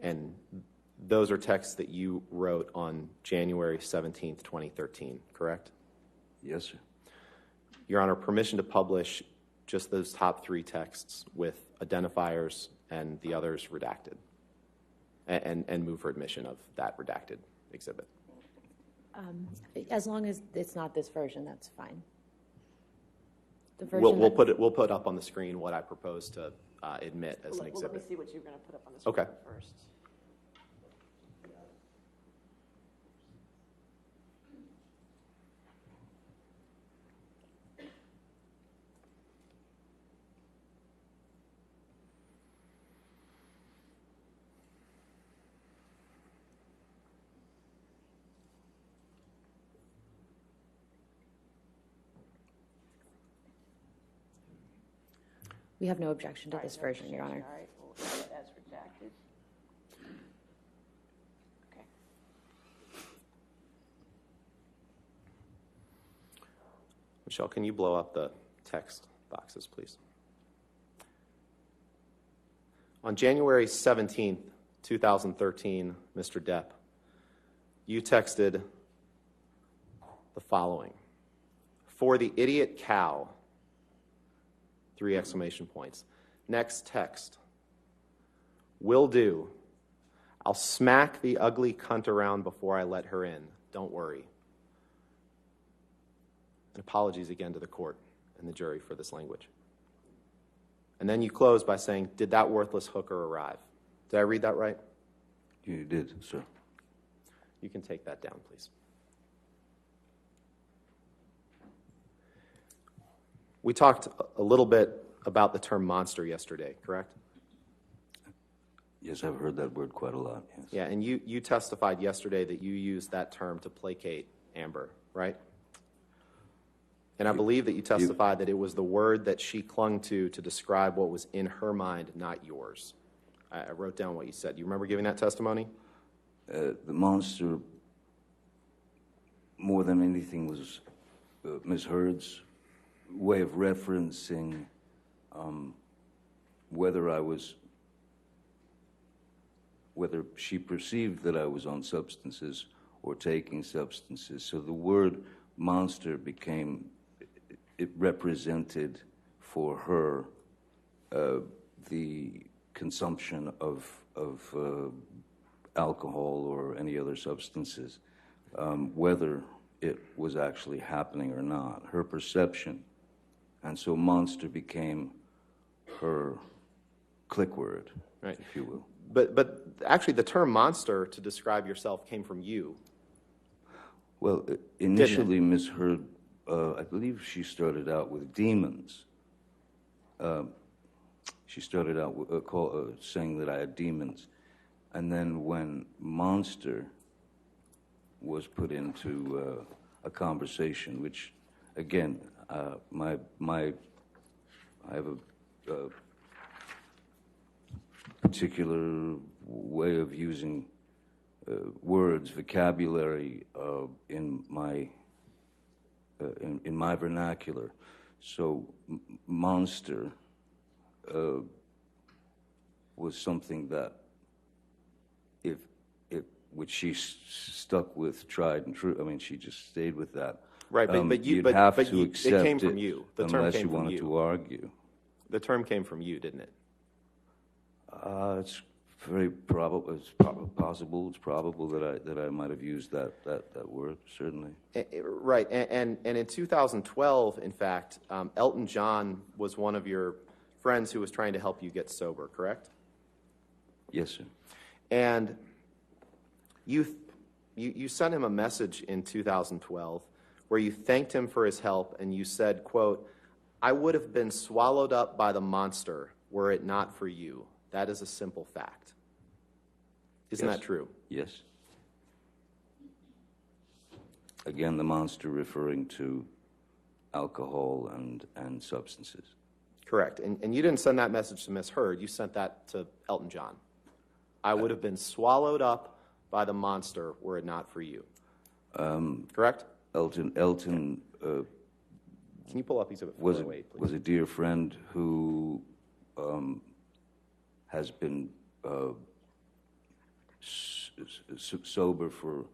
And those are texts that you wrote on January 17th, 2013, correct? Yes, sir. Your Honor, permission to publish just those top 3 texts with identifiers and the others redacted, and move for admission of that redacted exhibit. As long as it's not this version, that's fine. The version We'll put up on the screen what I propose to admit as an exhibit. Let me see what you're going to put up on the screen Okay. first. We have no objection to this version, Your Honor. All right, we'll have it as redacted. Okay. Michelle, can you blow up the text boxes, please? On January 17th, 2013, Mr. Depp, you texted the following. For the idiot cow, 3 exclamation points. Next text. Will do. I'll smack the ugly cunt around before I let her in. Don't worry. And apologies again to the court and the jury for this language. And then you close by saying, did that worthless hooker arrive? Did I read that right? You did, sir. You can take that down, please. We talked a little bit about the term monster yesterday, correct? Yes, I've heard that word quite a lot, yes. Yeah, and you testified yesterday that you used that term to placate Amber, right? And I believe that you testified that it was the word that she clung to describe what was in her mind, not yours. I wrote down what you said. Do you remember giving that testimony? The monster, more than anything, was Ms. Heird's way of referencing whether she perceived that I was on substances or taking substances. So the word monster became, it represented for her the consumption of alcohol or any other substances, whether it was actually happening or not, her perception. And so monster became her click word, right, if you will. But actually the term monster to describe yourself came from you. Well, initially Ms. Heird, I believe she started out with demons. She started out saying that I had demons. And then when monster was put into a conversation, which, again, I have a particular way of using words, vocabulary in my vernacular. So monster was something that, which she stuck with, tried and true. I mean, she just stayed with that. Right, but you'd have to accept it came from you. The term unless came you from wanted you. to argue. The term came from you, didn't it? It's very probable. It's possible. It's probable that I might have used that word. Certainly. Right, and in 2012, in fact, Elton John was one of your friends who was trying to help you get sober, correct? Yes, sir. And you sent him a message in 2012 where you thanked him for his help, and you said, quote, "I would have been swallowed up by the monster were it not for you. That is a simple fact." Isn't that true? Yes. Again, the monster referring to alcohol and substances. Correct. And you didn't send that message to Miss Heird. You sent that to Elton John. I would have been swallowed up by the monster were it not for you. Correct? Elton Can you pull up Exhibit 408, please? was a dear friend who has been sober for,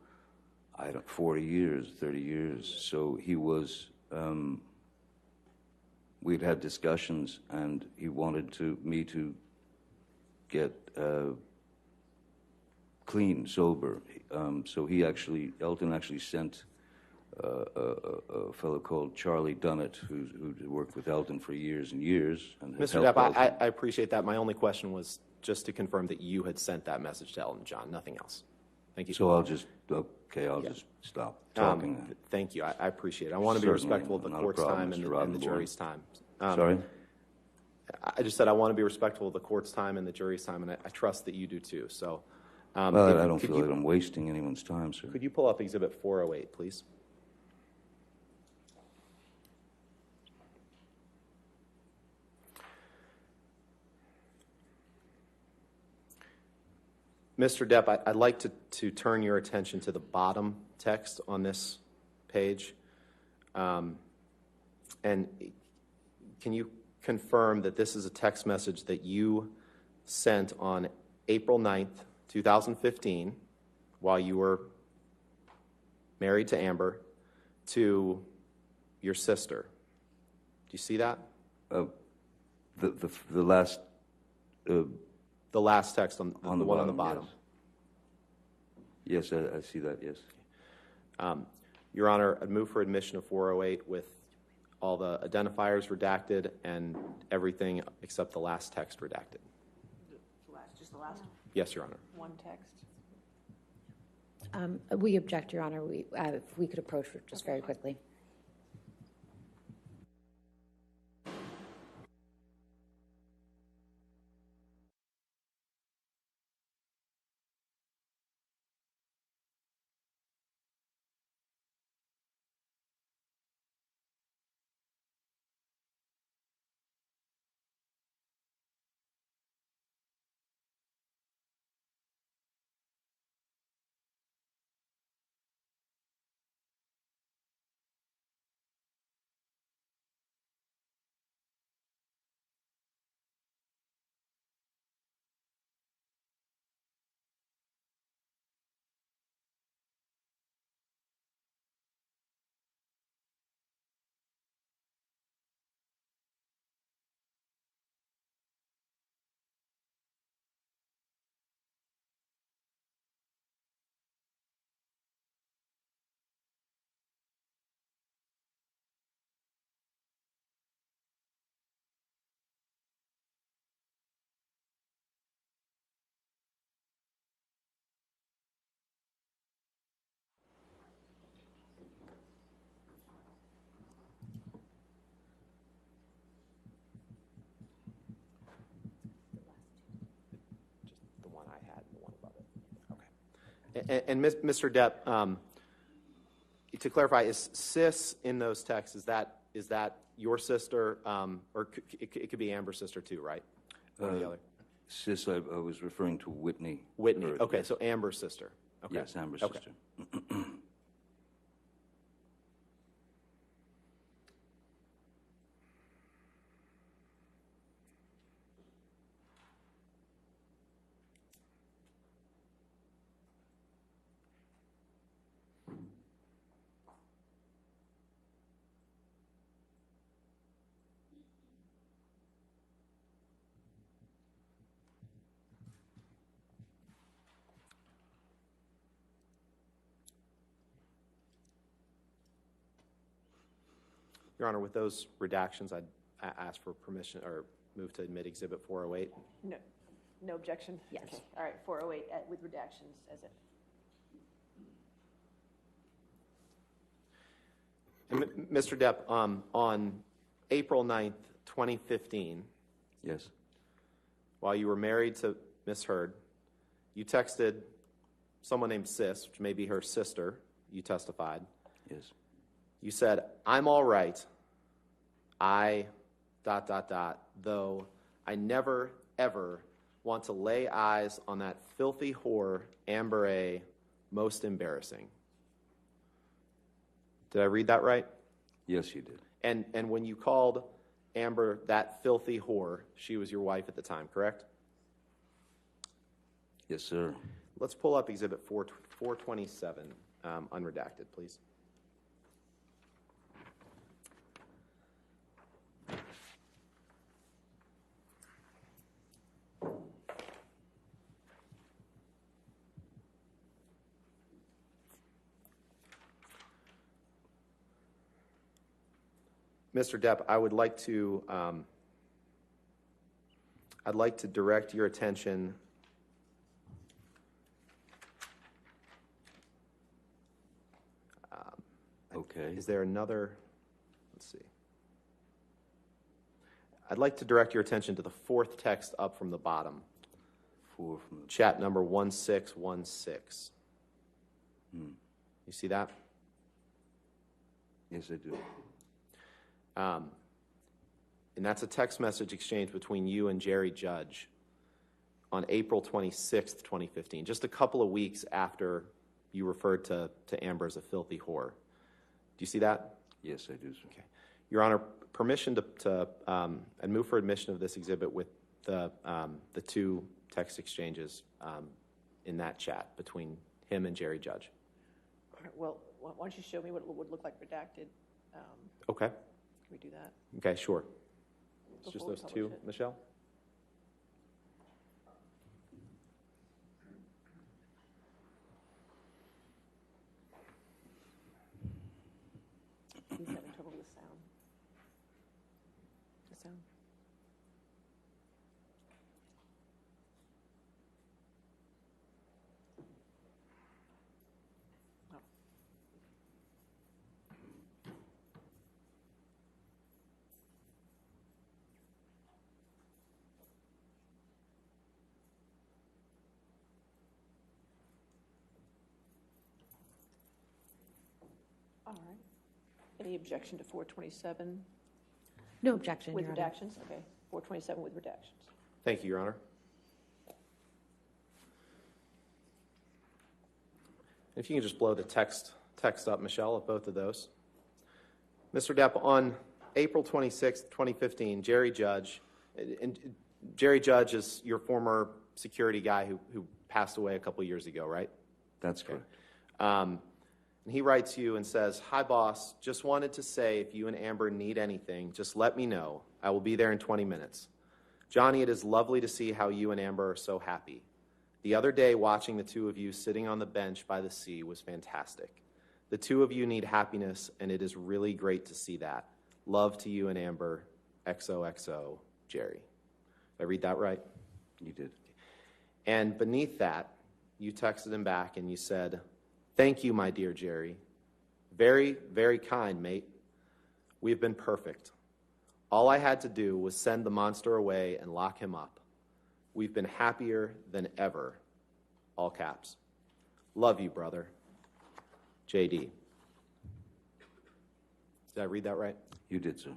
40 years, 30 years. So he was, we'd had discussions, and he wanted me to get clean, sober. So Elton actually sent a fellow called Charlie Dunnett, who worked with Elton for years and years. And has Mr. helped Depp, I Elton. appreciate that. My only question was just to confirm that you had sent that message to Elton John, nothing else. Thank you. So I'll just stop talking then. Thank you. I appreciate it. I want to be Certainly, respectful of the not a court's problem, time Mr. and the Roddenborn. jury's time. Sorry? I just said I want to be respectful of the court's time and the jury's time, and I trust that you do too. So, Well, I don't feel like I'm wasting anyone's time, sir. could you pull up Exhibit 408, please? Mr. Depp, I'd like to turn your attention to the bottom text on this page. And can you confirm that this is a text message that you sent on April 9th, 2015, while you were married to Amber, to your sister? Do you see that? The last... The last text on the one on the bottom. Yes, I see that, yes. Your Honor, I'd move for admission of 408 with all the identifiers redacted and everything except the last text redacted. Just the last Yes, Your Honor. one text. We object, Your Honor. If we could approach it just very quickly. The one I had and the one above it. Okay. And Mr. Depp, to clarify, is Sis in those texts, is that your sister, or it could be Amber's sister too, right? One or the other. Sis, I was referring to Whitney. Whitney. Hurd, Okay, yes. so Amber's sister. Okay. Yes, Amber's Okay. sister. Your Honor, with those redactions, I'd ask for permission or move to admit Exhibit 408. No objection? Yes. Okay. All right, 408 with redactions as it. And Mr. Depp, on April 9th, 2015, Yes. while you were married to Miss Hurd, you texted someone named Sis, which may be her sister, you testified. Yes. You said, "I'm all right. Though I never, ever want to lay eyes on that filthy whore, Amber A. Most embarrassing." Did I read that right? Yes, you did. And when you called Amber that filthy whore, she was your wife at the time, correct? Yes, sir. Let's pull up Exhibit 427, unredacted, please. Mr. Depp, I'd like to direct your attention Okay. Is there another? Let's see. I'd like to direct your attention to the fourth text up from the bottom. 4 from the... Chat number 1616. You see that? Yes, I do. And that's a text message exchange between you and Jerry Judge on April 26th, 2015, just a couple of weeks after you referred to Amber as a filthy whore. Do you see that? Yes, I do, sir. Okay. Your Honor, permission to and move for admission of this exhibit with the two text exchanges in that chat between him and Jerry Judge. All right, well, why don't you show me what it would look like redacted? Okay. Can we do that? Okay, sure. It's just Before we those publish two, it. Michelle? He's having trouble with the sound. The sound. Oh. All right. Any objection to 427 No objection, with Your Honor. redactions? Okay, 427 with redactions. Thank you, Your Honor. If you can just blow the text up, Michelle, of both of those. Mr. Depp, on April 26th, 2015, Jerry Judge is your former security guy who passed away a couple years ago, right? That's correct. And he writes you and says, "Hi, boss. Just wanted to say if you and Amber need anything, just let me know. I will be there in 20 minutes. Johnny, it is lovely to see how you and Amber are so happy. The other day, watching the two of you sitting on the bench by the sea was fantastic. The two of you need happiness, and it is really great to see that. Love to you and Amber. XOXO, Jerry." Did I read that right? You did. And beneath that, you texted him back and you said, "Thank you, my dear Jerry. Very, very kind, mate. We've been perfect. All I had to do was send the monster away and lock him up. We've been happier than ever." All caps. "Love you, brother. JD." Did I read that right? You did, sir.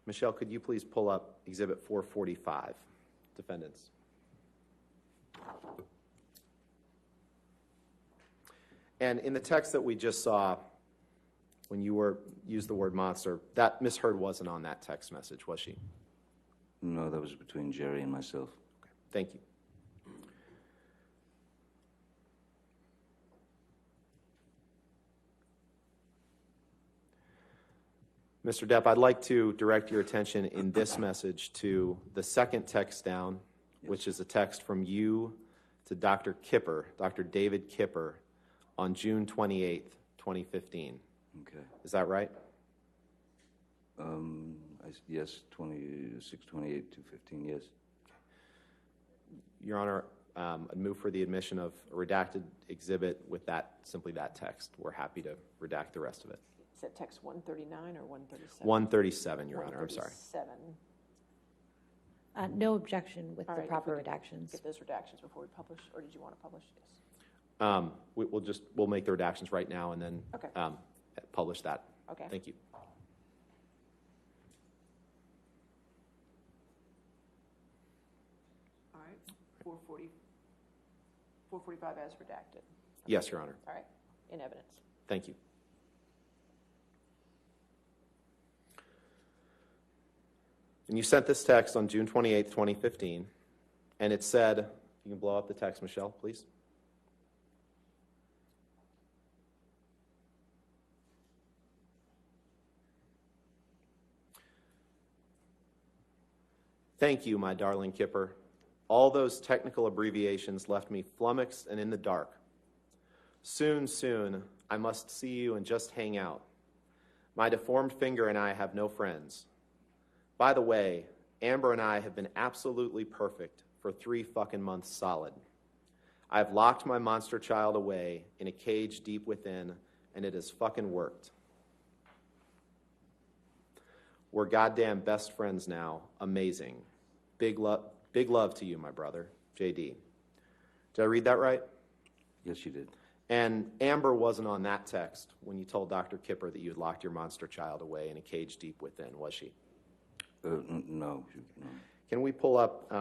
Michelle, could you please pull up Exhibit 445, defendants? And in the text that we just saw, when you used the word monster, that Miss Hurd wasn't on that text message, was she? No, that was between Jerry and myself. Okay. Thank you. Mr. Depp, I'd like to direct your attention in this message to the second text down, which is a text from you to Dr. Kipper, Dr. David Kipper, on June 28th, 2015. Okay. Is that right? Yes, 2628 215, yes. Your Honor, I'd move for the admission of a redacted exhibit with simply that text. We're happy to redact the rest of it. Is that text 139 or 137? 137, Your Honor, I'm sorry. 137. No objection with All the right, if proper we could redactions. Get those redactions before we publish, or did you want to publish? Yes. We'll make the redactions right now and then Okay. Publish that. Okay. Thank you. All right. 445 as redacted. Yes, Your Honor. All right. In evidence. Thank you. And you sent this text on June 28th, 2015, and it said, you can blow up the text, Michelle, please. Thank you, my darling Kipper. All those technical abbreviations left me flummoxed and in the dark. Soon, soon, I must see you and just hang out. My deformed finger and I have no friends. By the way, Amber and I have been absolutely perfect for 3 fucking months solid. I've locked my monster child away in a cage deep within, and it has fucking worked. We're goddamn best friends now. Amazing. Big love to you, my brother. JD. Did I read that right? Yes, you did. And Amber wasn't on that text when you told Dr. Kipper that you had locked your monster child away in a cage deep within, was she? No. Can we pull up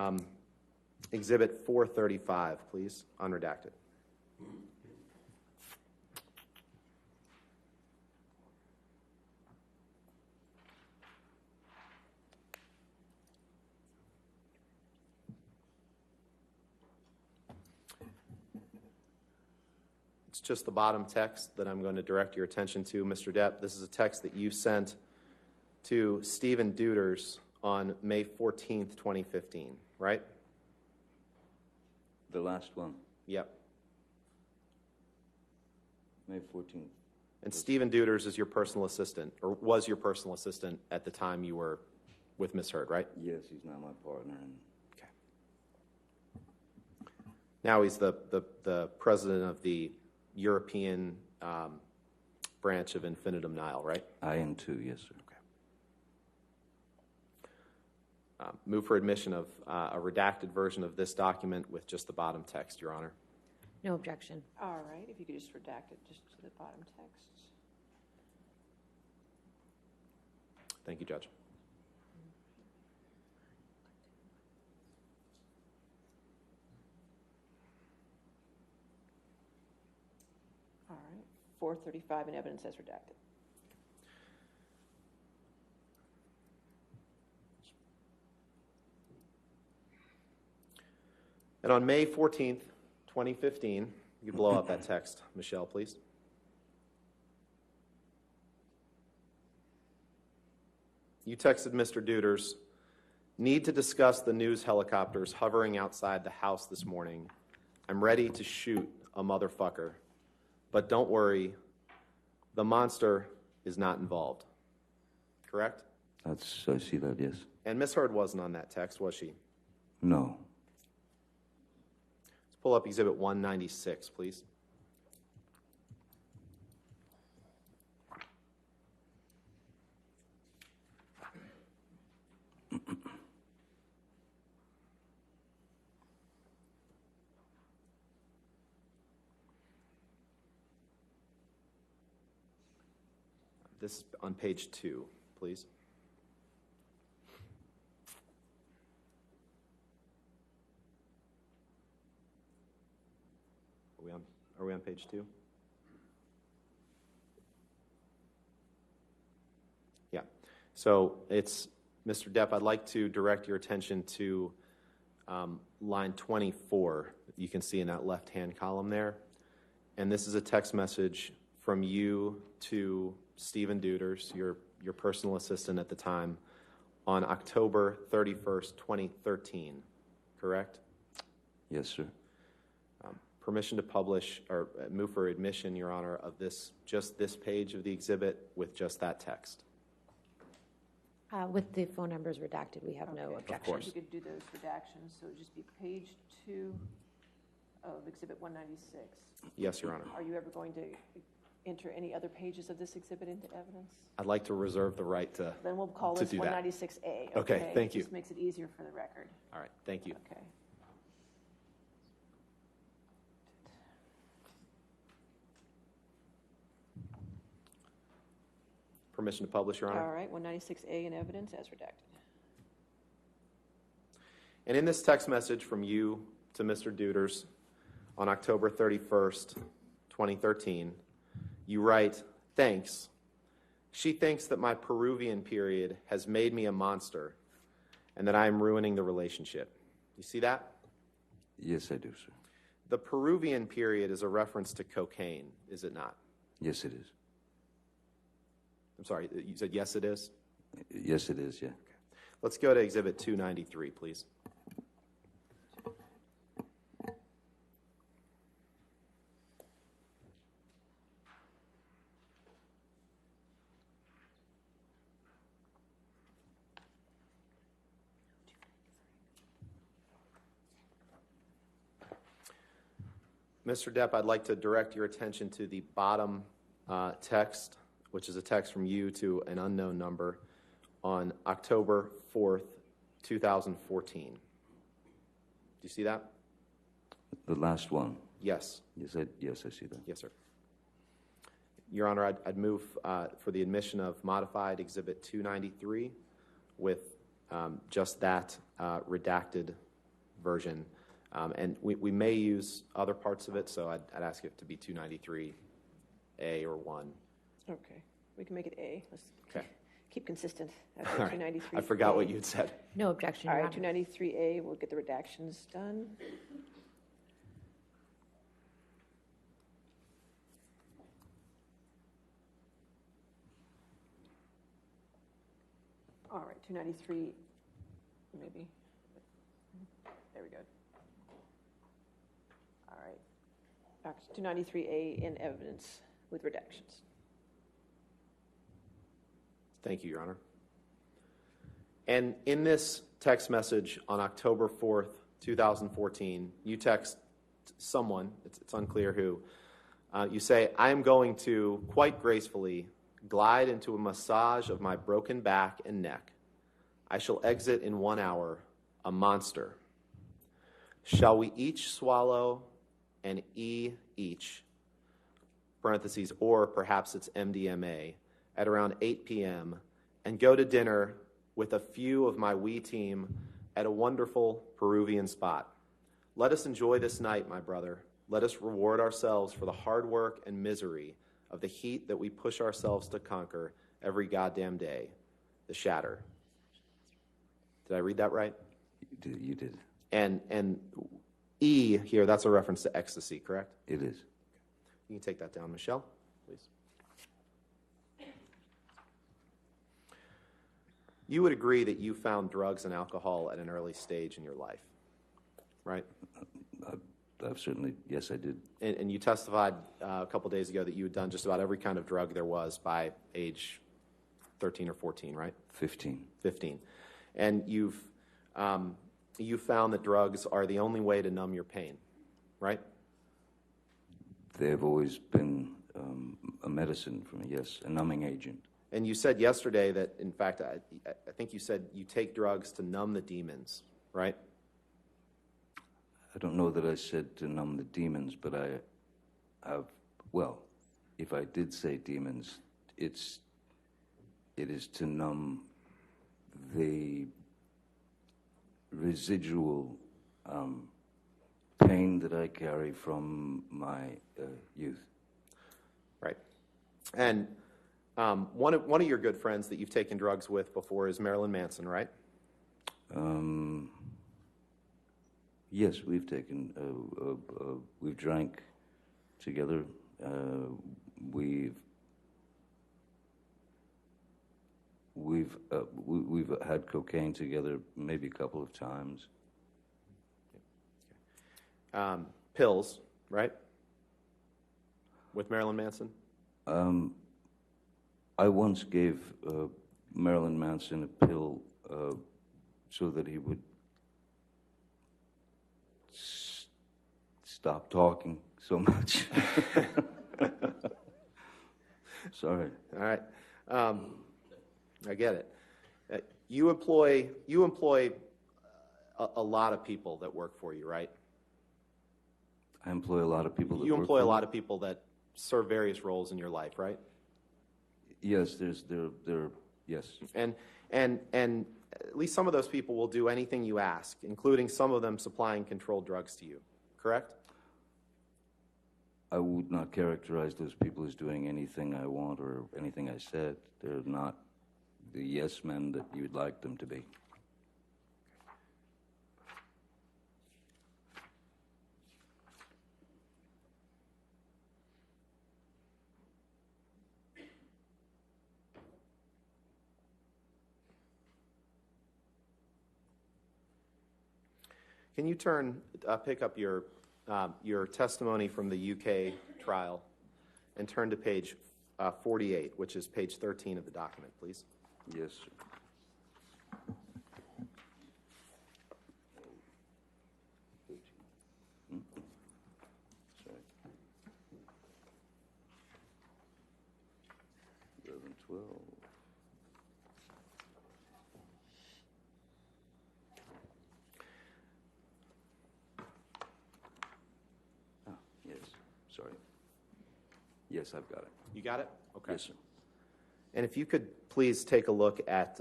Exhibit 435, please, unredacted? It's just the bottom text that I'm going to direct your attention to, Mr. Depp. This is a text that you sent to Stephen Deuters on May 14th, 2015, right? The last one, Yep. May 14th. And Stephen Deuters is your personal assistant, or was your personal assistant at the time you were with Ms. Hurd, right? Yes, he's now my partner. Okay. Now he's the president of the European branch of Infinitum Nihil, right? I am too, yes, sir. Okay. Move for admission of a redacted version of this document with just the bottom text, Your Honor. No objection. All right, if you could just redact it just to the bottom text. Thank you, Judge. All right, 435 in evidence as redacted. And on May 14th, 2015, you blow up that text, Michelle, please. You texted Mr. Deuters, need to discuss the news helicopters hovering outside the house this morning. I'm ready to shoot a motherfucker. But don't worry, the monster is not involved. Correct? I see that, yes. And Ms. Hurd wasn't on that text, was she? No. Let's pull up Exhibit 196, please. This is on page 2, please. Are we on page 2? Yeah. So it's, Mr. Depp, I'd like to direct your attention to line 24. You can see in that left-hand column there. And this is a text message from you to Stephen Deuters, your personal assistant at the time, on October 31st, 2013, correct? Yes, sir. Permission to publish, or move for admission, Your Honor, of just this page of the exhibit with just that text. With the phone numbers redacted, we have no objection. Of course. You could do those redactions, so it would just be page 2 of Exhibit 196. Yes, Your Honor. Are you ever going to enter any other pages of this exhibit into evidence? I'd like to reserve the right to Then we'll call to this do that. 196A. Okay, thank you. Just makes it easier for the record. All right, thank you. Okay. Permission to publish, Your Honor. All right, 196A in evidence as redacted. And in this text message from you to Mr. Deuters on October 31st, 2013, you write, thanks. She thinks that my Peruvian period has made me a monster. and that I am ruining the relationship. You see that? Yes, I do, sir. The Peruvian period is a reference to cocaine, is it not? Yes, it is. I'm sorry, you said yes, it is? Yes, it is, yeah. Let's go to Exhibit 293, please. Mr. Depp, I'd like to direct your attention to the bottom text, which is a text from you to an unknown number on October 4th, 2014. Do you see that? The last one. Yes. Yes, I see that. Yes, sir. Your Honor, I'd move for the admission of modified Exhibit 293 with just that redacted version. And we may use other parts of it, so I'd ask it to be 293A or 1. Okay, we can make it A. Let's Okay. keep consistent. At All right. 293. I forgot what you had said. No objection, All Your right, Honor. 293A, we'll get the redactions done. All right, 293, maybe. There we go. All right. 293A in evidence with redactions. Thank you, Your Honor. And in this text message on October 4th, 2014, you text someone, it's unclear who, you say, I am going to, quite gracefully, glide into a massage of my broken back and neck. I shall exit in 1 hour, a monster. Shall we each swallow an E each, parentheses, or perhaps it's MDMA, at around 8 p.m., and go to dinner with a few of my wee team at a wonderful Peruvian spot. Let us enjoy this night, my brother. Let us reward ourselves for the hard work and misery of the heat that we push ourselves to conquer every goddamn day. The Shatter. Did I read that right? You did. And E here, that's a reference to ecstasy, correct? It is. You can take that down, Michelle, please. You would agree that you found drugs and alcohol at an early stage in your life, right? I've certainly, yes, I did. And you testified a couple days ago that you had done just about every kind of drug there was by age 13 or 14, right? 15. 15. And you found that drugs are the only way to numb your pain, right? They've always been a medicine for me, yes, a numbing agent. And you said yesterday that, in fact, I think you said you take drugs to numb the demons, right? I don't know that I said to numb the demons, but well, if I did say demons, it is to numb the residual pain that I carry from my youth. Right. And one of your good friends that you've taken drugs with before is Marilyn Manson, right? Yes, we've taken, we've drank together. We've had cocaine together maybe a couple of times. Pills, right? With Marilyn Manson? I once gave Marilyn Manson a pill so that he would stop talking so much. Sorry. All right. I get it. You employ a lot of people that work for you, right? I employ a lot of people that You work employ a for me. lot of people that serve various roles in your life, right? Yes, yes. And at least some of those people will do anything you ask, including some of them supplying controlled drugs to you, correct? I would not characterize those people as doing anything I want or anything I said. They're not the yes men that you'd like them to be. Can you pick up your testimony from the UK trial and turn to page 48, which is page 13 of the document, please? Yes, sir. Sorry. 11, 12. Ah, yes, sorry. Yes, I've got it. You got it? Okay. Yes, sir. And if you could please take a look at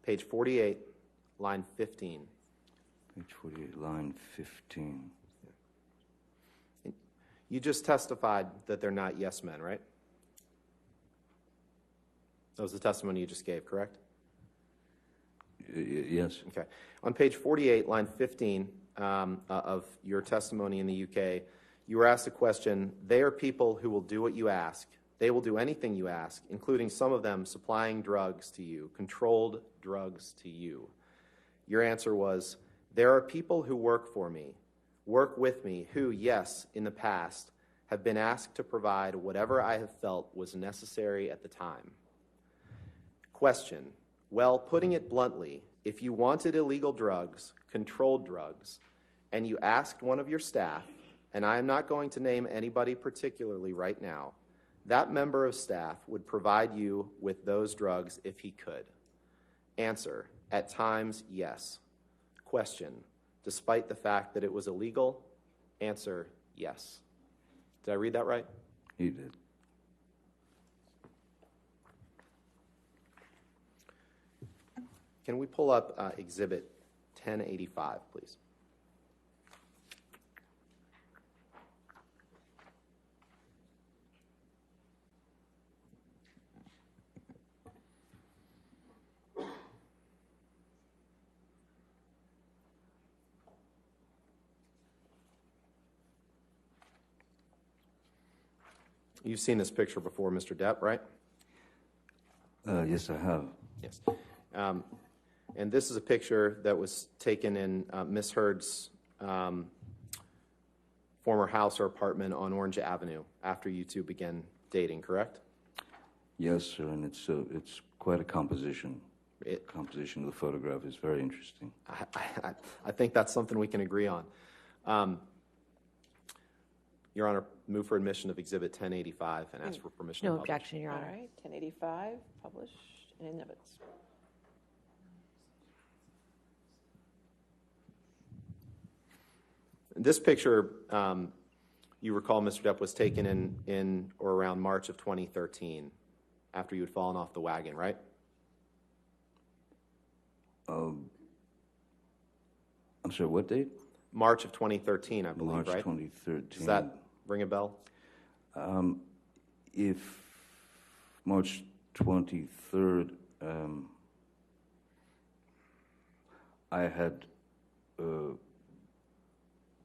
page 48, line 15. Page 48, line 15. You just testified that they're not yes men, right? That was the testimony you just gave, correct? Yes. Okay. On page 48, line 15 of your testimony in the UK, you were asked a question. They are people who will do what you ask. They will do anything you ask, including some of them supplying drugs to you, controlled drugs to you. Your answer was, there are people who work for me, work with me, who, yes, in the past, have been asked to provide whatever I have felt was necessary at the time. Question. Well, putting it bluntly, if you wanted illegal drugs, controlled drugs, and you asked one of your staff, and I am not going to name anybody particularly right now, that member of staff would provide you with those drugs if he could. Answer. At times, yes. Question. Despite the fact that it was illegal? Answer. Yes. Did I read that right? You did. Can we pull up Exhibit 1085, please? You've seen this picture before, Mr. Depp, right? Yes, I have. Yes. And this is a picture that was taken in Miss Herd's former house or apartment on Orange Avenue after you two began dating, correct? Yes, sir, and it's quite a composition. Composition of the photograph is very interesting. I think that's something we can agree on. Your Honor, move for admission of Exhibit 1085 and ask for permission to No publish. objection, Your All Honor. right, 1085, published and in evidence. This picture, you recall, Mr. Depp, was taken in or around March of 2013, after you had fallen off the wagon, right? I'm sorry, what date? March of 2013, I believe, March right? 2013. Does that ring a bell? If March 23rd, I had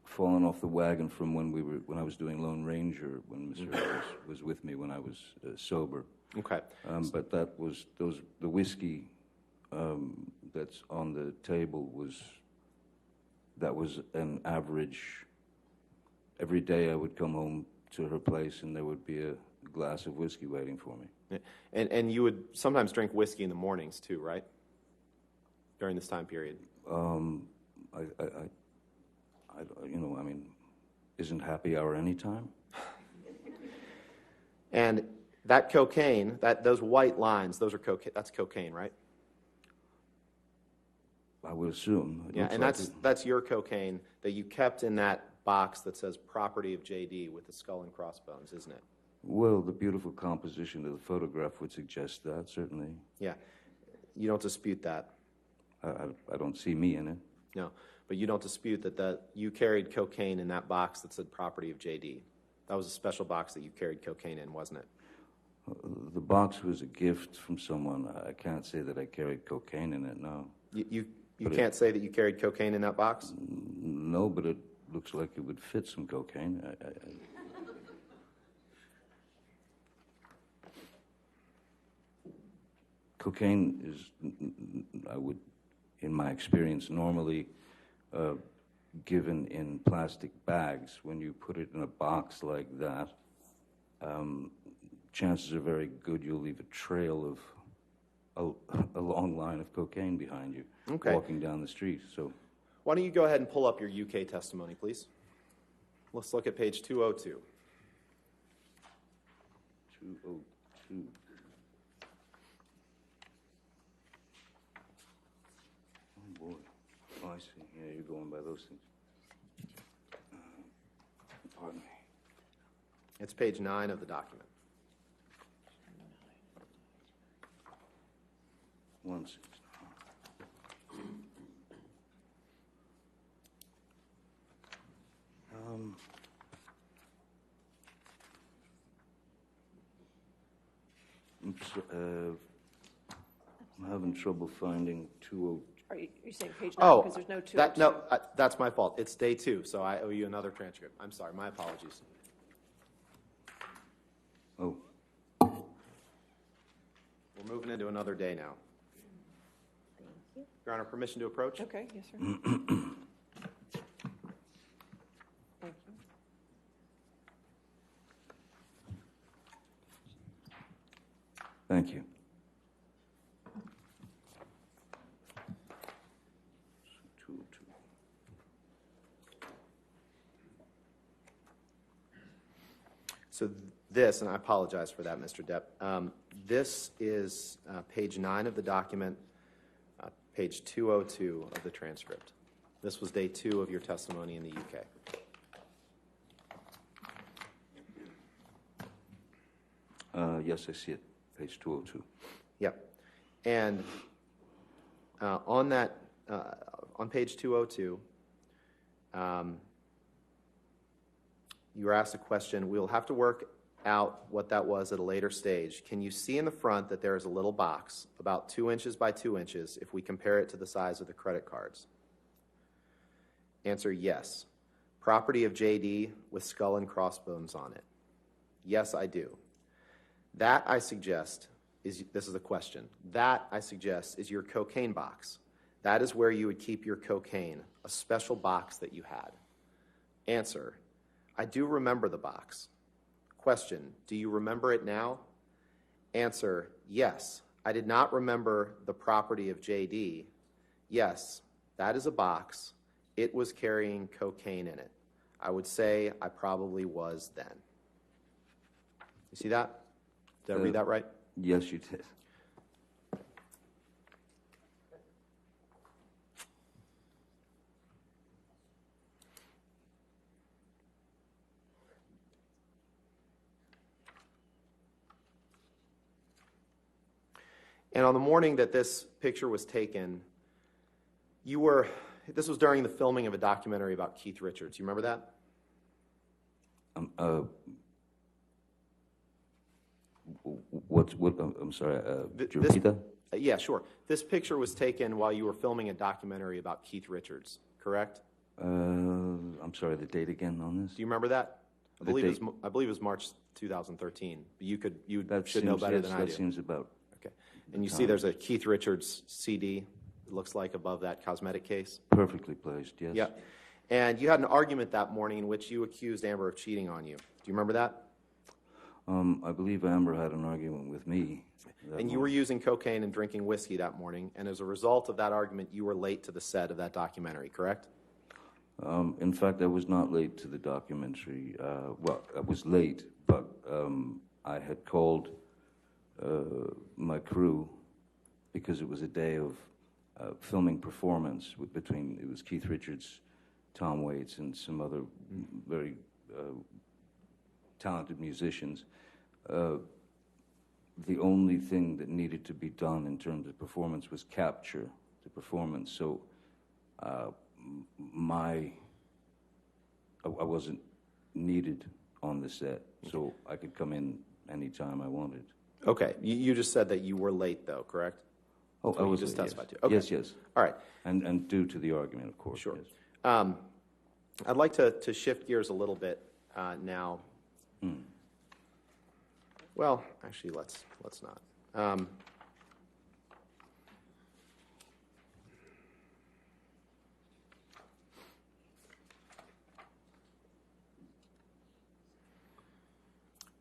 fallen off the wagon from when I was doing Lone Ranger, when Mr. Harris was with me when I was sober. Okay. But that was the whiskey that's on the table was an average. Every day I would come home to her place and there would be a glass of whiskey waiting for me. And you would sometimes drink whiskey in the mornings too, right? During this time period. Isn't happy hour any time? And that cocaine, those white lines, those are cocaine. That's cocaine, right? I would assume. It Yeah, looks and like that's your cocaine that you kept in that box that says "property of JD" with the skull and crossbones, isn't it? Well, the beautiful composition of the photograph would suggest that, certainly. Yeah. You don't dispute that. I don't see me in it. No, but you don't dispute that you carried cocaine in that box that said "property of JD." That was a special box that you carried cocaine in, wasn't it? The box was a gift from someone. I can't say that I carried cocaine in it, no. You can't say that you carried cocaine in that box? No, but it looks like it would fit some cocaine. Cocaine is, I would in my experience, normally given in plastic bags. When you put it in a box like that, chances are very good you'll leave a trail of a long line of cocaine behind you walking down the street. So, Why don't you go ahead and pull up your UK testimony, please? Let's look at page 202. 202. Oh boy. Oh, I see. Yeah, you're going by those things. Pardon me. It's page 9 of the document. 169. I'm having trouble finding 20. Are you saying page 9, because there's no 202? That's my fault. It's day 2, so I owe you another transcript. I'm sorry. My apologies. Oh, We're moving into another day now. Thank you. Your Honor, permission to approach? Okay, yes, sir. Thank you. thank you. So this, and I apologize for that, Mr. Depp, this is page 9 of the document, page 202 of the transcript. This was day 2 of your testimony in the UK. Yes, I see it, page 202. Yep. And on that, on page 202, you were asked a question. We'll have to work out what that was at a later stage. Can you see in the front that there is a little box about 2 inches by 2 inches if we compare it to the size of the credit cards? Answer, yes. Property of JD with skull and crossbones on it. Yes, I do. That, I suggest, this is a question. That, I suggest, is your cocaine box. That is where you would keep your cocaine, a special box that you had. Answer, I do remember the box. Question, do you remember it now? Answer, yes. I did not remember the property of JD. Yes, that is a box. It was carrying cocaine in it. I would say I probably was then. You see that? Did I read that right? Yes, you did. And on the morning that this picture was taken, this was during the filming of a documentary about Keith Richards. You remember that? I'm sorry, could you repeat that? Yeah, sure. This picture was taken while you were filming a documentary about Keith Richards, correct? I'm sorry, the date again on this? Do you remember that? I The believe date. it was March 2013. You That should know seems- better yes, than I that do. seems about. Okay. And you see there's a Keith Richards CD, it looks like, above that cosmetic case? Perfectly placed, yes. Yeah. And you had an argument that morning in which you accused Amber of cheating on you. Do you remember that? I believe Amber had an argument with me. And you were using cocaine and drinking whiskey that morning, and as a result of that argument, you were late to the set of that documentary, correct? In fact, I was not late to the documentary. Well, I was late, but I had called my crew because it was a day of filming performance between, it was Keith Richards, Tom Waits, and some other very talented musicians. The only thing that needed to be done in terms of performance was capture the performance. So I wasn't needed on the set, so I could come in anytime I wanted. Okay. You just said that you were late, though, correct? Oh, That's I what was you just late, testified yes. to. Okay. Yes, yes. All right. And due to the argument, of course. Sure. Yes. I'd like to shift gears a little bit now. Well, actually, let's not.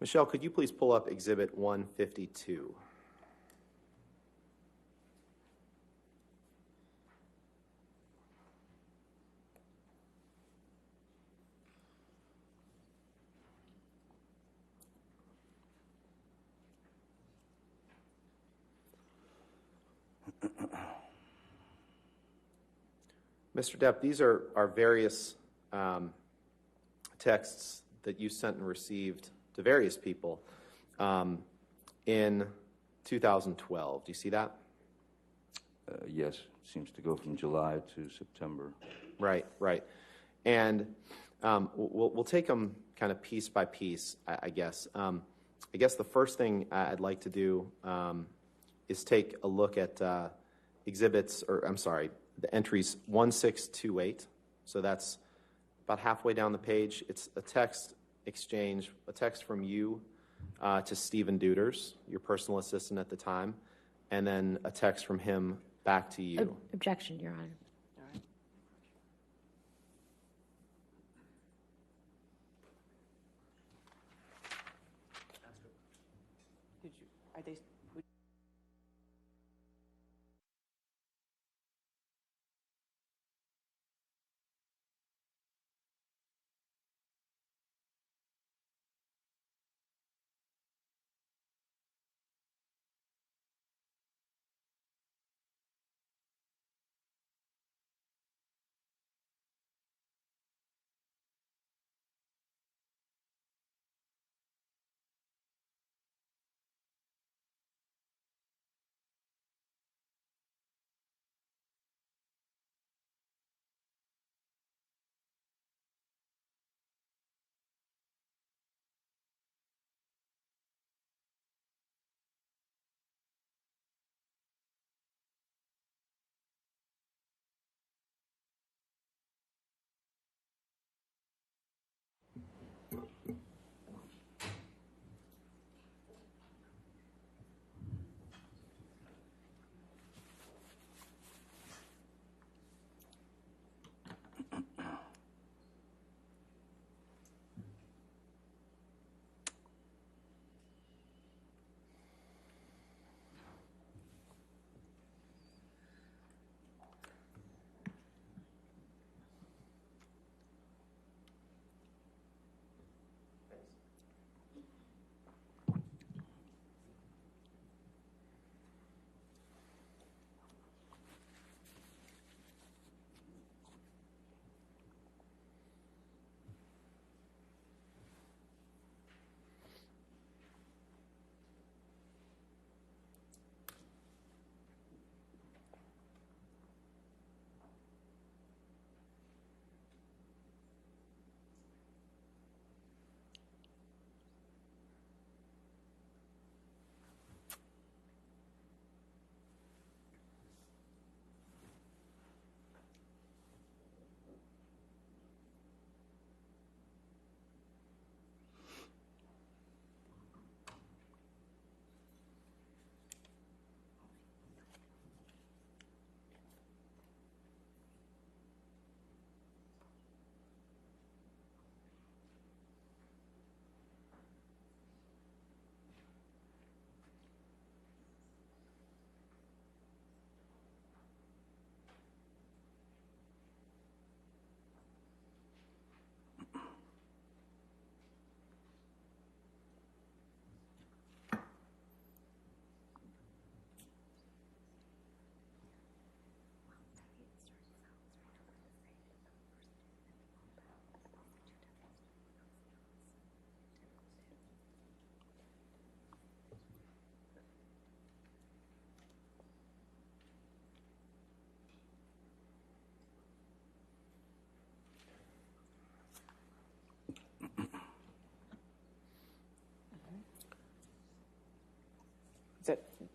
Michelle, could you please pull up Exhibit 152? Mr. Depp, these are various texts that you sent and received to various people in 2012. Do you see that? Yes, seems to go from July to September. Right, right. And we'll take them kind of piece by piece, I guess. I guess the first thing I'd like to do is take a look at the entries 1628. So that's about halfway down the page. It's a text exchange, a text from you to Stephen Deuters, your personal assistant at the time, and then a text from him back to you. Objection, Your Honor. All right. Did you, are they, would-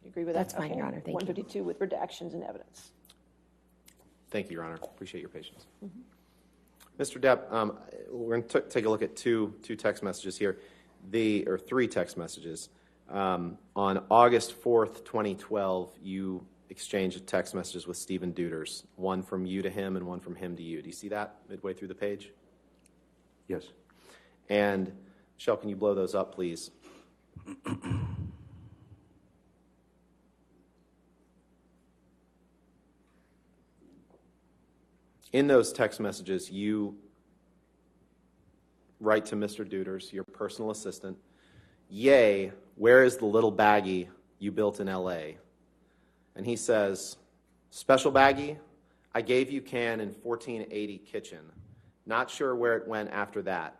you agree with that? That's fine, Okay. Your Honor. Thank you. 152 with redactions and evidence. Thank you, Your Honor. Appreciate your patience. Mr. Depp, we're going to take a look at two text messages here, or three text messages. On August 4th, 2012, you exchanged text messages with Stephen Deuters, one from you to him and one from him to you. Do you see that midway through the page? Yes. And, Michelle, can you blow those up, please? In those text messages, you write to Mr. Deuters, your personal assistant, "Yay, where is the little baggie you built in LA?" And he says, "Special baggie, I gave you can in 1480 kitchen. Not sure where it went after that.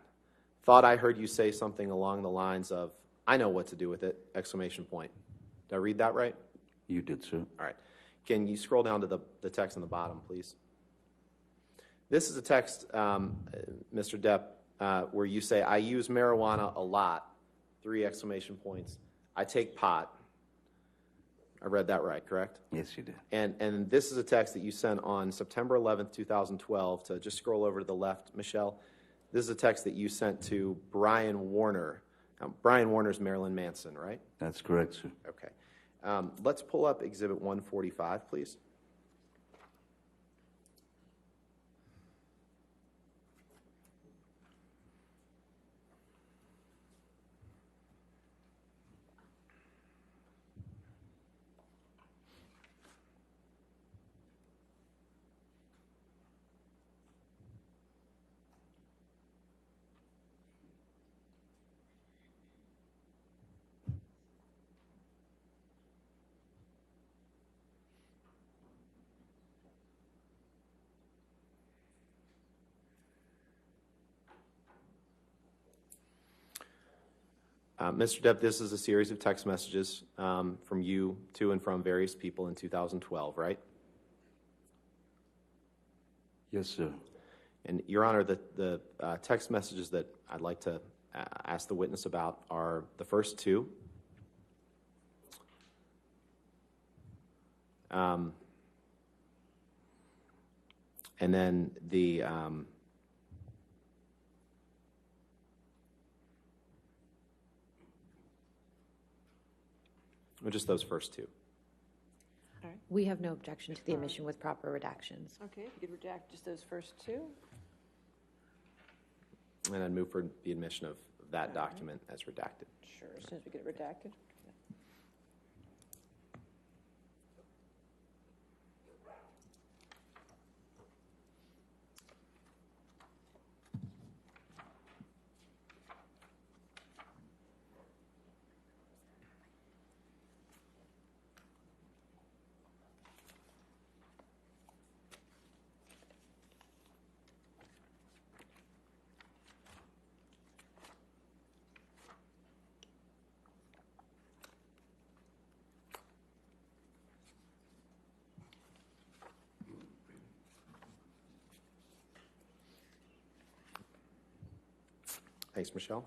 Thought I heard you say something along the lines of, I know what to do with it, exclamation point." Did I read that right? You did, sir. All right. Can you scroll down to the text on the bottom, please? This is a text, Mr. Depp, where you say, "I use marijuana a lot," 3 exclamation points. "I take pot." I read that right, correct? Yes, you did. And this is a text that you sent on September 11th, 2012, to just scroll over to the left, Michelle. This is a text that you sent to Brian Warner. Brian Warner's Marilyn Manson, right? That's correct, sir. Okay. Let's pull up Exhibit 145, please. Mr. Depp, this is a series of text messages from you to and from various people in 2012, right? Yes, sir. And, Your Honor, the text messages that I'd like to ask the witness about are the first 2. And then the... or just those first 2. All right. We have no objection to the omission with proper redactions. Okay, if you could redact just those first 2. And I'd move for the admission of that document as redacted. Sure, as soon as we get it redacted. Thanks, Michelle.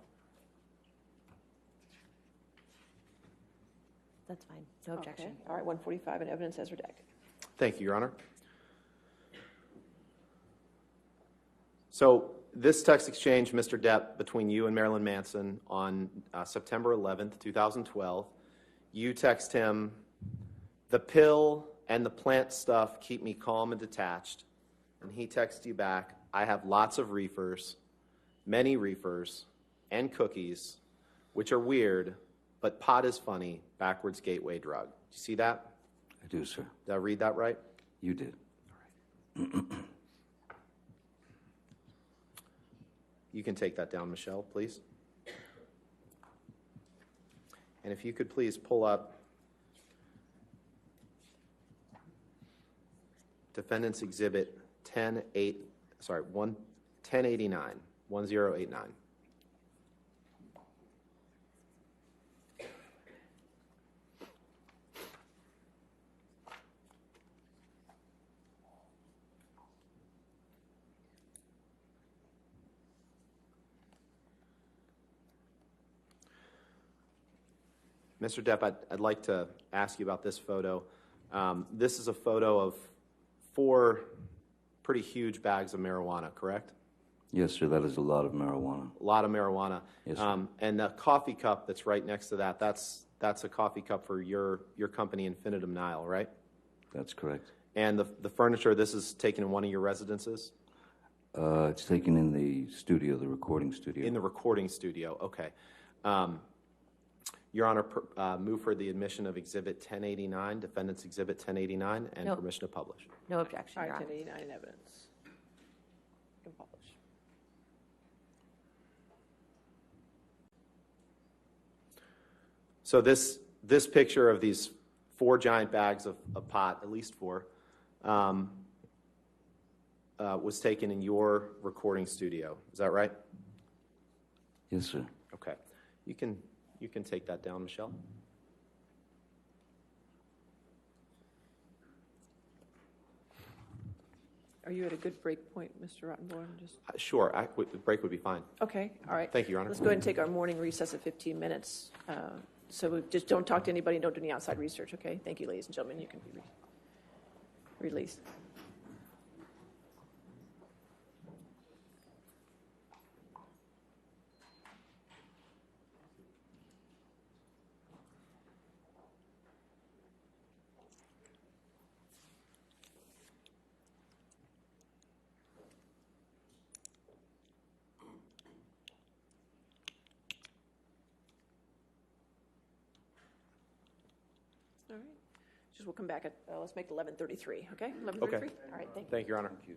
That's fine. No objection. Okay. All right, 145 and evidence as redacted. Thank you, Your Honor. So this text exchange, Mr. Depp, between you and Marilyn Manson on September 11th, 2012, you text him, "The pill and the plant stuff keep me calm and detached." And he texts you back, "I have lots of reefers, many reefers, and cookies, which are weird, but pot is funny, backwards gateway drug." Do you see that? I do, sir. Did I read that right? You did. You can take that down, Michelle, please. And if you could please pull up Defendant's Exhibit 1089. 1089. Mr. Depp, I'd like to ask you about this photo. This is a photo of 4 pretty huge bags of marijuana, correct? Yes, sir. That is a lot of marijuana. A lot of marijuana. Yes, sir. And the coffee cup that's right next to that, that's a coffee cup for your company, Infinitum Nile, right? That's correct. And the furniture, this is taken in one of your residences? It's taken in the studio, the recording studio. In the recording studio, okay. Your Honor, move for the admission of Exhibit 1089, Defendant's Exhibit 1089, and No. permission to publish. No objection, All Your right, Honor. 1089 in evidence. You can publish. So this picture of these 4 giant bags of pot, at least 4, was taken in your recording studio. Is that right? Yes, sir. Okay. You can take that down, Michelle. Are you at a good break point, Mr. Rottenborn? Just Sure. The break would be fine. okay. All right. Thank you, Your Honor. Let's go ahead and take our morning recess of 15 minutes. So we just don't talk to anybody. Don't do any outside research. Okay. Thank you, ladies and gentlemen. You can be released. All right. Just we'll come back at, let's make it 11:33, okay? 11:33? Okay. All right, thank you. Thank you, Your Honor. Thank you.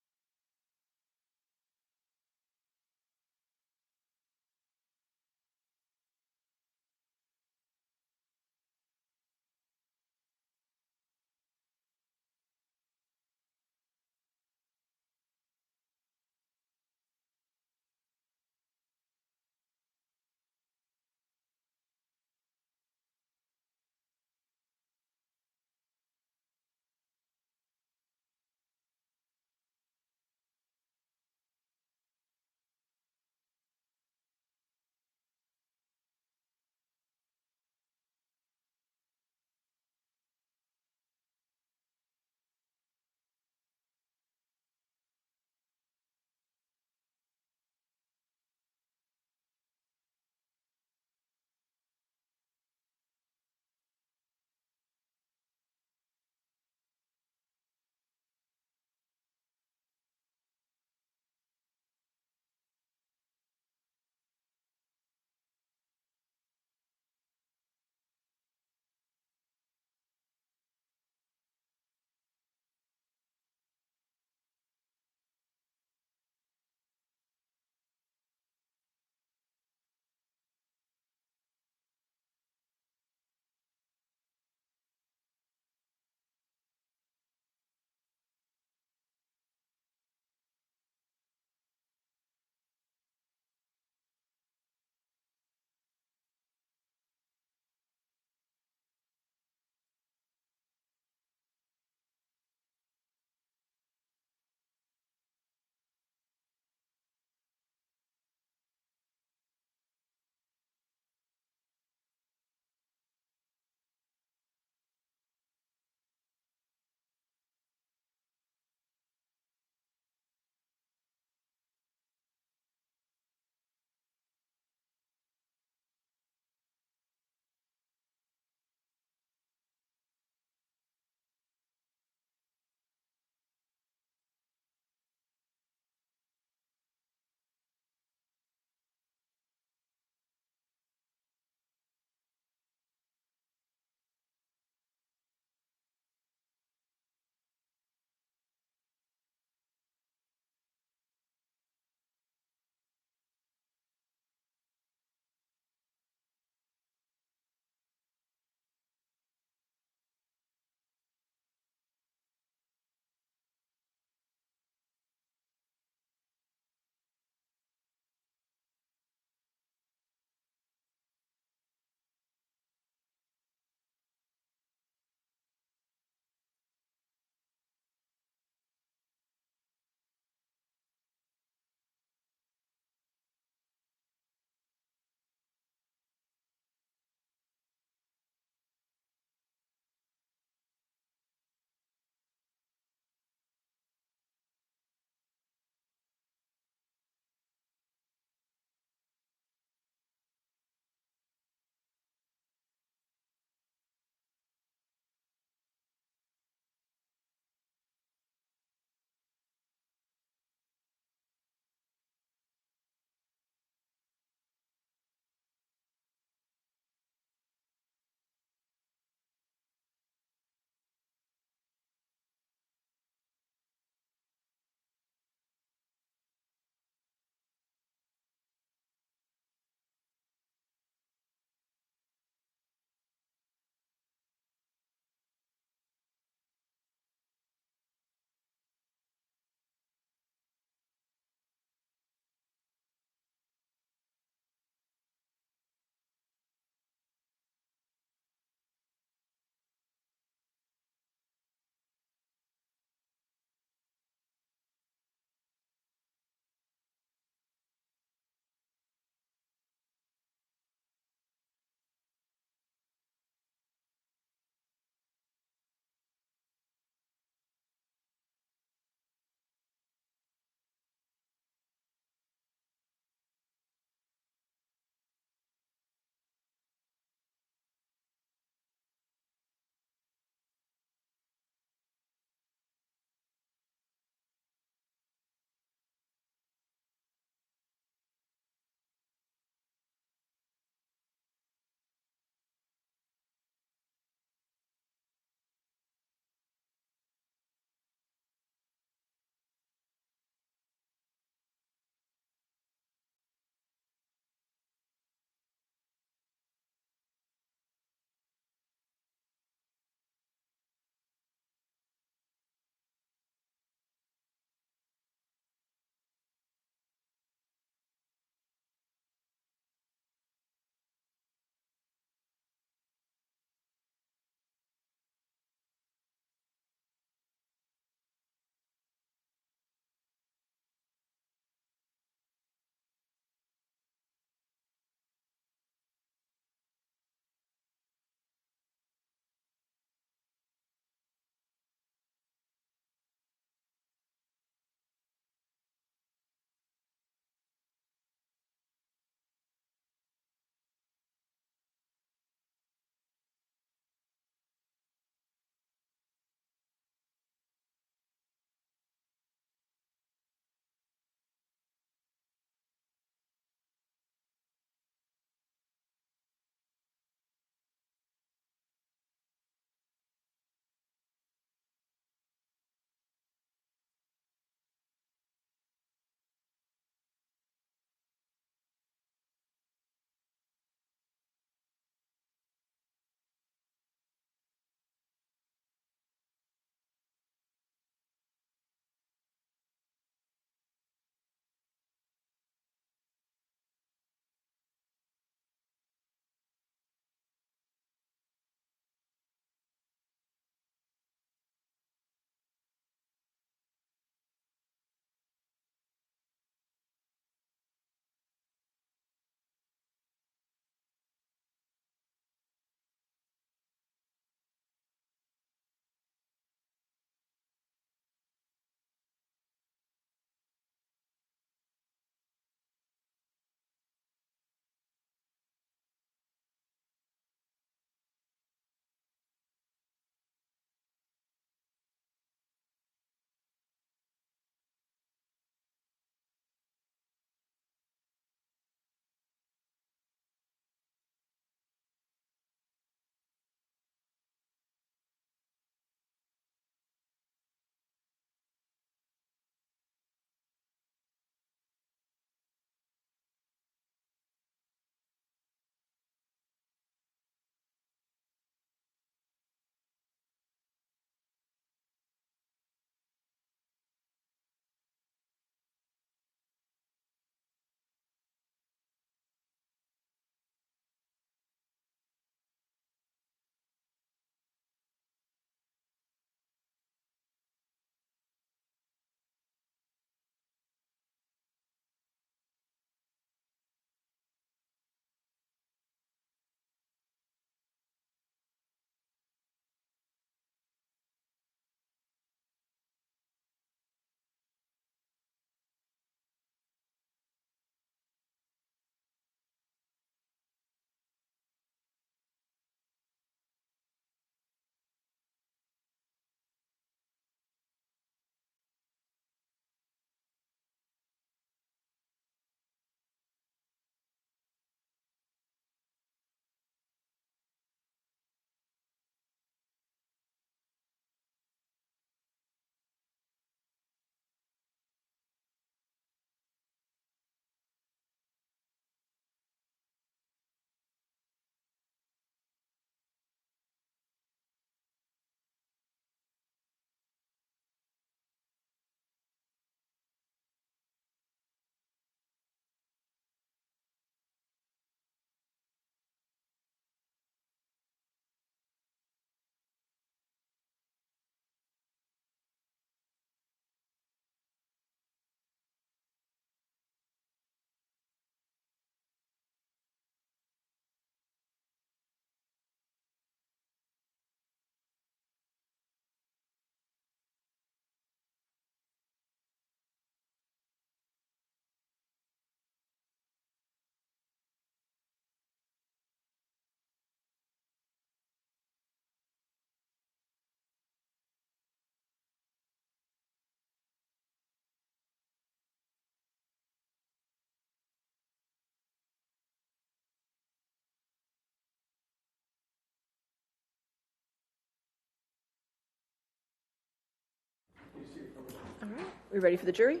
We ready for the jury?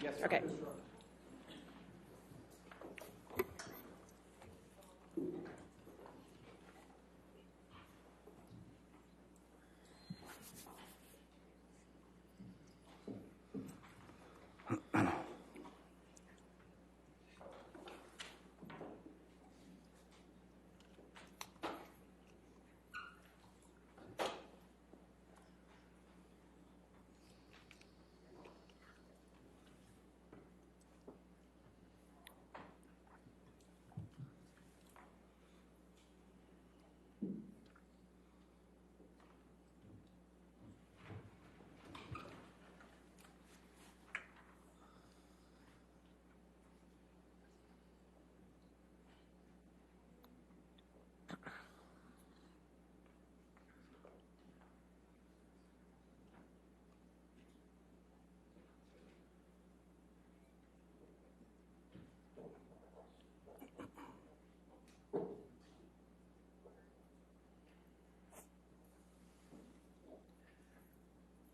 Yes. Okay.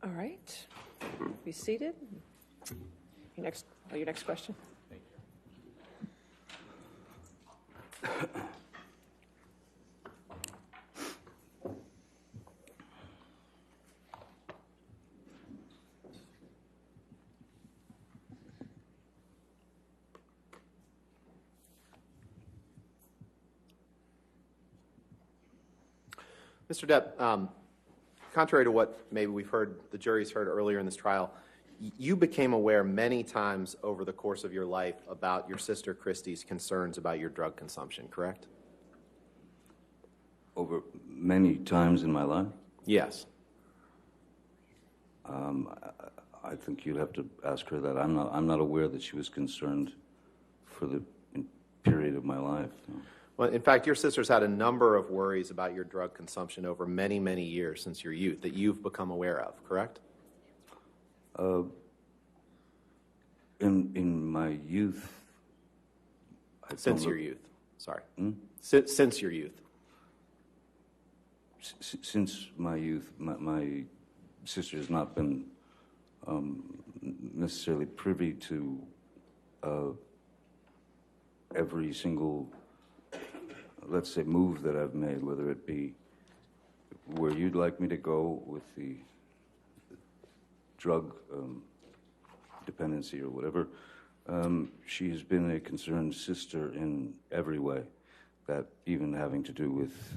All right. Be seated. Your next question. Thank you. Mr. Depp, contrary to what maybe the jury's heard earlier in this trial, you became aware many times over the course of your life about your sister Christy's concerns about your drug consumption, correct? Over many times in my life? Yes. I think you'd have to ask her that. I'm not aware that she was concerned for the period of my life. No. Well, in fact, your sister's had a number of worries about your drug consumption over many, many years since your youth that you've become aware of, correct? In my youth... Since your youth, sorry. Since your youth. Since my youth, my sister has not been necessarily privy to every single, let's say, move that I've made, whether it be where you'd like me to go with the drug dependency or whatever. She has been a concerned sister in every way, that even having to do with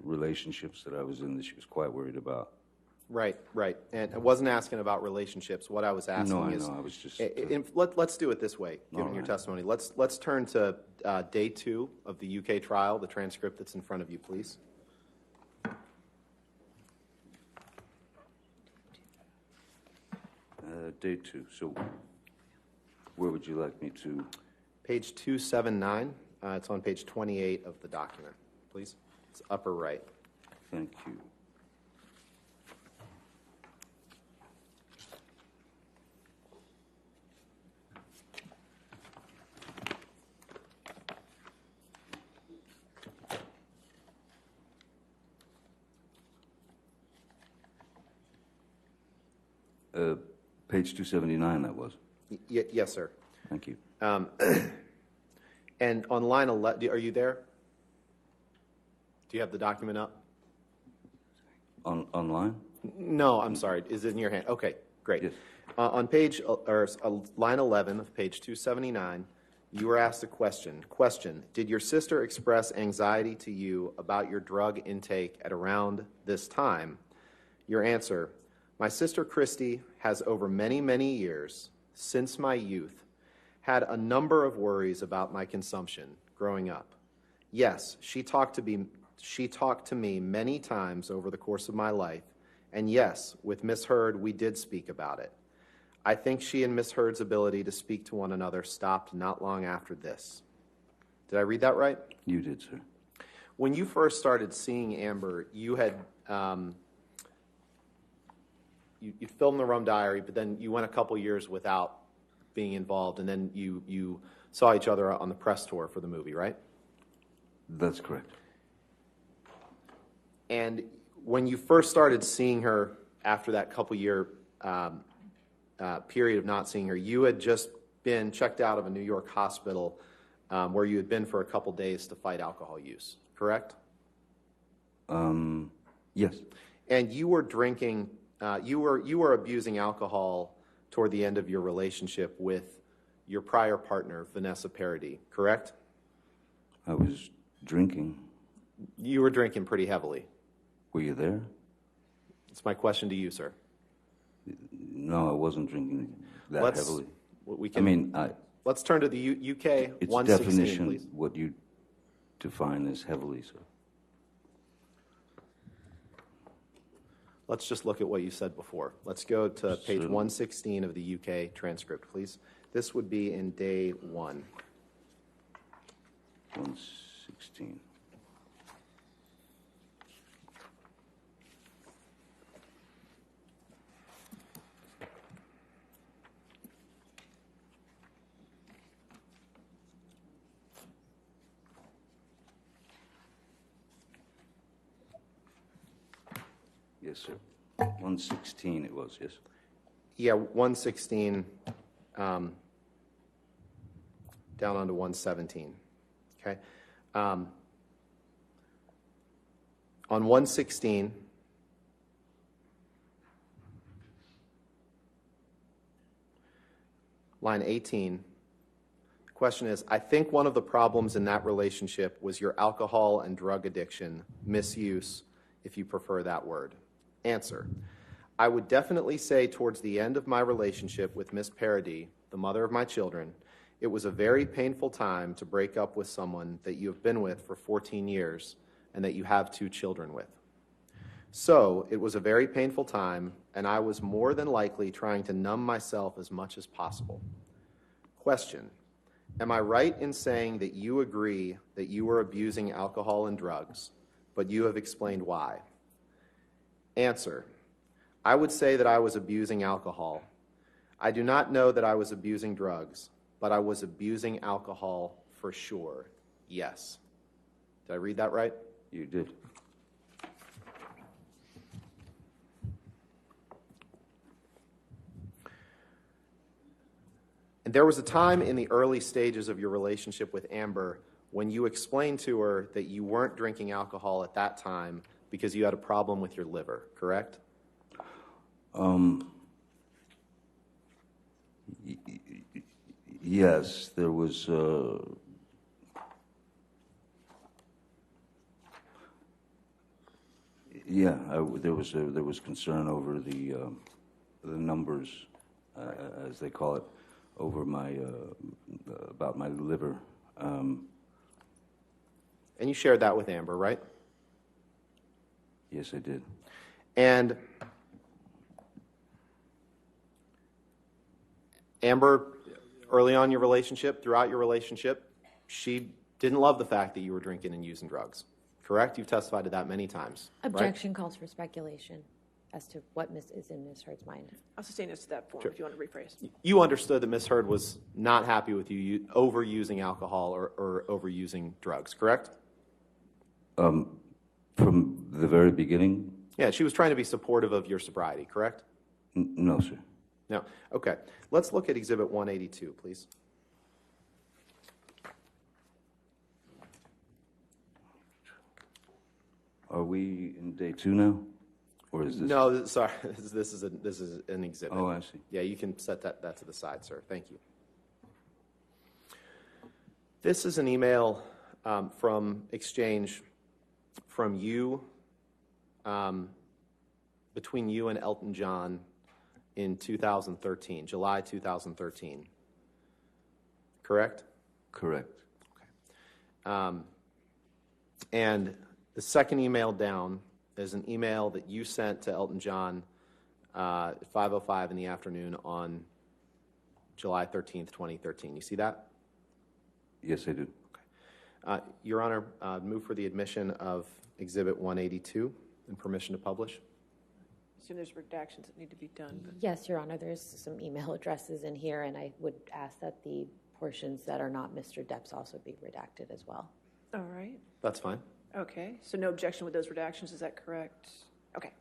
relationships that I was in that she was quite worried about. Right, right. And I wasn't asking about relationships. What I was asking is... No, I was just... let's do it this way, given your testimony. Let's turn to day 2 of the UK trial, the transcript that's in front of you, please. Day 2. So where would you like me to... Page 279. It's on page 28 of the document, please. It's upper right. Thank you. Page 279, that was. Yes, sir. Thank you. And on line 11, are you there? Do you have the document up? Online? No, I'm sorry. Is it in your hand? Okay, great. Yes. On line 11 of page 279, you were asked a question. Question, did your sister express anxiety to you about your drug intake at around this time? Your answer, my sister Christy has over many, many years, since my youth, had a number of worries about my consumption growing up. Yes, she talked to me many times over the course of my life, and yes, with Miss Hurd, we did speak about it. I think she and Miss Hurd's ability to speak to one another stopped not long after this. Did I read that right? You did, sir. When you first started seeing Amber, you had you filmed the Rum Diary, but then you went a couple years without being involved, and then you saw each other on the press tour for the movie, right? That's correct. And when you first started seeing her after that couple-year period of not seeing her, you had just been checked out of a New York hospital where you had been for a couple days to fight alcohol use, correct? Yes. And you were drinking, you were abusing alcohol toward the end of your relationship with your prior partner, Vanessa Paradis, correct? I was drinking. You were drinking pretty heavily. Were you there? It's my question to you, sir. No, I wasn't drinking that heavily. We can, let's turn to the UK It's 116, definition, please. what you define as heavily, sir. Let's just look at what you said before. Let's go to page 116 of the UK transcript, please. This would be in day 1. 116. Yes, sir. 116 it was, yes? Yeah, 116 down onto 117. Okay. On 116, line 18, the question is, I think one of the problems in that relationship was your alcohol and drug addiction, misuse, if you prefer that word. Answer. I would definitely say towards the end of my relationship with Miss Paradis, the mother of my children, it was a very painful time to break up with someone that you have been with for 14 years and that you have 2 children with. So it was a very painful time, and I was more than likely trying to numb myself as much as possible. Question. Am I right in saying that you agree that you were abusing alcohol and drugs, but you have explained why? Answer. I would say that I was abusing alcohol. I do not know that I was abusing drugs, but I was abusing alcohol for sure. Yes. Did I read that right? You did. And there was a time in the early stages of your relationship with Amber when you explained to her that you weren't drinking alcohol at that time because you had a problem with your liver, correct? Yes, there was. There was concern over the numbers, as they call it, over my about my liver. And you shared that with Amber, right? Yes, I did. And Amber, early on in your relationship, throughout your relationship, she didn't love the fact that you were drinking and using drugs, correct? You've testified to that many times, Objection calls for speculation as to what is in Ms. Heard's mind. I'll sustain us to that point if you want to rephrase. You understood that Ms. Heard was not happy with you overusing alcohol or overusing drugs, correct? From the very beginning? Yeah, she was trying to be supportive of your sobriety, correct? No, sir. No. Okay. Let's look at Exhibit 182, please. Are we in day 2 now? Or is this? No, sorry. This is an exhibit. Oh, I see. Yeah, you can set that to the side, sir. Thank you. This is an email from exchange from you, between you and Elton John in 2013, July 2013. Correct? Correct. Okay. And the second email down is an email that you sent to Elton John at 5:05 in the afternoon on July 13th, 2013. You see that? Yes, I do. Okay. Your Honor, move for the admission of Exhibit 182 and permission to publish. I assume there's redactions that need to be done. But Yes, Your Honor, there's some email addresses in here, and I would ask that the portions that are not Mr. Depp's also be redacted as well. all right. That's fine. Okay. So no objection with those redactions. Is that correct? Okay.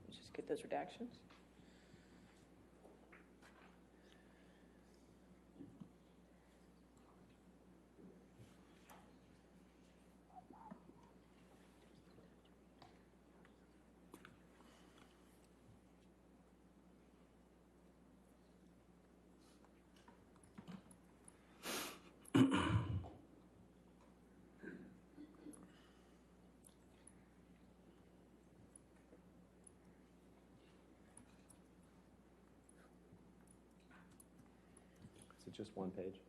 Let's just get those redactions. it just one page?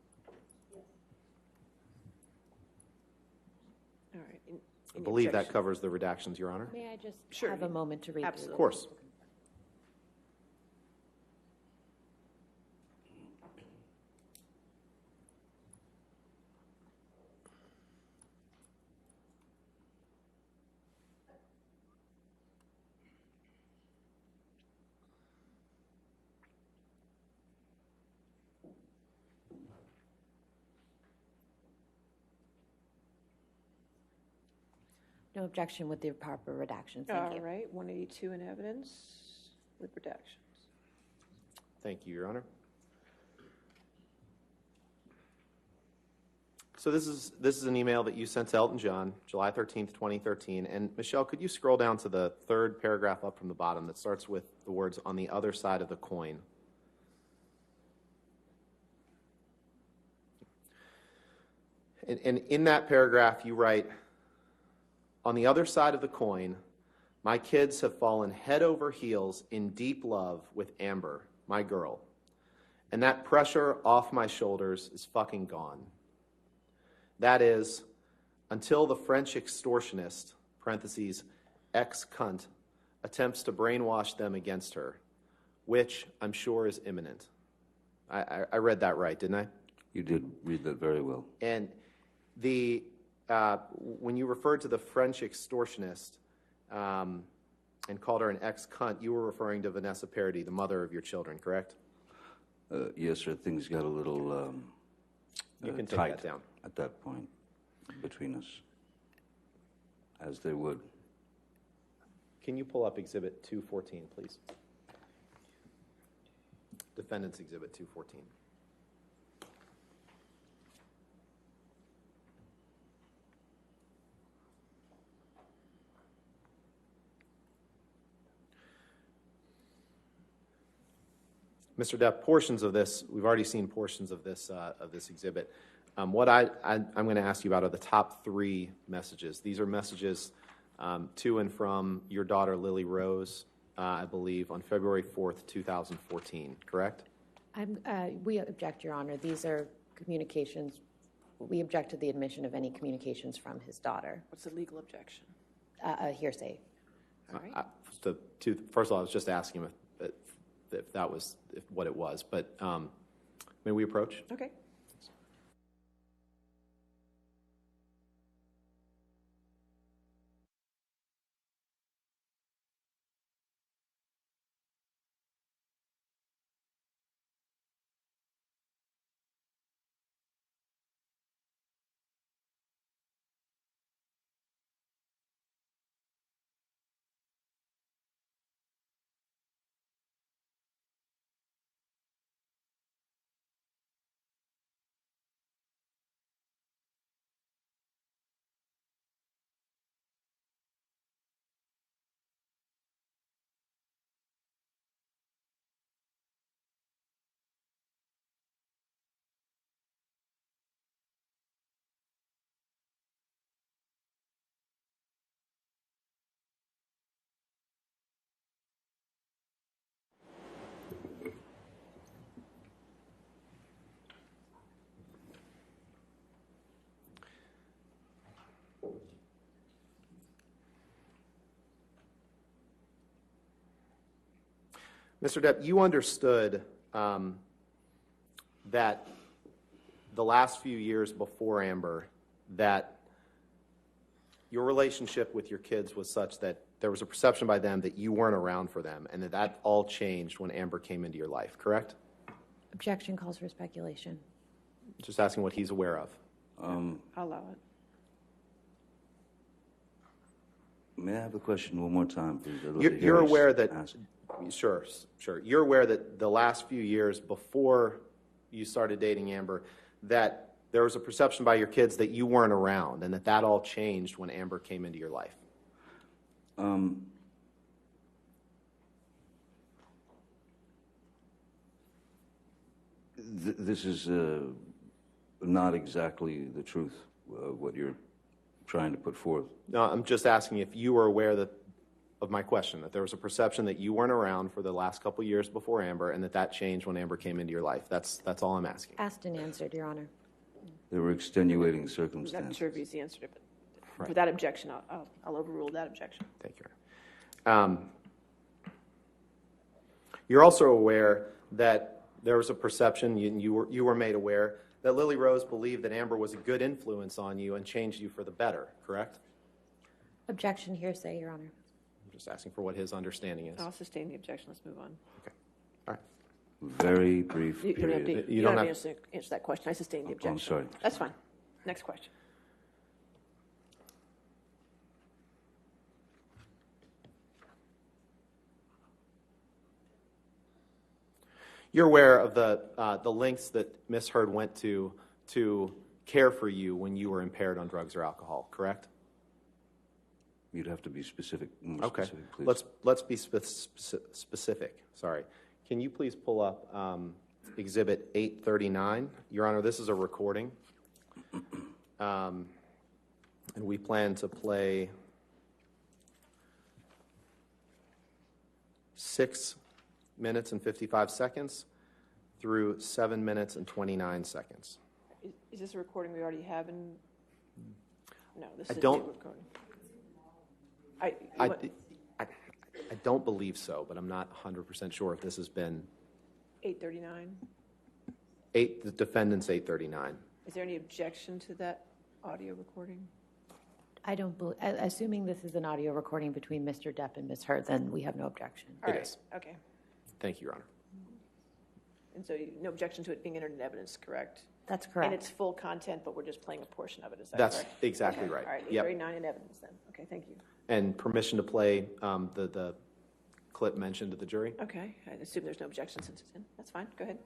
All right. I believe that covers the redactions, Your Honor. May I just Sure, have a moment to read? absolutely. Of course. No objection with the proper redactions. Thank you. All right, 182 in evidence with redactions. Thank you, Your Honor. So this is an email that you sent to Elton John, July 13th, 2013. And Michelle, could you scroll down to the third paragraph up from the bottom that starts with the words "on the other side of the coin"? And in that paragraph, you write, "On the other side of the coin, my kids have fallen head over heels in deep love with Amber, my girl. And that pressure off my shoulders is fucking gone. That is, until the French extortionist, parentheses, ex-cunt, attempts to brainwash them against her, which I'm sure is imminent." I read that right, didn't I? You did read that very well. And when you referred to the French extortionist and called her an ex-cunt, you were referring to Vanessa Paradis, the mother of your children, correct? Yes, sir. Things got a little You can take tight that down. at that point between us, as they would. Can you pull up Exhibit 214, please? Defendant's Exhibit 214. Mr. Depp, portions of this, we've already seen portions of this exhibit. What I'm going to ask you about are the top three messages. These are messages to and from your daughter, Lily Rose, I believe, on February 4th, 2014, correct? We object, Your Honor. These are communications. We object to the admission of any communications from his daughter. What's the legal objection? A hearsay. All right. First of all, I was just asking if that was what it was, but may we approach? Okay. Mr. Depp, you understood that the last few years before Amber, that your relationship with your kids was such that there was a perception by them that you weren't around for them, and that all changed when Amber came into your life, correct? Objection calls for speculation. Just asking what he's aware of. I'll allow it. May I have the question one more time, please? You're aware that, sure. You're aware that the last few years before you started dating Amber, that there was a perception by your kids that you weren't around, and that all changed when Amber came into your life. This is not exactly the truth, what you're trying to put forth. No, I'm just asking if you were aware that of my question, that there was a perception that you weren't around for the last couple years before Amber, and that changed when Amber came into your life. That's all I'm asking. Asked and answered, Your Honor. There were extenuating I'm not circumstances. sure if he's the answer to it, but Right. for that objection, I'll overrule that objection. Thank you, Your Honor. You're also aware that there was a perception, you were made aware, that Lily Rose believed that Amber was a good influence on you and changed you for the better, correct? Objection hearsay, Your Honor. I'm just asking for what his understanding is. I'll sustain the objection. Let's move on. Okay. All right. Very brief You don't have period. to, you don't have to answer that question. I sustain the objection. I'm sorry. That's fine. Next question. You're aware of the lengths that Ms. Hurd went to care for you when you were impaired on drugs or alcohol, correct? You'd have to be specific, more Okay. specific, please. Let's be specific. Sorry. Can you please pull up Exhibit 839? Your Honor, this is a recording. And we plan to play 6 minutes and 55 seconds through 7 minutes and 29 seconds. Is this a recording we already have in? No, this I is a don't- new recording. I don't believe so, but I'm not 100% sure if this has been 839. the defendant's 839. Is there any objection to that audio recording? I don't believe, assuming this is an audio recording between Mr. Depp and Ms. Hurd, then we have no objection. All It right. is. Okay. Thank you, Your Honor. And so no objection to it being entered in evidence, correct? That's And correct. it's full content, but we're just playing a portion of it, is that That's correct? exactly Okay. right. All right, Yep. 839 in evidence then. Okay, thank you. And permission to play the clip mentioned to the jury? Okay, I assume there's no objection since it's in. That's fine, go ahead.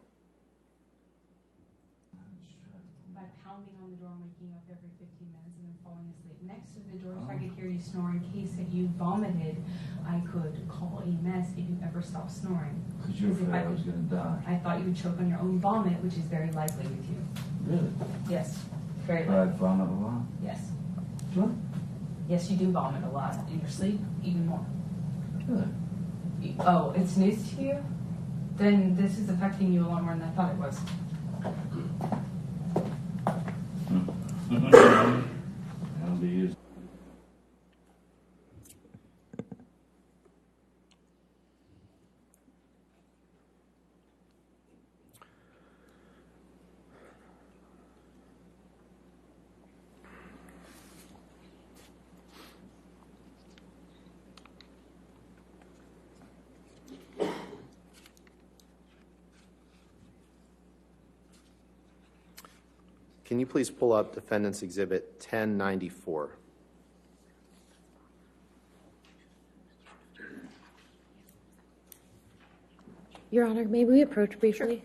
By pounding on the door and waking up every 15 minutes and then falling asleep next to the door so I could hear you snore in case that you vomited. I could call EMS if you ever stopped snoring. Because you were Because if afraid I was going to die. I thought you would choke on your own vomit, which is very likely with you. Really? Yes, very But I likely. vomit a lot. Yes. What? Yes, you do vomit a lot. In your sleep, even more. Really? Oh, it's news to you? Then this is affecting you a lot more than I thought it was. That'll be used. Can you please pull up Defendant's Exhibit 1094? Your Honor, may we approach briefly?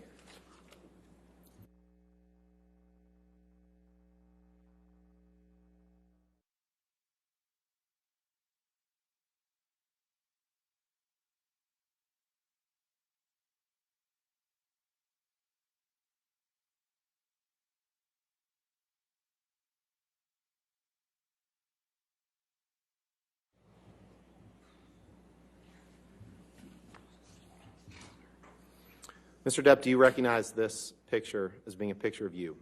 Mr. Depp, do you recognize this picture as being a picture of you?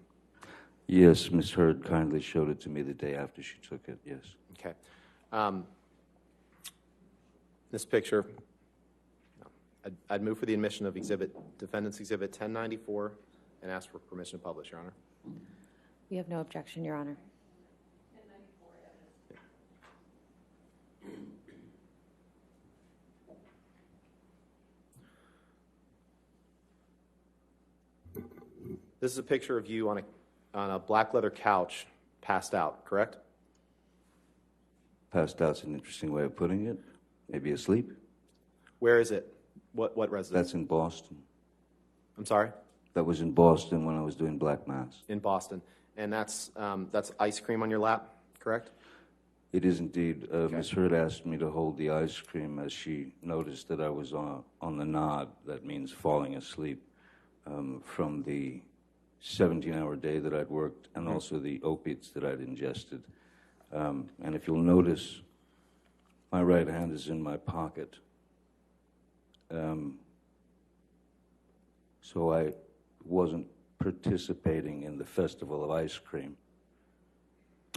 Yes, Ms. Hurd kindly showed it to me the day after she took it, yes. Okay. This picture, I'd move for the admission of Defendant's Exhibit 1094 and ask for permission to publish, Your Honor. We have no objection, Your Honor. This is a picture of you on a black leather couch, passed out, correct? Passed out's an interesting way of putting it. Maybe asleep. Where is it? What residence? That's in Boston. I'm sorry? That was in Boston when I was doing Black Mass. In Boston. And that's ice cream on your lap, correct? It is indeed. Ms. Hurd asked me to hold the ice cream as she noticed that I was on the nod. That means falling asleep from the 17-hour day that I'd worked and also the opiates that I'd ingested. And if you'll notice, My right hand is in my pocket. So I wasn't participating in the festival of ice cream.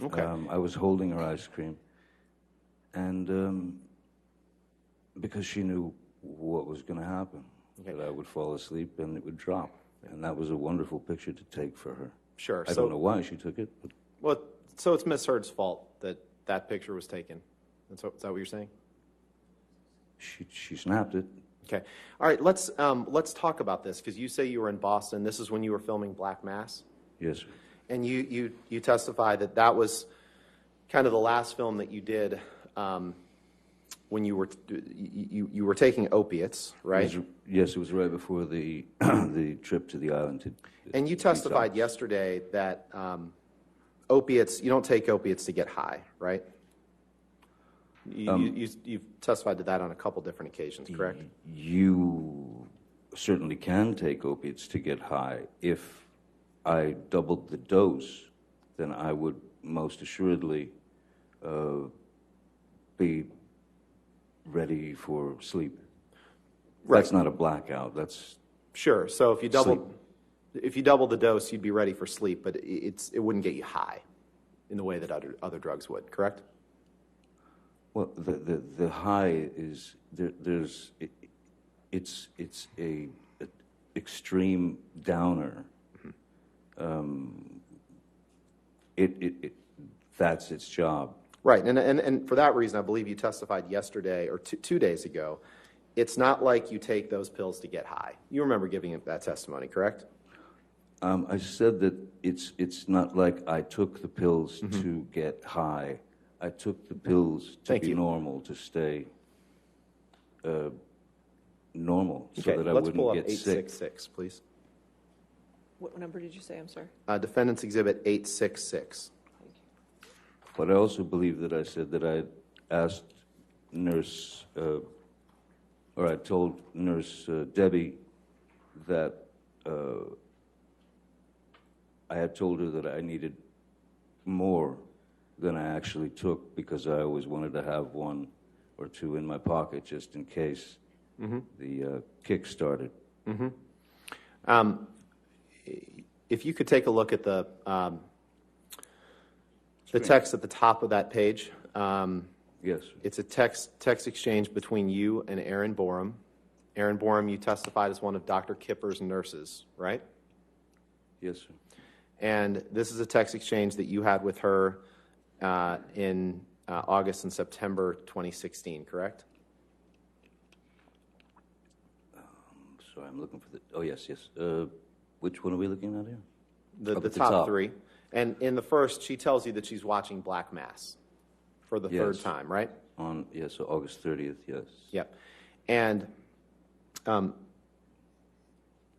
Okay. I was holding her ice cream, and because she knew what was going to happen, Okay. that I would fall asleep and it would drop. And that was a wonderful picture to take for her. Sure. I don't know why she took it, but Well, so it's Miss Heard's fault that that picture was taken. Is that what you're saying? she snapped it. Okay. All right. Let's talk about this, because you say you were in Boston. This is when you were filming Black Mass, Yes, sir. and you testified that that was kind of the last film that you did when you were taking opiates, right? Yes, it was right before the the trip to the island. And you testified yesterday that opiates, you don't take opiates to get high, right? You've testified to that on a couple different occasions, correct? You certainly can take opiates to get high. If I doubled the dose, then I would most assuredly be ready for sleep. Right. That's not a blackout. That's Sure. So if you Sleep. double the dose, you'd be ready for sleep, but it wouldn't get you high in the way that other drugs would, correct? well. The high is it's a extreme downer. That's its job. Right. And for that reason, I believe you testified yesterday or 2 days ago. It's not like you take those pills to get high. You remember giving that testimony, correct? I said that it's not like I took the pills to get high. I took the pills to Thank be you. normal, to stay normal, so Okay. that I Let's wouldn't pull up get sick. 866, please. What number did you say? I'm sorry. Defendant's Exhibit 866. But I also believe that I said that I asked Nurse, or I told Nurse Debbie that I had told her that I needed more than I actually took, because I always wanted to have 1 or 2 in my pocket just in case the kick started. If you could take a look at the text at the top of that page. Yes, It's a text exchange between you and Erin Borum. Erin Borum, you testified as one of Dr. Kipper's nurses, right? yes, sir. And this is a text exchange that you had with her in August and September 2016, correct? Sorry, I'm looking for the. Oh, yes. Which one are we looking at here? The Up at the top top. 3. And in the first, she tells you that she's watching Black Mass for the third Yes. time, right? So August 30th, yes. Yep. And,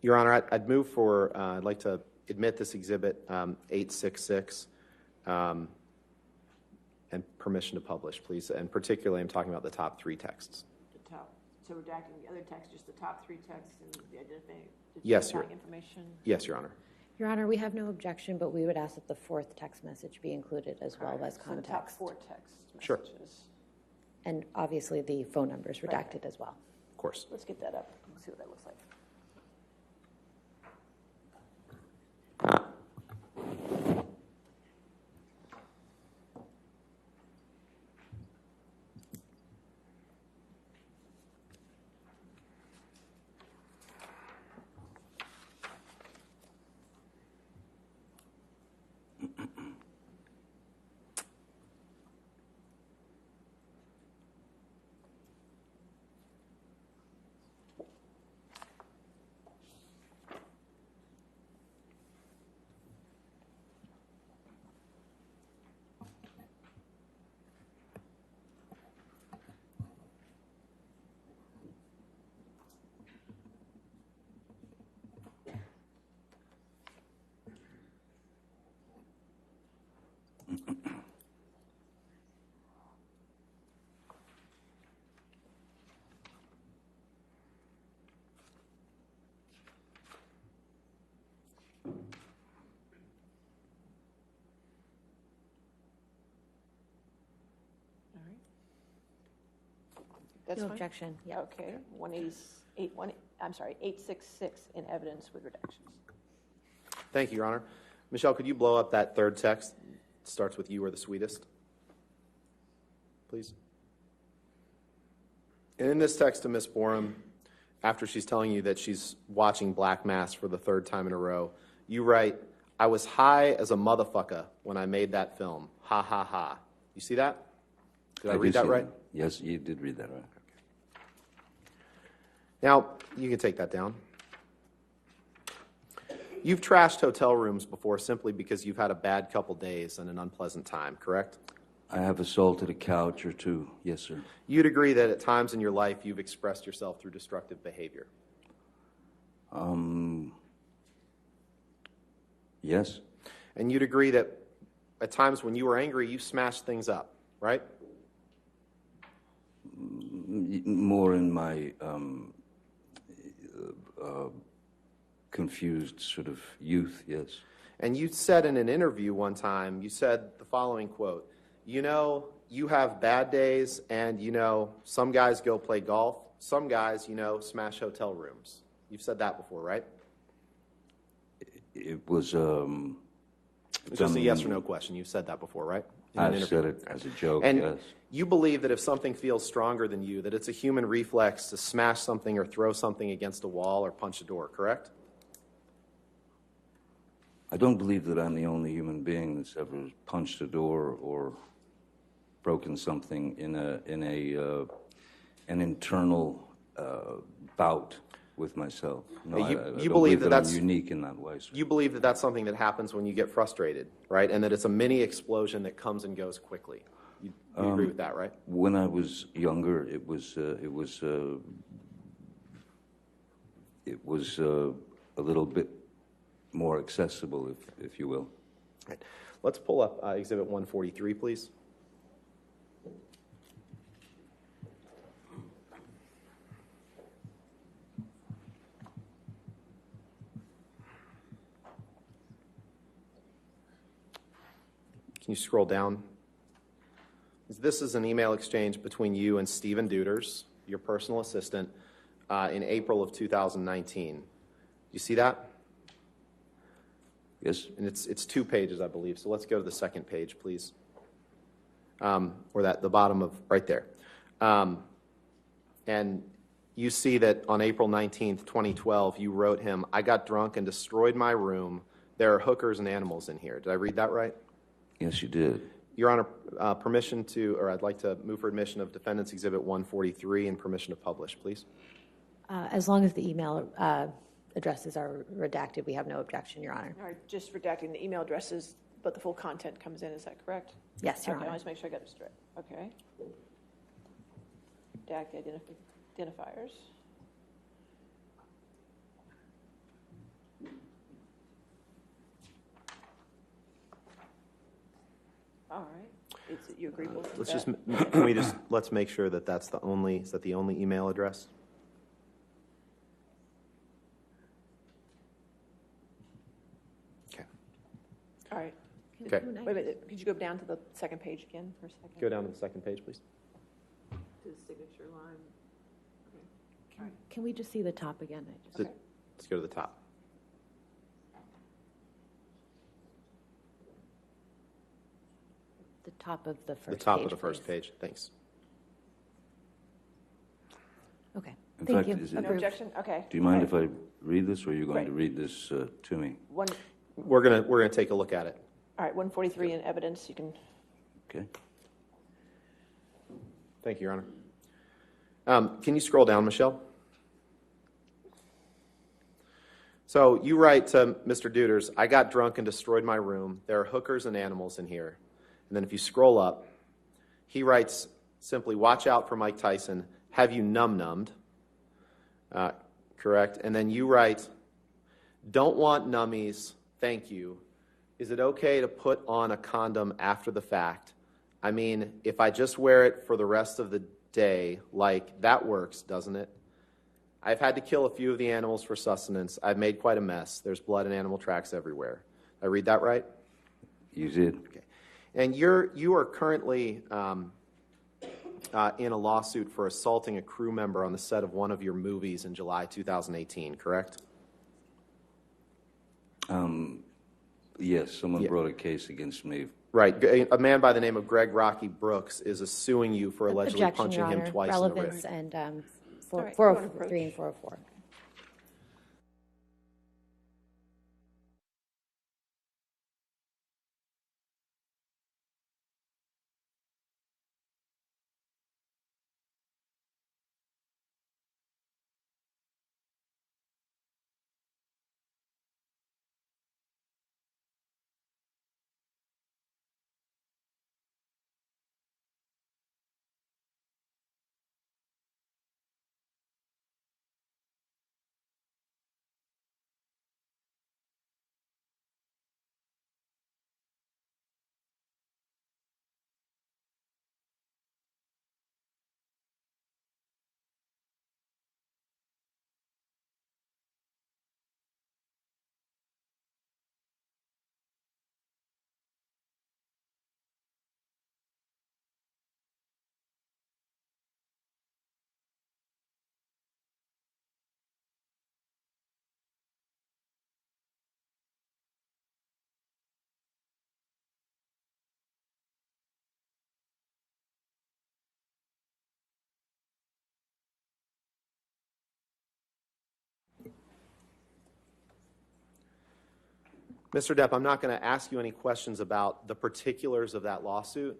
Your Honor, I'd move for, I'd like to admit this Exhibit 866 and permission to publish, please. And particularly, I'm talking about the top 3 texts. The top. So redacting the other text, just the top 3 texts and the identifying Yes, Your- information. Yes, Your Honor. Your Honor, we have no objection, but we would ask that the 4th text message be included as well as So the top context. 4 text Sure. messages. And obviously, the phone number is redacted as well. Of course. Let's get that up and see what that looks like. That's No fine? objection, yeah. Okay, 866 in evidence with redactions. Thank you, Your Honor. Michelle, could you blow up that third text? It starts with "you are the sweetest," please. And in this text to Ms. Borum, after she's telling you that she's watching Black Mass for the third time in a row, you write, "I was high as a motherfucker when I made that film. Ha, ha, ha." You see that? Did I read that right? Yes, you did read that right. Now, you can take that down. You've trashed hotel rooms before simply because you've had a bad couple days and an unpleasant time, correct? I have assaulted a couch or two. Yes, sir. You'd agree that at times in your life you've expressed yourself through destructive behavior. Yes. And you'd agree that at times when you were angry, you smashed things up, right? More in my confused sort of youth, yes. And you said in an interview one time, you said the following quote, "You know, you have bad days, and you know, some guys go play golf, some guys, you know, smash hotel rooms." You've said that before, right? It was It's just a yes or no question. You've said that before, right? In an I've interview. said it as a joke, And yes. you believe that if something feels stronger than you, that it's a human reflex to smash something or throw something against a wall or punch a door, correct? I don't believe that I'm the only human being that's ever punched a door or broken something in an internal bout with myself. No, You- I you don't believe that I'm that's- unique in that way, sir. You believe that that's something that happens when you get frustrated, right? And that it's a mini explosion that comes and goes quickly. You agree with that, right? When I was younger, it was a little bit more accessible, if you will. Right. Let's pull up Exhibit 143, please. Can you scroll down? This is an email exchange between you and Stephen Duders, your personal assistant, in April of 2019. You see that? Yes? And it's 2 pages, I believe. So let's go to the second page, please. Or the bottom of right there. And you see that on April 19th, 2012, you wrote him, "I got drunk and destroyed my room. There are hookers and animals in here." Did I read that right? Yes, you did. Your Honor, permission to, or I'd like to move for admission of Defendant's Exhibit 143 and permission to publish, please. As long as the email addresses are redacted, we have no objection, Your Honor. All right, just redacting the email addresses, but the full content comes in, is that correct? Yes, Your Okay, Honor. let's make sure I got it straight. Okay. Redact the identifiers. All right. Is it you agreeable with Let's that? can we just, let's make sure that that's the only, is that the only email address? Okay. All right. Okay. Wait a minute, could you go down to the second page again for a second? Go down to the second page, please. To the signature line. Okay. Can we just see the top again? Let's go to the top. The top of the first The page, top of the first please. page. Thanks. Okay, In thank fact, you. is it- No Approved. objection? Okay. Do you mind All if I read this, or are you going Right. to read this to me? One, We're gonna take a look at it. all right, 143 in evidence, you can, Okay. Thank you, Your Honor. Can you scroll down, Michelle? So you write to Mr. Duders, "I got drunk and destroyed my room. There are hookers and animals in here." And then if you scroll up, he writes simply, "Watch out for Mike Tyson. Have you num-nummed?" Correct. And then you write, "Don't want nummies. Thank you. Is it okay to put on a condom after the fact? I mean, if I just wear it for the rest of the day, like, that works, doesn't it? I've had to kill a few of the animals for sustenance. I've made quite a mess. There's blood and animal tracks everywhere." I read that right? You did. Okay. And you are currently in a lawsuit for assaulting a crew member on the set of one of your movies in July 2018, correct? Yes, someone Yeah. brought a case against me. Right. A man by the name of Greg Rocky Brooks is suing you for allegedly Objection, punching Your him Honor. twice Relevance in the rib. and All right, 403 and 404. Mr. Depp, I'm not going to ask you any questions about the particulars of that lawsuit,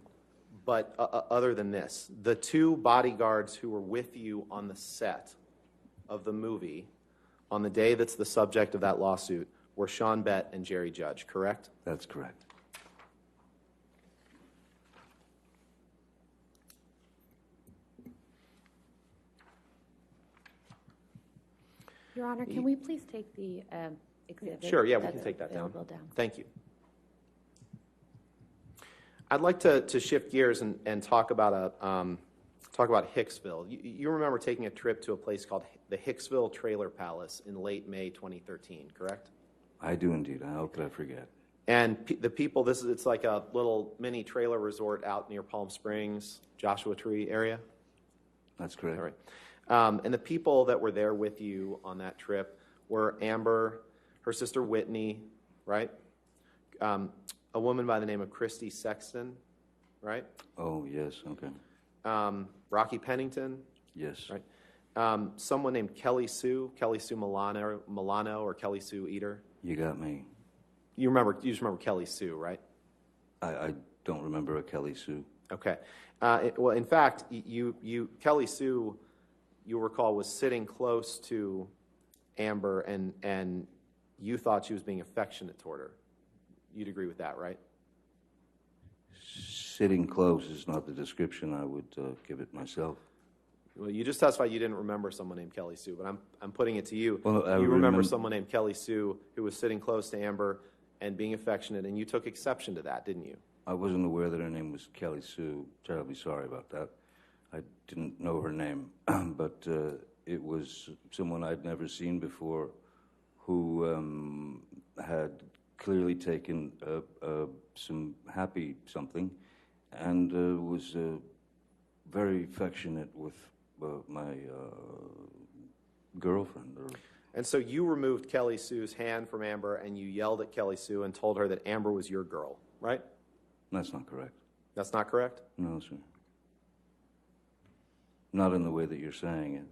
but other than this, the two bodyguards who were with you on the set of the movie on the day that's the subject of that lawsuit were Sean Bett and Jerry Judge, correct? That's correct. Your Honor, can we please take the exhibit? Sure, yeah, we that's can take that down. available down. Thank you. I'd like to shift gears and talk about Hicksville. You remember taking a trip to a place called the Hicksville Trailer Palace in late May 2013, correct? I do indeed. How could I forget? And the people, it's like a little mini trailer resort out near Palm Springs, Joshua Tree area. That's correct. All right. And the people that were there with you on that trip were Amber, her sister Whitney, right? A woman by the name of Christy Sexton, right? Oh, yes, okay. Rocky Pennington, Yes. right? Someone named Kelly Sue Milano or Kelly Sue Eater. You got me. You just remember Kelly Sue, right? I don't remember a Kelly Sue. Okay. Well, in fact, Kelly Sue, you recall, was sitting close to Amber, and you thought she was being affectionate toward her. You'd agree with that, right? Sitting close is not the description I would give it myself. Well, you just testified you didn't remember someone named Kelly Sue, but I'm putting it to you. Well, I you remember remem- someone named Kelly Sue who was sitting close to Amber and being affectionate, and you took exception to that, didn't you? I wasn't aware that her name was Kelly Sue. Terribly sorry about that. I didn't know her name, but it was someone I'd never seen before who had clearly taken some happy something and was very affectionate with my girlfriend. And so you removed Kelly Sue's hand from Amber, and you yelled at Kelly Sue and told her that Amber was your girl, right? That's not correct. That's not correct? No, sir. Not in the way that you're saying it.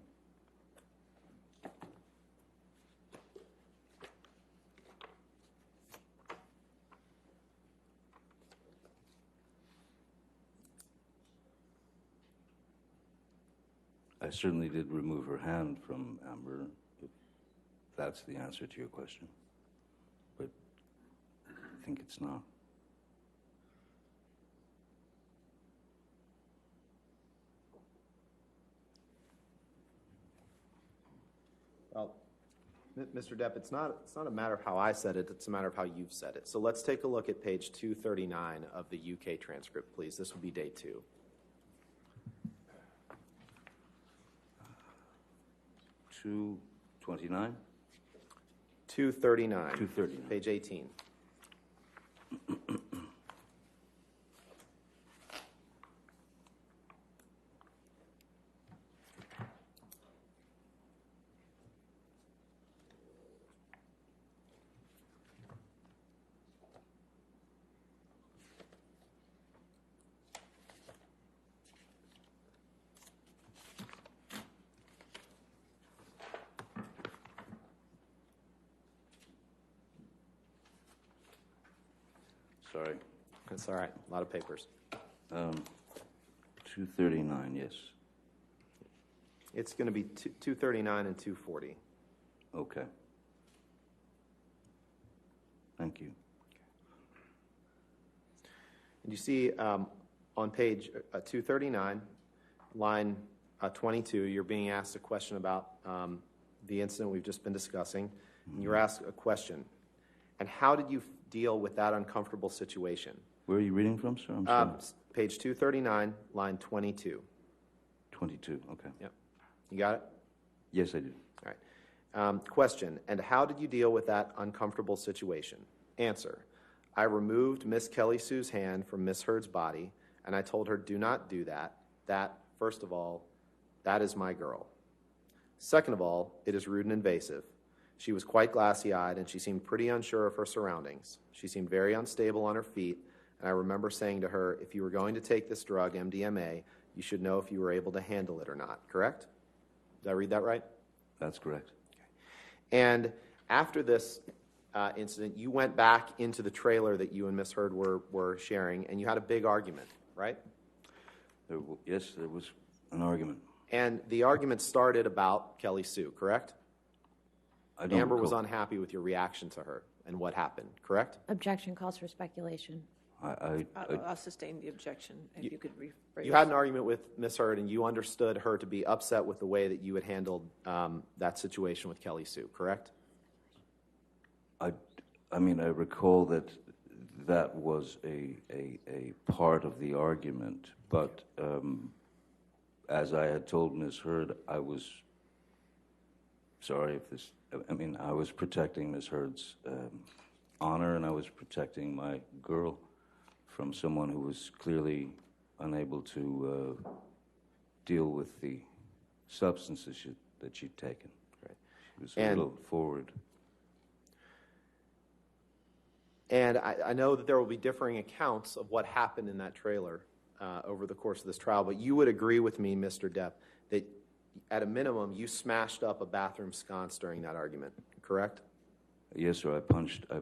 I certainly did remove her hand from Amber, if that's the answer to your question. But I think it's not. Well, Mr. Depp, it's not a matter of how I said it, it's a matter of how you've said it. So let's take a look at page 239 of the UK transcript, please. This will be day 2. Two 29? 239. 239. Page 18. Sorry. That's all right. A lot of papers. 239, yes. It's going to be 239 and 240. Okay. Thank you. And you see on page 239, line 22, you're being asked a question about the incident we've just been discussing. And you're asked a question. And how did you deal with that uncomfortable situation? Where are you reading from, sir? I'm sorry. Page 239, line 22. 22, okay. Yep. You got it? Yes, I do. All right. Question, and how did you deal with that uncomfortable situation? Answer, I removed Miss Kelly Sue's hand from Miss Heard's body, and I told her, do not do that. That, first of all, that is my girl. Second of all, it is rude and invasive. She was quite glassy-eyed, and she seemed pretty unsure of her surroundings. She seemed very unstable on her feet, and I remember saying to her, if you were going to take this drug, MDMA, you should know if you were able to handle it or not, correct? Did I read that right? That's correct. And after this incident, you went back into the trailer that you and Miss Heard were sharing, and you had a big argument, right? Yes, there was an argument. And the argument started about Kelly Sue, correct? I don't Amber was recall. unhappy with your reaction to her and what happened, correct? Objection calls for speculation. I'll sustain the objection if you could rephrase. You had an argument with Miss Heard, and you understood her to be upset with the way that you had handled that situation with Kelly Sue, correct? I mean, I recall that that was a part of the argument, but as I had told Ms. Heard, I was sorry if this, I mean, I was protecting Ms. Heard's honor, and I was protecting my girl from someone who was clearly unable to deal with the substances that she'd taken. Right. She was a little forward. And I know that there will be differing accounts of what happened in that trailer over the course of this trial, but you would agree with me, Mr. Depp, that at a minimum you smashed up a bathroom sconce during that argument, correct? Yes, sir. I punched a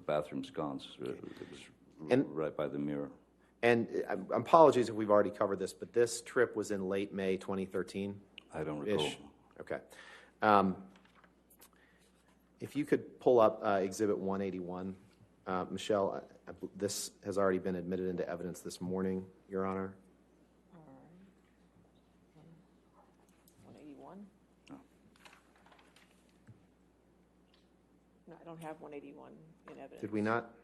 bathroom sconce that was right by the mirror. And apologies if we've already covered this, but this trip was in late May 2013? I don't recall. Okay. If you could pull up Exhibit 181. Michelle, this has already been admitted into evidence this morning, Your Honor. 181? No, I don't have 181 in evidence. Did we not?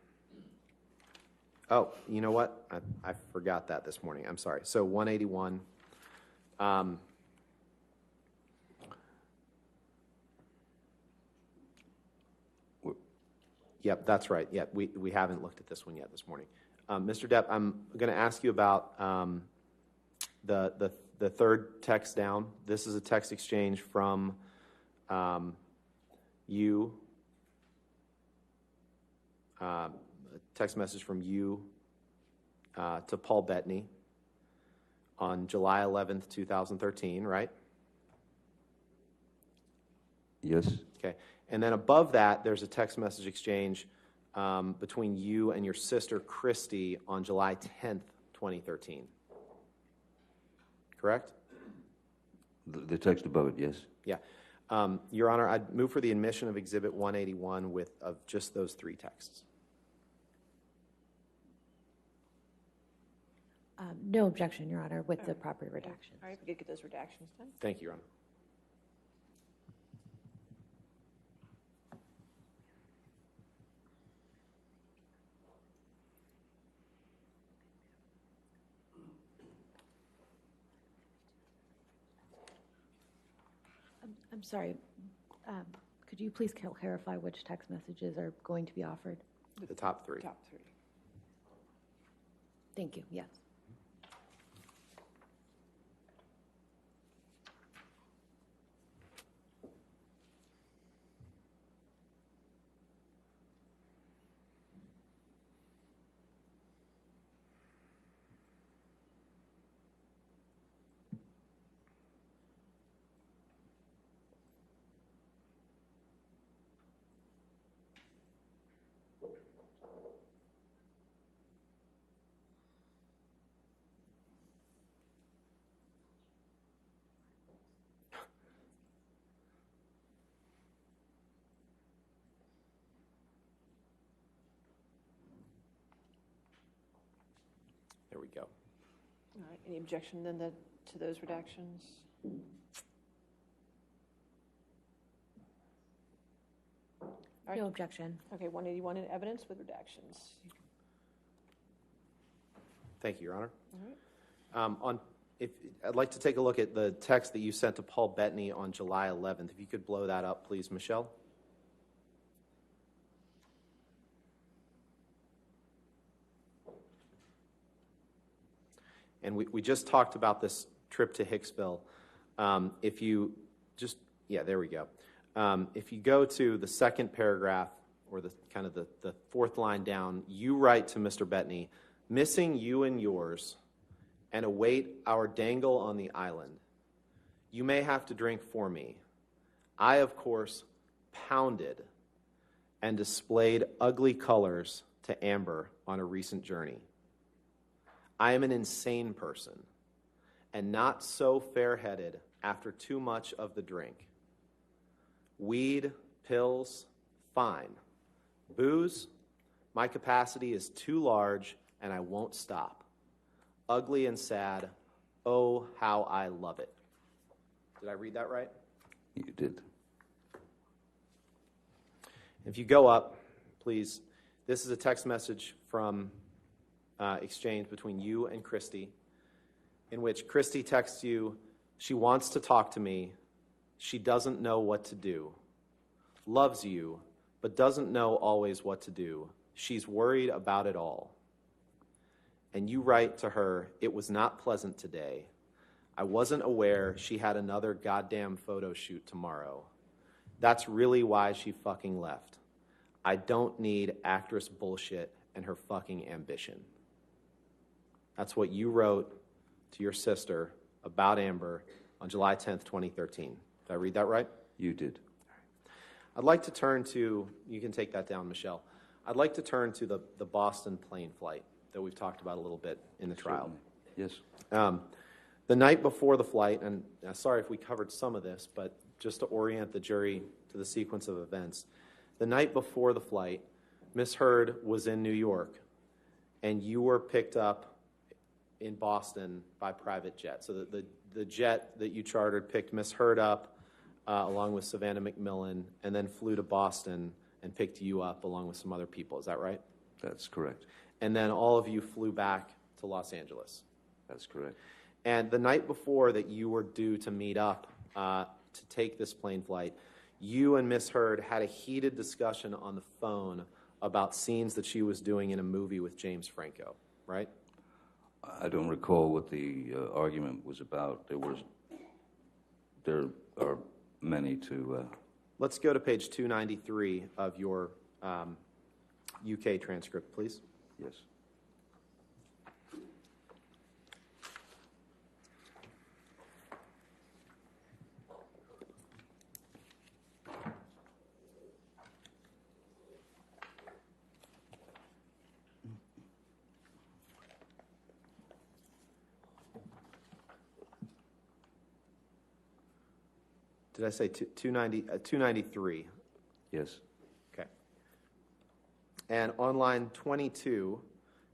Oh, you know what? I forgot that this morning. I'm sorry. So 181. Yep, that's right. Yep, we haven't looked at this one yet this morning. Mr. Depp, I'm going to ask you about the third text down. This is a text exchange from you, a text message from you to Paul Bettany on July 11th, 2013, right? Yes. Okay. And then above that, there's a text message exchange between you and your sister, Christy, on July 10th, 2013. Correct? The text above it, yes. Yeah. Your Honor, I'd move for the admission of Exhibit 181 of just those three texts. No objection, Your Honor, with the proper redactions. All right, we could get those redactions done. Thank you, Your Honor. I'm sorry. Could you please clarify which text messages are going to be offered? The top three. Top three. Thank you. Yes. we go. All right, any objection then to those redactions? All right. No objection. Okay, 181 in evidence with redactions. Thank you, Your Honor. All right. I'd like to take a look at the text that you sent to Paul Bettany on July 11th. If you could blow that up, please, Michelle. And we just talked about this trip to Hicksville. If you just, yeah, there we go. If you go to the second paragraph, or the kind of the fourth line down, you write to Mr. Bettany, missing you and yours, and await our dangle on the island. You may have to drink for me. I, of course, pounded and displayed ugly colors to Amber on a recent journey. I am an insane person, and not so fair-headed after too much of the drink. Weed, pills, fine. Booze, my capacity is too large, and I won't stop. Ugly and sad, oh, how I love it. Did I read that right? You did. If you go up, please, this is a text message from exchange between you and Christy, in which Christy texts you, she wants to talk to me, she doesn't know what to do, loves you, but doesn't know always what to do. She's worried about it all. And you write to her, it was not pleasant today. I wasn't aware she had another goddamn photo shoot tomorrow. That's really why she fucking left. I don't need actress bullshit and her fucking ambition. That's what you wrote to your sister about Amber on July 10th, 2013. Did I read that right? You did. I'd like to turn to, you can take that down, Michelle. I'd like to turn to the Boston plane flight that we've talked about a little bit in the trial. Yes. The night before the flight, and sorry if we covered some of this, but just to orient the jury to the sequence of events, the night before the flight, Miss Hurd was in New York, and you were picked up in Boston by private jet. So the jet that you chartered picked Miss Hurd up along with Savannah McMillan, and then flew to Boston and picked you up along with some other people. Is that right? That's correct. And then all of you flew back to Los Angeles. That's correct. And the night before that you were due to meet up to take this plane flight, you and Miss Hurd had a heated discussion on the phone about scenes that she was doing in a movie with James Franco, right? I don't recall what the argument was about. There are many to... Let's go to page 293 of your UK transcript, please. Yes. Did I say 293? Yes. Okay. And on line 22,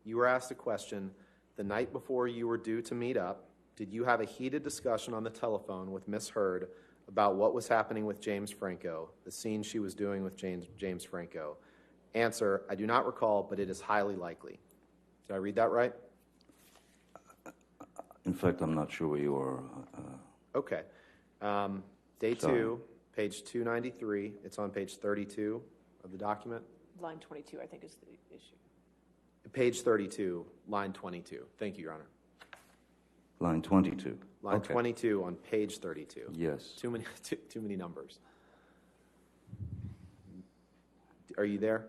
you were asked a question, the night before you were due to meet up, did you have a heated discussion on the telephone with Miss Hurd about what was happening with James Franco, the scene she was doing with James Franco? Answer, I do not recall, but it is highly likely. Did I read that right? In fact, I'm not sure where you are. Okay. Day Sorry. 2, page 293. It's on page 32 of the document. Line 22, I think, is the issue. Page 32, line 22. Thank you, Your Honor. Line 22. Line Okay. 22 on page 32. Yes. Too many numbers. Are you there?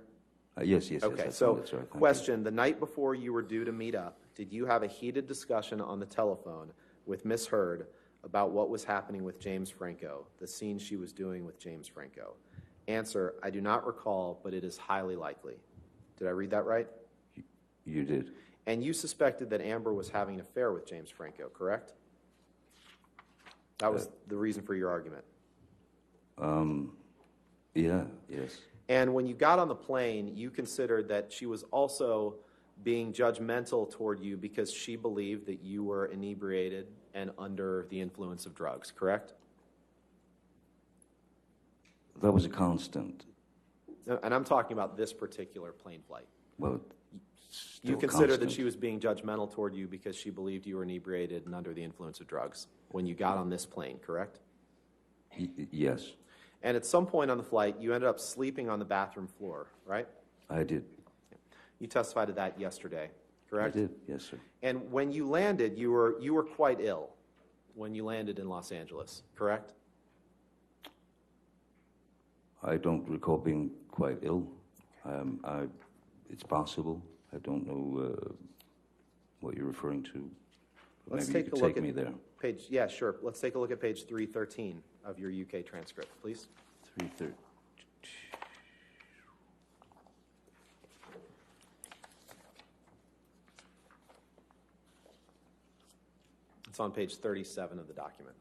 Yes, yes, Okay, yes. so That's right. Thank you. question, the night before you were due to meet up, did you have a heated discussion on the telephone with Miss Hurd about what was happening with James Franco, the scene she was doing with James Franco? Answer, I do not recall, but it is highly likely. Did I read that right? You did. And you suspected that Amber was having an affair with James Franco, correct? That was the reason for your argument. Yeah, yes. And when you got on the plane, you considered that she was also being judgmental toward you because she believed that you were inebriated and under the influence of drugs, correct? That was a constant. And I'm talking about this particular plane flight. Well, You consider that she was being judgmental toward you because she believed you were inebriated and under the influence of drugs when you got on this plane, correct? Yes, And at some point on the flight, you ended up sleeping on the bathroom floor, right? I did. You testified to that yesterday, correct? I did, yes, sir. And when you landed, you were quite ill when you landed in Los Angeles, correct? I don't recall being quite ill. It's possible. I don't know what you're referring to. Let's Maybe take you a could look take at me there. Yeah, sure. Let's take a look at page 313 of your UK transcript, please. 3:30. It's on page 37 of the document.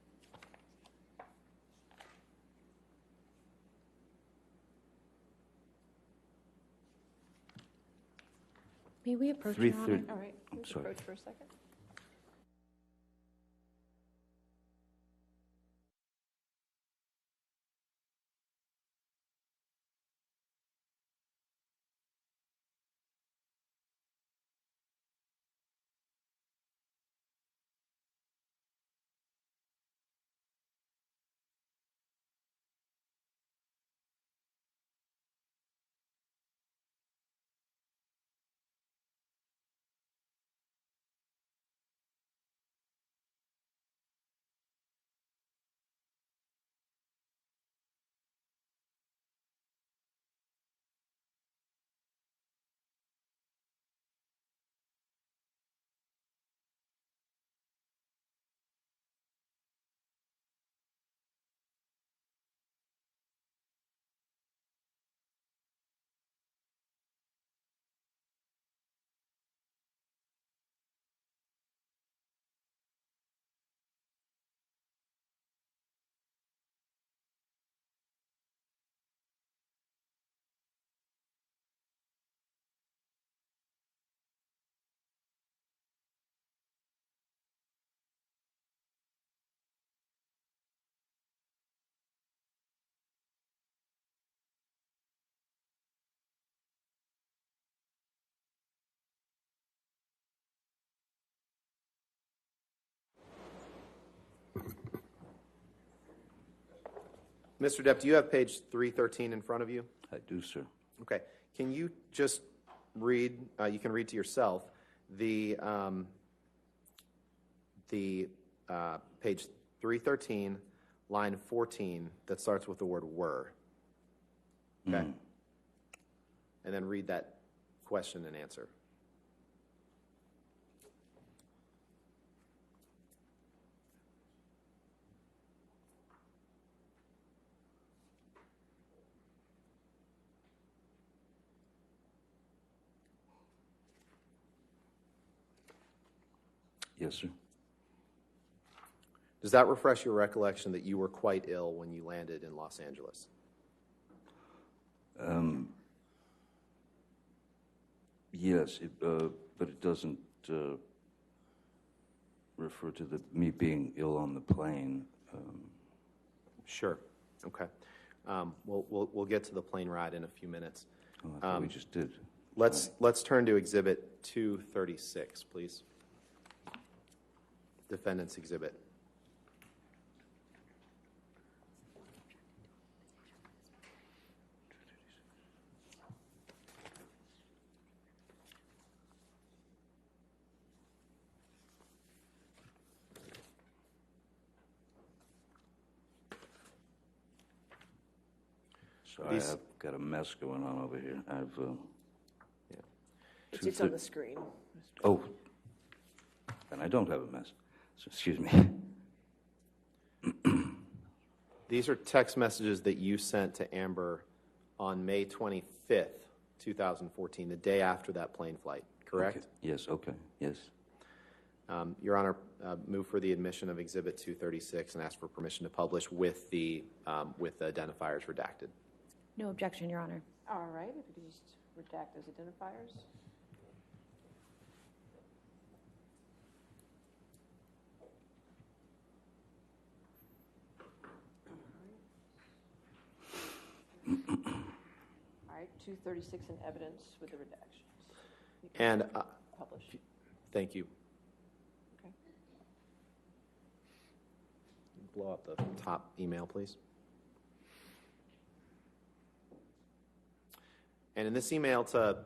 May we approach, Your Honor? 3:30. All right, I'm let's sorry. approach for a second. Mr. Depp, do you have page 313 in front of you? I do, sir. Okay. Can you just read, you can read to yourself, the page 313, line 14, that starts with the word were. Okay? And then read that question and answer. Yes, sir. Does that refresh your recollection that you were quite ill when you landed in Los Angeles? Yes, but it doesn't refer to me being ill on the plane. Sure. Okay. We'll get to the plane ride in a few minutes. Oh, I thought we just did. Let's turn to Exhibit 236, please. Defendant's Exhibit. Sorry, I've got a mess going on over here. It's on the screen. Oh, and I don't have a mess. So, excuse me. These are text messages that you sent to Amber on May 25th, 2014, the day after that plane flight, correct? Okay. Yes, okay, yes. Your Honor, move for the admission of Exhibit 236 and ask for permission to publish with the identifiers redacted. No objection, Your Honor. All right, if you could just redact those identifiers. 236 in evidence with the redactions. You can And publish. thank you. Okay. Blow up the top email, please. And in this email to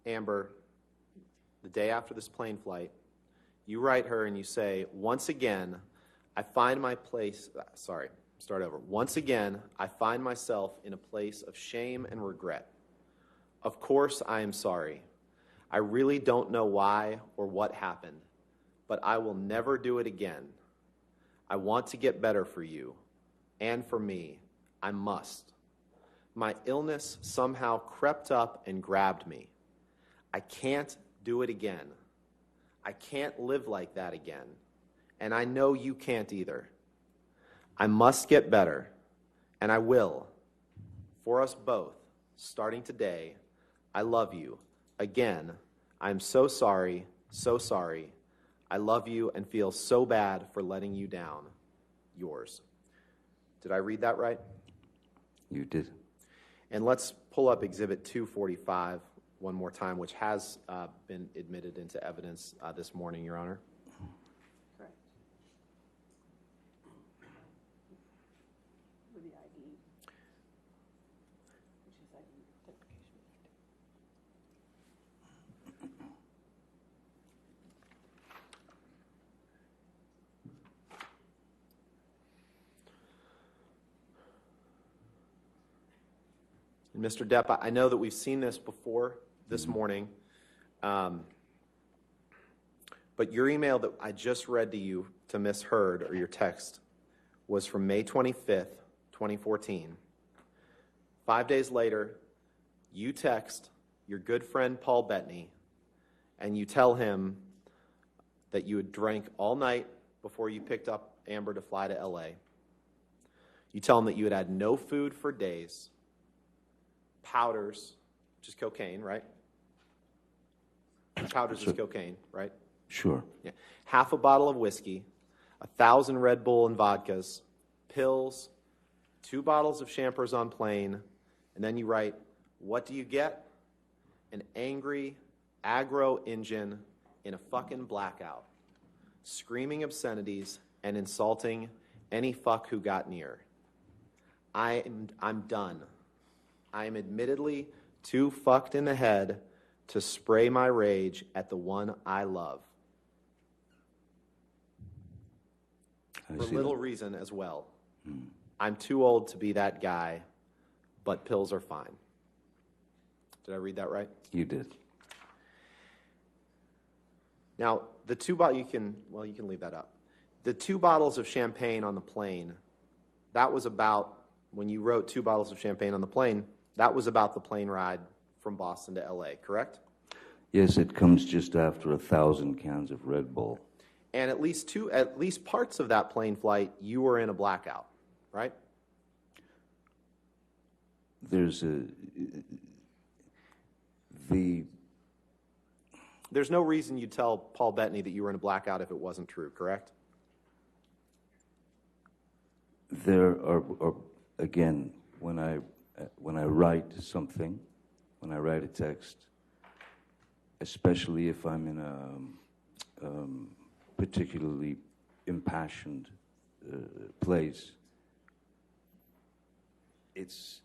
Amber, the day after this plane flight, you write her and you say, once again, I find my place, start over. Once again, I find myself in a place of shame and regret. Of course, I am sorry. I really don't know why or what happened, but I will never do it again. I want to get better for you and for me. I must. My illness somehow crept up and grabbed me. I can't do it again. I can't live like that again. And I know you can't either. I must get better, and I will. For us both, starting today, I love you. Again, I'm so sorry, so sorry. I love you and feel so bad for letting you down. Yours. Did I read that right? You did. And let's pull up Exhibit 245 one more time, which has been admitted into evidence this morning, Your Honor. Correct. With the ID, which is ID identification. And Mr. Depp, I know that we've seen this before this morning, but your email that I just read to you to Ms. Hurd, or your text, was from May 25th, 2014. 5 days later, you text your good friend Paul Bettany, and you tell him that you had drank all night before you picked up Amber to fly to L.A. You tell him that you had had no food for days, powders, which is cocaine, right? Powders is cocaine, right? Sure. Yeah. Half a bottle of whiskey, 1,000 Red Bull and vodkas, pills, 2 bottles of Champers on plane, and then you write, what do you get? An angry, aggro engine in a fucking blackout, screaming obscenities and insulting any fuck who got near. I'm done. I am admittedly too fucked in the head to spray my rage at the one I love. For little reason as well. I'm too old to be that guy, but pills are fine. Did I read that right? You did. Now, the 2 bottles, you can leave that up. The 2 bottles of champagne on the plane, that was about, when you wrote 2 bottles of champagne on the plane, that was about the plane ride from Boston to L.A., correct? Yes, it comes just after 1,000 cans of Red Bull. And at least parts of that plane flight, you were in a blackout, right? There's no reason you'd tell Paul Bettany that you were in a blackout if it wasn't true, correct? There are again, when I write something, when I write a text, especially if I'm in a particularly impassioned place, it's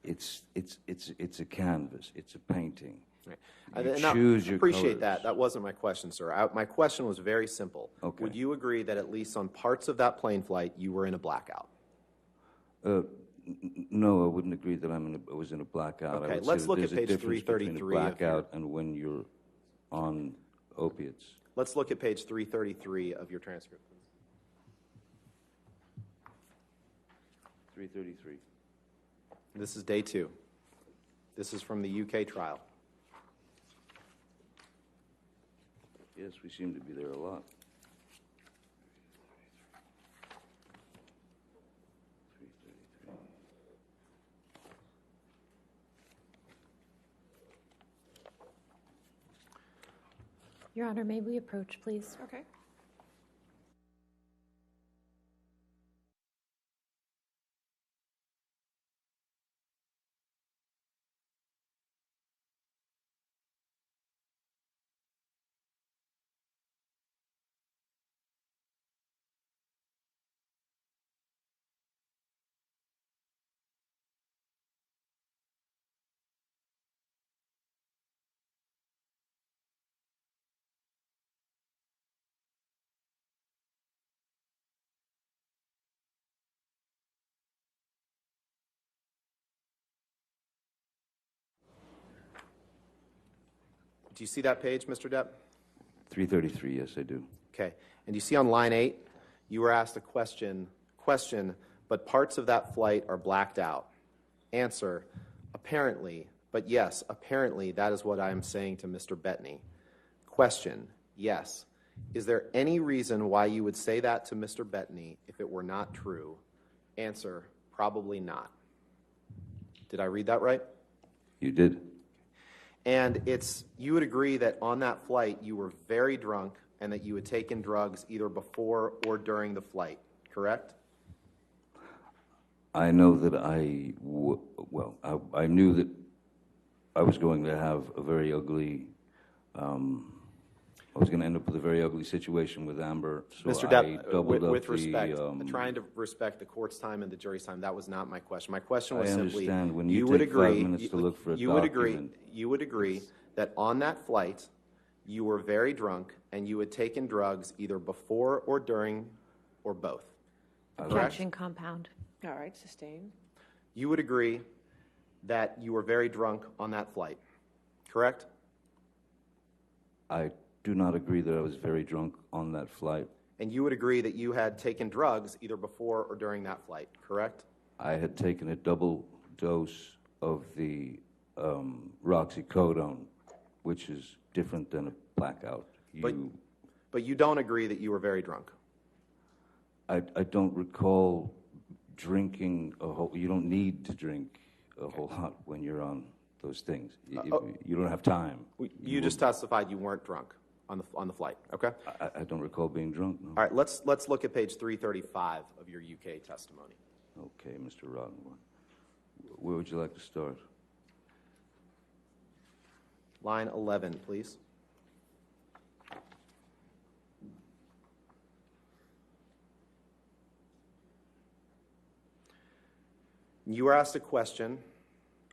a canvas, it's a painting. Right. You And choose your appreciate colors. that. That wasn't my question, sir. My question was very simple. Okay. Would you agree that at least on parts of that plane flight, you were in a blackout? No, I wouldn't agree that I was in a blackout. Okay, I would let's say look there's at a page difference between 333 a of your- blackout and when you're on opiates. Let's look at page 333 of your transcript. 333. This is day 2. This is from the UK trial. Yes, we seem to be there a lot. 333. Your Honor, may we approach, please? Okay. Do you see that page, Mr. Depp? 333, yes, I do. Okay. And you see on line 8, you were asked a question, but parts of that flight are blacked out. Answer, apparently, but yes, apparently that is what I am saying to Mr. Bettany. Question, yes. Is there any reason why you would say that to Mr. Bettany if it were not true? Answer, probably not. Did I read that right? You did. And you would agree that on that flight you were very drunk and that you had taken drugs either before or during the flight, correct? I know that I knew that I was going to have a very ugly, I was going to end up with a very ugly situation with Amber, so Mr. I Depp, doubled up with respect, the, trying to respect the court's time and the jury's time, that was not my question. My question I was simply, understand. When you you would take agree, 5 minutes to look for a you would agree, document, you would agree that on that flight you were very drunk and you had taken drugs either before or during or both. Correct? Objection compound. All right, sustained. You would agree that you were very drunk on that flight, correct? I do not agree that I was very drunk on that flight. And you would agree that you had taken drugs either before or during that flight, correct? I had taken a double dose of the roxicodone, which is different than a blackout. But you don't agree that you were very drunk? I don't recall drinking a whole. You don't need to drink a whole lot when you're on those things. You don't have time. You just testified you weren't drunk on the flight, okay? I don't recall being drunk. No. All right, let's look at page 335 of your UK testimony. Okay, Mr. Roddenberry. Where would you like to start? Line 11, please. You were asked a question.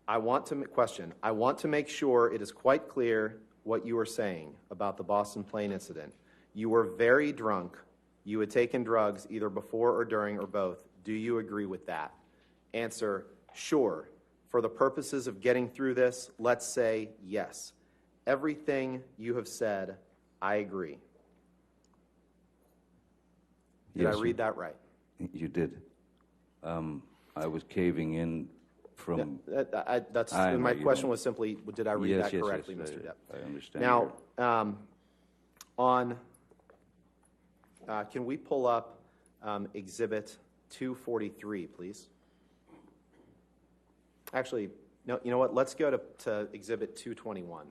I want to make sure it is quite clear what you are saying about the Boston plane incident. You were very drunk. You had taken drugs either before or during or both. Do you agree with that? Answer, sure. For the purposes of getting through this, let's say yes. Everything you have said, I agree. Did Yes, I read that right? You did. I was caving in from. My question was simply, did I read that correctly, yes, Mr. Depp? I understand. Now, can we pull up Exhibit 243, please? Actually, no. You know what? Let's go to Exhibit 221.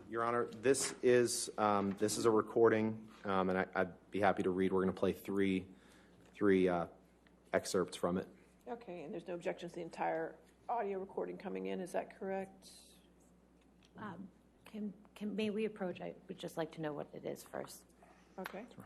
Your Honor, this is a recording, and I'd be happy to read. We're going to play three excerpts from it. Okay, and there's no objection to the entire audio recording coming in, is that correct? May we approach? I would just like to know what it is first. Okay, sure.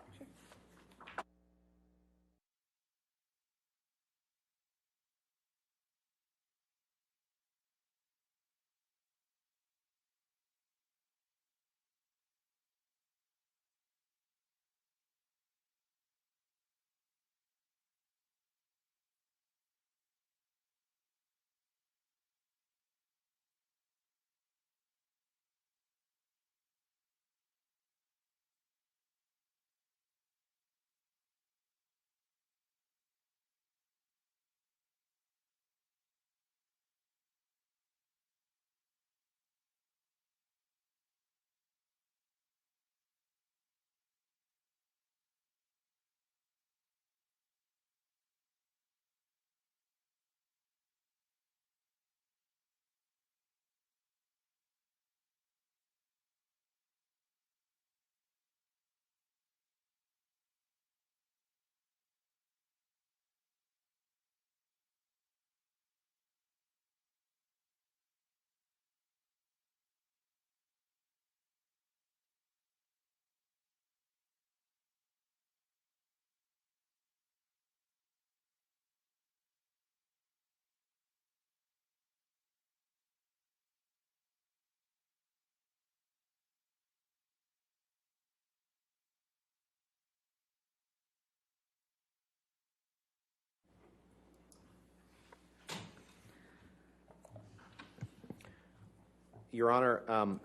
Your Honor,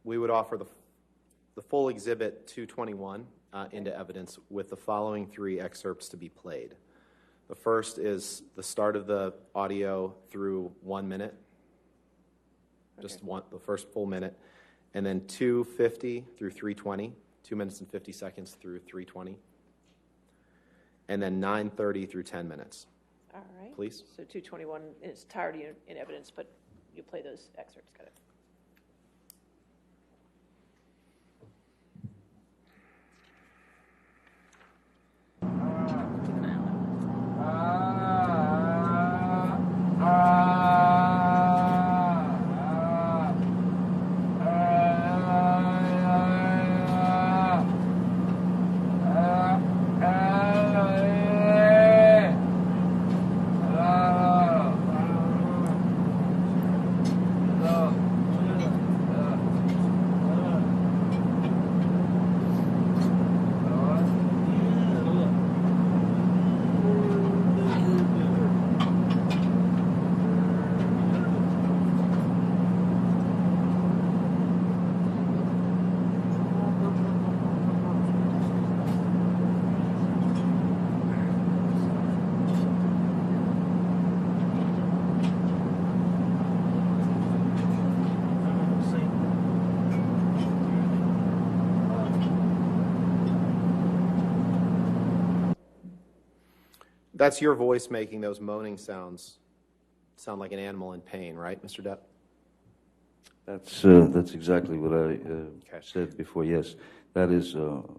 we would offer the full Exhibit 221 into evidence with the following 3 excerpts to be played. The first is the start of the audio through 1 minute, just the first full minute, and then 2:50 through 3:20, 2 minutes and 50 seconds through 3:20, and then 9:30 through 10 minutes. All right. Please. So 221 in its entirety in evidence, but you play those excerpts. Got it. That's your voice making those moaning sounds sound like an animal in pain, right, Mr. Depp? That's exactly what I said before. Yes, that is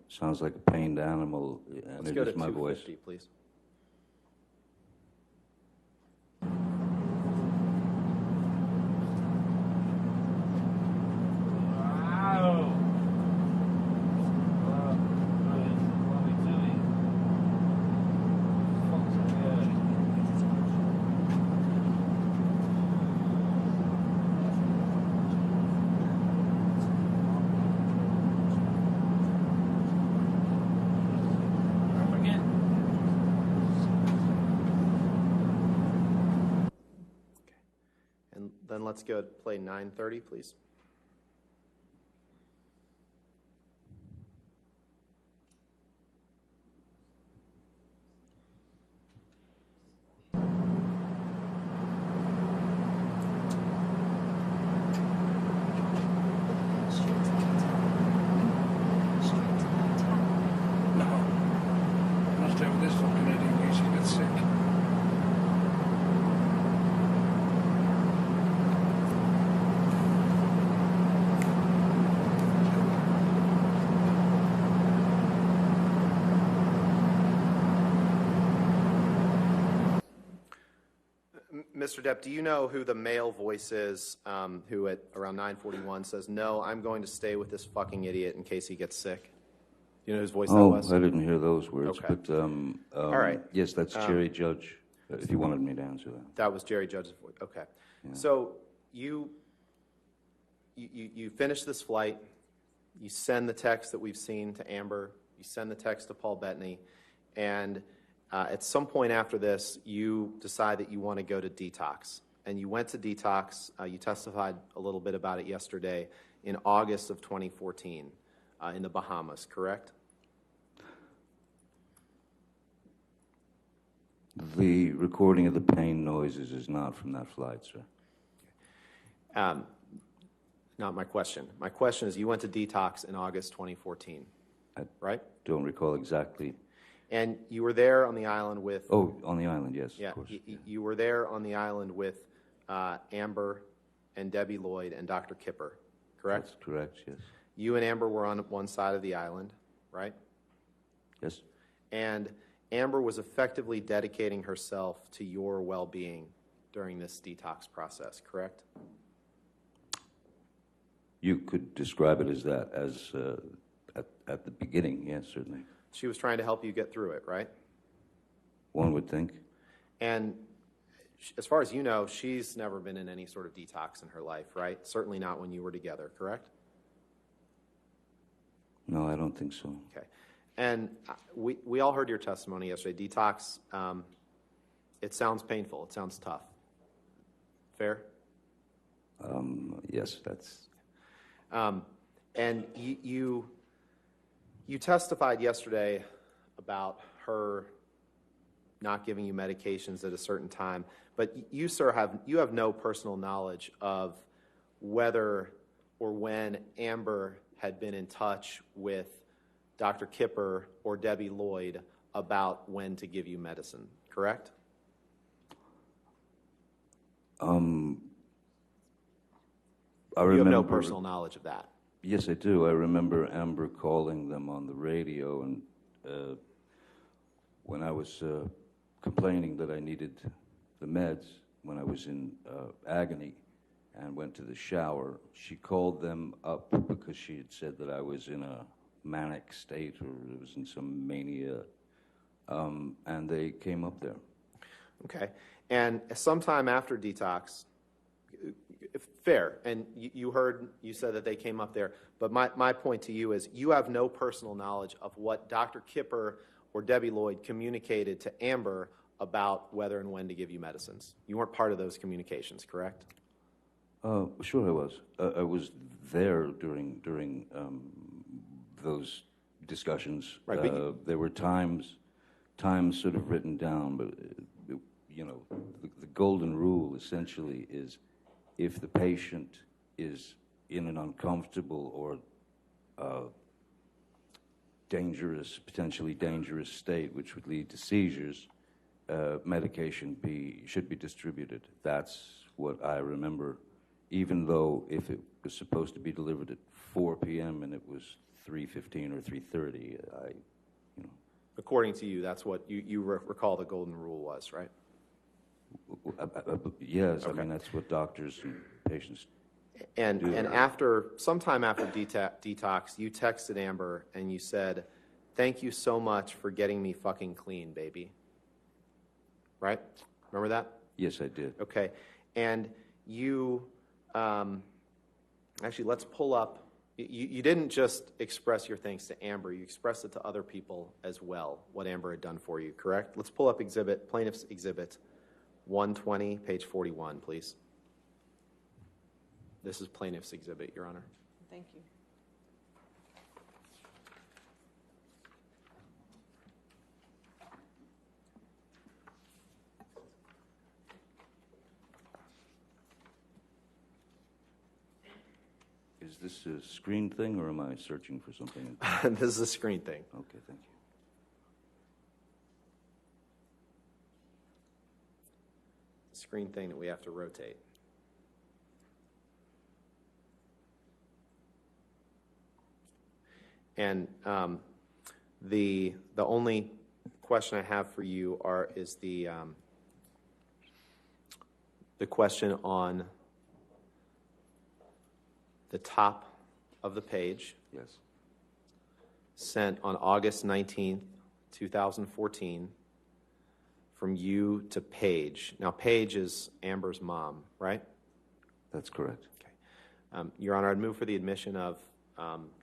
sounds like a pained animal, and Let's it go to is my voice. 250, please. Then let's go play 9:30, please. Stay with this fucking idiot in case he gets sick. Mr. Depp, do you know who the male voice is who at around 9:41 says, "No, I'm going to stay with this fucking idiot in case he gets sick"? You know whose voice that was? I didn't hear those words. Okay. But All right. yes, that's Jerry Judge. If you wanted me to answer that. That was Jerry Judge's voice. Okay. Yeah. So you finish this flight. You send the text that we've seen to Amber. You send the text to Paul Bettany, and at some point after this, you decide that you want to go to detox. And you went to detox. You testified a little bit about it yesterday in August of 2014 in the Bahamas, correct? The recording of the pain noises is not from that flight, sir. Not my question. My question is, you went to detox in August 2014, right? Don't recall exactly. And you were there on the island with... Oh, on the island, yes, Yeah, of course. you were there on the island with Amber and Debbie Lloyd and Dr. Kipper, correct? That's correct, yes. You and Amber were on one side of the island, right? Yes. And Amber was effectively dedicating herself to your well-being during this detox process, correct? You could describe it as that, as at the beginning, yes, certainly. She was trying to help you get through it, right? One would think. And as far as you know, she's never been in any sort of detox in her life, right? Certainly not when you were together, correct? No, I don't think so. Okay. And we all heard your testimony yesterday. Detox, it sounds painful. It sounds tough. Fair? Yes, that's... And you testified yesterday about her not giving you medications at a certain time, but you, sir, have no personal knowledge of whether or when Amber had been in touch with Dr. Kipper or Debbie Lloyd about when to give you medicine, correct? I You remember... have no personal knowledge of that. Yes, I do. I remember Amber calling them on the radio, and when I was complaining that I needed the meds when I was in agony and went to the shower, she called them up because she had said that I was in a manic state or it was in some mania, and they came up there. Okay. And sometime after detox, fair, and you said that they came up there, but my point to you is you have no personal knowledge of what Dr. Kipper or Debbie Lloyd communicated to Amber about whether and when to give you medicines. You weren't part of those communications, correct? Sure I was. I was there during those discussions. Right, but there were times sort of written down, but the golden rule essentially is if the patient is in an uncomfortable or potentially dangerous state, which would lead to seizures, medication should be distributed. That's what I remember, even though if it was supposed to be delivered at 4 p.m. and it was 3:15 or 3:30, According to you, that's what you recall the golden rule was, right? Yes, Okay. I mean, that's what doctors and patients And do. sometime after detox, you texted Amber and you said, "Thank you so much for getting me fucking clean, baby." Right? Remember that? Yes, I did. Okay. And you, actually, let's pull up. You didn't just express your thanks to Amber. You expressed it to other people as well, what Amber had done for you, correct? Let's pull up Plaintiff's Exhibit 120, page 41, please. This is Plaintiff's Exhibit, Your Honor. Thank you. Is this a screen thing, or am I searching for something? This is a screen thing. Okay, thank you. Screen thing that we have to rotate. And the only question I have for you is the question on the top of the page. Yes. Sent on August 19th, 2014, from you to Paige. Now, Paige is Amber's mom, right? That's correct. Okay. Your Honor, I'd move for the admission of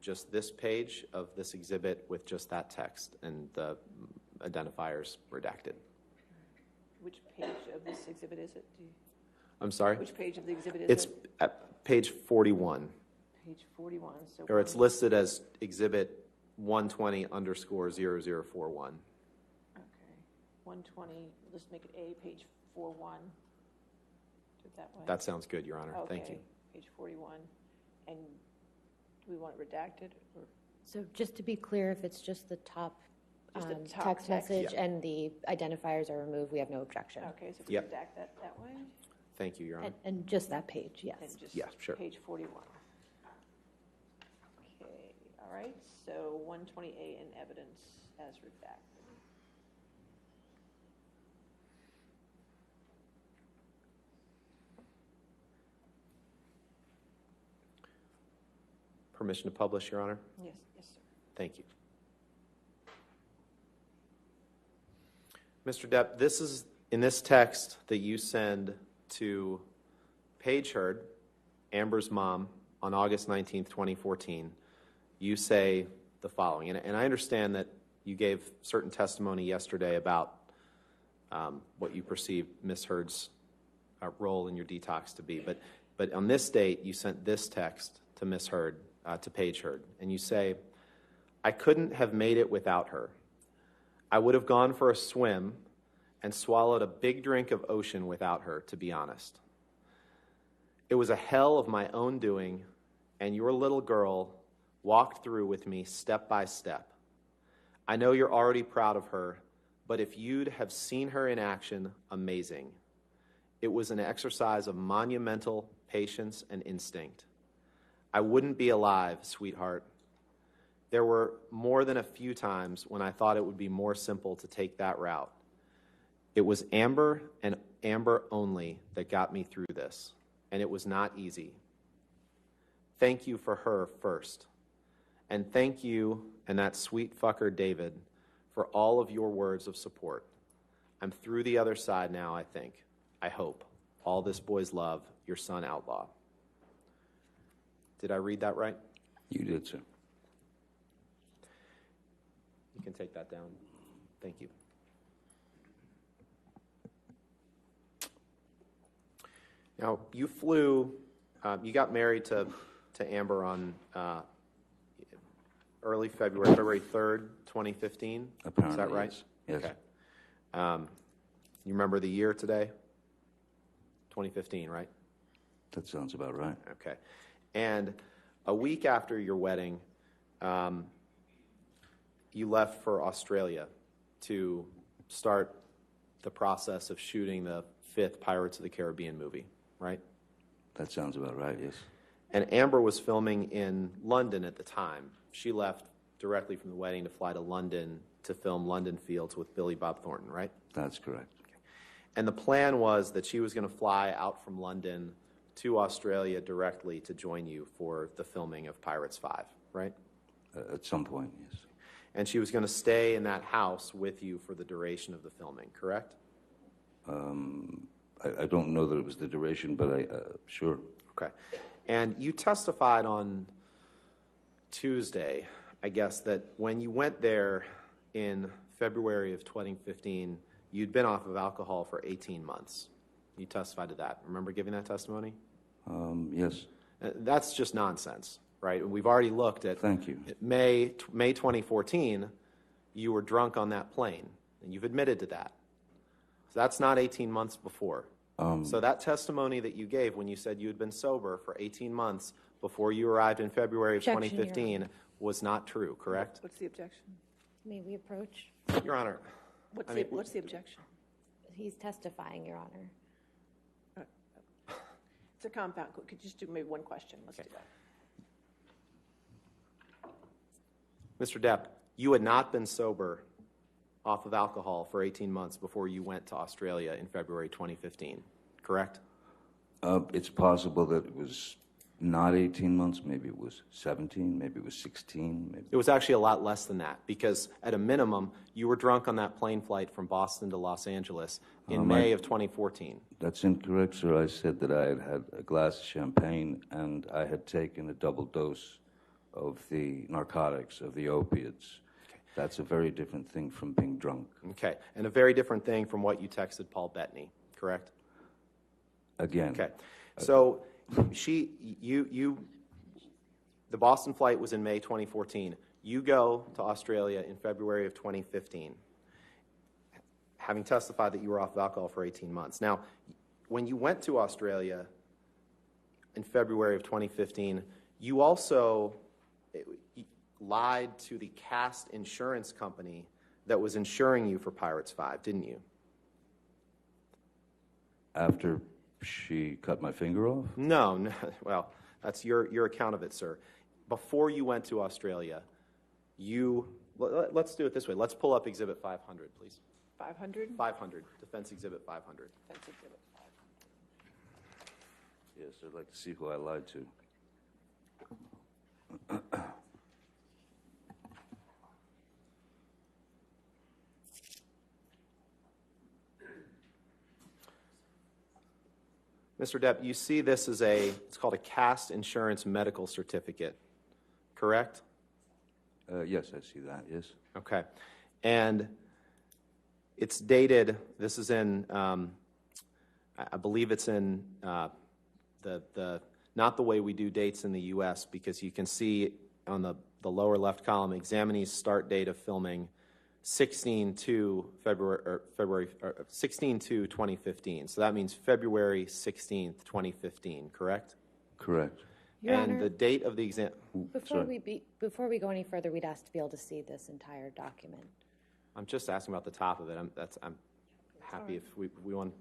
just this page of this exhibit with just that text and the identifiers redacted. Which page of this exhibit is it? I'm sorry? Which page of the exhibit is It's it? at page 41. Page 41. So Or it's listed as exhibit 120_0041. Okay. 120, let's make it A, page 41. Do it that way. That sounds good, Your Honor. Thank you. Okay, page 41. And do we want it redacted? Or So just to be clear, if it's just the top, Just the top text text? message Yeah. and the identifiers are removed, we have no objection. Okay, so if we Yep. redact that way, Thank you, Your Honor. And just that page, yes. and just Yeah, sure. page 41. Okay, all right, so 120A in evidence as redacted. Permission to publish, Your Honor? Yes, yes, sir. Thank you. Mr. Depp, this is in this text that you send to Paige Hurd, Amber's mom, on August 19th, 2014, you say the following, and I understand that you gave certain testimony yesterday about what you perceived Ms. Hurd's role in your detox to be, but But on this date, you sent this text to Miss Hurd, to Paige Hurd, and you say, "I couldn't have made it without her. I would have gone for a swim and swallowed a big drink of ocean without her, to be honest. It was a hell of my own doing, and your little girl walked through with me step by step. I know you're already proud of her, but if you'd have seen her in action, amazing. It was an exercise of monumental patience and instinct. I wouldn't be alive, sweetheart. There were more than a few times when I thought it would be more simple to take that route. It was Amber and Amber only that got me through this, and it was not easy. Thank you for her first. And thank you and that sweet fucker David for all of your words of support. I'm through the other side now, I think. I hope. All this boy's love, your son Outlaw." Did I read that right? You did, sir. You can take that down. Thank you. Now, you flew, you got married to Amber on early February 3rd, 2015. Apparently, is that right? Yes. Okay. You remember the year today? 2015, right? That sounds about right. Okay. And a week after your wedding, you left for Australia to start the process of shooting the 5th Pirates of the Caribbean movie, right? That sounds about right, yes. And Amber was filming in London at the time. She left directly from the wedding to fly to London to film London Fields with Billy Bob Thornton, right? That's correct. And the plan was that she was going to fly out from London to Australia directly to join you for the filming of Pirates 5, right? At some point, yes. And she was going to stay in that house with you for the duration of the filming, correct? I don't know that it was the duration, but sure. Okay. And you testified on Tuesday, I guess, that when you went there in February of 2015, you'd been off of alcohol for 18 months. You testified to that. Remember giving that testimony? Yes. That's just nonsense, right? We've already looked at Thank you. May 2014, you were drunk on that plane, and you've admitted to that. So that's not 18 months before. So that testimony that you gave when you said you had been sober for 18 months before you arrived in February of Objection, Your 2015 was not true, correct? What's the objection? May we approach? Your Honor, What's the objection? He's testifying, Your Honor. It's a compound. Could you just do maybe one question? Let's do that. Mr. Depp, you had not been sober off of alcohol for 18 months before you went to Australia in February 2015, correct? It's possible that it was not 18 months. Maybe it was 17. Maybe it was 16. Maybe. It was actually a lot less than that because, at a minimum, you were drunk on that plane flight from Boston to Los Angeles in May of 2014. That's incorrect, sir. I said that I had had a glass of champagne and I had taken a double dose of the narcotics, of the opiates. Okay. That's a very different thing from being drunk. Okay, and a very different thing from what you texted Paul Bettany, correct? Again. Okay, so the Boston flight was in May 2014. You go to Australia in February of 2015, having testified that you were off of alcohol for 18 months. Now, when you went to Australia in February of 2015, you also lied to the Cast insurance company that was insuring you for Pirates 5, didn't you? After she cut my finger off? No. Well, that's your account of it, sir. Before you went to Australia, let's do it this way. Let's pull up Exhibit 500, please. 500? 500, Defense Exhibit 500. Defense Exhibit 500. Yes, I'd like to see who I lied to. Mr. Depp, you see this as it's called a Cast Insurance Medical Certificate, correct? Yes, I see that, yes. Okay. And it's dated, this is in, I believe it's in not the way we do dates in the U.S., because you can see on the lower left column, examinee's start date of filming 16/2/2015. So that means February 16th, 2015, correct? Correct. Your And Honor, the date of the exam. before we go any further, we'd ask to be able to see this entire document. I'm just asking about the top of it. I'm happy if we want.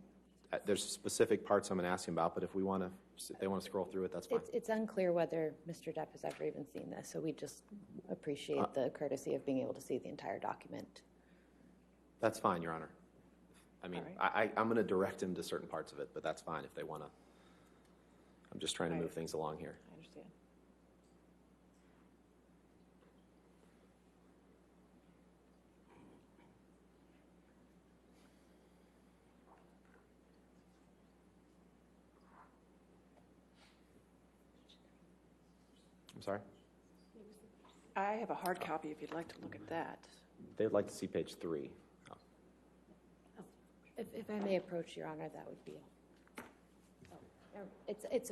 There's specific parts I'm going to ask him about, but if they want to scroll through it, that's fine. It's unclear whether Mr. Depp has ever even seen this, so we just appreciate the courtesy of being able to see the entire document. That's fine, Your Honor. I mean, I'm going to direct him to certain parts of it, but that's fine if they want to. I'm just trying to move things along here. I understand. I'm sorry? I have a hard copy if you'd like to look at that. They'd like to see page 3. Oh. If I may approach, Your Honor, that would be. It's.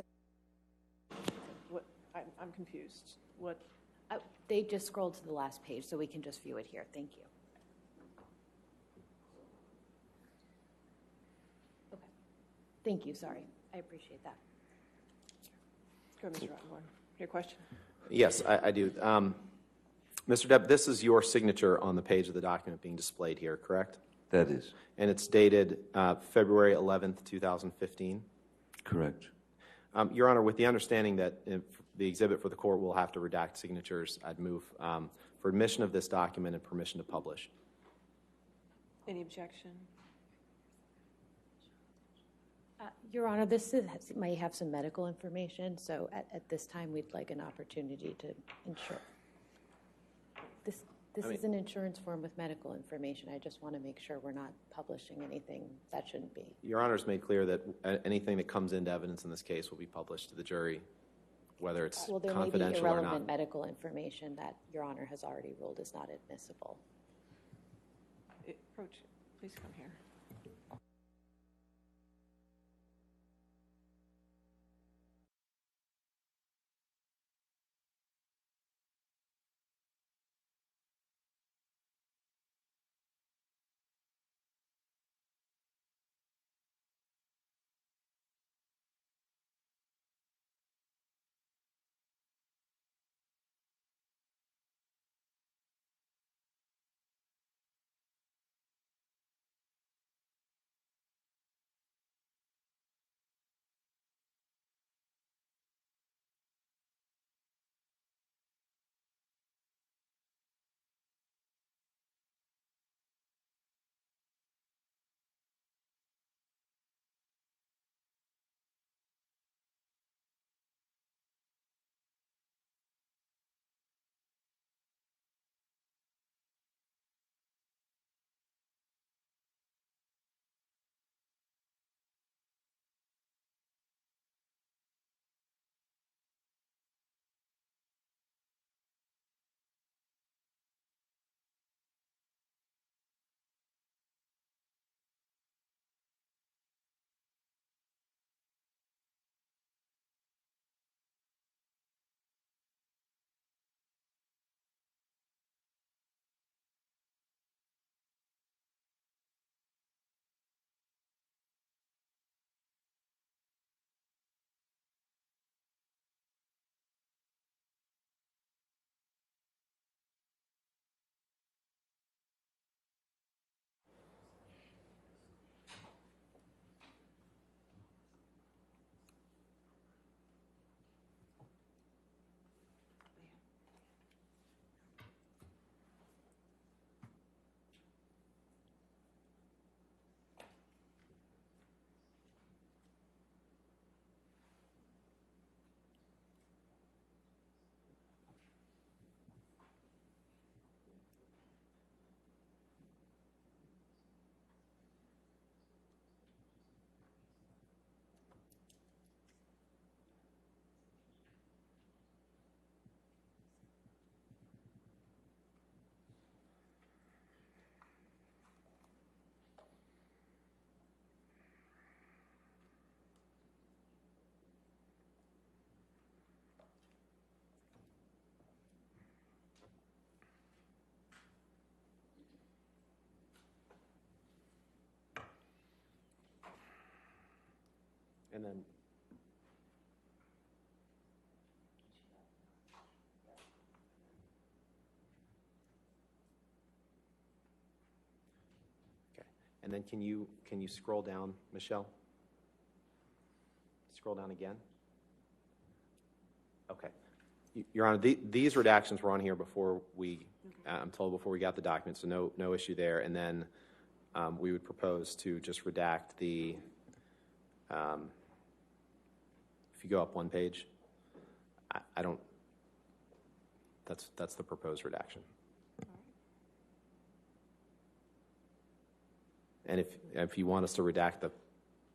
What, I'm confused. What? They just scrolled to the last page, so we can just view it here. Thank you. Okay. Thank you. Sorry. I appreciate that. Go ahead, Mr. Rottenborn. Your question? Yes, I do. Mr. Depp, this is your signature on the page of the document being displayed here, correct? That is And it's dated February 11th, 2015? correct. Your Honor, with the understanding that if the exhibit for the court will have to redact signatures, I'd move for admission of this document and permission to publish. Any objection? Your Honor, may have some medical information, so at this time, we'd like an opportunity to ensure. This is an insurance form with medical information. I just want to make sure we're not publishing anything that shouldn't be. Your Honor's made clear that anything that comes into evidence in this case will be published to the jury, whether it's confidential or not. There may be irrelevant medical information that Your Honor has already ruled is not admissible. Approach. Please come here. And then, okay. And then can you scroll down, Michelle? Scroll down again. Okay. Your Honor, these redactions were on here before we, I'm told, before we got the document, so no issue there. And then we would propose to just redact the, if you go up one page, I don't, that's the proposed redaction. And if you want us to redact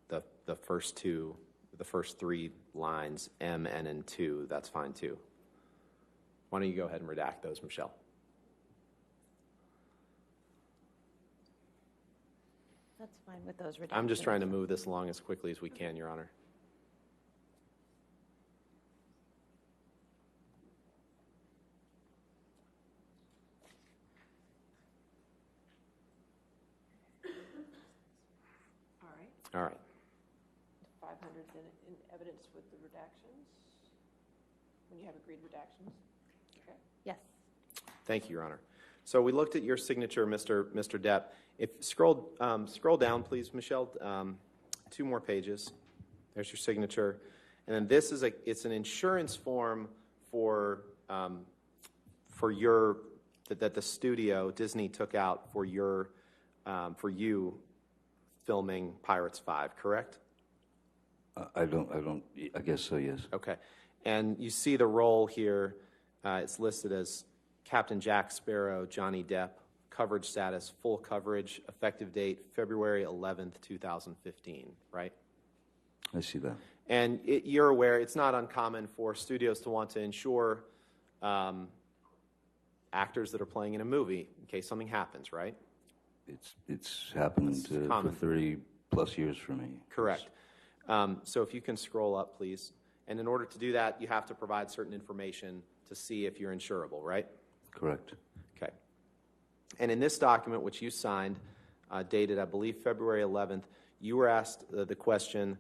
the first two, the first three lines, M, N, and 2, that's fine too. Why don't you go ahead and redact those, Michelle? That's fine with those redactions. I'm just trying to move this along as quickly as we can, Your Honor. All right. All right. 500 in evidence with the redactions, when you have agreed redactions. Okay. Yes. Thank you, Your Honor. So we looked at your signature, Mr. Depp. If scroll down, please, Michelle. 2 more pages. There's your signature, and then this is it's an insurance form for your that the studio Disney took out for your for you filming Pirates 5, correct? I guess so, yes. Okay. And you see the role here. It's listed as Captain Jack Sparrow, Johnny Depp, coverage status, full coverage, effective date, February 11th, 2015, right? I see that. And you're aware it's not uncommon for studios to want to insure actors that are playing in a movie in case something happens, right? It's happened for 30 plus years for me. Correct. So if you can scroll up, please. And in order to do that, you have to provide certain information to see if you're insurable, right? Correct. Okay. And in this document, which you signed, dated, I believe, February 11th, you were asked the question,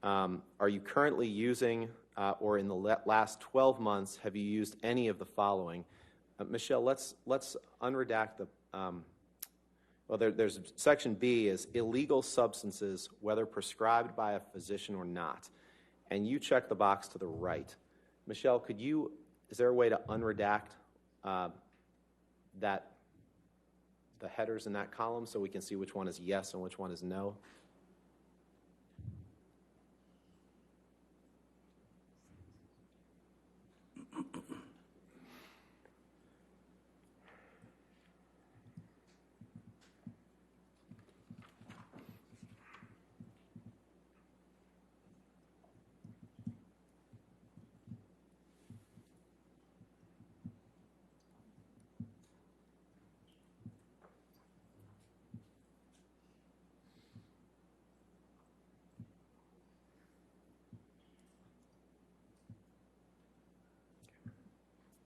are you currently using, or in the last 12 months, have you used any of the following? Michelle, let's unredact the, well, there's section B is illegal substances, whether prescribed by a physician or not. And you check the box to the right. Michelle, is there a way to unredact the headers in that column so we can see which one is yes and which one is no?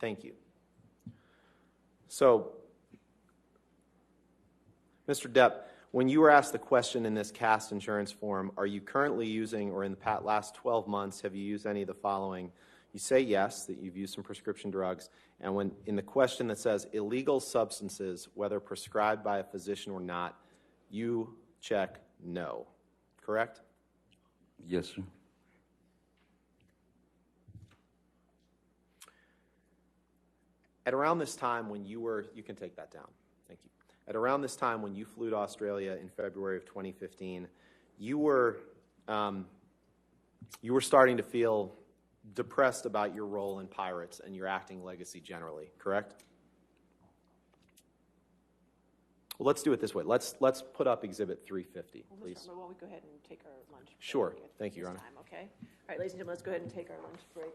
Thank you. So, Mr. Depp, when you were asked the question in this CAST insurance form, are you currently using, or in the last 12 months, have you used any of the following? You say yes, that you've used some prescription drugs. And when in the question that says illegal substances, whether prescribed by a physician or not, you check no, correct? Yes, sir. At around this time when you can take that down, thank you. At around this time when you flew to Australia in February of 2015, you were starting to feel depressed about your role in Pirates and your acting legacy generally, correct? Well, let's do it this way. Let's put up Exhibit 350, please. Well, we go ahead and take our lunch break. Sure. Thank you, Your Honor. Time, okay? All right, ladies and gentlemen, let's go ahead and take our lunch break.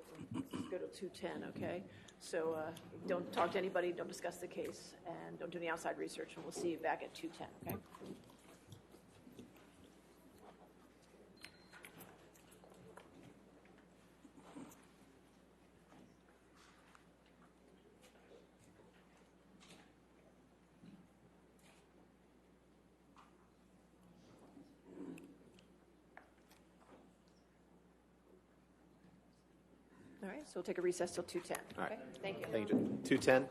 Let's go to 2:10, okay? So don't talk to anybody, don't discuss the case, and don't do any outside research, and we'll see you back at 2:10, okay? so we'll take a recess till 2:10. All right. Okay? Thank you. Thank you. 2:10?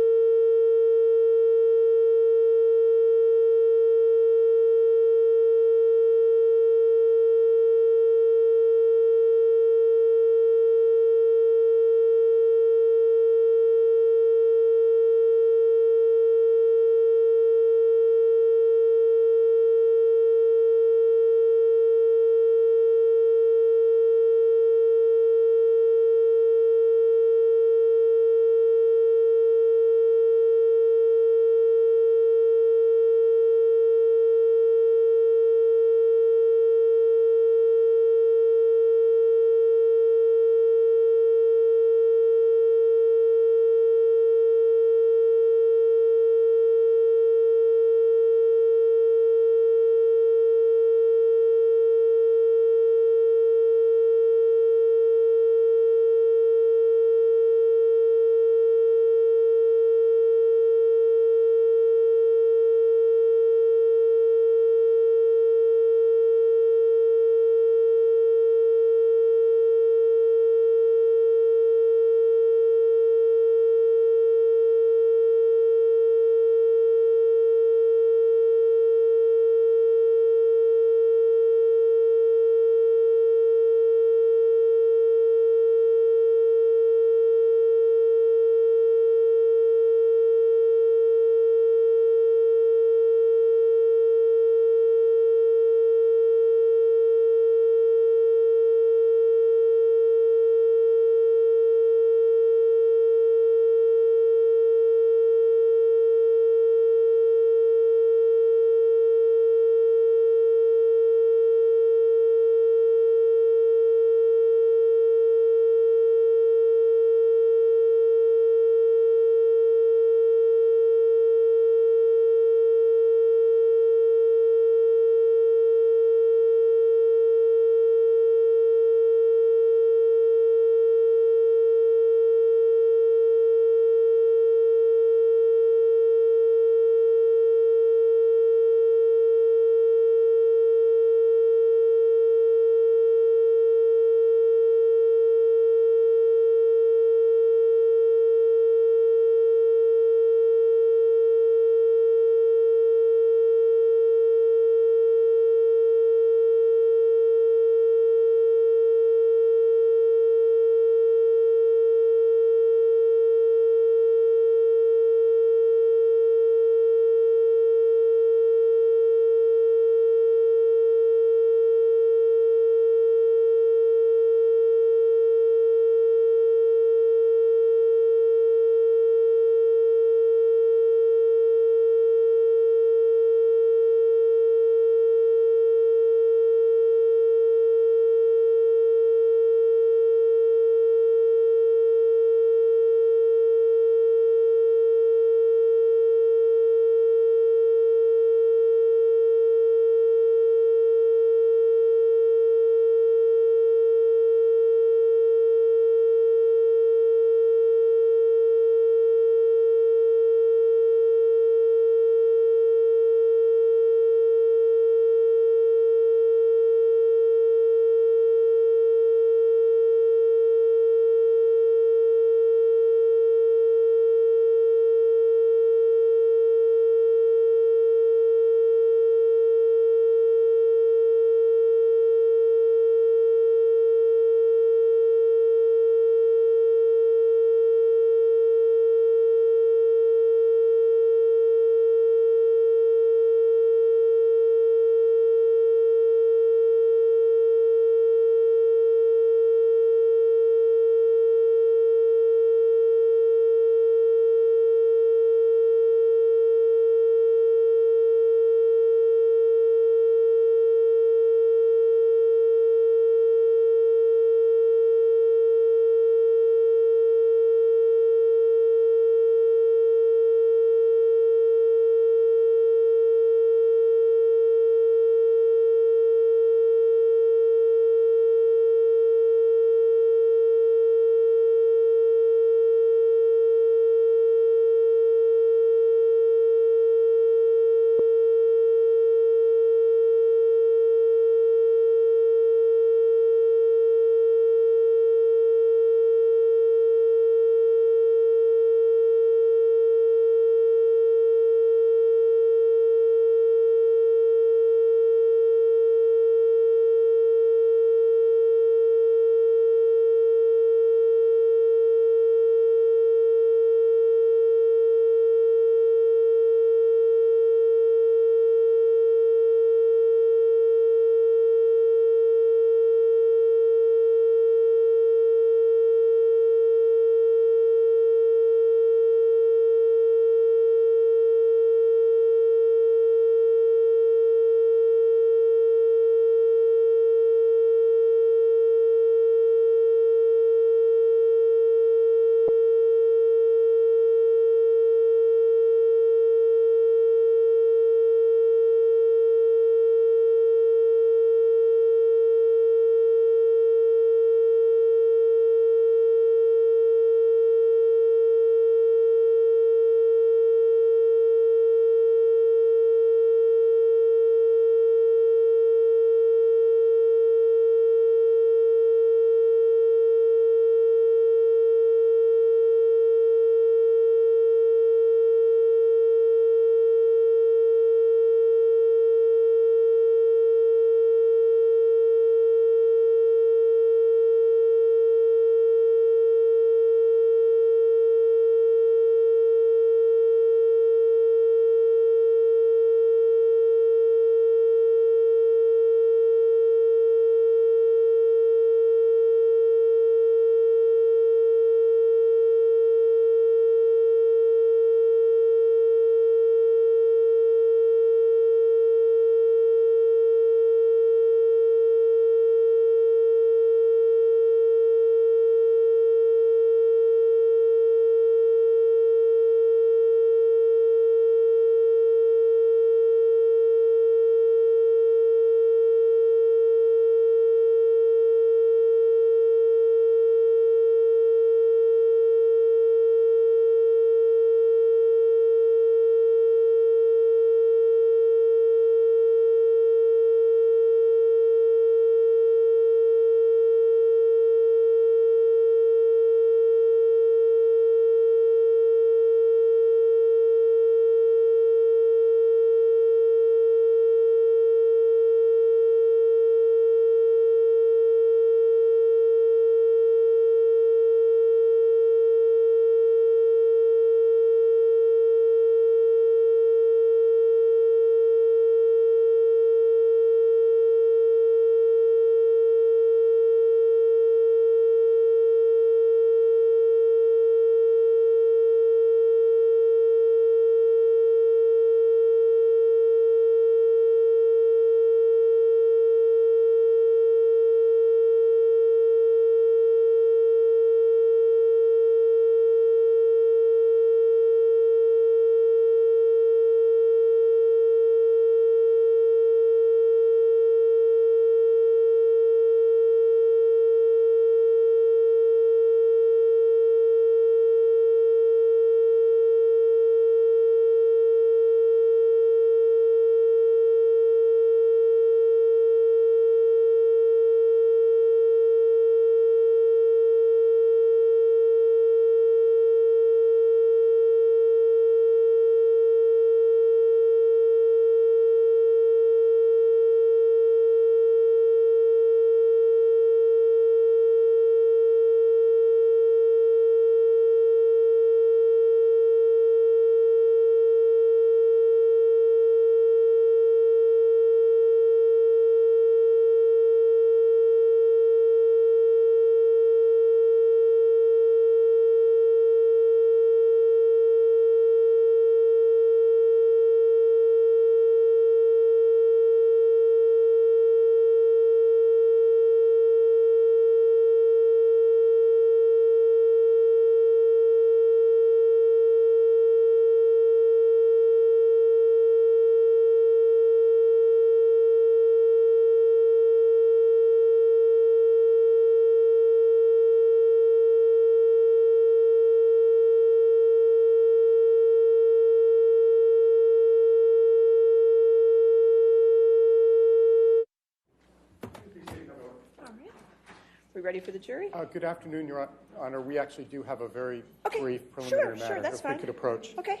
ready for the jury? Good afternoon, Your Honor. We actually do have a very Okay, brief preliminary sure, matter. that's if fine. we could approach. Okay.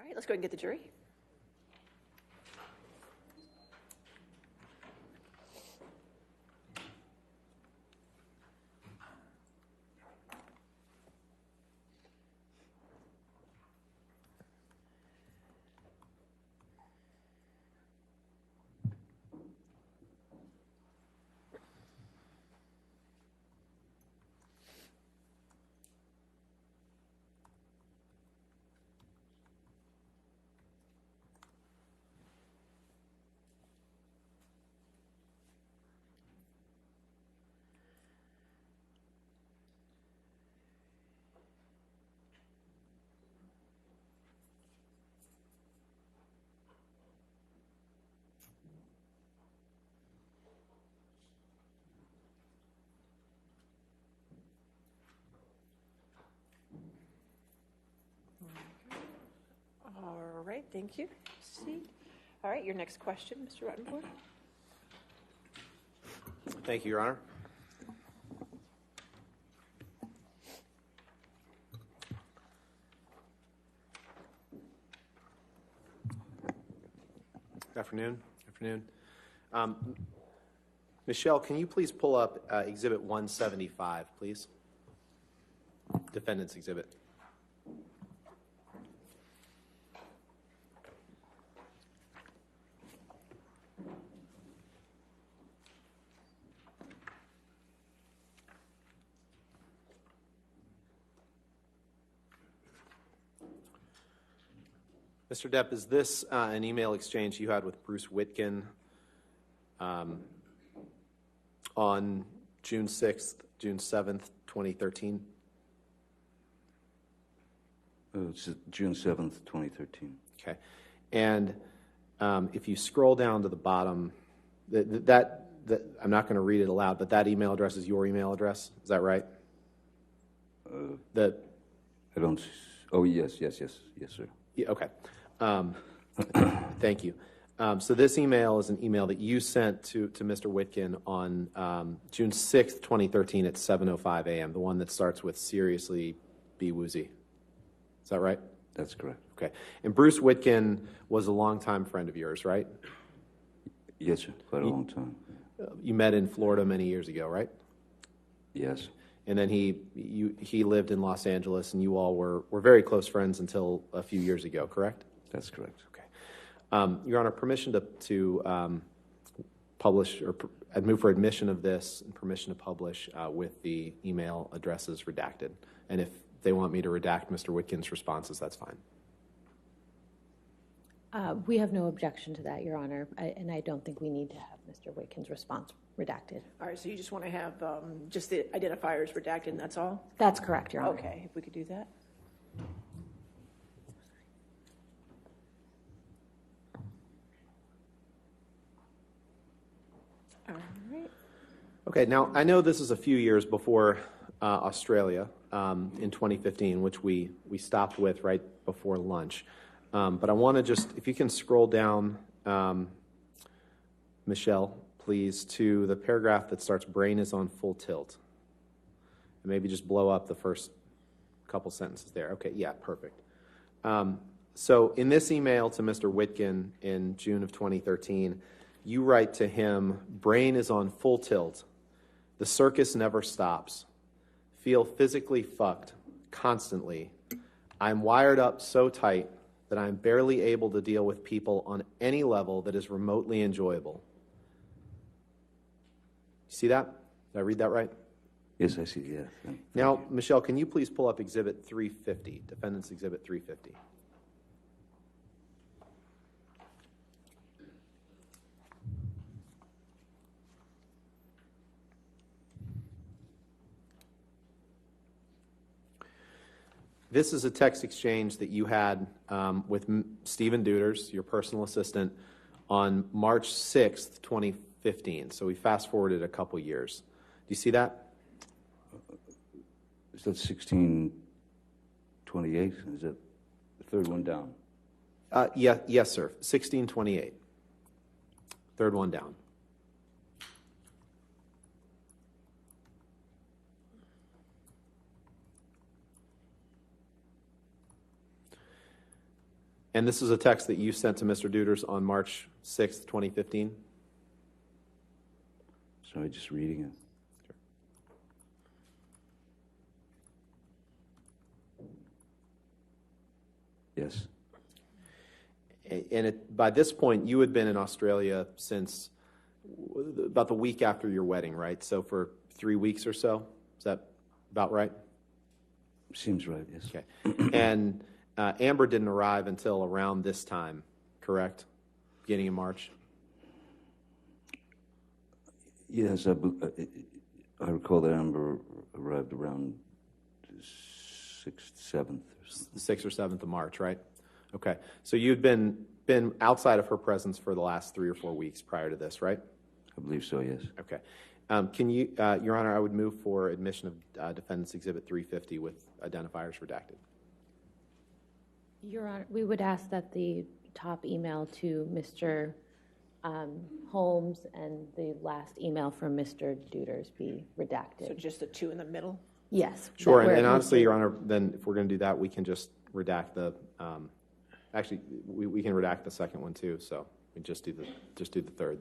right, let's go ahead and get the jury. All right, thank you. See. All right, your next question, Mr. Ruttenborn. Thank you, Your Honor. Good afternoon. Afternoon. Michelle, can you please pull up Exhibit 175, please? Defendant's Exhibit. Mr. Depp, is this an email exchange you had with Bruce Witkin on June 6th, June 7th, 2013? It's June 7th, 2013. Okay. And if you scroll down to the bottom, that I'm not going to read it aloud, but that email address is your email address. Is that right? I don't. Oh, yes, sir. Yeah, okay. Thank you. So this email is an email that you sent to Mr. Witkin on June 6th, 2013 at 7:05 a.m., the one that starts with "seriously be woozy." Is that right? That's correct. Okay. And Bruce Witkin was a longtime friend of yours, right? Yes, sir. Quite a long time. You met in Florida many years ago, right? Yes. And then he lived in Los Angeles, and you all were very close friends until a few years ago, correct? That's correct. Okay. Your Honor, permission to publish, or I'd move for admission of this and permission to publish with the email addresses redacted. And if they want me to redact Mr. Witkin's responses, that's fine. We have no objection to that, Your Honor, and I don't think we need to have Mr. Witkin's response redacted. All right, so you just want to have just the identifiers redacted, and that's all? That's correct, Your Honor. Okay, if we could do that. All right. Okay, now I know this is a few years before Australia in 2015, which we stopped with right before lunch. But I want to just, if you can scroll down, Michelle, please, to the paragraph that starts, "Brain is on full tilt." And maybe just blow up the first couple sentences there. Okay, yeah, perfect. So in this email to Mr. Witkin in June of 2013, you write to him, "Brain is on full tilt. The circus never stops. Feel physically fucked constantly. I'm wired up so tight that I'm barely able to deal with people on any level that is remotely enjoyable." See that? Did I read that right? Yes, I see. Yes. Now, Michelle, can you please pull up Exhibit 350, Defendant's Exhibit 350? This is a text exchange that you had with Stephen Deuters, your personal assistant, on March 6th, 2015. So we fast-forwarded a couple years. Do you see that? Is that 1628? Is that the third one down? Yes, sir. 1628. Third one down. And this is a text that you sent to Mr. Duders on March 6th, 2015? Sorry, just reading it. Yes. And by this point, you had been in Australia since about the week after your wedding, right? So for 3 weeks or so? Is that about right? Seems right, yes. Okay. And Amber didn't arrive until around this time, correct? Beginning of March? Yes, I recall that Amber arrived around 6th, 7th. The 6th or 7th of March, right? Okay. So you'd been outside of her presence for the last 3 or 4 weeks prior to this, right? I believe so, yes. Okay. Can you, Your Honor, I would move for admission of Defendant's Exhibit 350 with identifiers redacted. Your Honor, we would ask that the top email to Mr. Holmes and the last email from Mr. Duders be redacted. So just the two in the middle? Yes. Sure, that and we're- honestly, Your Honor, then if we're going to do that, we can just redact the, actually, we can redact the second one too, so we just do the third.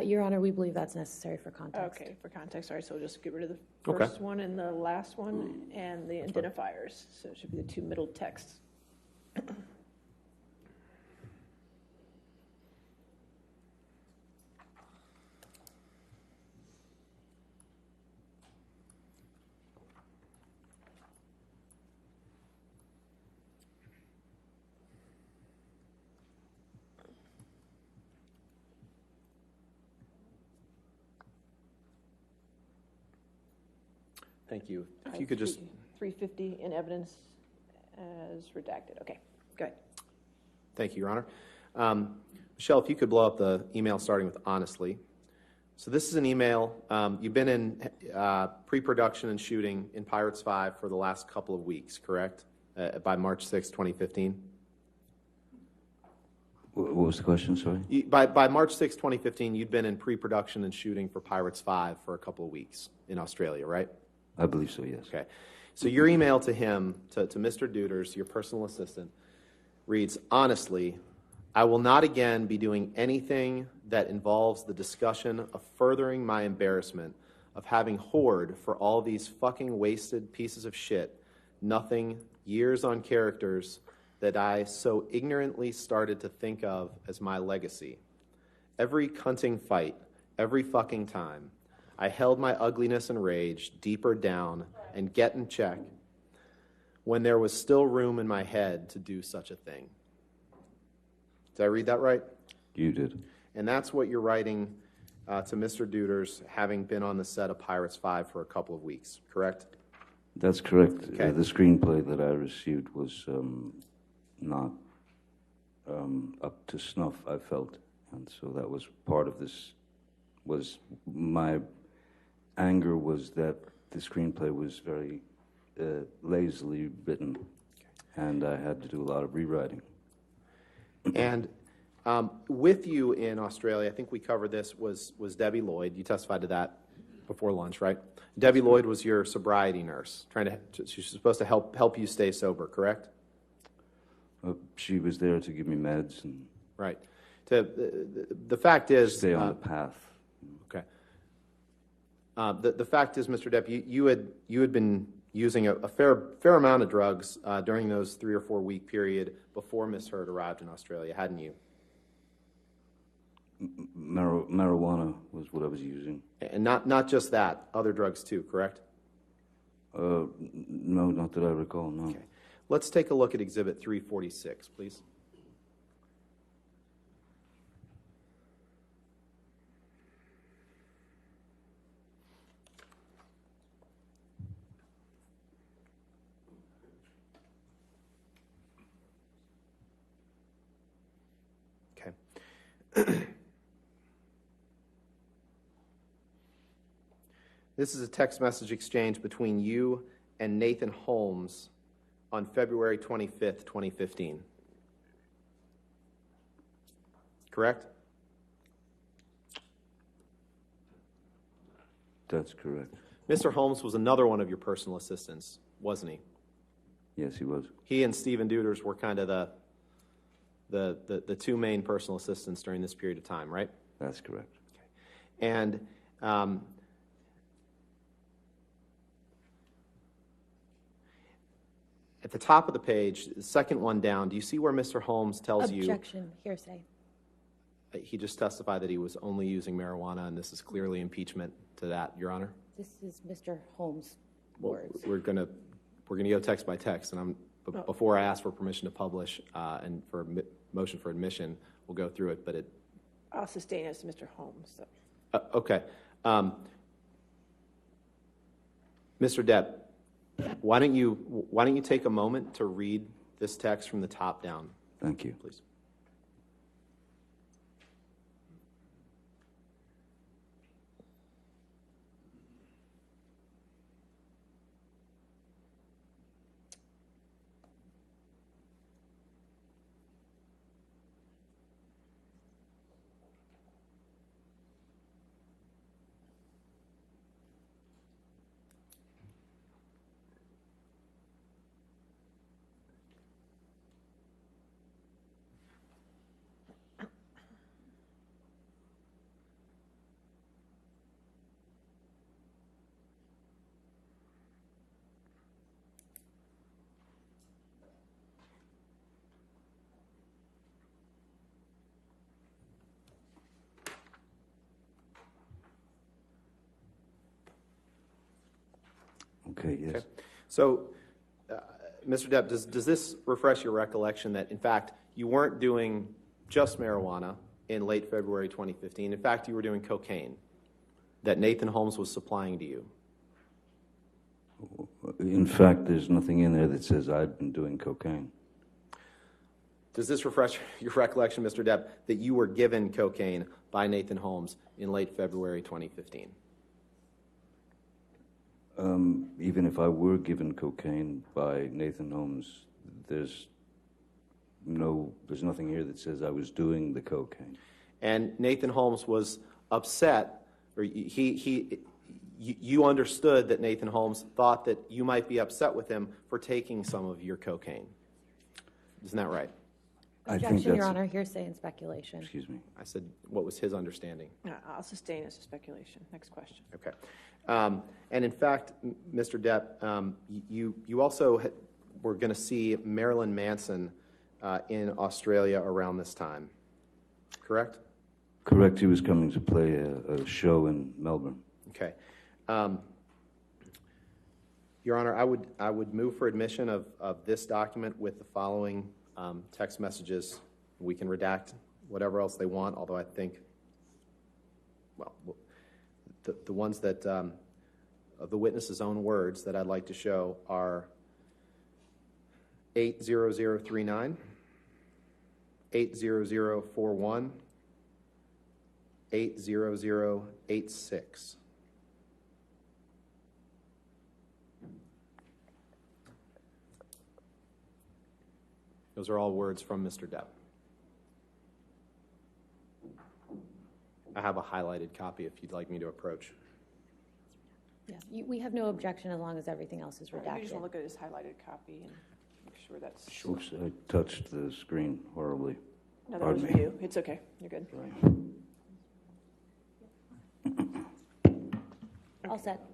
Your Honor, we believe that's necessary for context. Okay, for context, all right, so we'll just get rid of the Okay. first one and the last one and the identifiers. So it should be the two middle texts. Thank you. If you could just, 350 in evidence as redacted. Okay, go ahead. thank you, Your Honor. Michelle, if you could blow up the email starting with honestly. So this is an email. You've been in pre-production and shooting in Pirates 5 for the last couple of weeks, correct? By March 6, 2015? What was the question, sorry? By March 6, 2015, you'd been in pre-production and shooting for Pirates 5 for a couple of weeks in Australia, right? I believe so, yes. Okay. So your email to him, to Mr. Duders, your personal assistant, reads, honestly, I will not again be doing anything that involves the discussion of furthering my embarrassment of having whored for all these fucking wasted pieces of shit, nothing, years on characters that I so ignorantly started to think of as my legacy. Every cunting fight, every fucking time, I held my ugliness and rage deeper down and get in check when there was still room in my head to do such a thing. Did I read that right? You did. And that's what you're writing to Mr. Duders, having been on the set of Pirates 5 for a couple of weeks, correct? That's correct. Okay. The screenplay that I received was not up to snuff, I felt. And so that was part of this, was my anger was that the screenplay was very lazily written, and I had to do a lot of rewriting. And with you in Australia, I think we covered this, was Debbie Lloyd. You testified to that before lunch, right? Debbie Lloyd was your sobriety nurse, she's supposed to help you stay sober, correct? She was there to give me meds and Right. The fact is... stay on the path. Okay. The fact is, Mr. Depp, you had been using a fair amount of drugs during those 3 or 4 week period before Miss Hurd arrived in Australia, hadn't you? Marijuana was what I was using. And not just that, other drugs too, correct? No, not that I recall, no. Okay. Let's take a look at Exhibit 346, please. This is a text message exchange between you and Nathan Holmes on February 25th, 2015. Correct? That's correct. Mr. Holmes was another one of your personal assistants, wasn't he? Yes, he was. He and Stephen Deuters were kind of the two main personal assistants during this period of time, right? That's correct. And at the top of the page, the second one down, do you see where Mr. Holmes tells you? Objection, hearsay. He just testified that he was only using marijuana, and this is clearly impeachment to that, Your Honor. This is Mr. Holmes' Well, words. we're gonna go text by text, and before I ask for permission to publish and for motion for admission, we'll go through it. But I'll sustain as Mr. Holmes. So. Okay, Mr. Depp, why don't you take a moment to read this text from the top down? Thank you. Please. Okay, yes. Okay. So, Mr. Depp, does this refresh your recollection that, in fact, you weren't doing just marijuana in late February 2015? In fact, you were doing cocaine that Nathan Holmes was supplying to you? In fact, there's nothing in there that says I've been doing cocaine. Does this refresh your recollection, Mr. Depp, that you were given cocaine by Nathan Holmes in late February 2015? Even if I were given cocaine by Nathan Holmes, there's nothing here that says I was doing the cocaine. And Nathan Holmes was upset, or you understood that Nathan Holmes thought that you might be upset with him for taking some of your cocaine. Isn't that right? Objection, Your Honor, hearsay and speculation. Excuse me. I said, what was his understanding? I'll sustain as a speculation. Next question. Okay. And in fact, Mr. Depp, you also were going to see Marilyn Manson in Australia around this time, correct? Correct. He was coming to play a show in Melbourne. Okay. Your Honor, I would move for admission of this document with the following text messages. We can redact whatever else they want, although I think, well, the ones that, of the witness's own words that I'd like to show are 80039, 80041, 80086. Those are all words from Mr. Depp. I have a highlighted copy if you'd like me to approach. Yes, we have no objection as long as everything else is You just redacted. want to look at his highlighted copy and make sure that's. Oops, I touched the screen horribly. No, that Pardon was me. you. It's okay. You're good. All set.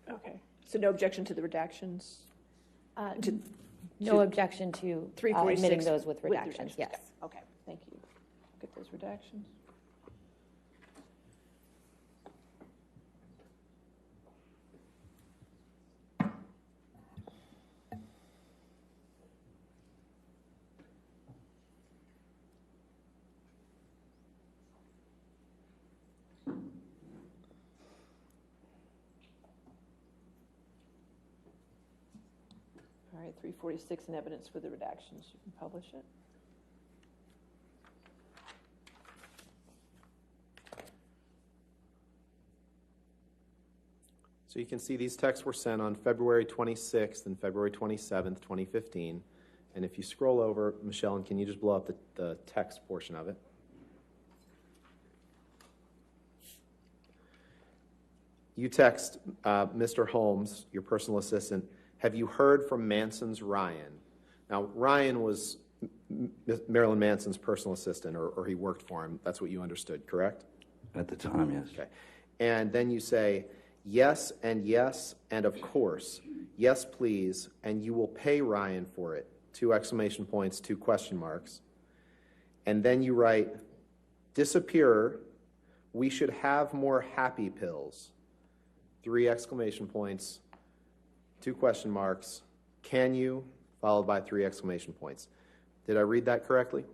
Okay. So no objection to the redactions? No objection to 346 admitting those with redactions, yes. Yeah. Okay, thank you. Get those redactions. All right, 346 in evidence for the redactions. You can publish it. So you can see these texts were sent on February 26th and February 27th, 2015. And if you scroll over, Michelle, and can you just blow up the text portion of it? You text Mr. Holmes, your personal assistant, have you heard from Manson's Ryan? Now, Ryan was Marilyn Manson's personal assistant, or he worked for him. That's what you understood, correct? At the time, yes. Okay. And then you say, yes, and of course, yes, please, and you will pay Ryan for it. 2 exclamation points, 2 question marks. And then you write, disappearer, we should have more happy pills. 3 exclamation points, 2 question marks. Can you? Followed by 3 exclamation points. Did I read that correctly?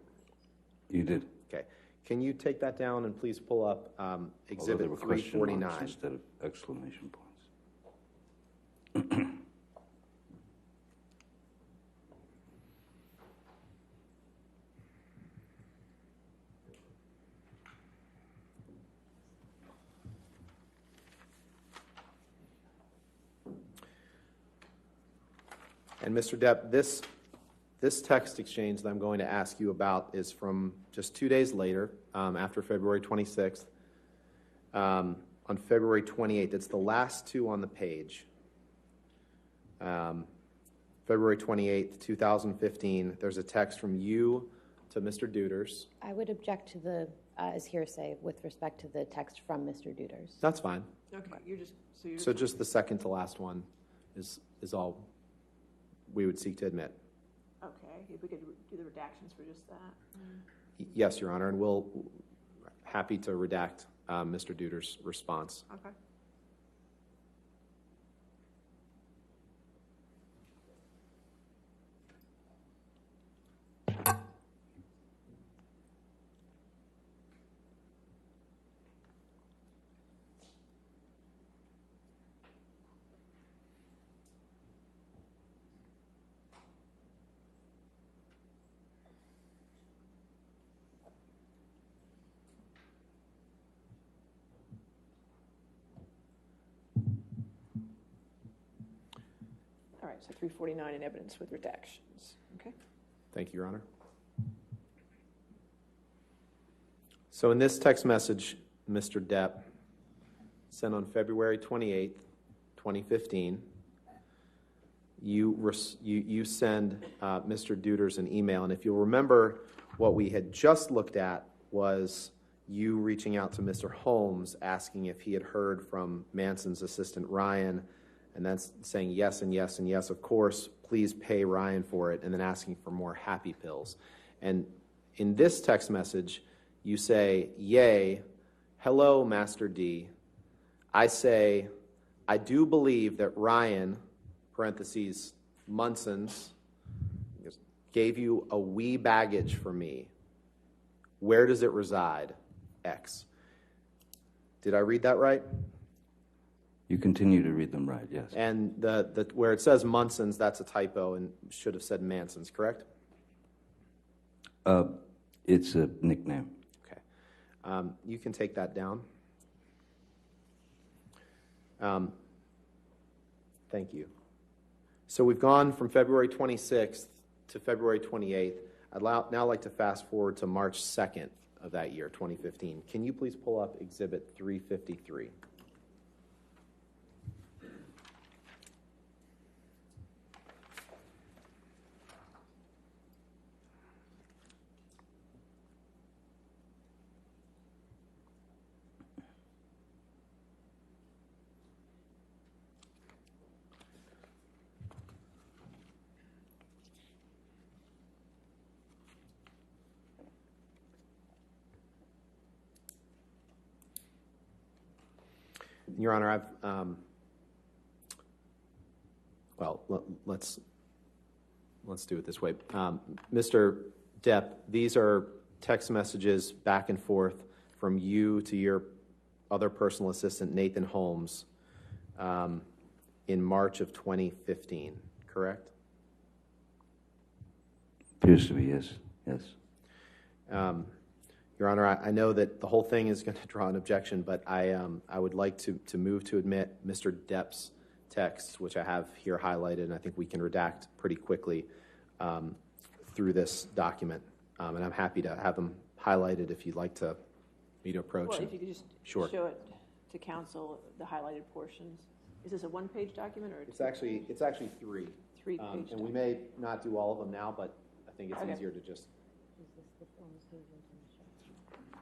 You did. Okay. Can you take that down and please pull up Although Exhibit there were question 349? marks instead of exclamation points. And Mr. Depp, this text exchange that I'm going to ask you about is from just 2 days later, after February 26th. On February 28th, it's the last 2 on the page. February 28th, 2015, there's a text from you to Mr. Duders. I would object to the, as hearsay with respect to the text from Mr. Duders. That's fine. Okay, you're just, so you're. So just the second to last one is all we would seek to admit. Okay, if we could do the redactions for just that. Yes, Your Honor, and we'll happy to redact Mr. Duders' response. Okay. All right, so 349 in evidence with redactions. Okay. Thank you, Your Honor. So in this text message, Mr. Depp sent on February 28th, 2015, you send Mr. Duders an email, and if you'll remember, what we had just looked at was you reaching out to Mr. Holmes asking if he had heard from Manson's assistant Ryan, and then saying yes and yes and yes, of course, please pay Ryan for it, and then asking for more happy pills. And in this text message, you say, yay, hello, Master D. I say, I do believe that Ryan, parentheses, Munson's, gave you a wee baggage for me. Where does it reside? X. Did I read that right? You continue to read them right, yes. And where it says Munson's, that's a typo and should have said Manson's, correct? It's a nickname. Okay. You can take that down. Thank you. So we've gone from February 26th to February 28th. I'd now like to fast forward to March 2nd of that year, 2015. Can you please pull up Exhibit 353? Your Honor, let's do it this way. Mr. Depp, these are text messages back and forth from you to your other personal assistant, Nathan Holmes, in March of 2015, correct? Appears to be, yes. Yes. Your Honor, I know that the whole thing is going to draw an objection, but I would like to move to admit Mr. Depp's texts, which I have here highlighted, and I think we can redact pretty quickly through this document. And I'm happy to have them highlighted if you'd like me to approach. Well, if you could just Sure. show it to counsel, the highlighted portions. Is this a one-page document or a It's actually three. three-page And we document? may not do all of them now, but I think it's Okay. easier to just. Is this the form of who you're going to show?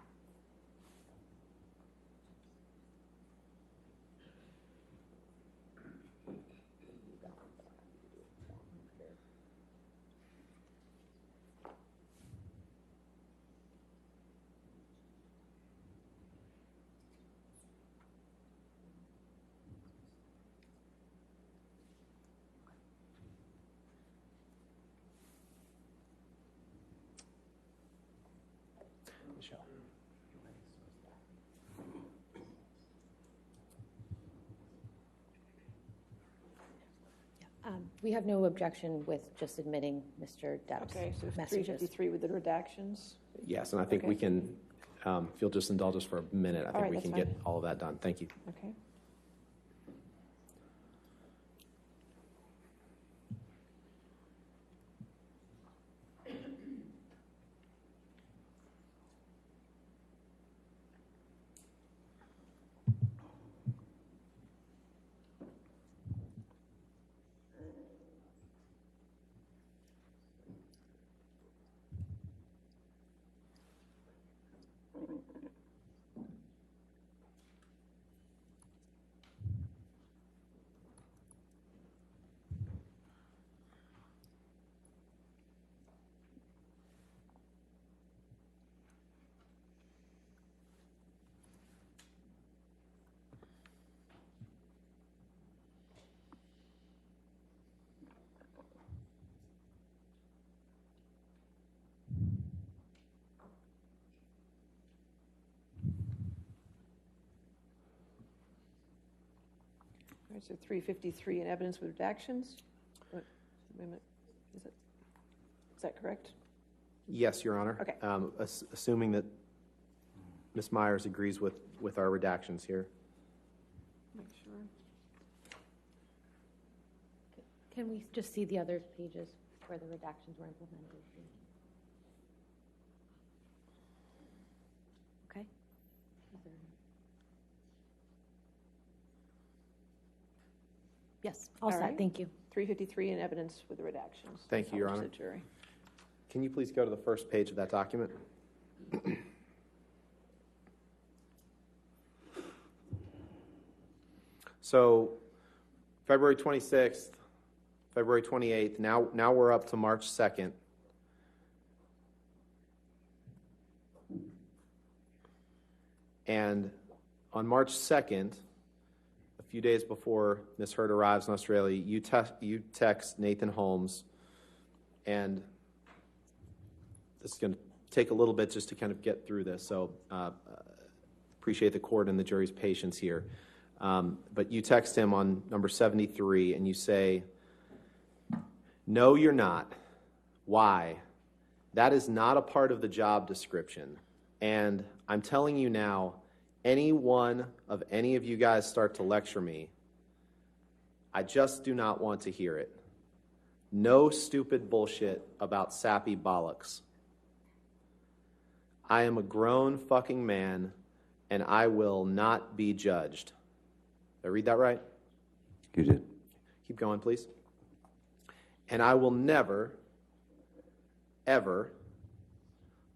Michelle. We have no objection with just admitting Mr. Depp's Okay, so messages. 353 with the redactions. Yes, and I think we Okay. can, if you'll just indulge us for a minute, I think right, we that's can get fine. all of that done. Thank you. Okay. All right, so 353 in evidence with redactions? Wait a minute. Is that correct? Yes, Your Honor. Okay. Assuming that Ms. Myers agrees with our redactions here. Make sure. Can we just see the other pages where the redactions were implemented? Okay. Yes, all All set, right. thank you. 353 in evidence with the redactions. Thank you, Your Published Honor. to the jury. Can you please go to the first page of that document? So, February 26th, February 28th, now we're up to March 2nd. And on March 2nd, a few days before Ms. Hurd arrives in Australia, you text Nathan Holmes, and this is going to take a little bit just to kind of get through this, so appreciate the court and the jury's patience here. But you text him on number 73, and you say, "No, you're not. Why? That is not a part of the job description. And I'm telling you now, any one of any of you guys start to lecture me, I just do not want to hear it. No stupid bullshit about sappy bollocks. I am a grown fucking man, and I will not be judged." Did I read that right? You did. Keep going, please. "And I will never, ever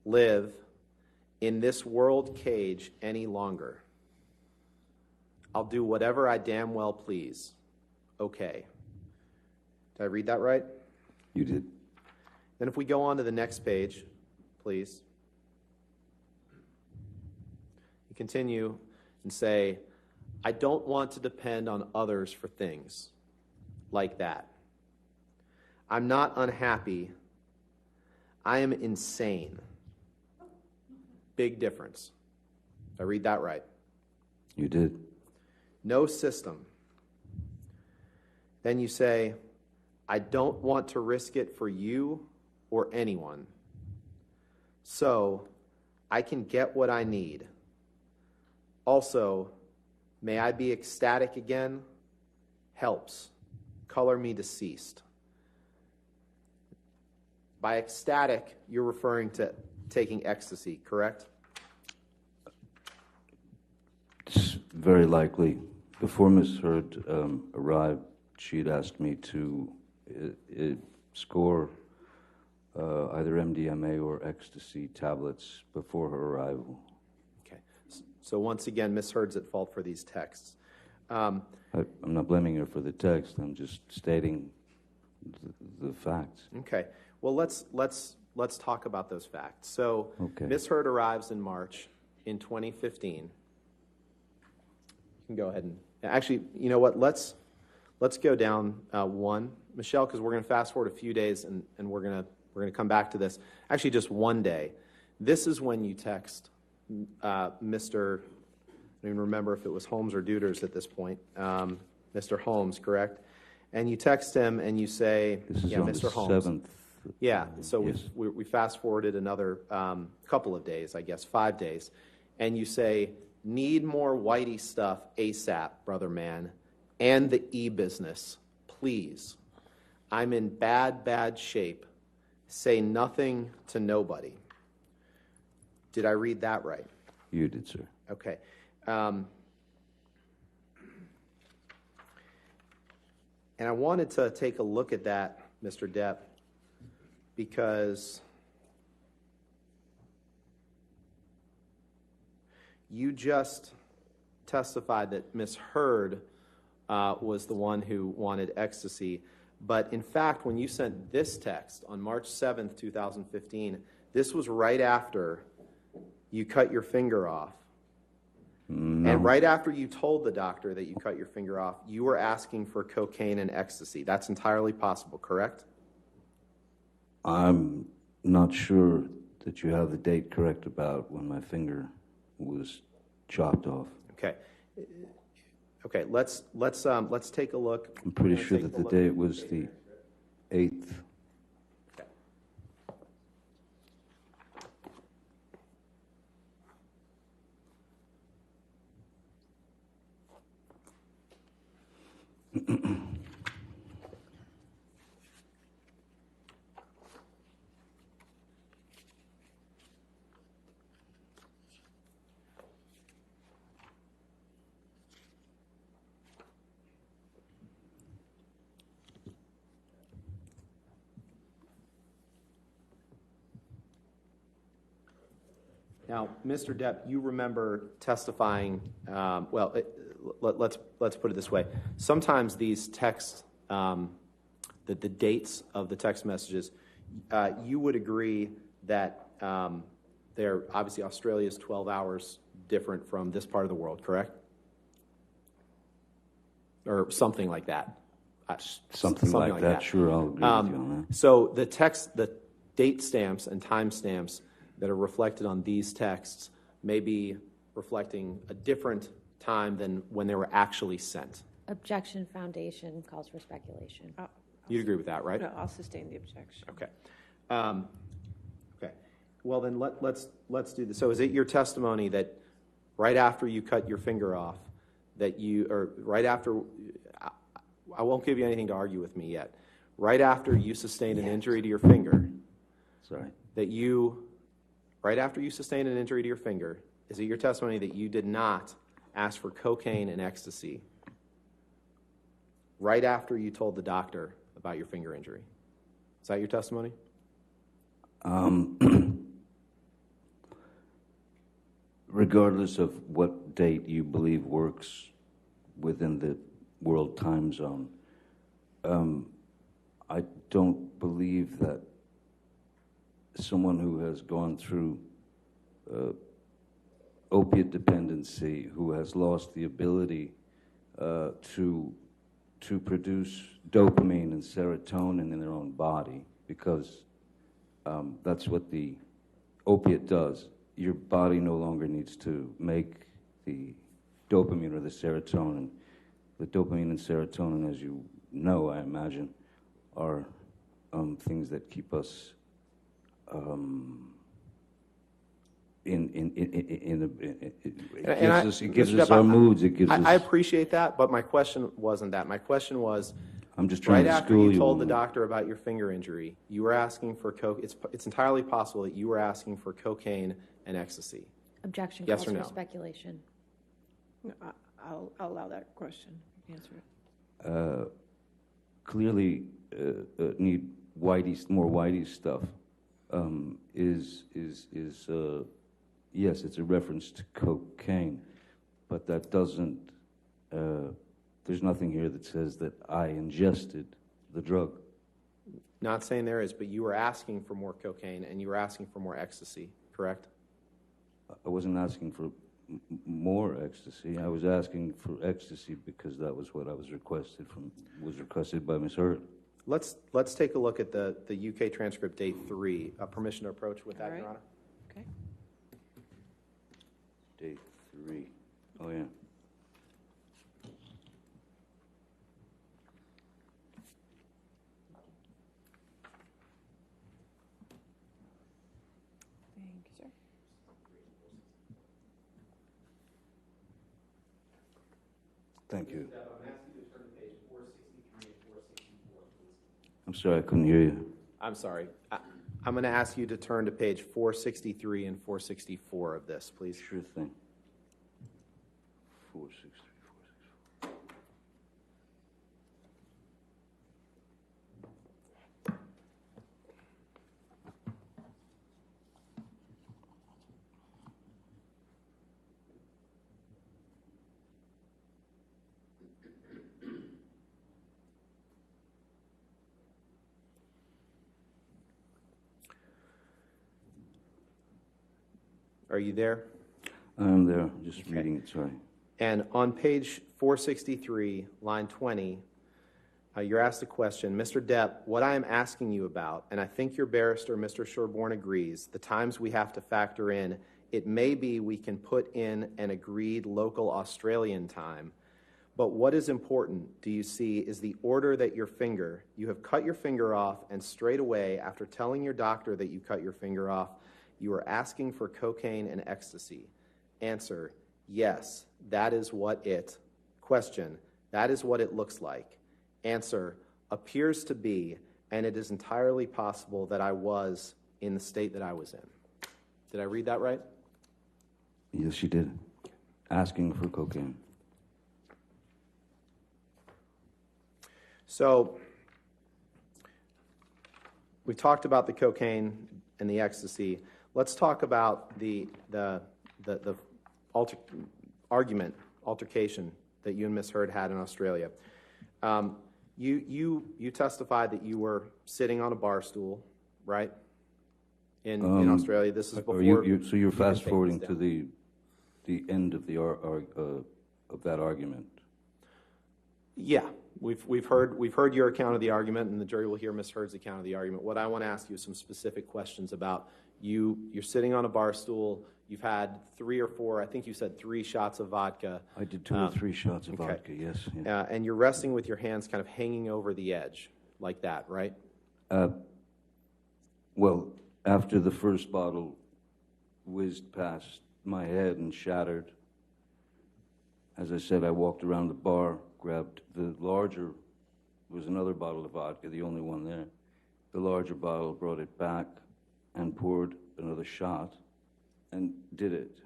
live in this world cage any longer. I'll do whatever I damn well please. Okay." Did I read that right? You did. Then if we go on to the next page, please. You continue and say, "I don't want to depend on others for things like that. I'm not unhappy. I am insane." Big difference. Did I read that right? You did. "No system." Then you say, "I don't want to risk it for you or anyone. So I can get what I need. Also, may I be ecstatic again? Helps. Color me deceased." By ecstatic, you're referring to taking ecstasy, correct? It's very likely Before Ms. Hurd arrived, she'd asked me to score either MDMA or ecstasy tablets before her arrival. Okay. So once again, Ms. Hurd's at fault for these texts. I'm not blaming her for the text. I'm just stating the facts. Okay. Well, let's talk about those facts. So Okay. Ms. Hurd arrives in March in 2015. You can go ahead and actually, you know what? Let's go down one, Michelle, because we're going to fast forward a few days and we're going to come back to this. Actually, just one day. This is when you text Mr. I don't even remember if it was Holmes or Deuters at this point. Mr. Holmes, correct? And you text him and you say, This is yeah, on Mr. the Holmes. 7th. Yeah, so Yes. we fast forwarded another couple of days, I guess, 5 days, and you say, need more Whitey stuff ASAP, brother man, and the e-business, please. I'm in bad shape. Say nothing to nobody. Did I read that right? You did, sir. Okay. And I wanted to take a look at that, Mr. Depp, because you just testified that Ms. Hurd was the one who wanted ecstasy. But in fact, when you sent this text on March 7th, 2015, this was right after you cut your finger off. No. And right after you told the doctor that you cut your finger off, you were asking for cocaine and ecstasy. That's entirely possible, correct? I'm not sure that you have the date correct about when my finger was chopped off. Okay. Okay, let's take a look. I'm pretty Let's sure take that a the look. date was the 8th. Okay. Now, Mr. Depp, you remember testifying, let's put it this way. Sometimes these texts, the dates of the text messages, you would agree that they're obviously Australia's 12 hours different from this part of the world, correct? Or something like that. Something like that. Sure, I'll agree with you on that. So the date stamps and time stamps that are reflected on these texts may be reflecting a different time than when they were actually sent. Objection foundation calls for speculation. You'd agree with that, right? No, I'll sustain the objection. Okay. Okay. Well, then let's do this. So is it your testimony that right after you cut your finger off, that you, or right after, I won't give you anything to argue with me yet, right after you sustained an injury to your finger, Sorry. that you, right after you sustained an injury to your finger, is it your testimony that you did not ask for cocaine and ecstasy right after you told the doctor about your finger injury? Is that your testimony? Regardless of what date you believe works within the world time zone, I don't believe that someone who has gone through opiate dependency, who has lost the ability to produce dopamine and serotonin in their own body, because that's what the opiate does. Your body no longer needs to make the dopamine or the serotonin. The dopamine and serotonin, as you know, I imagine, are things that keep us it gives us our moods. It gives us. I appreciate that, but my question wasn't that. My question was, I'm just trying right to after school you you told on the that. doctor about your finger injury, you were asking for it's entirely possible that you were asking for cocaine and ecstasy. Objection Yes calls or for no? speculation. No, I'll allow that question. Answer it. Clearly need more whitey stuff. Yes, it's a reference to cocaine, but that doesn't. There's nothing here that says that I ingested the drug. Not saying there is, but you were asking for more cocaine and you were asking for more ecstasy, correct? I wasn't asking for more ecstasy. I was asking for ecstasy because that was what I was requested by Ms. Hurd. Let's take a look at the UK transcript, day 3. Permission to approach with that, All right. Your Honor? Okay. Day 3. Oh, yeah. Thank you, sir. Thank you. I'm sorry, I couldn't hear you. I'm sorry. I'm going to ask you to turn to page 463 and 464 of this, please. Sure thing. 463, 464. Are you there? I'm there, just reading it, sorry. And on page 463, line 20, you're asked a question. Mr. Depp, what I am asking you about, and I think your barrister, Mr. Sherborne, agrees, the times we have to factor in, it may be we can put in an agreed local Australian time, but what is important, do you see, is the order that you have cut your finger off, and straight away, after telling your doctor that you cut your finger off, you are asking for cocaine and ecstasy. Answer, yes, that is what it. Question, that is what it looks like. Answer, appears to be, and it is entirely possible that I was in the state that I was in. Did I read that right? Yes, you did. Asking for cocaine. So, we talked about the cocaine and the ecstasy. Let's talk about the altercation that you and Ms. Hurd had in Australia. You testified that you were sitting on a bar stool, right? In Australia. This is before. So you're fast forwarding to the end of of that argument. Yeah, we've heard your account of the argument, and the jury will hear Ms. Hurd's account of the argument. What I want to ask you is some specific questions about you're sitting on a bar stool. You've had 3 or 4, I think you said 3 shots of vodka. I did 2 or 3 shots of vodka, yes. Yeah. And you're resting with your hands kind of hanging over the edge, like that, right? Well, after the first bottle whizzed past my head and shattered, as I said, I walked around the bar, grabbed the larger, was another bottle of vodka, the only one there. The larger bottle, brought it back and poured another shot and did it.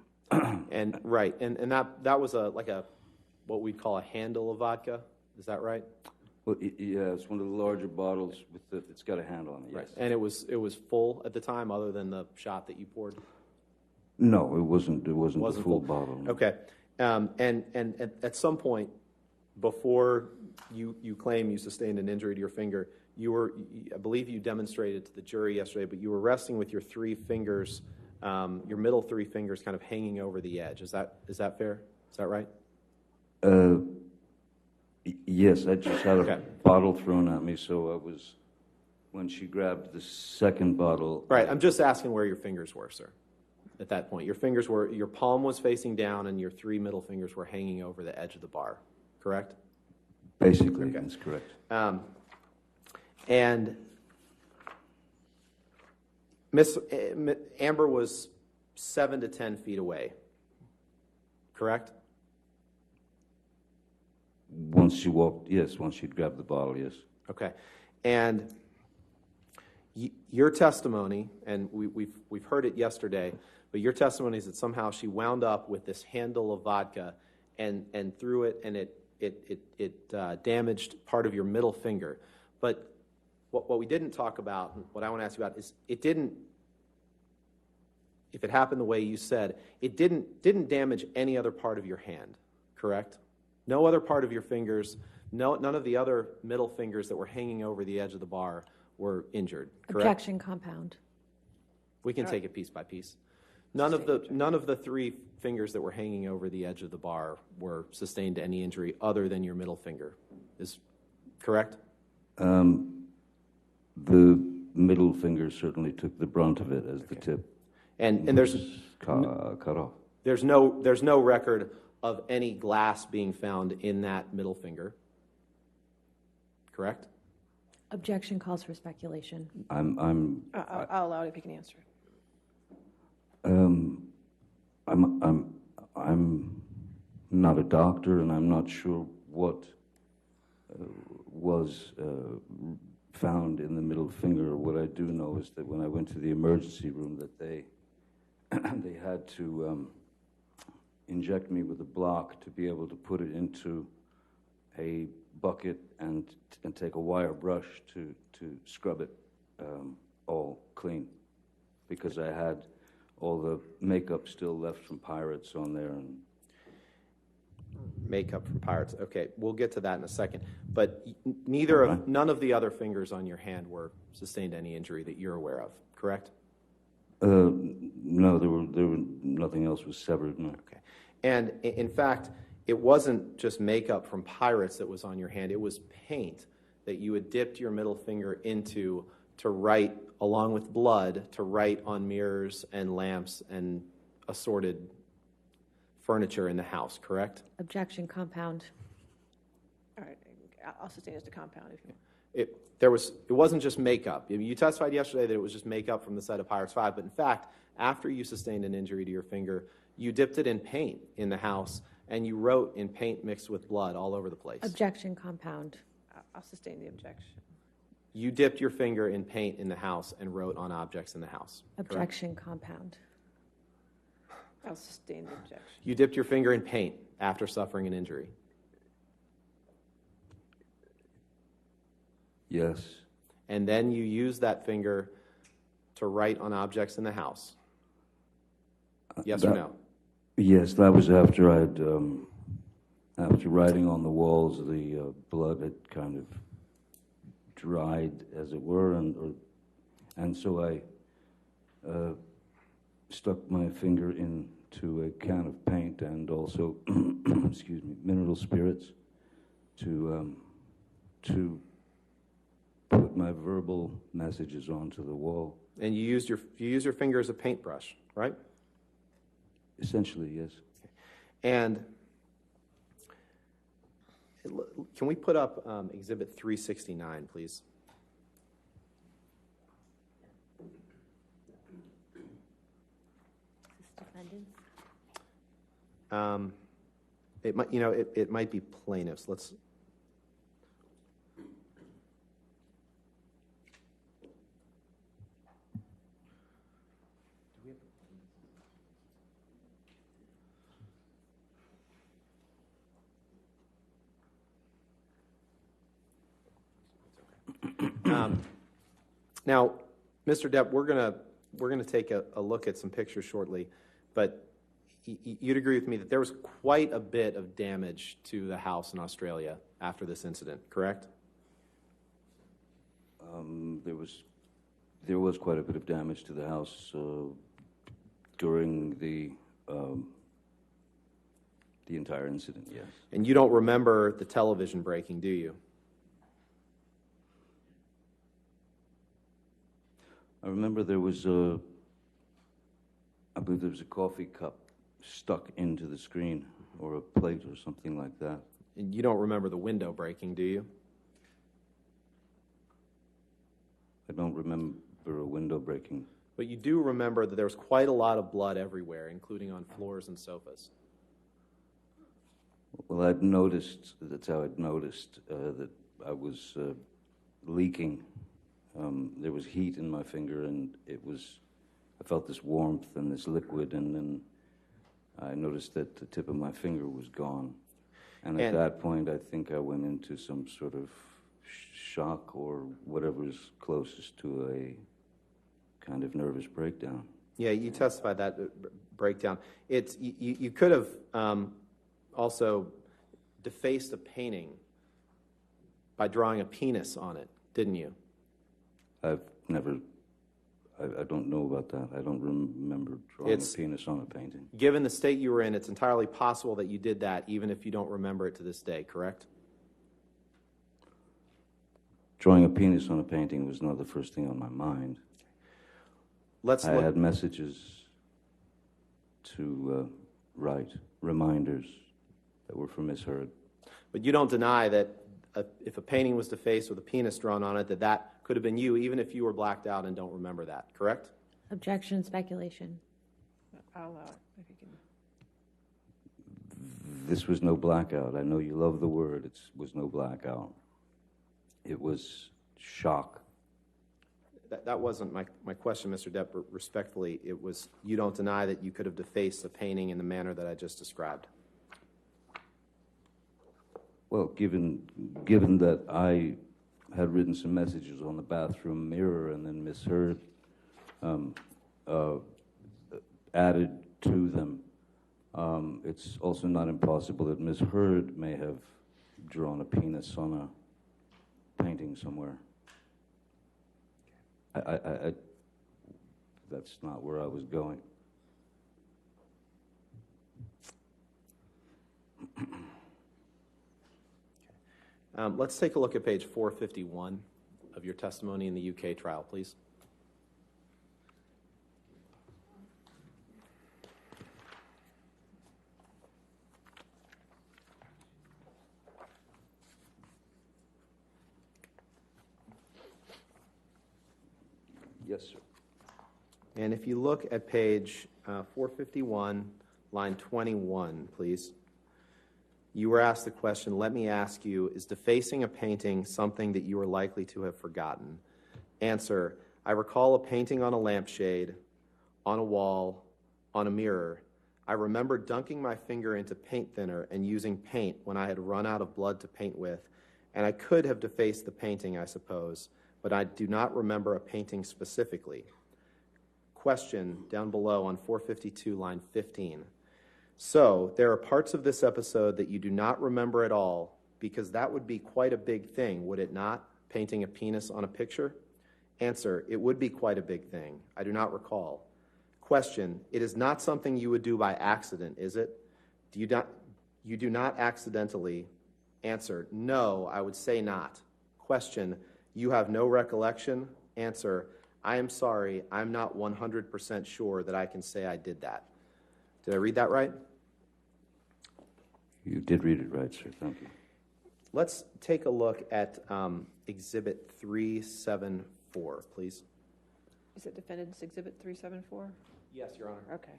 And right, and that was like a what we'd call a handle of vodka. Is that right? Well, yeah, it's one of the larger bottles it's got a handle on it. Yes. Right. And it was full at the time, other than the shot that you poured. No, it wasn't. It wasn't the full bottle. Okay, and at some point before you claim you sustained an injury to your finger, I believe you demonstrated to the jury yesterday, but you were resting with your 3 fingers, your middle 3 fingers, kind of hanging over the edge. Is that fair? Is that right? Yes, I just had a bottle thrown at me, so I was, when she grabbed the second bottle. Right, I'm just asking where your fingers were, sir, at that point. Your palm was facing down and your 3 middle fingers were hanging over the edge of the bar, correct? Basically, that's correct. And Miss Amber was 7 to 10 feet away, correct? Once she walked, yes. Once she'd grabbed the bottle, yes. Okay, and your testimony, and we've heard it yesterday, but your testimony is that somehow she wound up with this handle of vodka, and threw it, and it damaged part of your middle finger. But what we didn't talk about, what I want to ask you about, is it didn't, if it happened the way you said, it didn't damage any other part of your hand, correct? No other part of your fingers, none of the other middle fingers that were hanging over the edge of the bar were injured, correct? Objection compound. We can take it piece by piece. None of the three fingers that were hanging over the edge of the bar were sustained any injury other than your middle finger. Is correct? The middle finger certainly took the brunt of it as the tip And there's cut off. there's no record of any glass being found in that middle finger. Correct? Objection calls for speculation. I'll allow it if you can answer it. I'm not a doctor, and I'm not sure what was found in the middle finger. What I do know is that when I went to the emergency room, that they had to inject me with a block to be able to put it into a bucket and take a wire brush to scrub it all clean, because I had all the makeup still left from Pirates on there. And Makeup from Pirates. Okay, we'll get to that in a second. But none of the other fingers on your hand were sustained any injury that you're aware of, correct? No, there were nothing else was severed. No. Okay. And in fact, it wasn't just makeup from Pirates that was on your hand. It was paint that you had dipped your middle finger into to write, along with blood, to write on mirrors and lamps and assorted furniture in the house, correct? Objection compound. All right, I'll sustain it as a compound if you want. It wasn't just makeup. You testified yesterday that it was just makeup from the set of Pirates 5, but in fact, after you sustained an injury to your finger, you dipped it in paint in the house, and you wrote in paint mixed with blood all over the place. Objection compound. I'll sustain the objection. You dipped your finger in paint in the house and wrote on objects in the house. Objection compound. I'll sustain the objection. You dipped your finger in paint after suffering an injury. Yes. And then you used that finger to write on objects in the house. Yes or no? Yes, that was after I'd, after writing on the walls, the blood had kind of dried, as it were, and so I stuck my finger into a can of paint and also, excuse me, mineral spirits to put my verbal messages onto the wall. And you used your finger as a paintbrush, right? Essentially, yes. And can we put up Exhibit 369, please? It might be plaintiffs. Let's. Now, Mr. Depp, we're gonna take a look at some pictures shortly, but you'd agree with me that there was quite a bit of damage to the house in Australia after this incident, correct? There was quite a bit of damage to the house during the entire incident. Yes. And you don't remember the television breaking, do you? I remember there was I believe there was a coffee cup stuck into the screen, or a plate or something like that. And you don't remember the window breaking, do you? I don't remember a window breaking. But you do remember that there was quite a lot of blood everywhere, including on floors and sofas. Well, I'd noticed, that's how I'd noticed that I was leaking. There was heat in my finger, and I felt this warmth and this liquid, and then I noticed that the tip of my finger was gone. And at And- that point, I think I went into some sort of shock or whatever is closest to a kind of nervous breakdown. Yeah, you testified that breakdown. It's you could have also defaced a painting by drawing a penis on it, didn't you? I've never, I don't know about that. I don't remember drawing It's- a penis on a painting. Given the state you were in, it's entirely possible that you did that, even if you don't remember it to this day, correct? Drawing a penis on a painting was not the first thing on my mind. Let's I look. had messages to write, reminders that were from Miss Hurd. But you don't deny that if a painting was defaced with a penis drawn on it, that could have been you, even if you were blacked out and don't remember that, correct? Objection, speculation. I'll allow it, if you can. This was no blackout. I know you love the word. It was no blackout. It was shock. That wasn't my question, Mr. Depp, but respectfully, it was, you don't deny that you could have defaced a painting in the manner that I just described. Well, given that I had written some messages on the bathroom mirror and then Miss Hurd added to them, it's also not impossible that Miss Hurd may have drawn a penis on a painting somewhere. That's not where I was going. Let's take a look at page 451 of your testimony in the UK trial, please. Yes, sir. And if you look at page 451, line 21, please. You were asked the question, let me ask you, is defacing a painting something that you are likely to have forgotten? Answer, I recall a painting on a lampshade, on a wall, on a mirror. I remember dunking my finger into paint thinner and using paint when I had run out of blood to paint with, and I could have defaced the painting, I suppose, but I do not remember a painting specifically. Question down below on 452, line 15. So, there are parts of this episode that you do not remember at all, because that would be quite a big thing, would it not? Painting a penis on a picture? Answer, it would be quite a big thing. I do not recall. Question, it is not something you would do by accident, is it? You do not accidentally. Answer, no, I would say not. Question, you have no recollection? Answer, I am sorry, I'm not 100% sure that I can say I did that. Did I read that right? You did read it right, sir. Thank you. Let's take a look at Exhibit 374, please. Is it Defendant's Exhibit 374? Yes, Your Honor. Okay.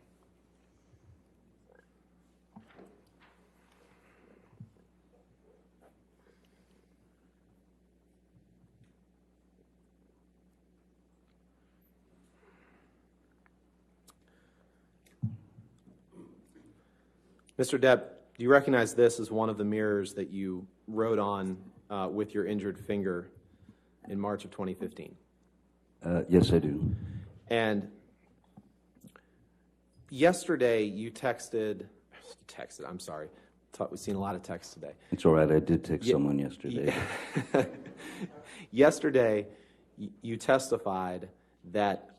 Mr. Depp, do you recognize this as one of the mirrors that you wrote on with your injured finger in March of 2015? Yes, I do. And yesterday you texted, I'm sorry. We've seen a lot of texts today. It's all right. I did text someone yesterday. Yesterday you testified that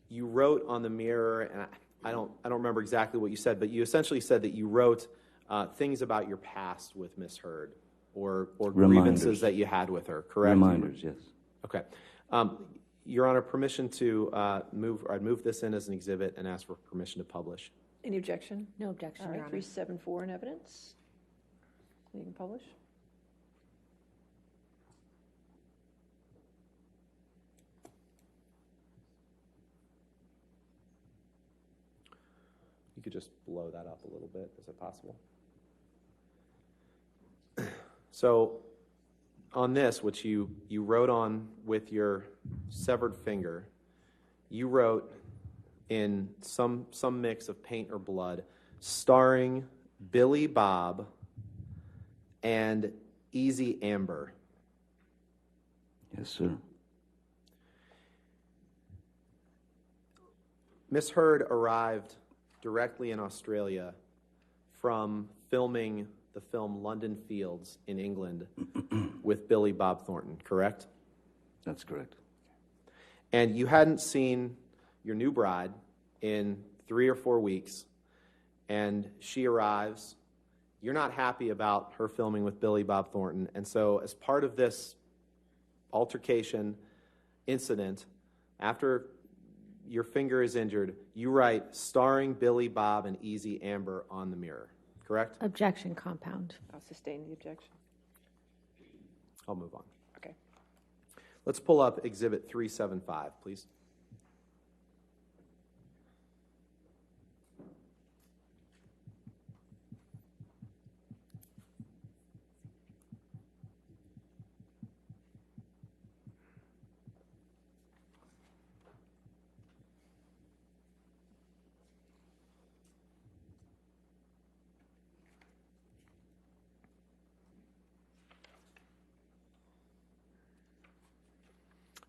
you wrote on the mirror, and I don't remember exactly what you said, but you essentially said that you wrote things about your past with Miss Hurd or grievances that you had with her, correct? Reminders, yes. Okay. Your Honor, permission to I'd move this in as an exhibit and ask for permission to publish. Any objection? No objection, All Your right, Honor. 374 in evidence. You can publish. You could just blow that up a little bit. Is it possible? So on this, which you wrote on with your severed finger, you wrote in some mix of paint or blood, starring Billy Bob and Easy Amber. Yes, sir. Miss Heard arrived directly in Australia from filming the film London Fields in England with Billy Bob Thornton, correct? That's correct. And you hadn't seen your new bride in 3 or 4 weeks, and she arrives. You're not happy about her filming with Billy Bob Thornton, and so as part of this altercation incident, after your finger is injured, you write starring Billy Bob and Easy Amber on the mirror, correct? Objection compound. I'll sustain the objection. I'll move on. Okay. Let's pull up Exhibit 375, please.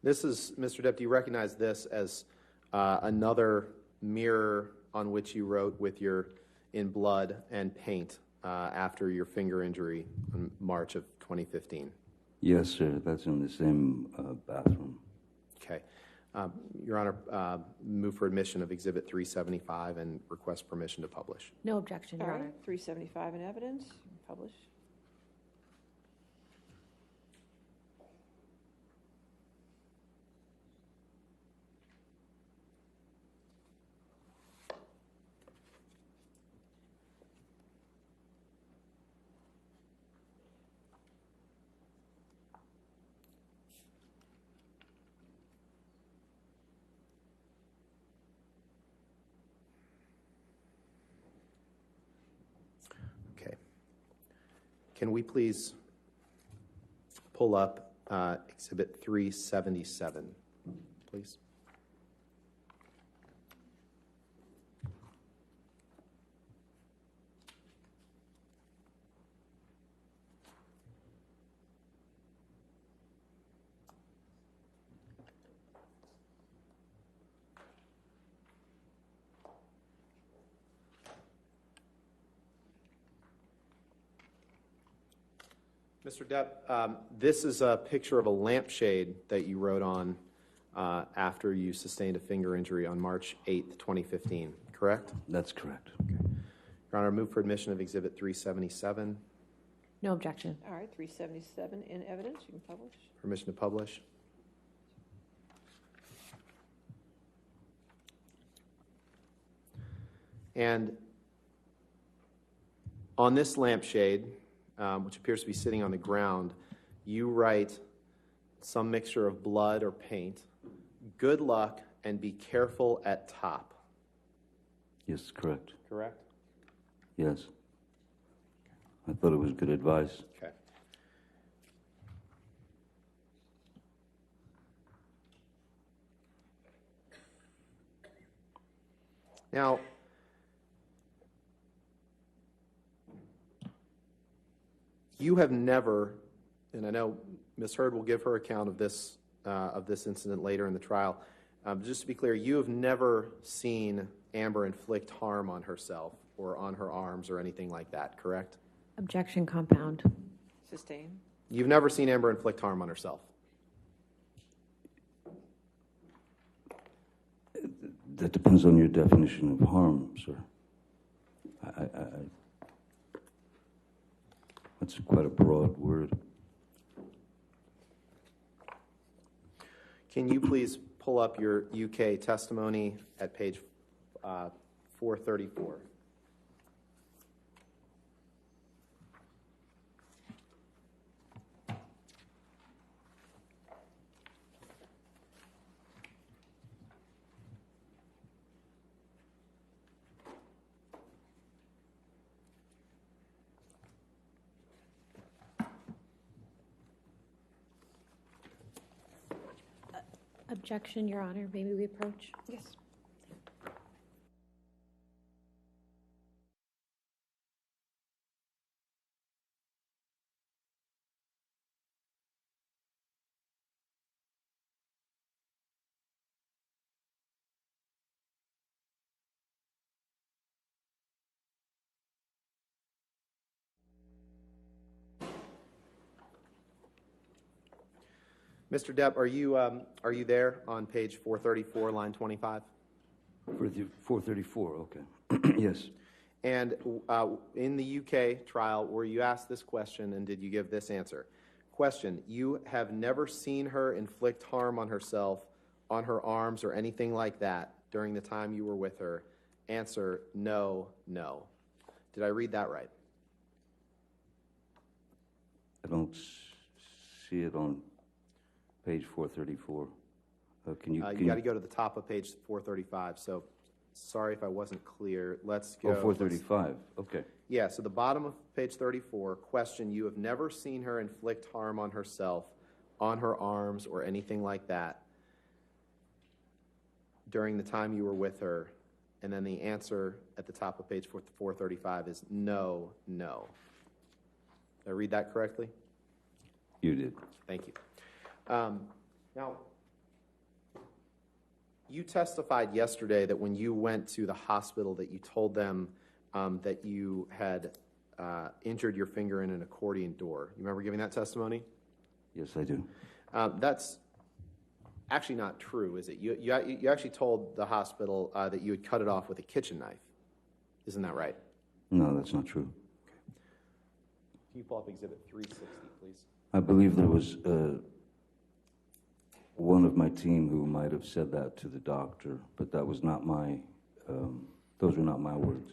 This is, Mr. Deputy, you recognize this as another mirror on which you wrote with your in blood and paint after your finger injury in March of 2015. Yes, sir. That's in the same bathroom. Okay. Your Honor, move for admission of Exhibit 375 and request permission to publish. No objection, All Your right, Honor. 375 in evidence, publish. Okay. Can we please pull up Exhibit 377, please? Mr. Depp, this is a picture of a lampshade that you wrote on after you sustained a finger injury on March 8th, 2015, correct? That's correct. Okay. Your Honor, move for admission of Exhibit 377. No objection. All right, 377 in evidence, you can publish. Permission to publish. And on this lampshade, which appears to be sitting on the ground, you write some mixture of blood or paint. Good luck and be careful at top. Yes, correct. Correct? Yes. I thought it was good advice. Okay. Now, you have never, and I know Ms. Heard will give her account of this incident later in the trial. Just to be clear, you have never seen Amber inflict harm on herself or on her arms or anything like that, correct? Objection compound. Sustain. You've never seen Amber inflict harm on herself. That depends on your definition of harm, sir. That's quite a broad word. Can you please pull up your UK testimony at page 434? Objection, Your Honor. Maybe we approach? Yes. Mr. Depp, are you there on page 434, line 25? 434, okay. Yes. And in the UK trial, were you asked this question and did you give this answer? Question, you have never seen her inflict harm on herself, on her arms, or anything like that during the time you were with her? Answer, no, no. Did I read that right? I don't see it on page 434. Can you You got to go to the top of page 435. So sorry if I wasn't clear. Let's go. Oh, 435. Okay. Yeah, so the bottom of page 34, question, you have never seen her inflict harm on herself, on her arms, or anything like that during the time you were with her. And then the answer at the top of page 435 is no, no. Did I read that correctly? You did. Thank you. Now, you testified yesterday that when you went to the hospital that you told them that you had injured your finger in an accordion door. You remember giving that testimony? Yes, I do. That's actually not true, is it? You actually told the hospital that you had cut it off with a kitchen knife. Isn't that right? No, that's not true. Can you pull up Exhibit 360, please? I believe there was one of my team who might have said that to the doctor, but that was not my, those were not my words.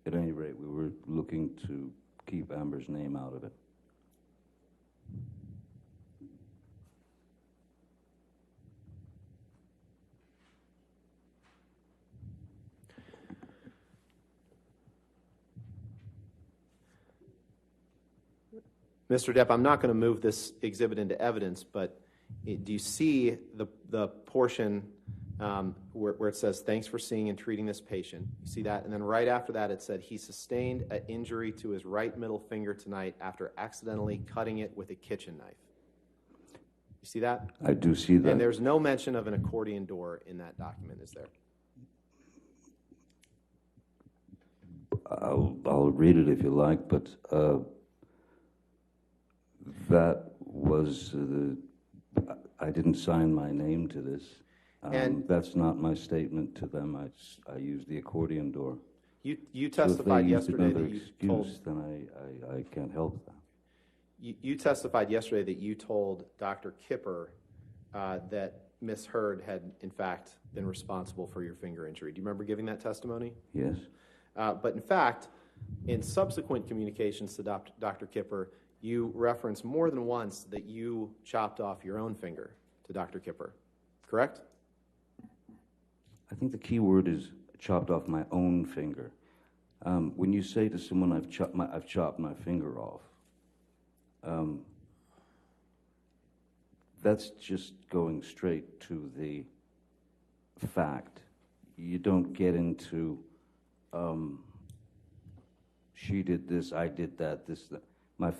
At any rate, we were looking to keep Amber's name out of it. Mr. Depp, I'm not going to move this exhibit into evidence, but do you see the portion where it says, thanks for seeing and treating this patient? You see that? And then right after that, it said, he sustained an injury to his right middle finger tonight after accidentally cutting it with a kitchen knife. You see that? I do see that. And there's no mention of an accordion door in that document, is there? I'll read it if you like, but that was I didn't sign my name to this. And that's not my statement to them. I used the accordion door. You testified yesterday that you told. Then I can't help that. You testified yesterday that you told Dr. Kipper that Miss Hurd had, in fact, been responsible for your finger injury. Do you remember giving that testimony? Yes. But in fact, in subsequent communications to Dr. Kipper, you referenced more than once that you chopped off your own finger to Dr. Kipper, correct? I think the key word is chopped off my own finger. When you say to someone, I've chopped my finger off, that's just going straight to the fact. You don't get into, she did this, I did that, this, that. My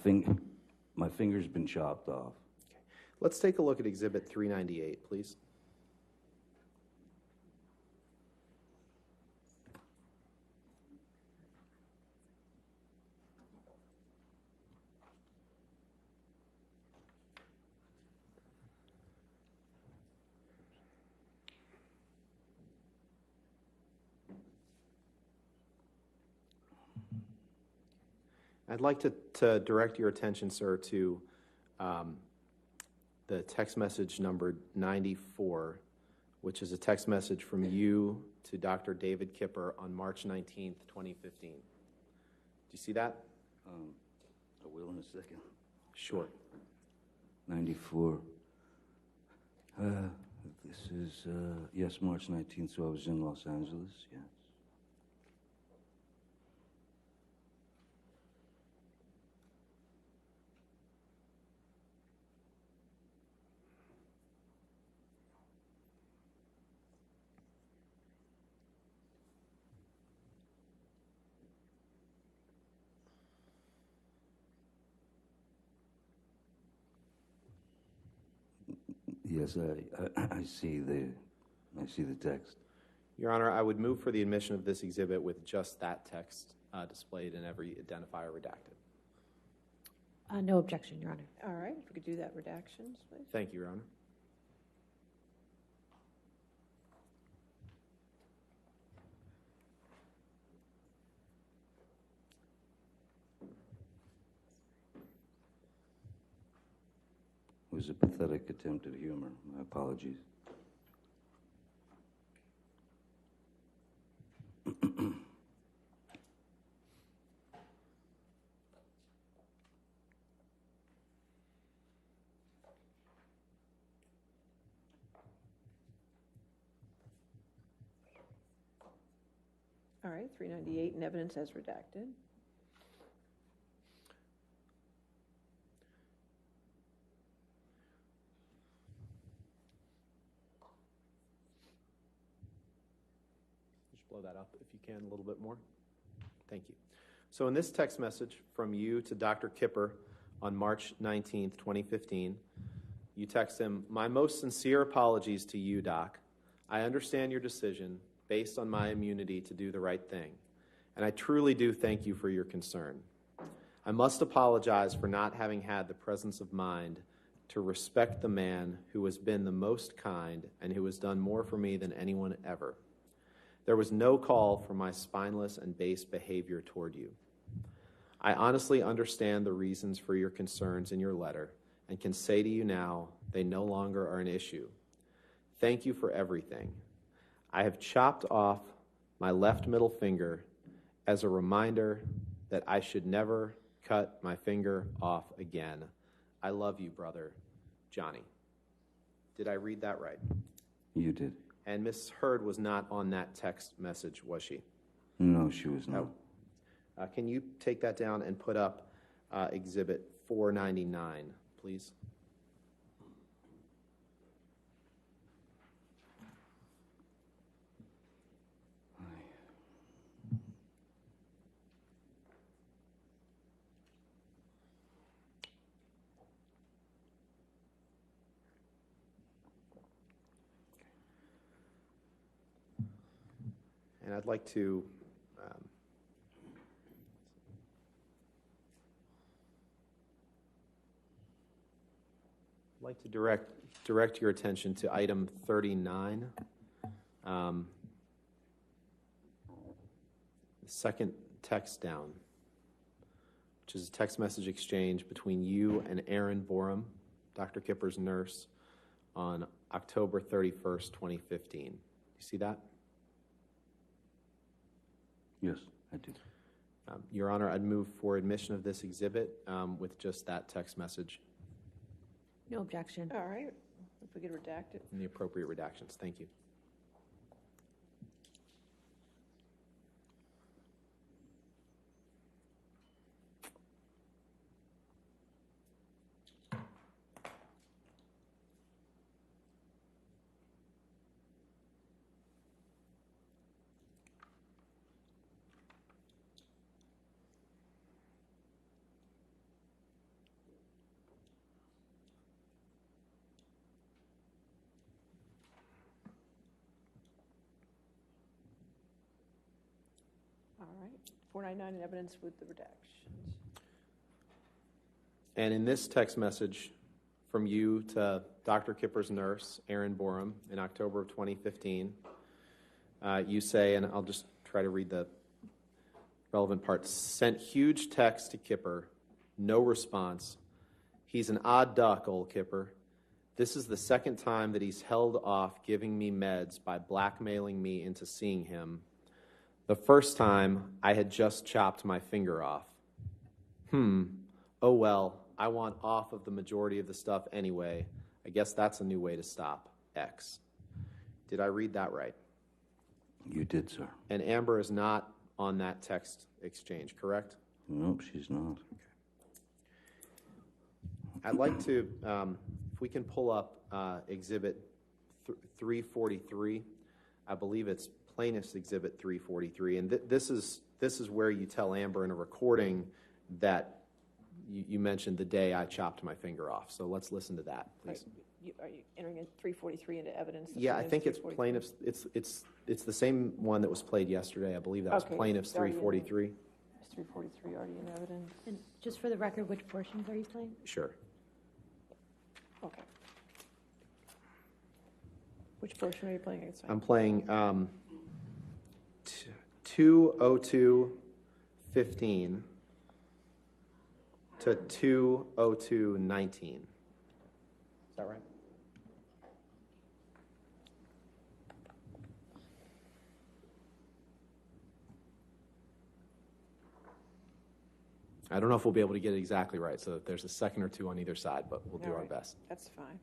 finger's been chopped off. Okay. Let's take a look at Exhibit 398, please. I'd like to direct your attention, sir, to the text message number 94, which is a text message from you to Dr. David Kipper on March 19th, 2015. Do you see that? I will in a second. Sure. 94. This is, yes, March 19th, so I was in Los Angeles, yes. Yes, I see the text. Your Honor, I would move for the admission of this exhibit with just that text displayed and every identifier redacted. No objection, Your Honor. All right, if we could do that redactions, please. Thank you, Your Honor. It was a pathetic attempt at humor. My apologies. All right, 398 in evidence as redacted. Just blow that up if you can a little bit more. Thank you. So in this text message from you to Dr. Kipper on March 19th, 2015, you text him, "My most sincere apologies to you, Doc. I understand your decision based on my immunity to do the right thing, and I truly do thank you for your concern. I must apologize for not having had the presence of mind to respect the man who has been the most kind and who has done more for me than anyone ever. There was no call for my spineless and base behavior toward you. I honestly understand the reasons for your concerns in your letter and can say to you now they no longer are an issue. Thank you for everything. I have chopped off my left middle finger as a reminder that I should never cut my finger off again. I love you, brother, Johnny." Did I read that right? You did. And Miss Hurd was not on that text message, was she? No, she was not. Can you take that down and put up Exhibit 499, please? And I'd like to direct your attention to item 39, the second text down, which is a text message exchange between you and Aaron Borum, Dr. Kipper's nurse, on October 31st, 2015. You see that? Yes, I do. Your Honor, I'd move for admission of this exhibit with just that text message No objection. All right, if we could redact it. and the appropriate redactions. Thank you. All right, 499 in evidence with the redactions. And in this text message from you to Dr. Kipper's nurse, Aaron Borum, in October of 2015, you say, and I'll just try to read the relevant parts, "Sent huge text to Kipper, no response. He's an odd duck, old Kipper. This is the second time that he's held off giving me meds by blackmailing me into seeing him. The first time, I had just chopped my finger off. Oh well, I want off of the majority of the stuff anyway. I guess that's a new way to stop. X." Did I read that right? You did, sir. And Amber is not on that text exchange, correct? Nope, she's not. I'd like to, if we can pull up Exhibit 343. I believe it's Plaintiff's Exhibit 343, and this is where you tell Amber in a recording that you mentioned the day I chopped my finger off. So let's listen to that, please. Are you entering in 343 into evidence? Yeah, I think it's plaintiff's. It's the same one that was played yesterday. I believe that was Okay, Plaintiff's sorry, 343. 343 already in evidence. And just for the record, which portions are you playing? Sure. Okay. Which portion are you playing against? I'm playing 202:15 to 202:19. Is that right? I don't know if we'll be able to get it exactly right, so there's a second or two on either side, but we'll do All our right. best. That's fine.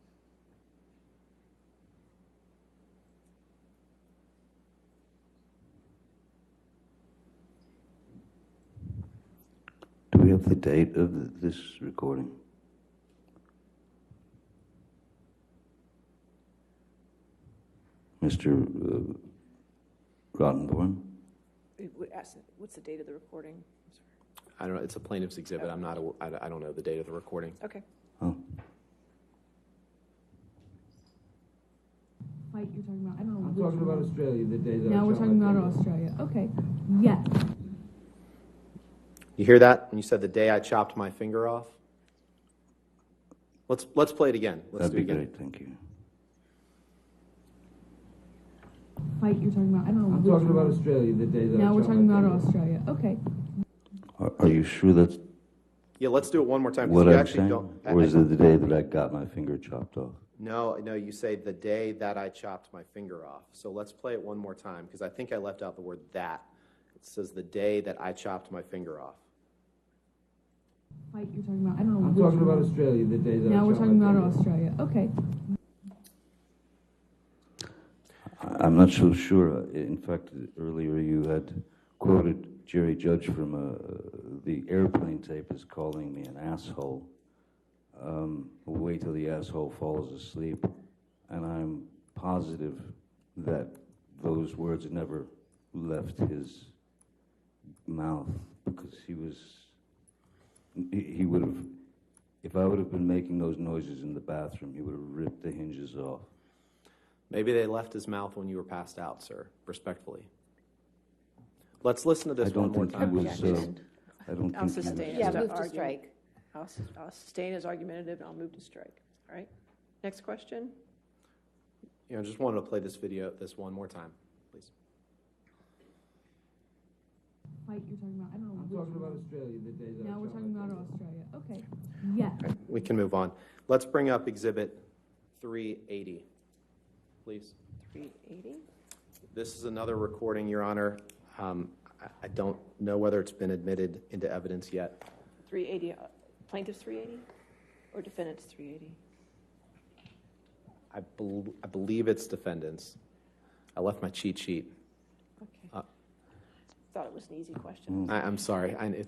Do we have the date of this recording? Mr. Rottenborn? What's the date of the recording? I'm sorry. I don't know, it's a plaintiff's exhibit. I'm not, I don't know the date of the recording. Okay. Oh, Fight you're talking about, I don't know. I'm which talking about one. Australia, the day that I Now we're shot talking my about finger. Australia. Okay. Yes. You hear that when you said the day I chopped my finger off? Let's play it again. Let's that'd do be it again. great, thank you. Fight you're talking about, I don't know. I'm which talking about one. Australia, the day that I Now we're shot talking my about finger. Australia. Okay. Are you sure that's Yeah, let's do it one more time. 'Cause what you I'm actually saying? don't. Or is it the day that I got my finger chopped off? No, you say the day that I chopped my finger off. So let's play it one more time, because I think I left out the word that. It says the day that I chopped my finger off. Fight you're talking about, I don't know. I'm which talking about one. Australia, the day that I Now we're shot talking my about finger. Australia. Okay. I'm not so sure. In fact, earlier you had quoted Jerry Judge from the airplane tape as calling me an asshole. We'll wait till the asshole falls asleep. And I'm positive that those words never left his mouth, because he would have, if I would have been making those noises in the bathroom, he would have ripped the hinges off. Maybe they left his mouth when you were passed out, sir, respectfully. Let's listen to this one more I time. don't Objection. think he I'll was. sustain it. Yeah, to move to argue. strike. I'll sustain as argumentative, and I'll move to strike. All right? Next question? I just wanted to play this video, this one more time, please. Fight you're talking about, I don't know. I'm which talking about one. Australia, the day that I Now we're shot talking my about finger. Australia. Okay. Yes. We can move on. Let's bring up Exhibit 380, please. 380? This is another recording, Your Honor. I don't know whether it's been admitted into evidence yet. 380, plaintiff's 380? Or defendant's 380? I believe it's defendants. I left my cheat sheet. Okay. Thought it was an easy question. I'm sorry. Okay,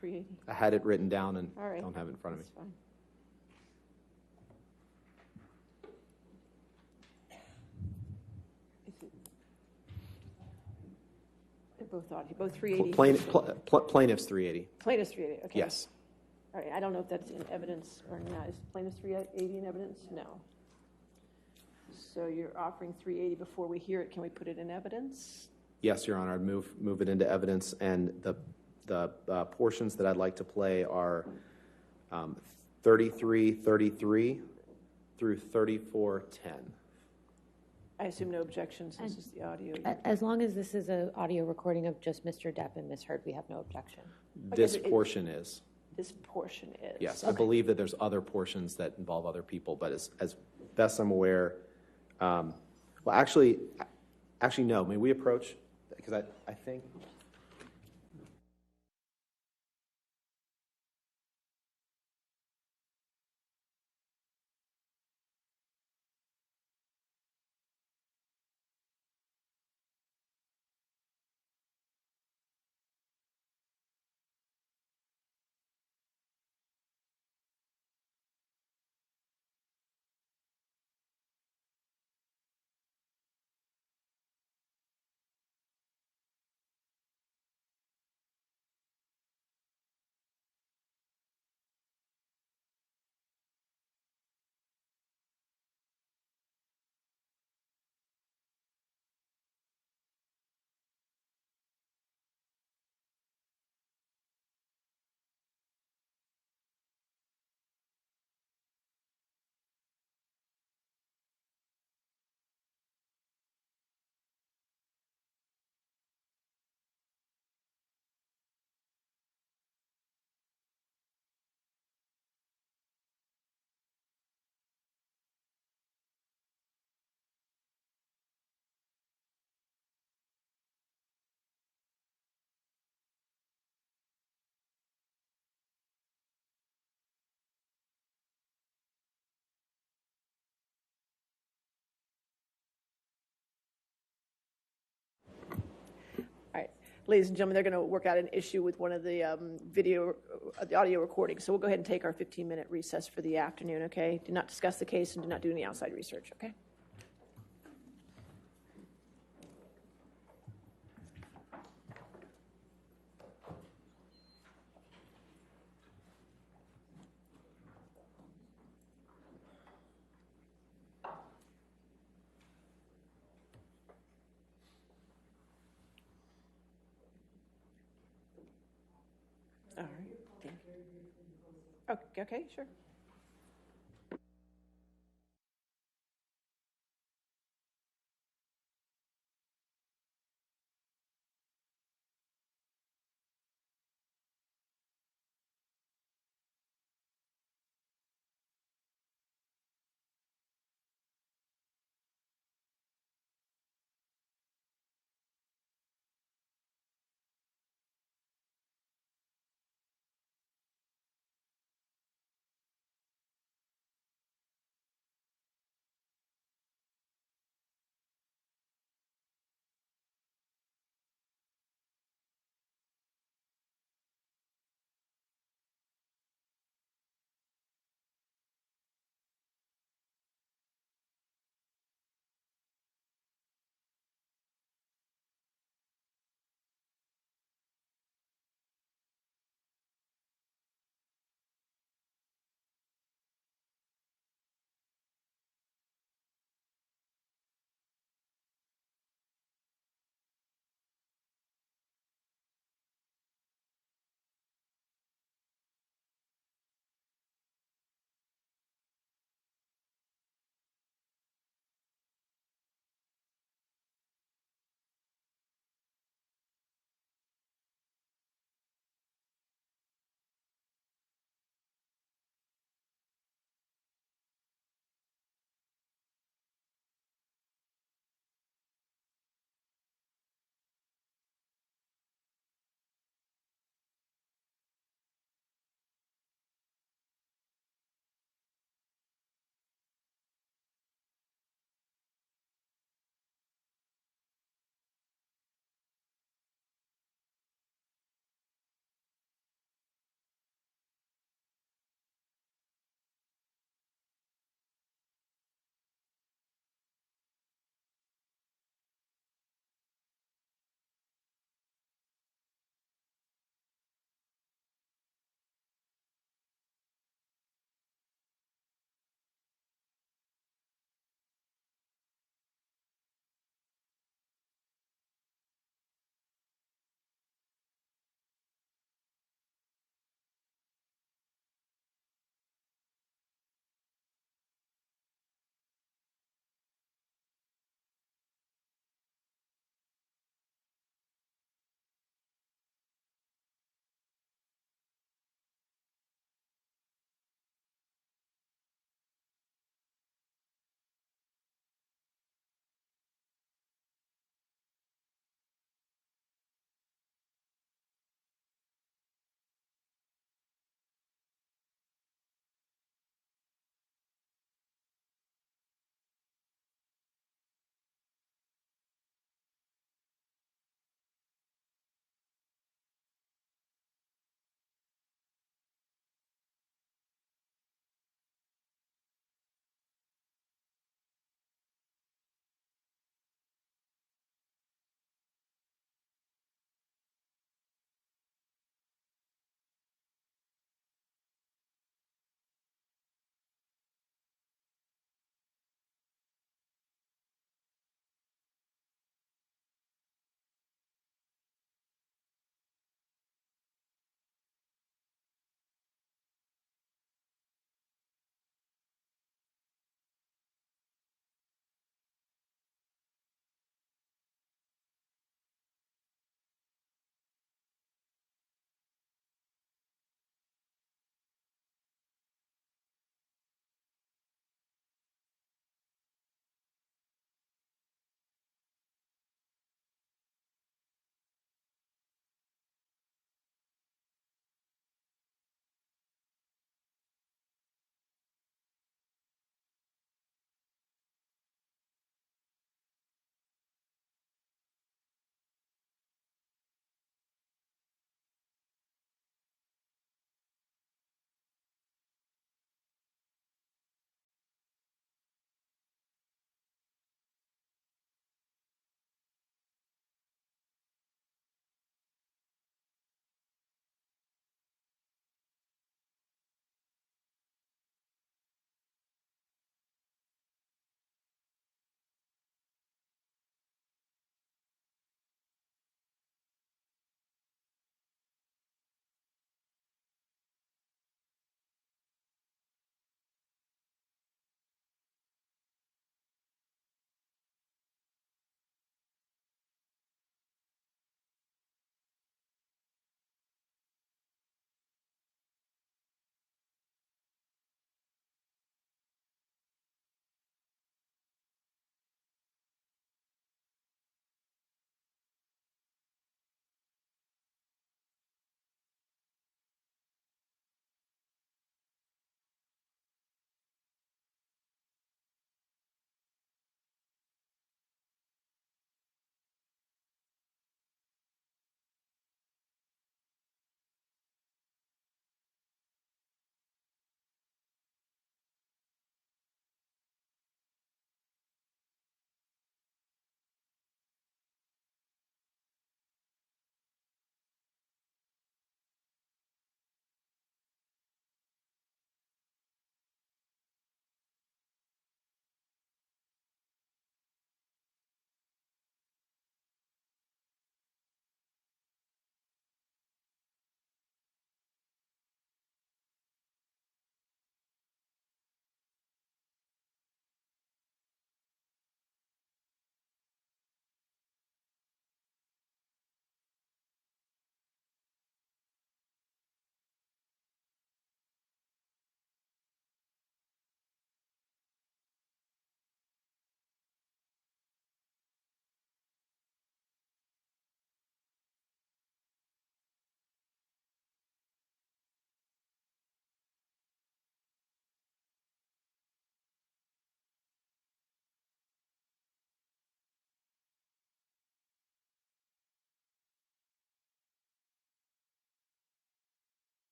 380. I had it written down and All right. don't have it in front of me. That's fine. They're both 380. Plaintiff's 380. Plaintiff's 380, okay. Yes. All right, I don't know if that's in evidence or not. Is plaintiff's 380 in evidence? No. So you're offering 380 before we hear it. Can we put it in evidence? Yes, Your Honor. I'd move it into evidence, and the portions that I'd like to play are 3333 through 3410. I assume no objection since it's the audio. As long as this is an audio recording of just Mr. Depp and Ms. Hurd, we have no objection. This but portion is. This portion is. Yes, I believe that there's other portions that involve other people, but as best I'm aware, well, actually, no. May we approach? Because I think. ladies and gentlemen, they're going to work out an issue with one of the the audio recordings. So we'll go ahead and take our 15-minute recess for the afternoon, okay? Do not discuss the case and do not do any outside research, okay? All right. Thank you. Okay, sure.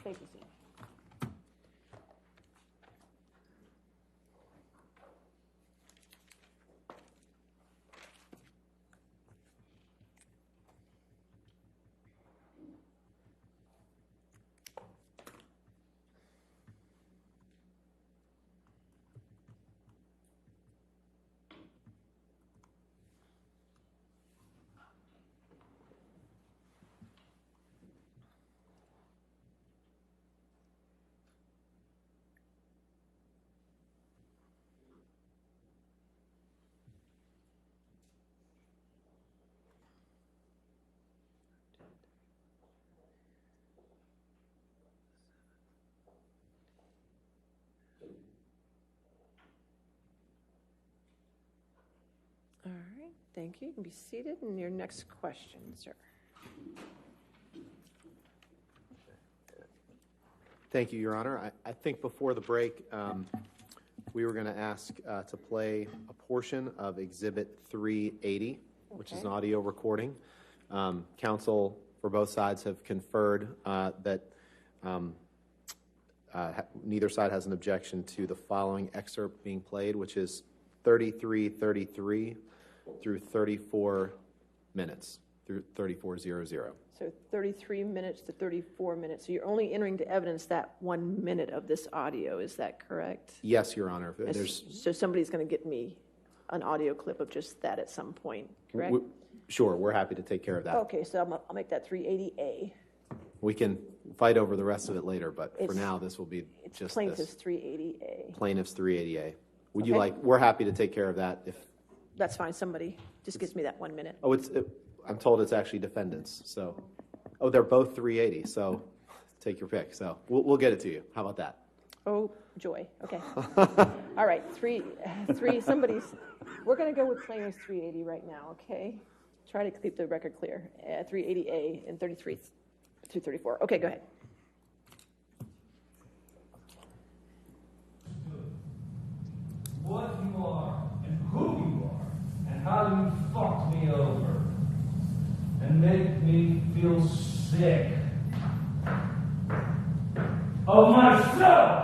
Take a seat. All right, thank you. You can be seated. And your next question, sir. Thank you, Your Honor. I think before the break, we were going to ask to play a portion of Exhibit 380, which is an audio recording. Counsel for both sides have conferred that neither side has an objection to the following excerpt being played, which is 33:33 through 34 minutes, through 34:00. So 33 minutes to 34 minutes. So you're only entering to evidence that 1 minute of this audio. Is that correct? Yes, Your Honor. So somebody's going to get me an audio clip of just that at some point, correct? Sure, we're happy to take care of that. Okay, so I'll make that 380A. We can fight over the rest of it later, but for It's- now, this will be It's just plaintiff's this. 380A. Plaintiff's 380A. Would you Okay. like, we're happy to take care of that if, That's fine. Somebody just gives me that 1 minute. oh, I'm told it's actually defendants, so, oh, they're both 380, so take your pick. So we'll get it to you. How about that? Oh, joy. Okay. All right. We're going to go with plaintiff's 380 right now, okay? Try to keep the record clear. 380A and 33 through 34. Okay, go ahead. What you are and who you are and how you fucked me over and make me feel sick of myself.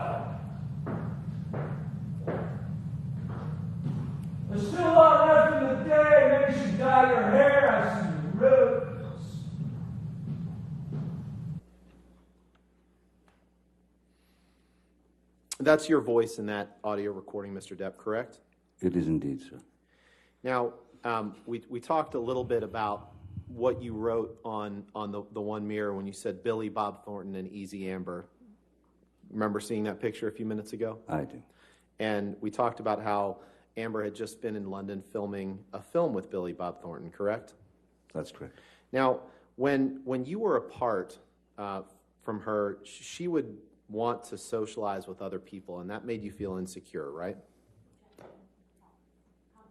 There's still a lot left in the day. Maybe you should dye your hair. I see your roots. That's your voice in that audio recording, Mr. Depp, correct? It is indeed, sir. Now, we talked a little bit about what you wrote on the one mirror when you said Billy Bob Thornton and Easy Amber. Remember seeing that picture a few minutes ago? I do. And we talked about how Amber had just been in London filming a film with Billy Bob Thornton, correct? That's correct. Now, when you were apart from her, she would want to socialize with other people, and that made you feel insecure, right?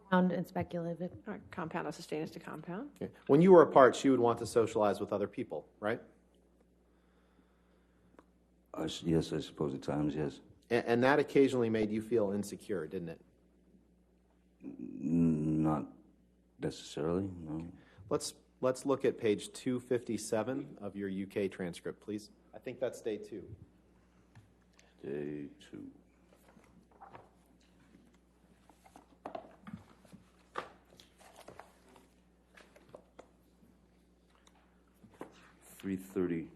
Compound and speculative. Compound, I'll sustain as to compound. Okay. When you were apart, she would want to socialize with other people, right? Yes, I suppose at times, yes. And that occasionally made you feel insecure, didn't it? Not necessarily, no. Let's look at page 257 of your UK transcript, please. I think that's day 2. Day 2. $330.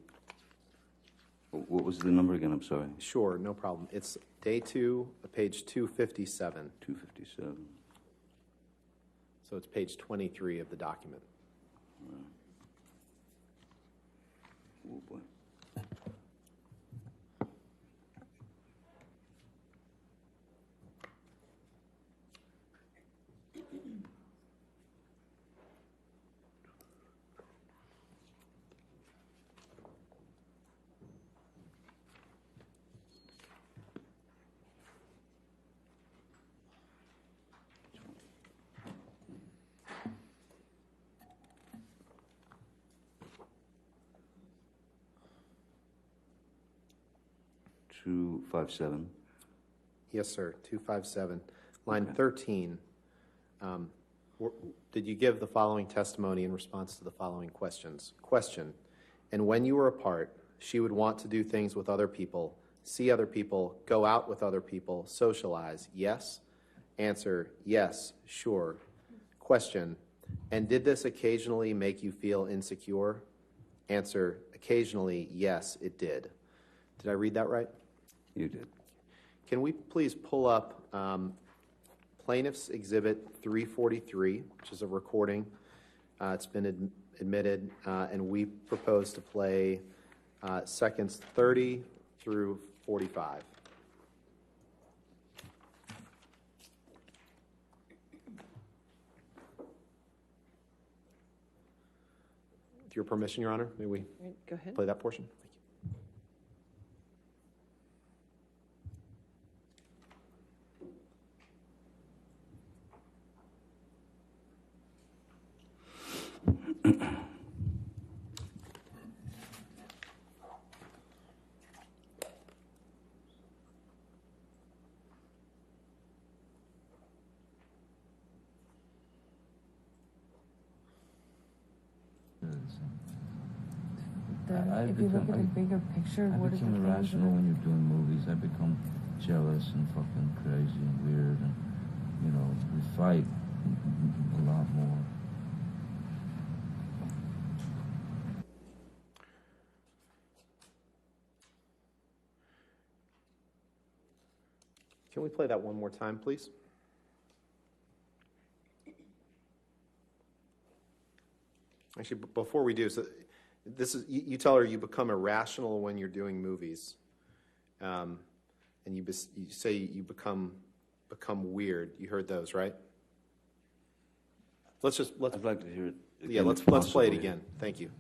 What was the number again? I'm sorry. Sure, no problem. It's day 2, page 257. 257. So it's page 23 of the document. Oh boy. $257. Yes, sir, 257. Line 13. Did you give the following testimony in response to the following questions? Question, and when you were apart, She would want to do things with other people, see other people, go out with other people, socialize. Yes? Answer, yes, sure. Question, and did this occasionally make you feel insecure? Answer, occasionally, yes, it did. Did I read that right? You did. Can we please pull up Plaintiff's Exhibit 343, which is a recording. It's been admitted, and we propose to play seconds 30 through 45. With your permission, Your Honor, may we Go ahead. play that portion? Thank you. If you look at the bigger picture, what is the become irrational when you're doing movies. I become jealous and fucking crazy and weird, and you know, we fight a lot more. Can we play that one more time, please? Actually, before we do, so this is you tell her you become irrational when you're doing movies, and you say you become weird. You heard those, right? Let's I'd like to hear it again. yeah. Let's play it again. Thank you.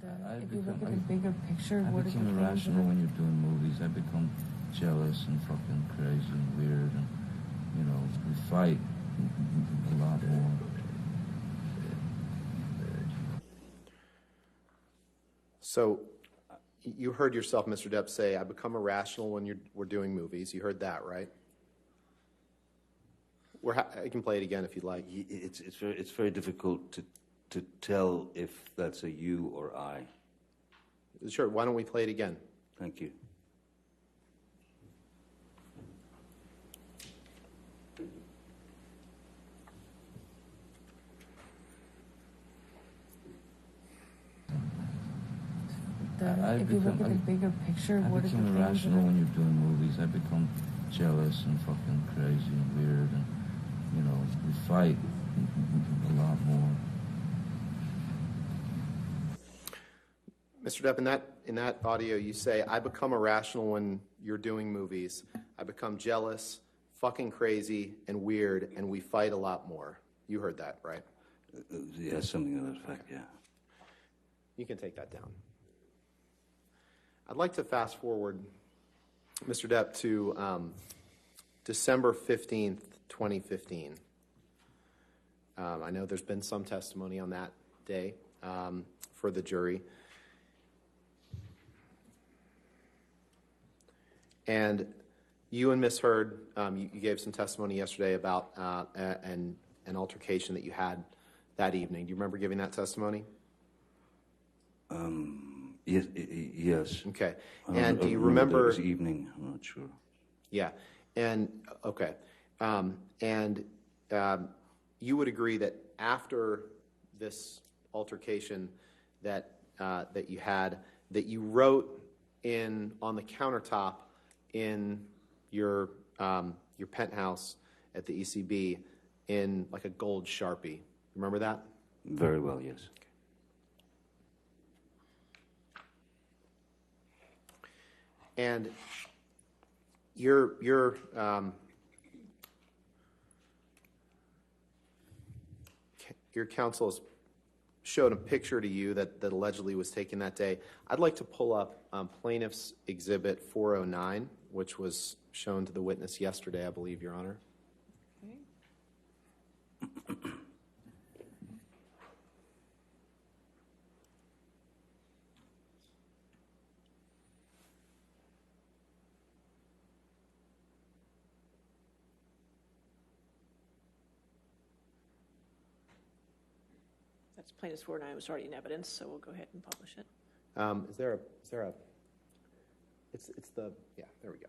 If you look at the bigger picture, I what is the become irrational when you're doing movies. I become jealous and fucking crazy and weird, and you know, we fight a lot more. So, you heard yourself, Mr. Depp, say, "I become irrational when we're doing movies." You heard that, right? I can play it again if you'd like. It's very difficult to tell if that's a you or I. Sure. Why don't we play it again? Thank you. If you look at the bigger picture, what is the become irrational when you're doing movies. I become jealous and fucking crazy and weird, and you know, we fight a lot more. Mr. Depp, in that audio, you say, "I become irrational when you're doing movies. I become jealous, fucking crazy, and weird, and we fight a lot more." You heard that, right? Yeah, something to that effect, yeah. You can take that down. I'd like to fast forward, Mr. Depp, to December 15th, 2015. I know there's been some testimony on that day for the jury. And you and Ms. Hurd, you gave some testimony yesterday about an altercation that you had that evening. Do you remember giving that testimony? Yes. Okay. And do you remember? It was evening. I'm not sure. Yeah. And okay. And you would agree that after this altercation that you had, that you wrote on the countertop in your penthouse at the ECB in like a gold Sharpie. Remember that? Very well, yes. And your counsel has showed a picture to you that allegedly was taken that day. I'd like to pull up Plaintiff's Exhibit 409, which was shown to the witness yesterday, I believe, Your Honor. Okay. That's plaintiff's 409 was already in evidence, so we'll go ahead and publish it. Is there a, it's the, yeah, there we go.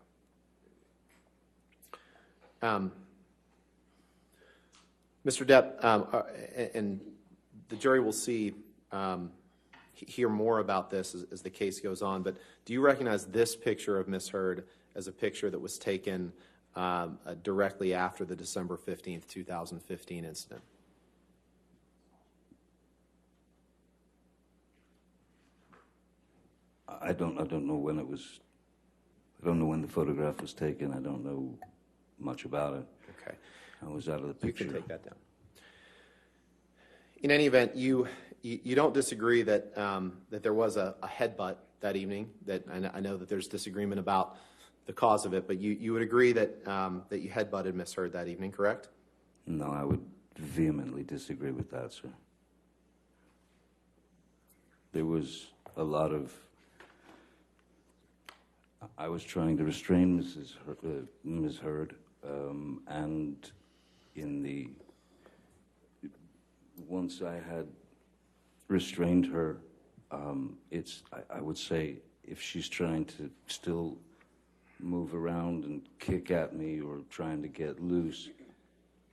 Mr. Depp, and the jury will hear more about this as the case goes on, but do you recognize this picture of Ms. Heard as a picture that was taken directly after the December 15th, 2015 incident? I don't know when it was. I don't know when the photograph was taken. I don't know much about it. Okay. I was out of the picture. You can take that down. In any event, you don't disagree that that there was a headbutt that evening. That I know that there's disagreement about the cause of it, but you would agree that that you headbutted Ms. Heard that evening, correct? No, I would vehemently disagree with that, sir. There was a lot of. I was trying to restrain Ms. Heard, and once I had restrained her, I would say if she's trying to still move around and kick at me or trying to get loose,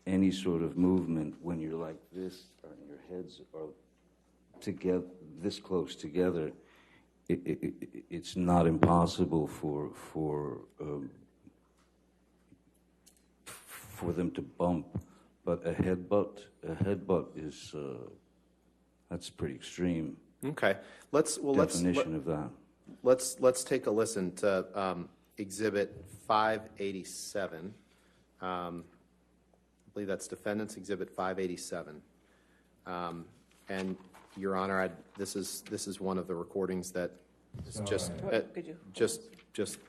any sort of movement when you're like this and your heads are together, this close together, it's not impossible for them to bump, but a headbutt is that's pretty extreme. Okay, let's take a listen to Exhibit 587. I believe that's Defendant's Exhibit 587. And Your Honor, this is one of the recordings that is just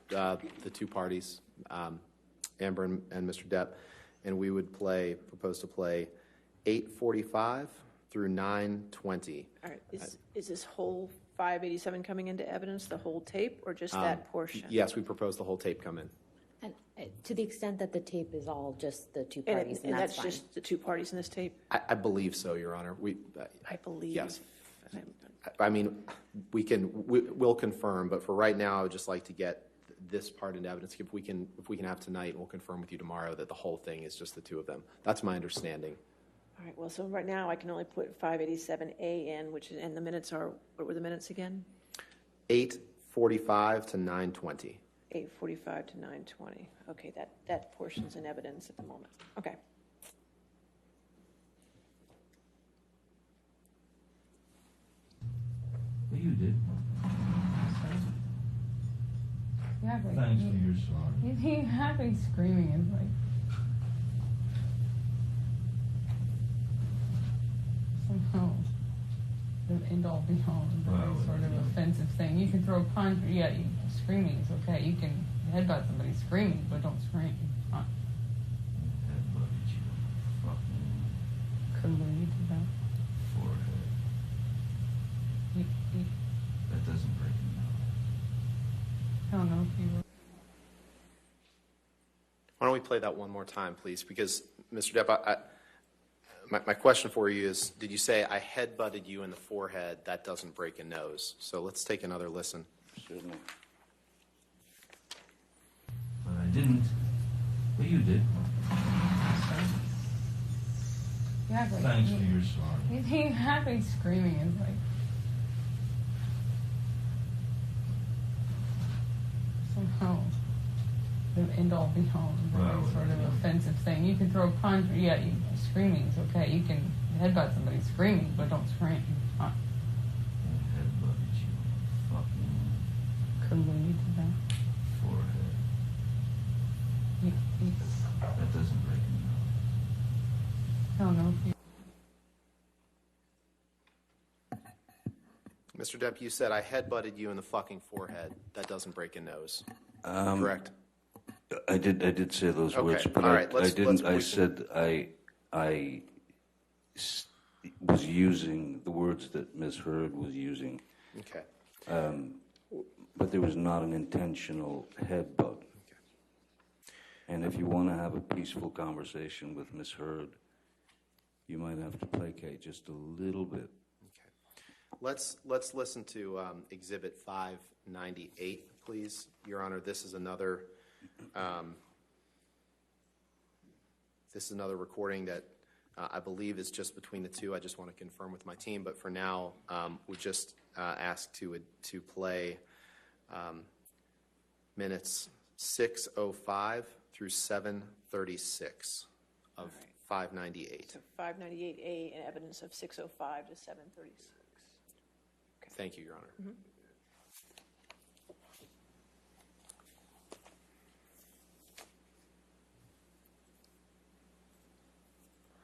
the two parties, Amber and Mr. Depp, and we would propose to play 8:45 through 9:20. All right, is this whole 587 coming into evidence, the whole tape, or just that portion? Yes, we propose the whole tape come in. And to the extent that the tape is all just the two parties, and that's fine. just the two parties in this tape? I believe so, Your Honor. I believe. Yes. I mean, we'll confirm, but for right now, I would just like to get this part into evidence. If we can have tonight, we'll confirm with you tomorrow that the whole thing is just the two of them. That's my understanding. All right, well, so right now I can only put 587A in, and the minutes are, what were the minutes again? 8:45 to 9:20. 8:45 to 9:20. Okay, that portion's in evidence at the moment. Okay. Well, you did. Yeah, but Thanks for your sorry. He happy screaming is like somehow the end all be all, very sort of offensive thing. You can throw a punch, screaming is okay. You can headbutt somebody screaming, but don't scream. Headbutted you. Fucking Couldn't believe you did that. forehead. That doesn't break me out. I don't know if you were. Why don't we play that one more time, please? Because, Mr. Depp, my question for you is, did you say I headbutted you in the forehead? That doesn't break a nose. So let's take another listen. Certainly. But I didn't. But you did. Yeah, but Thanks for your sorry. He happy screaming is like somehow the end all be all, very sort of offensive thing. You can throw a punch, screaming is okay. You can headbutt somebody screaming, but don't scream. Headbutted you. Fucking Couldn't believe you did that. forehead. That doesn't break me out. I don't know if you. Mr. Depp, you said I headbutted you in the fucking forehead. That doesn't break a nose. Correct? I did say those Okay. words, but All right. I didn't. I said I was using the words that Ms. Heard was using. Okay. But there was not an intentional headbutt. Okay. And if you want to have a peaceful conversation with Ms. Heard, you might have to placate just a little bit. Okay. Let's listen to Exhibit 598, please, Your Honor. This is another recording that I believe is just between the two. I just want to confirm with my team, but for now, we just ask to play minutes 6:05 through 7:36 of 598. So 598A and evidence of 6:05 to 7:36. Thank you, Your Honor. Mm-hmm.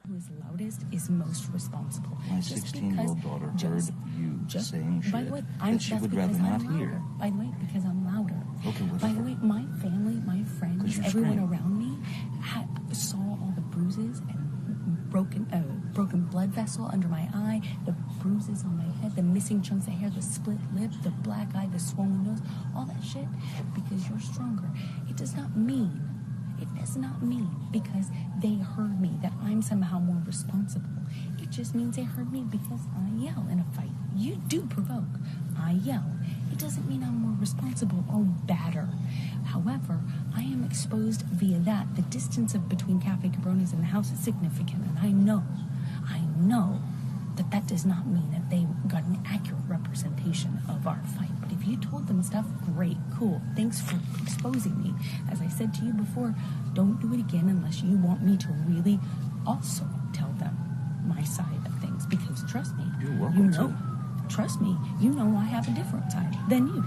Who is loudest is most responsible. My Just 16-year-old because- daughter just- heard you just- saying shit by the way, that she that's would because rather not I'm hear. louder. By the way, because I'm louder. Okay, By whatever. the way, my family, my friends, 'Cause you everyone scream. around me saw all the bruises and broken blood vessel under my eye, the bruises on my head, the missing chunks of hair, the split lip, the black eye, the swollen nose, all that shit, because you're stronger. It does not mean because they heard me that I'm somehow more responsible. It just means they heard me because I yell in a fight. You do provoke. I yell. It doesn't mean I'm more responsible or badder. However, I am exposed via that. The distance between Cafe Cabronis and the house is significant, and I know that does not mean that they got an accurate representation of our fight. But if you told them stuff, great, cool. Thanks for exposing me. As I said to you before, don't do it again unless you want me to really also tell them my side of things. Because trust me, You're welcome to. Trust me, you know I have a different side than you.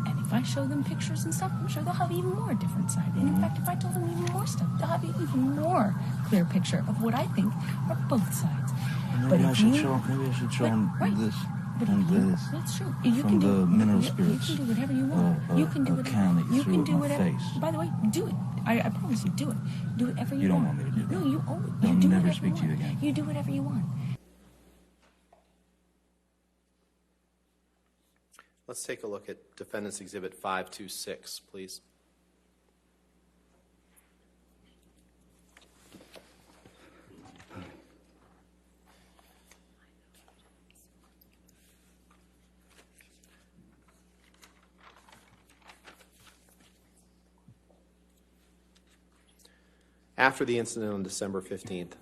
And if I show them pictures and stuff, I'm sure they'll have even more different side. And in fact, if I told them even more stuff, they'll have an even more clear picture of what I think are both sides. Maybe I should show them this and this. That's true. From the mineral You spirits. can do whatever you want. You can do whatever. Can that you You threw can at do my whatever. face. By the way, do it. I promise you, do it. Do whatever you want. You don't want me to do that. No, you always. I'll You do never whatever speak to you want. again. You do whatever you want. Let's take a look at Defendant's Exhibit 526, please. After the incident on December 15th,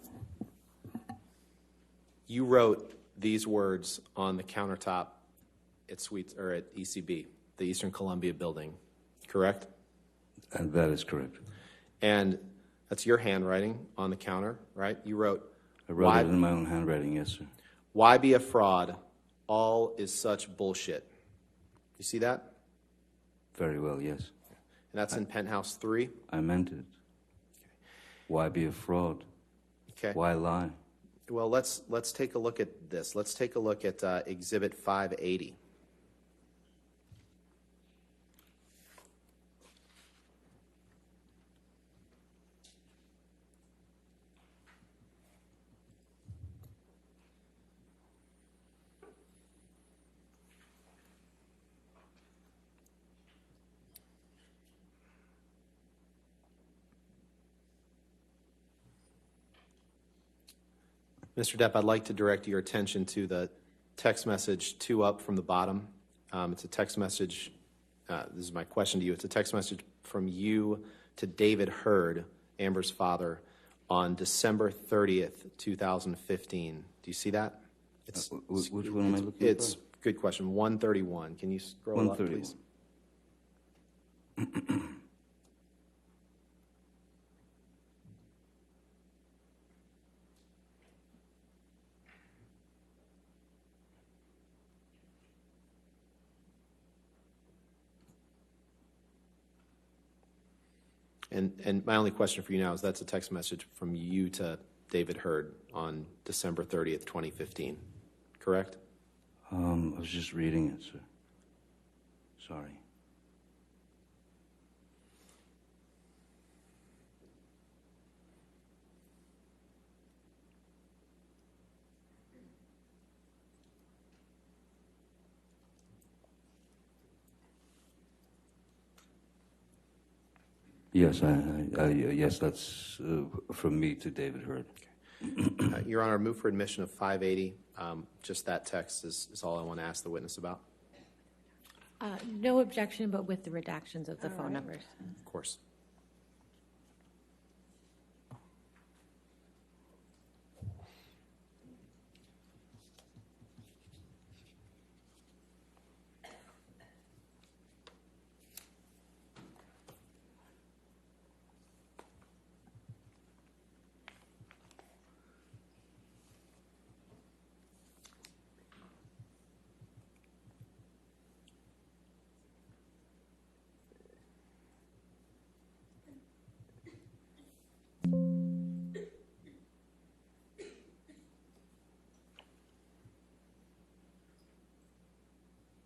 you wrote these words on the countertop at ECB, the Eastern Columbia building, correct? And that is correct. And that's your handwriting on the counter, right? You wrote, I wrote it in my own handwriting, yes, sir. "Why be a fraud? All is such bullshit." You see that? Very well, yes. And that's in Penthouse 3? I meant it. Why be a fraud? Okay. Why lie? Well, let's take a look at this. Let's take a look at Exhibit 580. Mr. Depp, I'd like to direct your attention to the text message 2 up from the bottom. It's a text message. This is my question to you. It's a text message from you to David Hurd, Amber's father, on December 30th, 2015. Do you see that? Which one am I looking It's good question. 131. Can you scroll up, please? 131. And my only question for you now is that's a text message from you to David Hurd on December 30th, 2015, correct? I was just reading it, sir. Sorry. Yes, yes, that's from me to David Hurd. Okay. Your Honor, move for admission of 580. Just that text is all I want to ask the witness about. No objection, but with the redactions of the All phone right. numbers. Of course.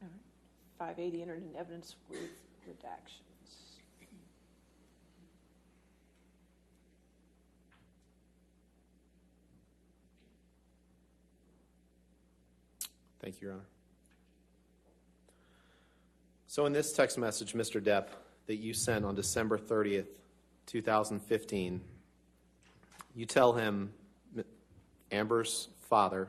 All right. 580 entered in evidence with redactions. Thank you, Your Honor. So in this text message, Mr. Depp, that you sent on December 30th, 2015, you tell him, Amber's father,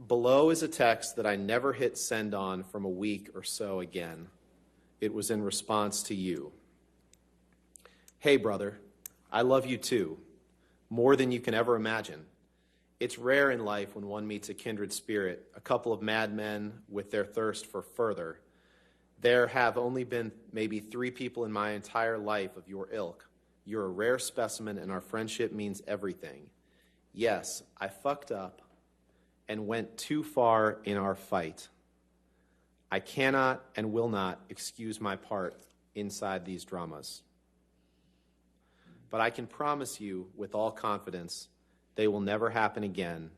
below is a text that I never hit send on from a week or so again. It was in response to you. Hey, brother, I love you too, more than you can ever imagine. It's rare in life when one meets a kindred spirit, a couple of madmen with their thirst for further. There have only been maybe 3 people in my entire life of your ilk. You're a rare specimen, and our friendship means everything. Yes, I fucked up and went too far in our fight. I cannot and will not excuse my part inside these dramas. But I can promise you with all confidence they will never happen again.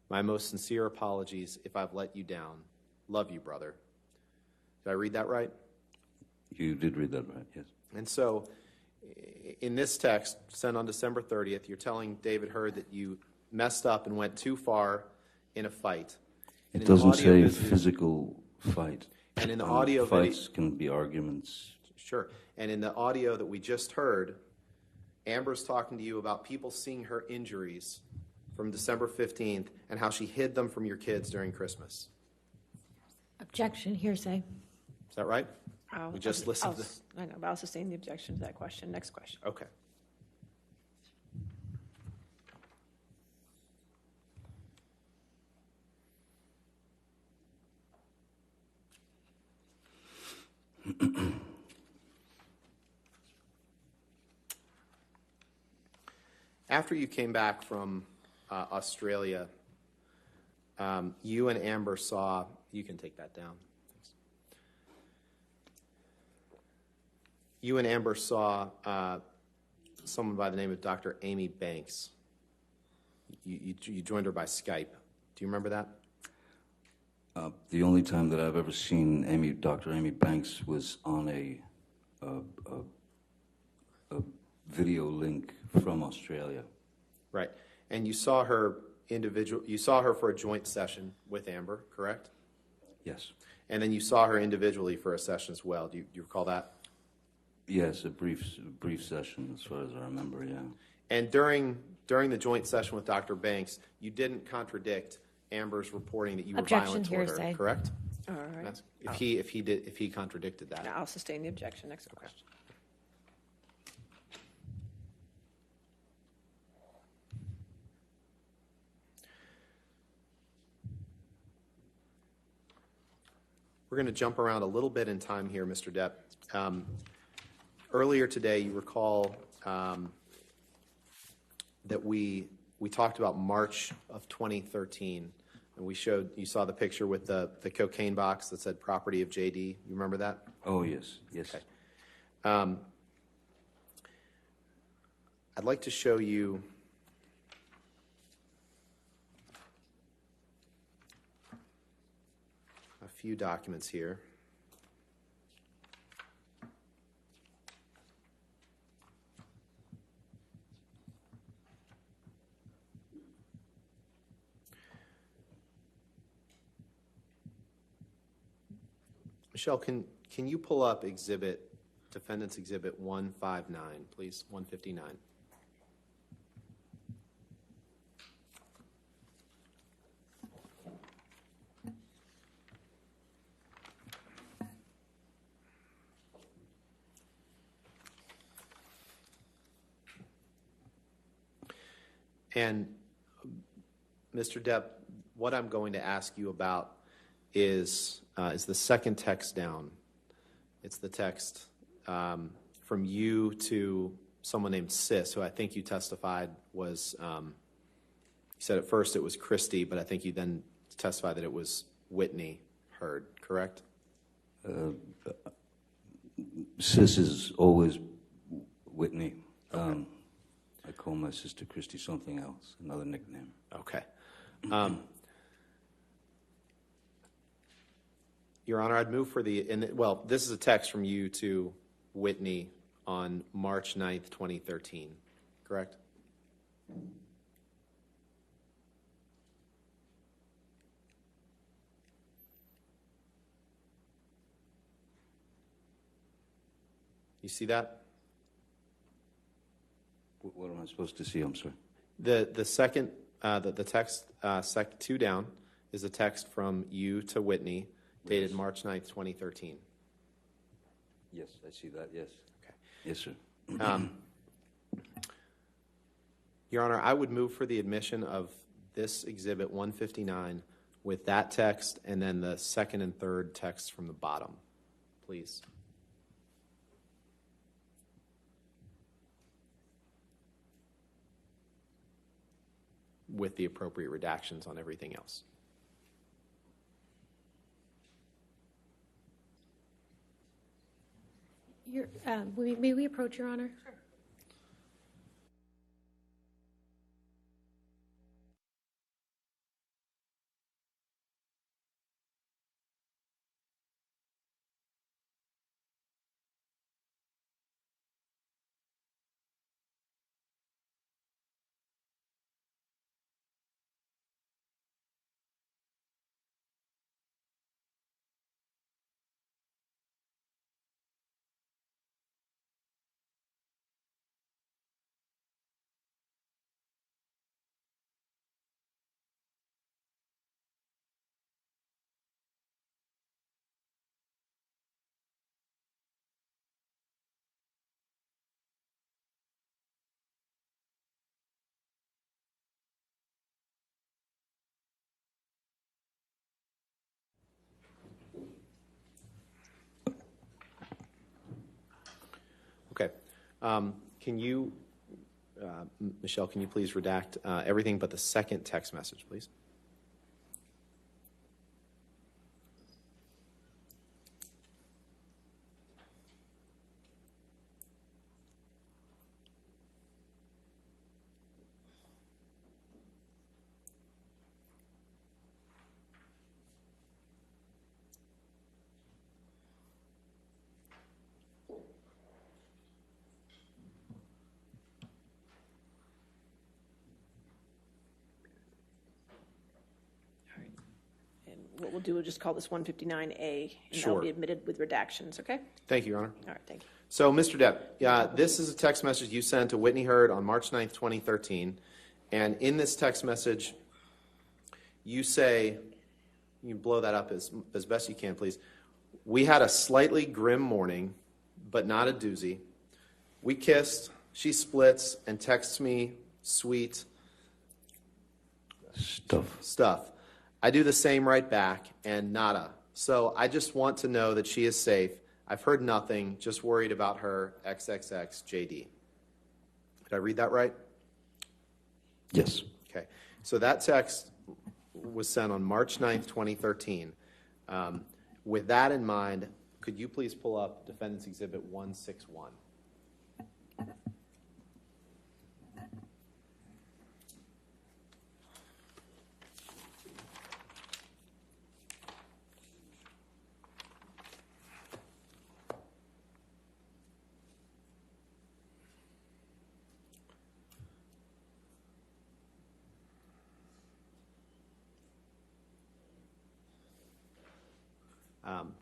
My most sincere apologies if I've let you down. Love you, brother. Did I read that right? You did read that right, yes. And so, in this text, sent on December 30th, you're telling David Hurd that you messed up and went too far in a fight. And It in the doesn't audio say video- physical fight. And in the audio video- Fights can be arguments. Sure. And in the audio that we just heard, Amber's talking to you about people seeing her injuries from December 15th and how she hid them from your kids during Christmas. Objection, hearsay. Is that right? We just listened to... I know, but I'll sustain the objection to that question. Next question. Okay. After you came back from Australia, you and Amber saw, you can take that down. Thanks. You and Amber saw someone by the name of Dr. Amy Banks. You joined her by Skype. Do you remember that? The only time that I've ever seen Dr. Amy Banks was on a video link from Australia. Right. And you saw her for a joint session with Amber, correct? Yes. And then you saw her individually for a session as well. Do you recall that? Yes, a brief session, as far as I remember, yeah. And during the joint session with Dr. Banks, you didn't contradict Amber's reporting that you were violent toward her, correct? All right. That's, if he contradicted that. Now, I'll sustain the objection. Next question. We're going to jump around a little bit in time here, Mr. Depp. Earlier today, you recall that we talked about March of 2013, and you saw the picture with the cocaine box that said property of JD. You remember that? Oh, yes, yes. Okay. I'd like to show you a few documents here. Michelle, can you pull up Defendant's Exhibit 159, please? 159. And Mr. Depp, what I'm going to ask you about is the second text down. It's the text from you to someone named Sis, who I think you testified was, you said at first it was Christy, but I think you then testified that it was Whitney Hurd, correct? Sis is always Whitney. Okay. I call my sister Christy something else, another nickname. Okay. Your Honor, I'd move for well, this is a text from you to Whitney on March 9th, 2013, correct? You see that? What am I supposed to see? I'm sorry. The second, the text, two down, is a text from you to Whitney, dated March 9th, 2013. Yes, I see that, yes. Okay. Yes, sir. Your Honor, I would move for the admission of this Exhibit 159 with that text and then the second and third text from the bottom, please. With the appropriate redactions on everything else. May we approach, Your Honor? Sure. Okay. Can you, Michelle, can you please redact everything but the second text message, please? What we'll do is just call this 159A, and Sure. that'll be admitted with redactions, okay? Thank you, Your Honor. All right, thank you. So, Mr. Depp, this is a text message you sent to Whitney Hurd on March 9th, 2013. And in this text message, you say, you can blow that up as best you can, please. We had a slightly grim morning, but not a doozy. We kissed, she splits, and texts me sweet stuff. I do the same right back, and nada. So I just want to know that she is safe. I've heard nothing, just worried about her, XXX JD. Did I read that right? Yes. Okay. So that text was sent on March 9th, 2013. With that in mind, could you please pull up Defendant's Exhibit 161?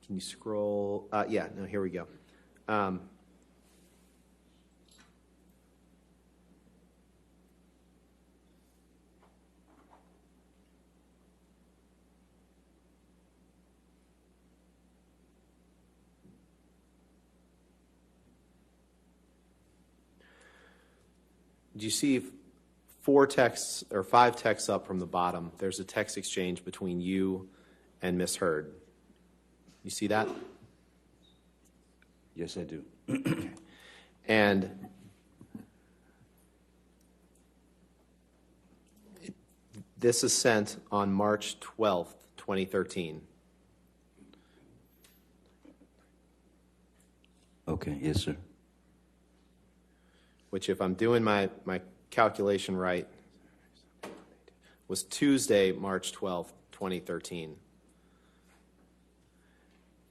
Can you scroll? Yeah, no, here we go. Do you see 4 texts or 5 texts up from the bottom, there's a text exchange between you and Miss Hurd. You see that? Yes, I do. And this is sent on March 12th, 2013. Okay, yes, sir. Which, if I'm doing my calculation right, was Tuesday, March 12th, 2013.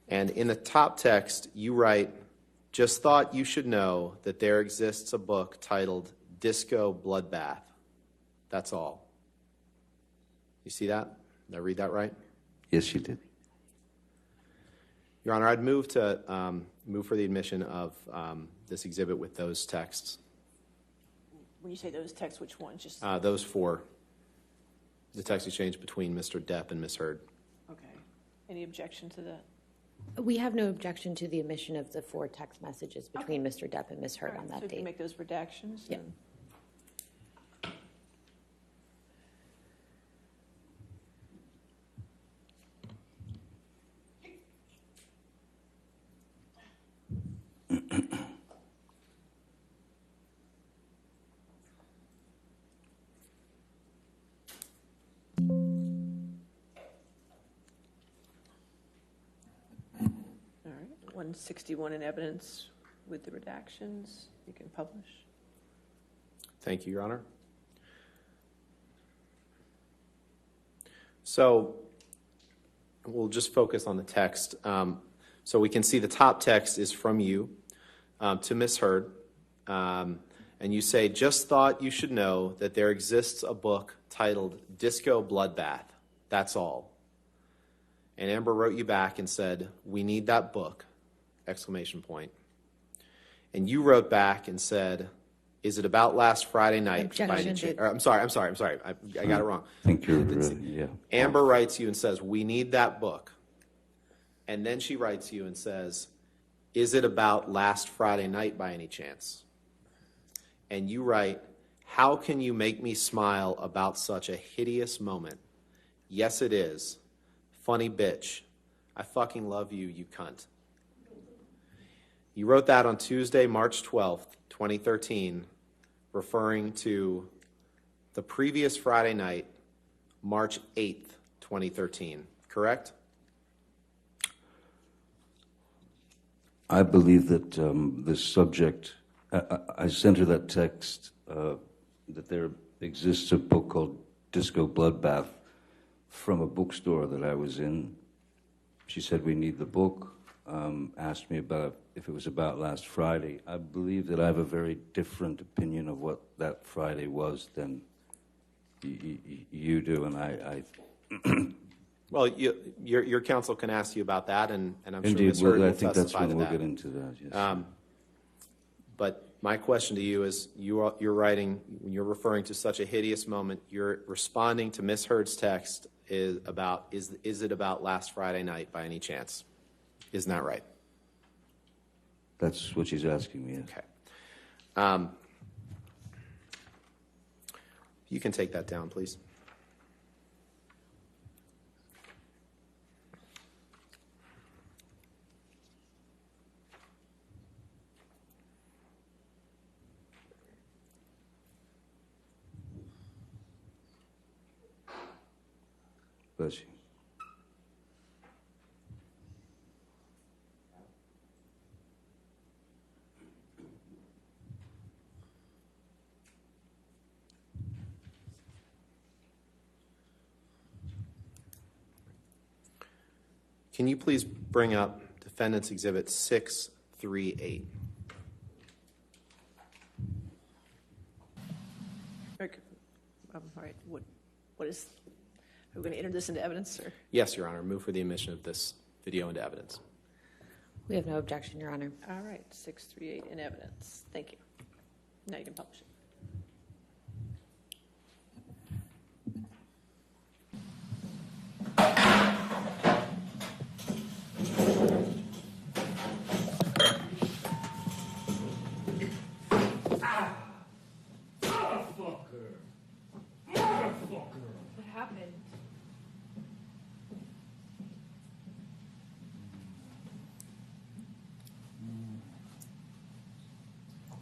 And in the top text, you write, "Just thought you should know that there exists a book titled Disco Bloodbath. That's all." You see that? Did I read that right? Yes, you did. Your Honor, I'd move for the admission of this exhibit with those texts. When you say those texts, which ones? Just Those 4. The text exchange between Mr. Depp and Ms. Hurd. okay. Any objection to that? We have no objection to the omission of the 4 text messages between Mr. Depp and Ms. Hurd All right, on so that if you date. make those redactions. Yeah. then- All right, 161 in evidence with the redactions. You can publish. Thank you, Your Honor. So we'll just focus on the text. So we can see the top text is from you to Ms. Hurd. And you say, "Just thought you should know that there exists a book titled Disco Bloodbath. That's all." And Amber wrote you back and said, "We need that book!" Exclamation point. And you wrote back and said, "Is it about last Friday night?" by any Objection. I'm sorry. I got it wrong. I think you're, yeah. Amber writes you and says, "We need that book." And then she writes you and says, "Is it about last Friday night by any chance?" And you write, "How can you make me smile about such a hideous moment? Yes, it is. Funny bitch. I fucking love you, you cunt." You wrote that on Tuesday, March 12th, 2013, referring to the previous Friday night, March 8th, 2013, correct? I believe that the subject, I sent her that text that there exists a book called Disco Bloodbath from a bookstore that I was in. She said, "We need the book," asked me about if it was about last Friday. I believe that I have a very different opinion of what that Friday was than you do, and I Well, your counsel can ask you about that, and I'm sure indeed, Ms. Hurd will I think that's testify when to we'll that. get into that, yes. But my question to you is, you're writing, when you're referring to such a hideous moment, you're responding to Ms. Hurd's text is it about last Friday night by any chance? Isn't that right? That's what she's asking me, yes. Okay. You can take that down, please. Bless you. Can you please bring up Defendant's Exhibit 638? Okay. All right, what is, are we going to enter this into evidence, or? Yes, Your Honor. Move for the admission of this video into evidence. We have no objection, Your Honor. All right, 638 in evidence. Thank you. Now you can publish it.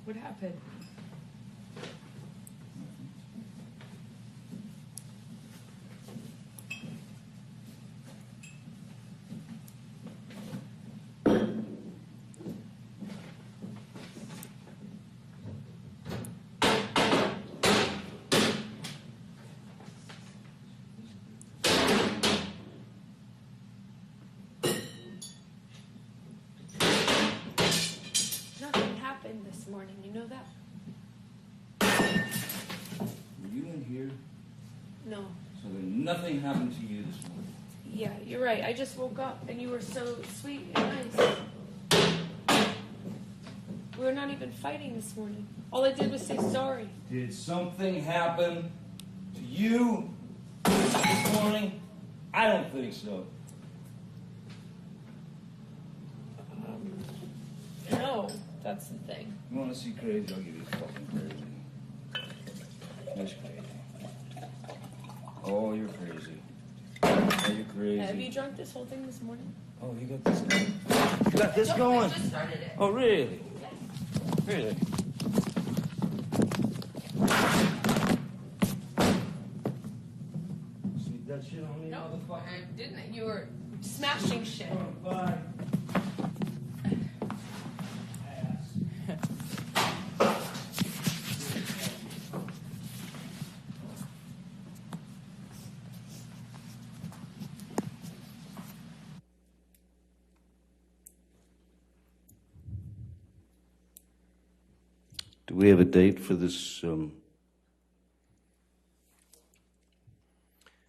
What happened? Nothing happened this morning, you know that? Were you in here? No. So then nothing happened to you this morning? Yeah, you're right. I just woke up and you were so sweet and nice. We were not even fighting this morning. All I did was say sorry. Did something happen to you this morning? I don't think so. No, that's the thing. You want to see crazy? I'll give you fucking crazy. That's crazy. Oh, you're crazy. Oh, you're crazy. Have you drunk this whole thing this morning? Oh, you got this going? You got this going? I just started it. Oh, really? Yes. Really? Sneak that shit on me, No, motherfucker. I didn't. You were smashing shit. Oh, bye. Do we have a date for this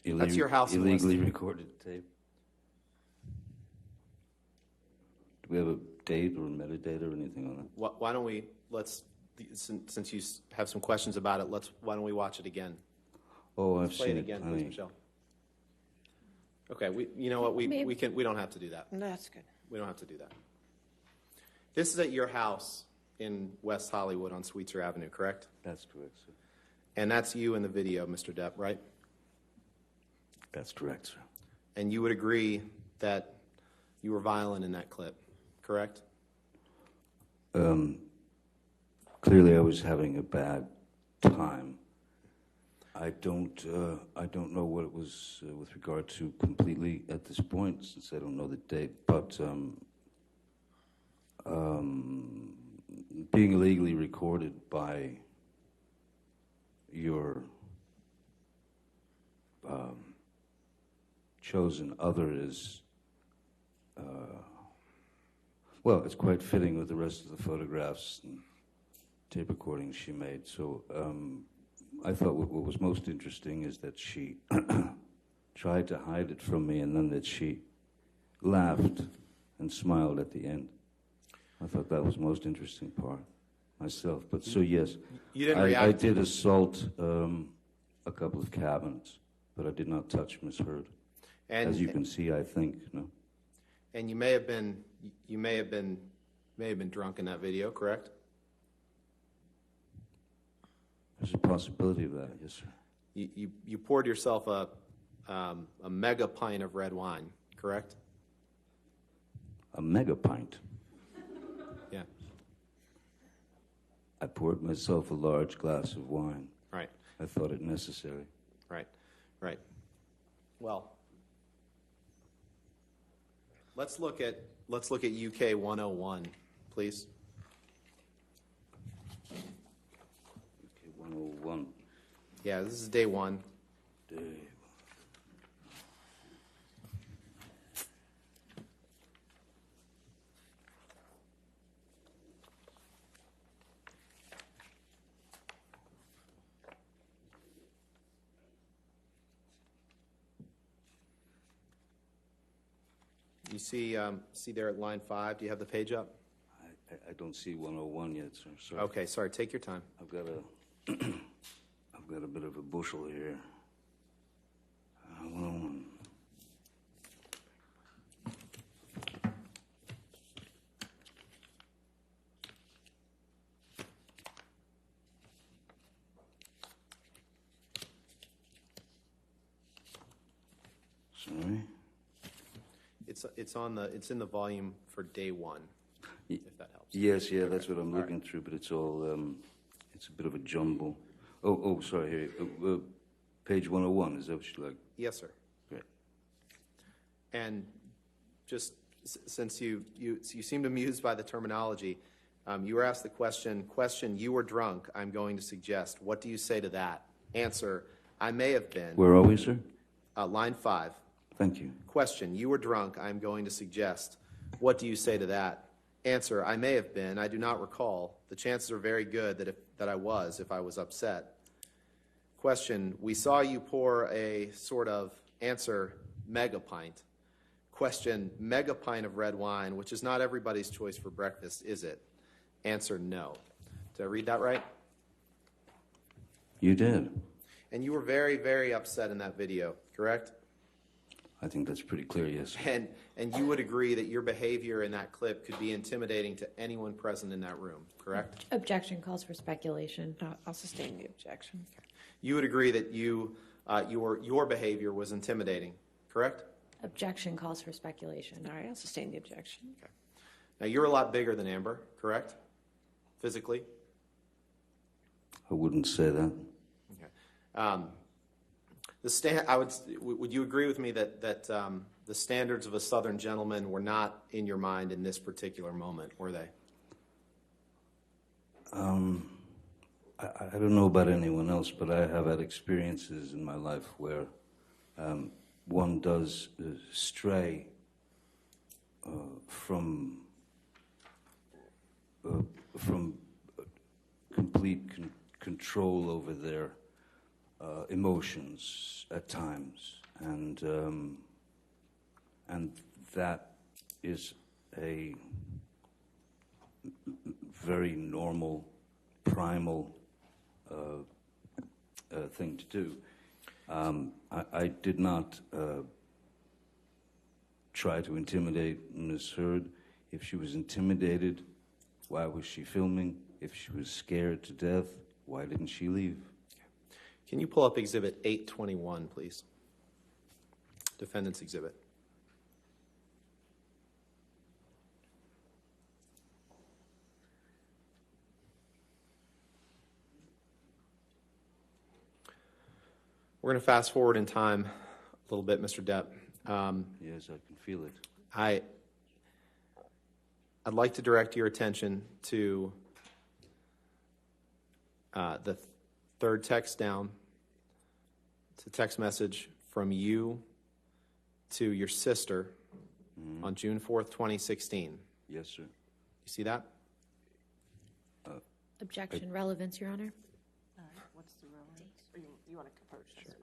That's your house illegally list. recorded tape? Do we have a date or metadata or anything on that? Why don't we, since you have some questions about it, why don't we watch it again? Oh, I've Play seen it it. again, I please, mean, Michelle. Okay, you know what, we don't have to do that. That's good. We don't have to do that. This is at your house in West Hollywood on Sweetser Avenue, correct? That's correct, sir. And that's you in the video, Mr. Depp, right? That's correct, sir. And you would agree that you were violent in that clip, correct? Clearly, I was having a bad time. I don't know what it was with regard to completely at this point, since I don't know the date. But being illegally recorded by your chosen other is, well, it's quite fitting with the rest of the photographs and tape recordings she made. So I thought what was most interesting is that she tried to hide it from me, and then that she laughed and smiled at the end. I thought that was the most interesting part myself. But so yes, You didn't I react. did assault a couple of cabinets, but I did not touch Miss Hurd. As you can see, I think, no. And you may have been drunk in that video, correct? There's a possibility of that, yes, sir. You poured yourself a mega pint of red wine, correct? A mega pint. Yeah. I poured myself a large glass of wine. Right. I thought it necessary. Right. Right. Well, let's look at UK 101, please. Okay, 101. Yeah, this is day one. Day. You see there at line 5, do you have the page up? I don't see 101 yet, sir. Sorry. Okay, sorry, take your time. I've got a bit of a bushel here. 101. Sorry. It's in the volume for day one. if that helps. Yes, yeah, that's what I'm looking through, but it's all, it's a bit of a jumble. Oh, sorry, here, page 101, is that what you like? Yes, sir. Great. And just since you seemed amused by the terminology, you were asked the question, you were drunk, I'm going to suggest. What do you say to that? Answer, I may have been. Where are we, sir? Line 5. Thank you. Question, you were drunk, I'm going to suggest. What do you say to that? Answer, I may have been, I do not recall. The chances are very good that I was if I was upset. Question, we saw you pour a sort of, answer, mega pint. Question, mega pint of red wine, which is not everybody's choice for breakfast, is it? Answer, no. Did I read that right? You did. And you were very, very upset in that video, correct? I think that's pretty clear, yes. And you would agree that your behavior in that clip could be intimidating to anyone present in that room, correct? Objection calls for speculation. I'll sustain the objection. You would agree that your behavior was intimidating, correct? Objection calls for speculation. All right, I'll sustain the objection. Okay. Now, you're a lot bigger than Amber, correct? Physically? I wouldn't say that. Okay. Would you agree with me that the standards of a Southern gentleman were not in your mind in this particular moment, were they? I don't know about anyone else, but I have had experiences in my life where one does stray from complete control over their emotions at times, and that is a very normal, primal thing to do. I did not try to intimidate Ms. Hurd. If she was intimidated, why was she filming? If she was scared to death, why didn't she leave? Can you pull up Exhibit 821, please? Defendant's Exhibit. We're going to fast forward in time a little bit, Mr. Depp. Yes, I can feel it. I'd like to direct your attention to the third text down. It's a text message from you to your sister on June 4th, 2016. Yes, sir. You see that? Objection, relevance, Your Honor. What's the relevance? Or you want to approach this? Sure.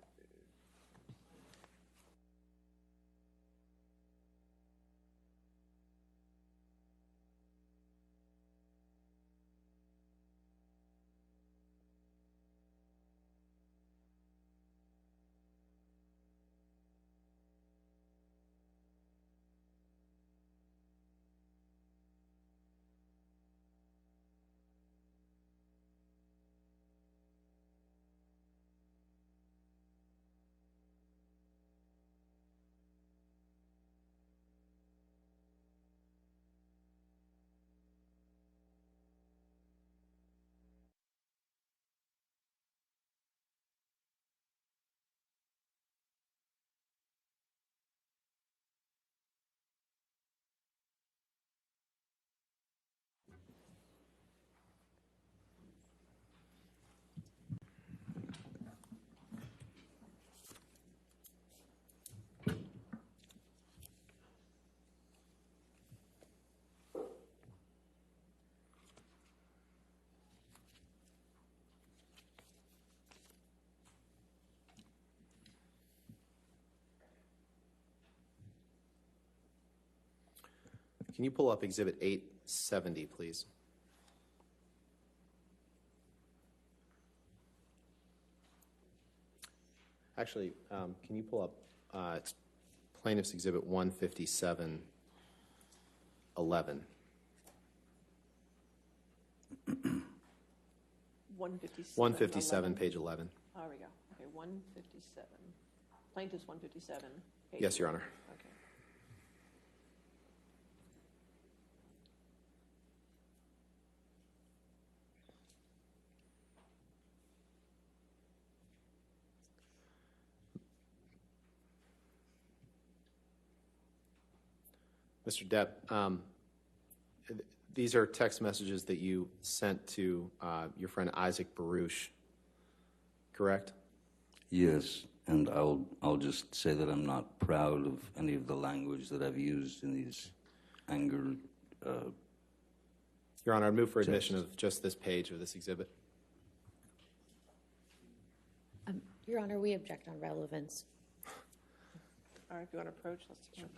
Can you pull up Exhibit 870, please? Actually, can you pull up it's Plaintiff's Exhibit 157, 11. 157, page 11. There we go. Okay, 157. Plaintiff's 157. Page Yes, Your Honor. Okay. Mr. Depp, these are text messages that you sent to your friend Isaac Baruch, correct? Yes, and I'll just say that I'm not proud of any of the language that I've used in these anger. Your Honor, I move for admission of just this page of this exhibit. Your Honor, we object on relevance. All right, if you want to approach, let's take a look.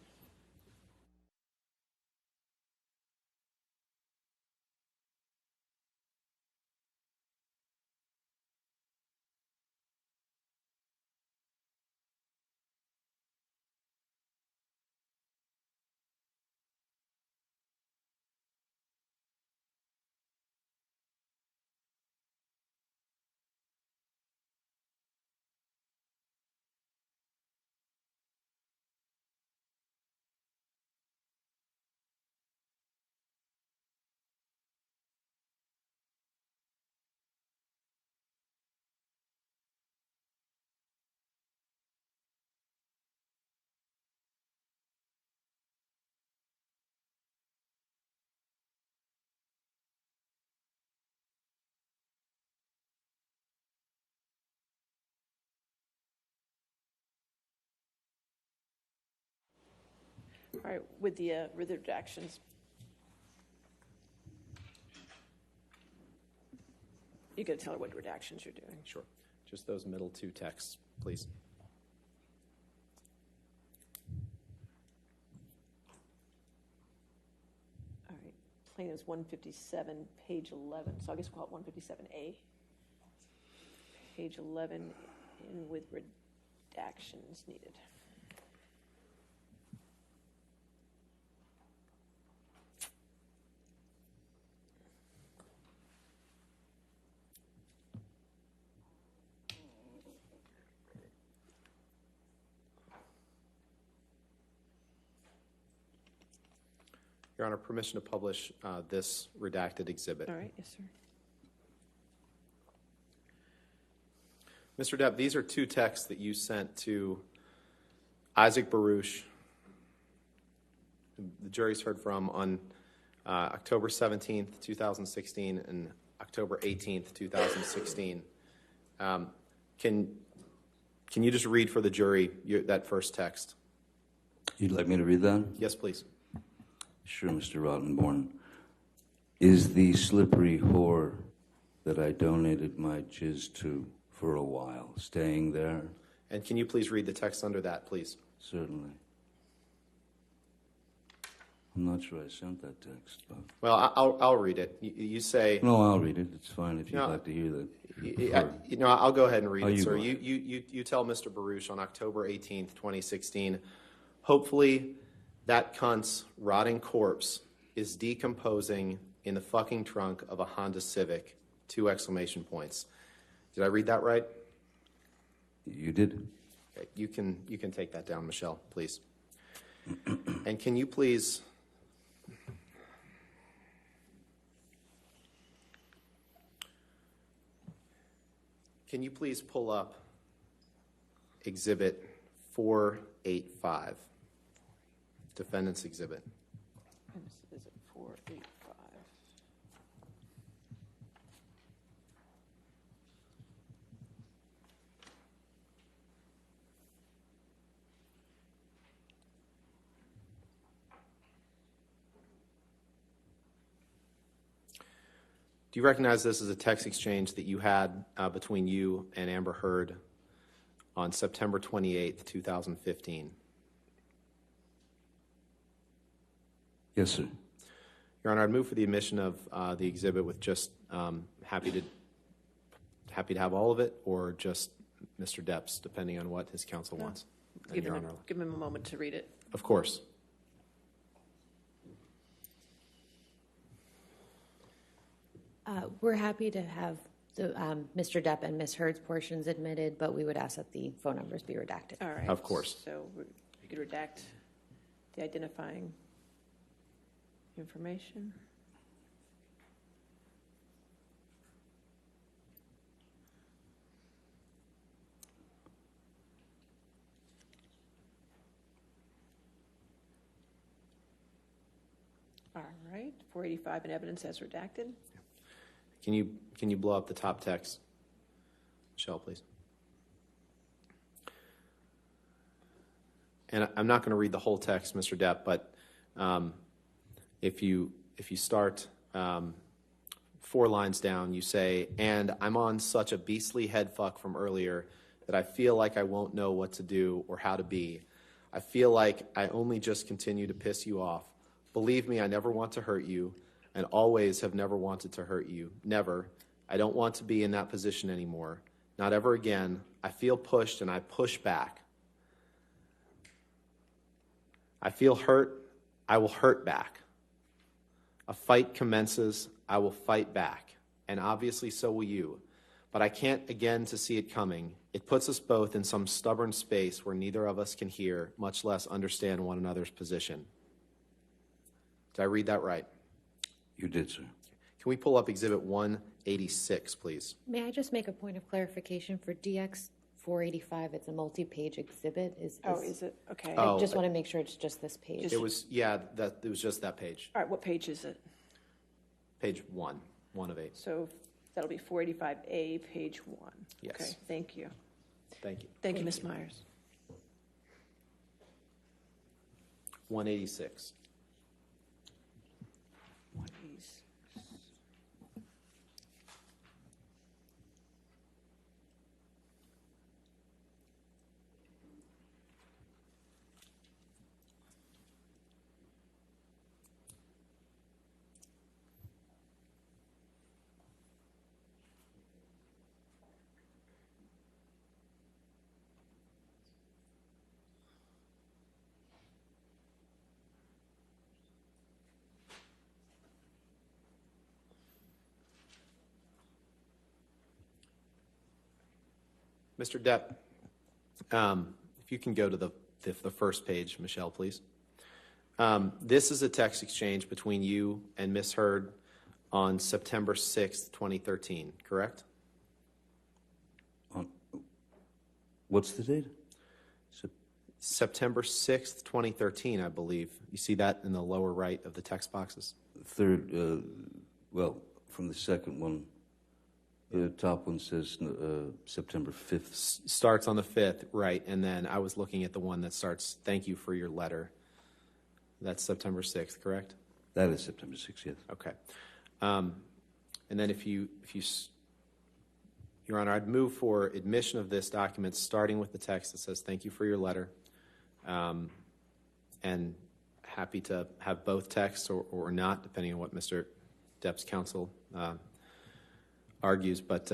All right, with the redactions. You got to tell her what redactions you're doing. Sure. Just those middle two texts, please. All right, plaintiff's 157, page 11. So I guess we'll call it 157A. Page 11, in with redactions needed. Your Honor, permission to publish this redacted exhibit. All right, yes, sir. Mr. Depp, these are two texts that you sent to Isaac Baruch, the jury's heard from on October 17th, 2016 and October 18th, 2016. Can you just read for the jury that first text? You'd like me to read that? Yes, please. Sure, Mr. Rottenborn. Is the slippery whore that I donated my jizz to for a while staying there? And can you please read the text under that, please? Certainly. I'm not sure I sent that text, but... Well, I'll read it. You say... No, I'll read it. It's fine if you'd like to hear that. I'll go ahead and read it, you sir. go ahead. You tell Mr. Baruch on October 18th, 2016, hopefully that cunt's rotting corpse is decomposing in the fucking trunk of a Honda Civic, 2 exclamation points. Did I read that right? You did. Okay, you can take that down, Michelle, please. And can you please... Can you please pull up Exhibit 485, Defendant's Exhibit? Is it 485? Do you recognize this as a text exchange that you had between you and Amber Heard on September 28th, 2015? Yes, sir. Your Honor, I'd move for the admission of the exhibit with just happy to have all of it, or just Mr. Depp's, depending on what his counsel wants. Give him a moment to read it. Of course. We're happy to have the Mr. Depp and Ms. Heard's portions admitted, but we would ask that the phone numbers be redacted. All right. Of course. So you could redact the identifying information. All right, 485 in evidence as redacted. Can you blow up the top text, Michelle, please? And I'm not going to read the whole text, Mr. Depp, but if you start 4 lines down, you say, "And I'm on such a beastly head fuck from earlier that I feel like I won't know what to do or how to be. I feel like I only just continue to piss you off. Believe me, I never want to hurt you, and always have never wanted to hurt you. Never. I don't want to be in that position anymore. Not ever again. I feel pushed and I push back. I feel hurt. I will hurt back. A fight commences. I will fight back. And obviously so will you. But I can't again to see it coming. It puts us both in some stubborn space where neither of us can hear, much less understand one another's position." Did I read that right? You did, sir. Can we pull up Exhibit 186, please? May I just make a point of clarification for DX 485? It's a multi-page exhibit. Is it? Okay. I just want to make sure it's just this page. It was, yeah, it was just that page. All right, what page is it? Page 1 of 8. So that'll be 485A, page 1. Yes. Okay, thank you. Thank you. Thank you, Ms. Myers. 186. Mr. Depp, if you can go to the first page, Michelle, please. This is a text exchange between you and Ms. Hurd on September 6th, 2013, correct? What's the date? September 6th, 2013, I believe. You see that in the lower right of the text boxes? Third, well, from the second one, the top one says September 5th. Starts on the 5th, right, and then I was looking at the one that starts, "Thank you for your letter." That's September 6th, correct? That is September 6th, yes. Okay. And then if you, Your Honor, I'd move for admission of this document starting with the text that says, "Thank you for your letter," and happy to have both texts or not, depending on what Mr. Depp's counsel argues, but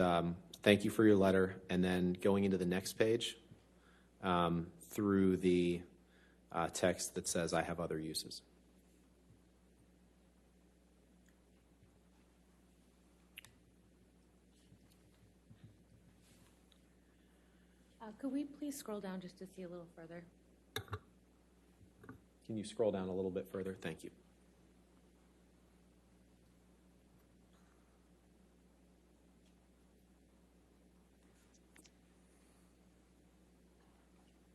thank you for your letter, and then going into the next page through the text that says, "I have other uses." Could we please scroll down just to see a little further? Can you scroll down a little bit further? Thank you.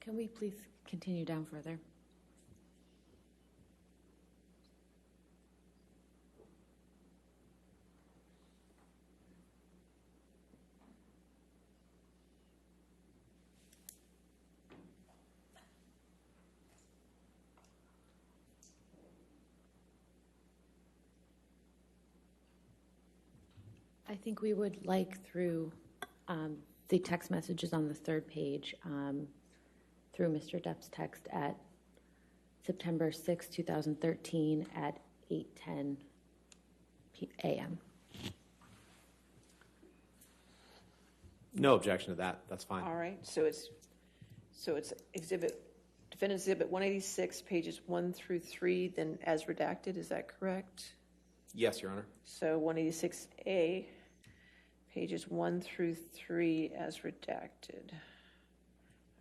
Can we please continue down further? I think we would like through the text messages on the third page, through Mr. Depp's text at September 6, 2013 at 8:10 a.m. No objection to that. That's fine. All right, so it's Defendant Exhibit 186, pages 1 through 3, then as redacted, is that correct? Yes, Your Honor. So 186A, pages 1 through 3 as redacted.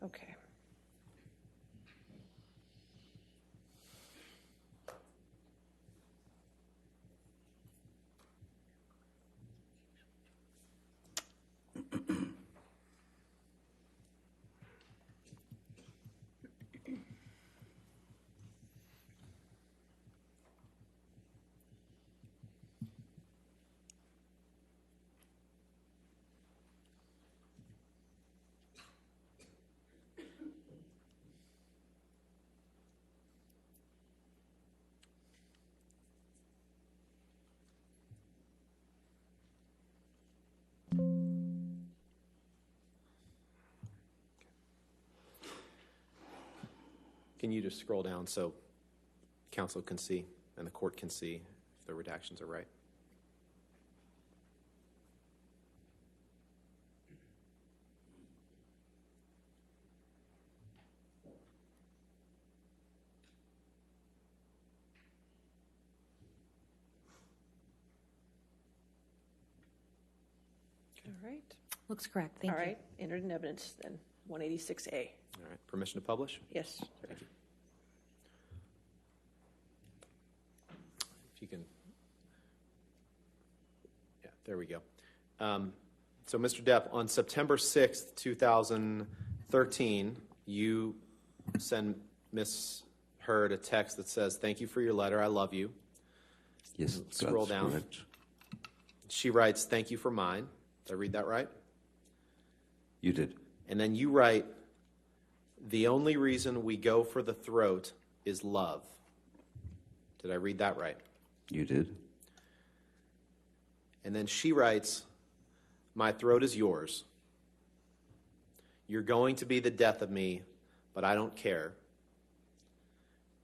Okay. Can you just scroll down so counsel can see and the court can see if the redactions are right? All right. Looks correct, thank All you. right, entered in evidence then, 186A. All right. Permission to publish? Yes. Thank you. If you can. Yeah, there we go. So, Mr. Depp, on September 6th, 2013, you send Ms. Hurd a text that says, "Thank you for your letter. I love you." Yes, Scroll that's down. correct. She writes, "Thank you for mine." Did I read that right? You did. And then you write, "The only reason we go for the throat is love." Did I read that right? You did. And then she writes, "My throat is yours. You're going to be the death of me, but I don't care."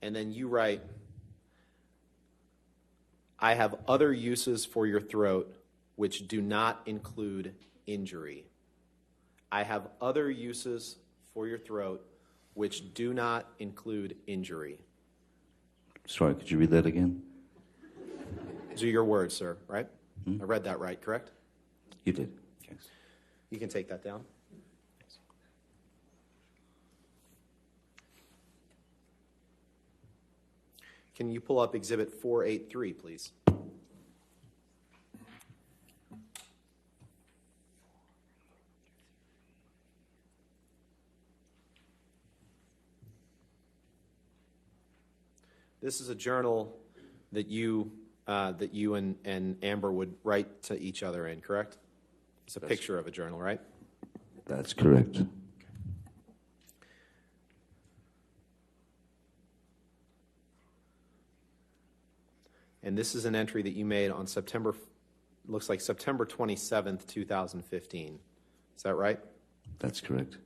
And then you write, "I have other uses for your throat which do not include injury." I have other uses for your throat which do not include injury. Sorry, could you read that again? These are your words, sir, right? I read that right, correct? You did. Yes. You can take that down. Can you pull up Exhibit 483, please? This is a journal that you and Amber would write to each other in, correct? It's a picture of a journal, right? That's correct. And this is an entry that you made on looks like September 27th, 2015. Is that right? That's correct.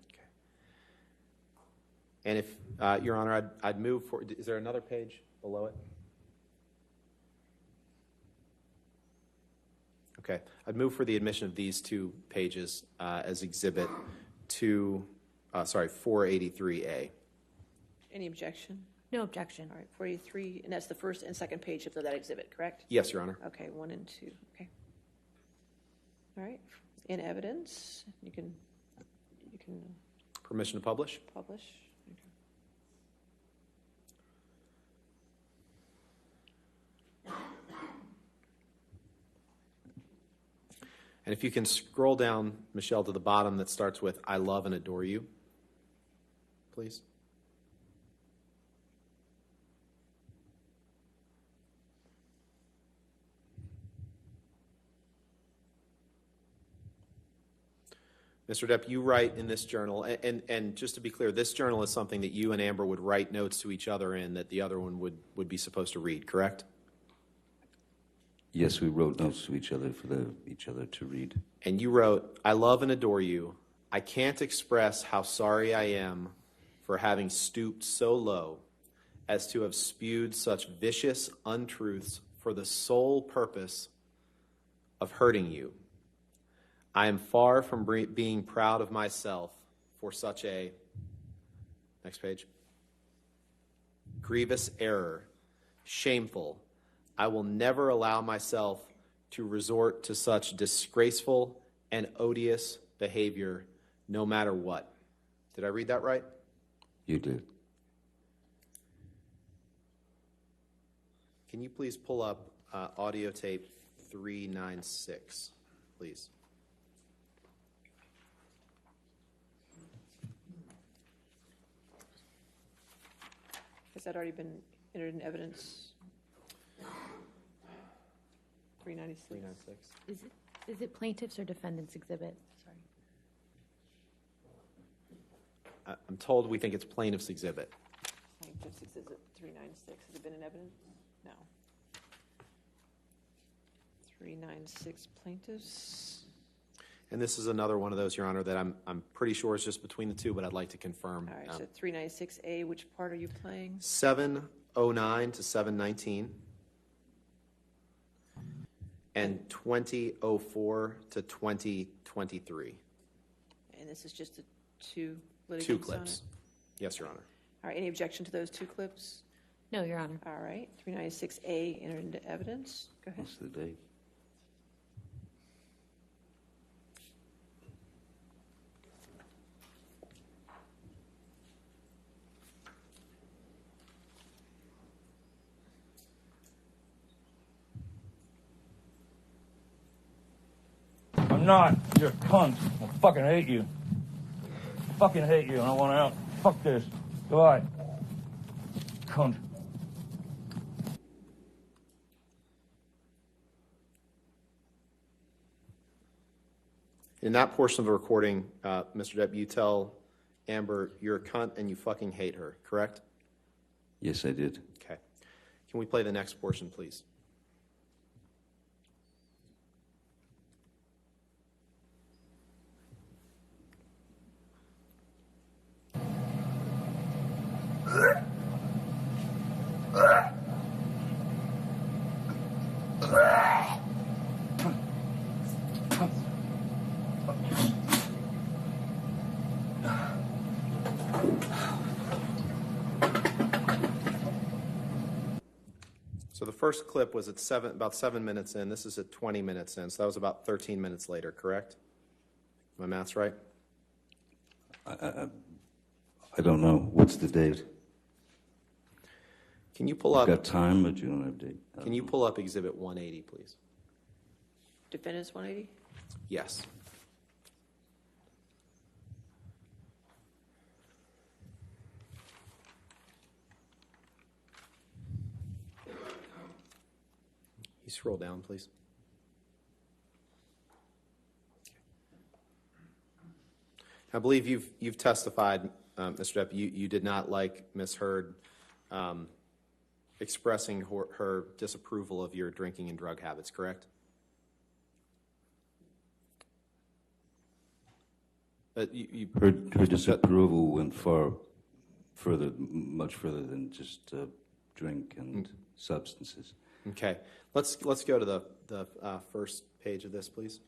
And if, Your Honor, I'd move for, is there another page below it? Okay. I'd move for the admission of these two pages as Exhibit 483A. Any objection? No objection. All right, 483, and that's the first and second page of that exhibit, correct? Yes, Your Honor. Okay, 1 and 2, okay. All right, in evidence, you can Permission to publish? publish. And if you can scroll down, Michelle, to the bottom that starts with, "I love and adore you," please. Mr. Depp, you write in this journal, and just to be clear, this journal is something that you and Amber would write notes to each other in that the other one would be supposed to read, correct? Yes, we wrote notes to each other for each other to read. And you wrote, "I love and adore you. I can't express how sorry I am for having stooped so low as to have spewed such vicious untruths for the sole purpose of hurting you. I am far from being proud of myself for such a," next page, "grievous error, shameful. I will never allow myself to resort to such disgraceful and odious behavior, no matter what." Did I read that right? You did. Can you please pull up audio tape 396, please? Has that already been entered in evidence? 396. 396. Is it plaintiff's or defendant's exhibit? Sorry. I'm told we think it's plaintiff's exhibit. Plaintiff's exhibit 396. Has it been in evidence? No. 396 plaintiffs. And this is another one of those, Your Honor, that I'm pretty sure is just between the two, but I'd like to confirm. All right, so 396A, which part are you playing? 709 to 719. And 2004 to 2023. And this is just the two litigants Two on clips. it? Yes, Your Honor. All right, any objection to those two clips? No, Your Honor. All right, 396A entered into evidence. Go ahead. What's the date? I'm not. You're a cunt. I fucking hate you. I fucking hate you and I want out. Fuck this. Goodbye. Cunt. In that portion of the recording, Mr. Depp, you tell Amber you're a cunt and you fucking hate her, correct? Yes, I did. Okay. Can we play the next portion, please? So the first clip was at about 7 minutes in. This is at 20 minutes in. So that was about 13 minutes later, correct? My math's right? I don't know. What's the date? Can you pull up? Got time, but you don't have date. Can you pull up Exhibit 180, please? Defendants 180? Yes. You scroll down, please. I believe you've testified, Mr. Depp, you did not like Ms. Hurd expressing her disapproval of your drinking and drug habits, correct? But Her disapproval went much further than just drink and substances. Okay, let's go to the first page of this, please.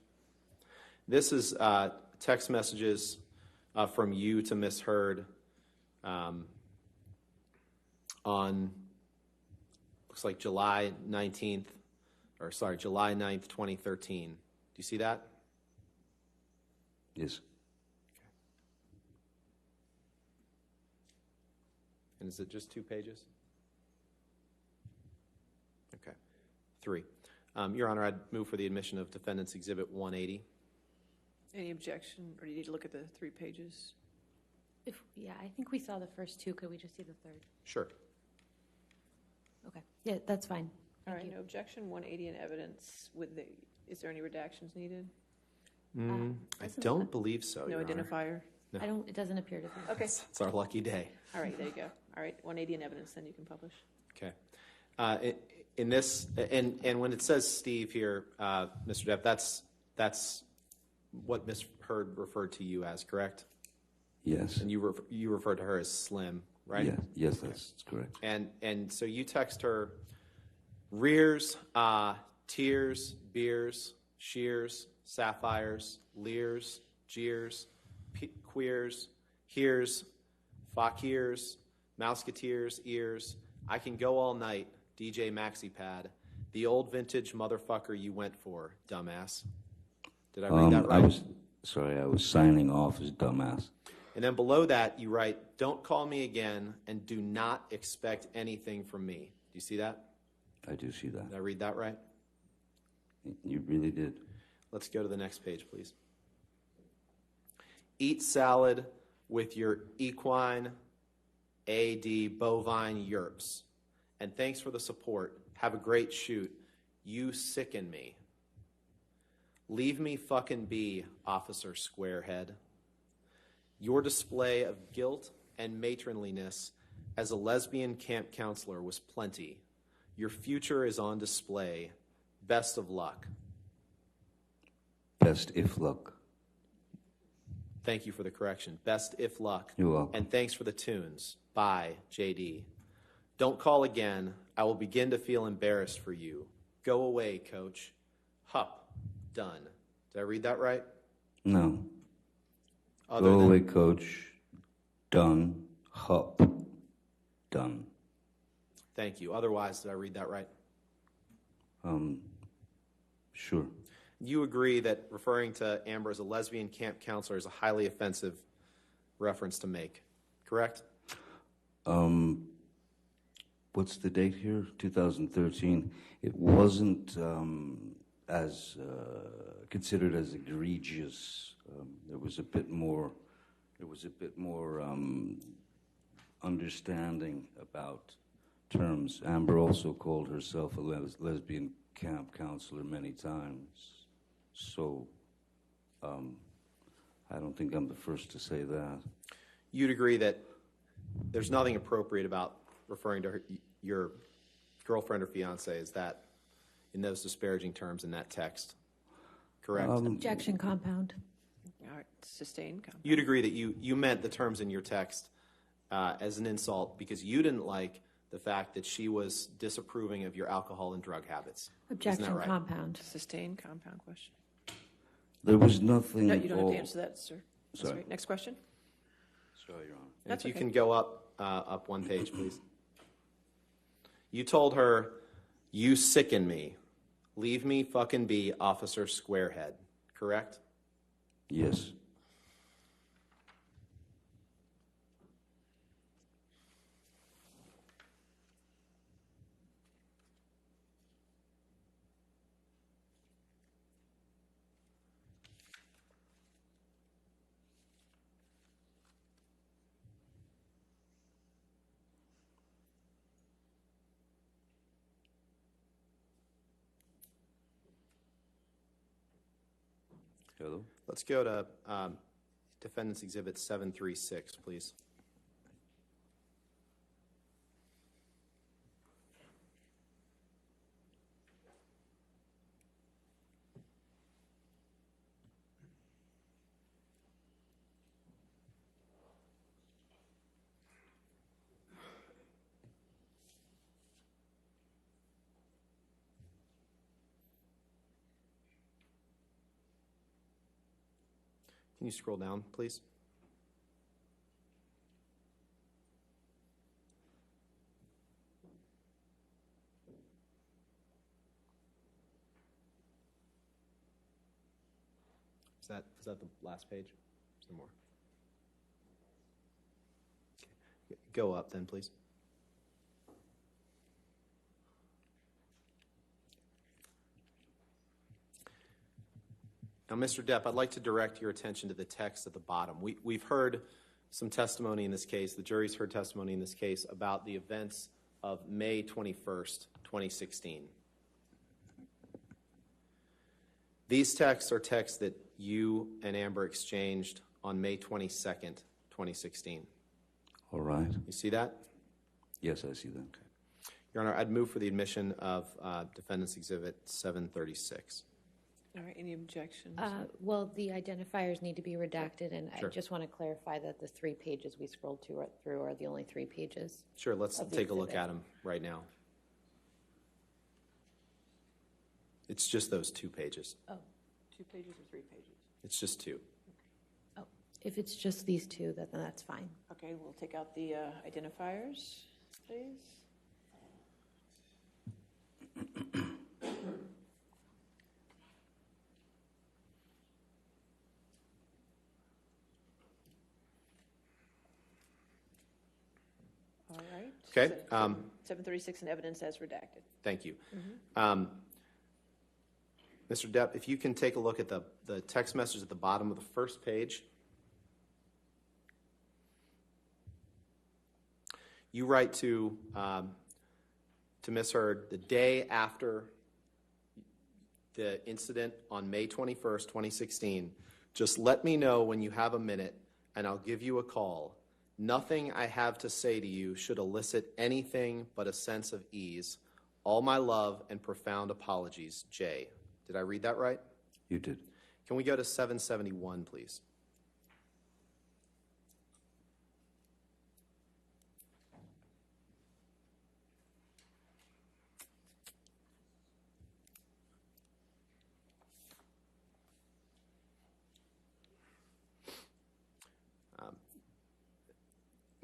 This is text messages from you to Ms. Hurd on, looks like July 9th, 2013. Do you see that? Yes. And is it just 2 pages? Okay. 3. Your Honor, I'd move for the admission of Defendant's Exhibit 180. Any objection, or do you need to look at the 3 pages? Yeah, I think we saw the first 2. Could we just see the third? Sure. Okay. Yeah, that's fine. All right, no objection, 180 in evidence. Is there any redactions needed? I don't believe so, No Your Honor. identifier? No. It doesn't appear to be. Okay. It's our lucky day. All right, there you go. All right, 180 in evidence, then you can publish. Okay. In this, and when it says Steve here, Mr. Depp, that's what Ms. Hurd referred to you as, correct? Yes. And you referred to her as Slim, right? Yeah. Yes, that's correct. And so you text her rears, tears, beers, shears, sapphires, leers, jeers, queers, hears, fakirs, mouseketeers, ears. I can go all night, DJ MaxiPad. The old vintage motherfucker you went for, dumbass. Did I read that right? I was signing off as dumbass. And then below that, you write, don't call me again and do not expect anything from me. Do you see that? I do see that. Did I read that right? You really did. Let's go to the next page, please. Eat salad with your equine, AD, bovine yerps. And thanks for the support. Have a great shoot. You sicken me. Leave me fucking be, Officer Squarehead. Your display of guilt and matronliness as a lesbian camp counselor was plenty. Your future is on display. Best of luck. Best if luck. Thank you for the correction. Best if luck. You're welcome. And thanks for the tunes. Bye, JD. Don't call again. I will begin to feel embarrassed for you. Go away, coach. Hup. Done. Did I read that right? No. Other Go than- away, coach. Done. Hup. Done. Thank you. Otherwise, did I read that right? Sure. You agree that referring to Amber as a lesbian camp counselor is a highly offensive reference to make, correct? What's the date here? 2013. It wasn't as considered as egregious. There was a bit more. There was a bit more understanding about terms. Amber also called herself a lesbian camp counselor many times. So I don't think I'm the first to say that. You'd agree that there's nothing appropriate about referring to your girlfriend or fiance as that in those disparaging terms in that text, correct? Objection compound. All right, sustained comment. You'd agree that you meant the terms in your text as an insult because you didn't like the fact that she was disapproving of your alcohol and drug habits. Objection Isn't that right? compound. Sustained compound question. There was nothing. No, you don't have to answer that, sir. That's Sorry. right. Next question. Sorry, Your Honor. And That's if you okay. can go up one page, please. You told her, "You sicken me. Leave me fucking be, Officer Squarehead." Correct? Yes. Hello? Let's go to Defendant's Exhibit 736, please. Can you scroll down, please? Is that the last page? Is there more? Okay. Go up then, please. Now, Mr. Depp, I'd like to direct your attention to the text at the bottom. We've heard some testimony in this case, the jury's heard testimony in this case about the events of May 21st, 2016. These texts are texts that you and Amber exchanged on May 22nd, 2016. All right. You see that? Yes, I see that. Okay. Your Honor, I'd move for the admission of Defendant's Exhibit 736. All right, any objections? Well, the identifiers need to be redacted, and Sure. I just want to clarify that the 3 pages we scrolled through are the only 3 pages. Sure, let's Of the take a look exhibit. at them right now. It's just those 2 pages. Oh, 2 pages or 3 pages? It's just 2. oh, if it's just these 2, then that's fine. Okay, we'll take out the identifiers, please. All right. Okay, 736 in evidence as redacted. Thank you. Mr. Depp, if you can take a look at the text message at the bottom of the first page. You write to Ms. Hurd the day after the incident on May 21st, 2016. Just let me know when you have a minute, and I'll give you a call. Nothing I have to say to you should elicit anything but a sense of ease. All my love and profound apologies, Jay. Did I read that right? You did. Can we go to 771, please?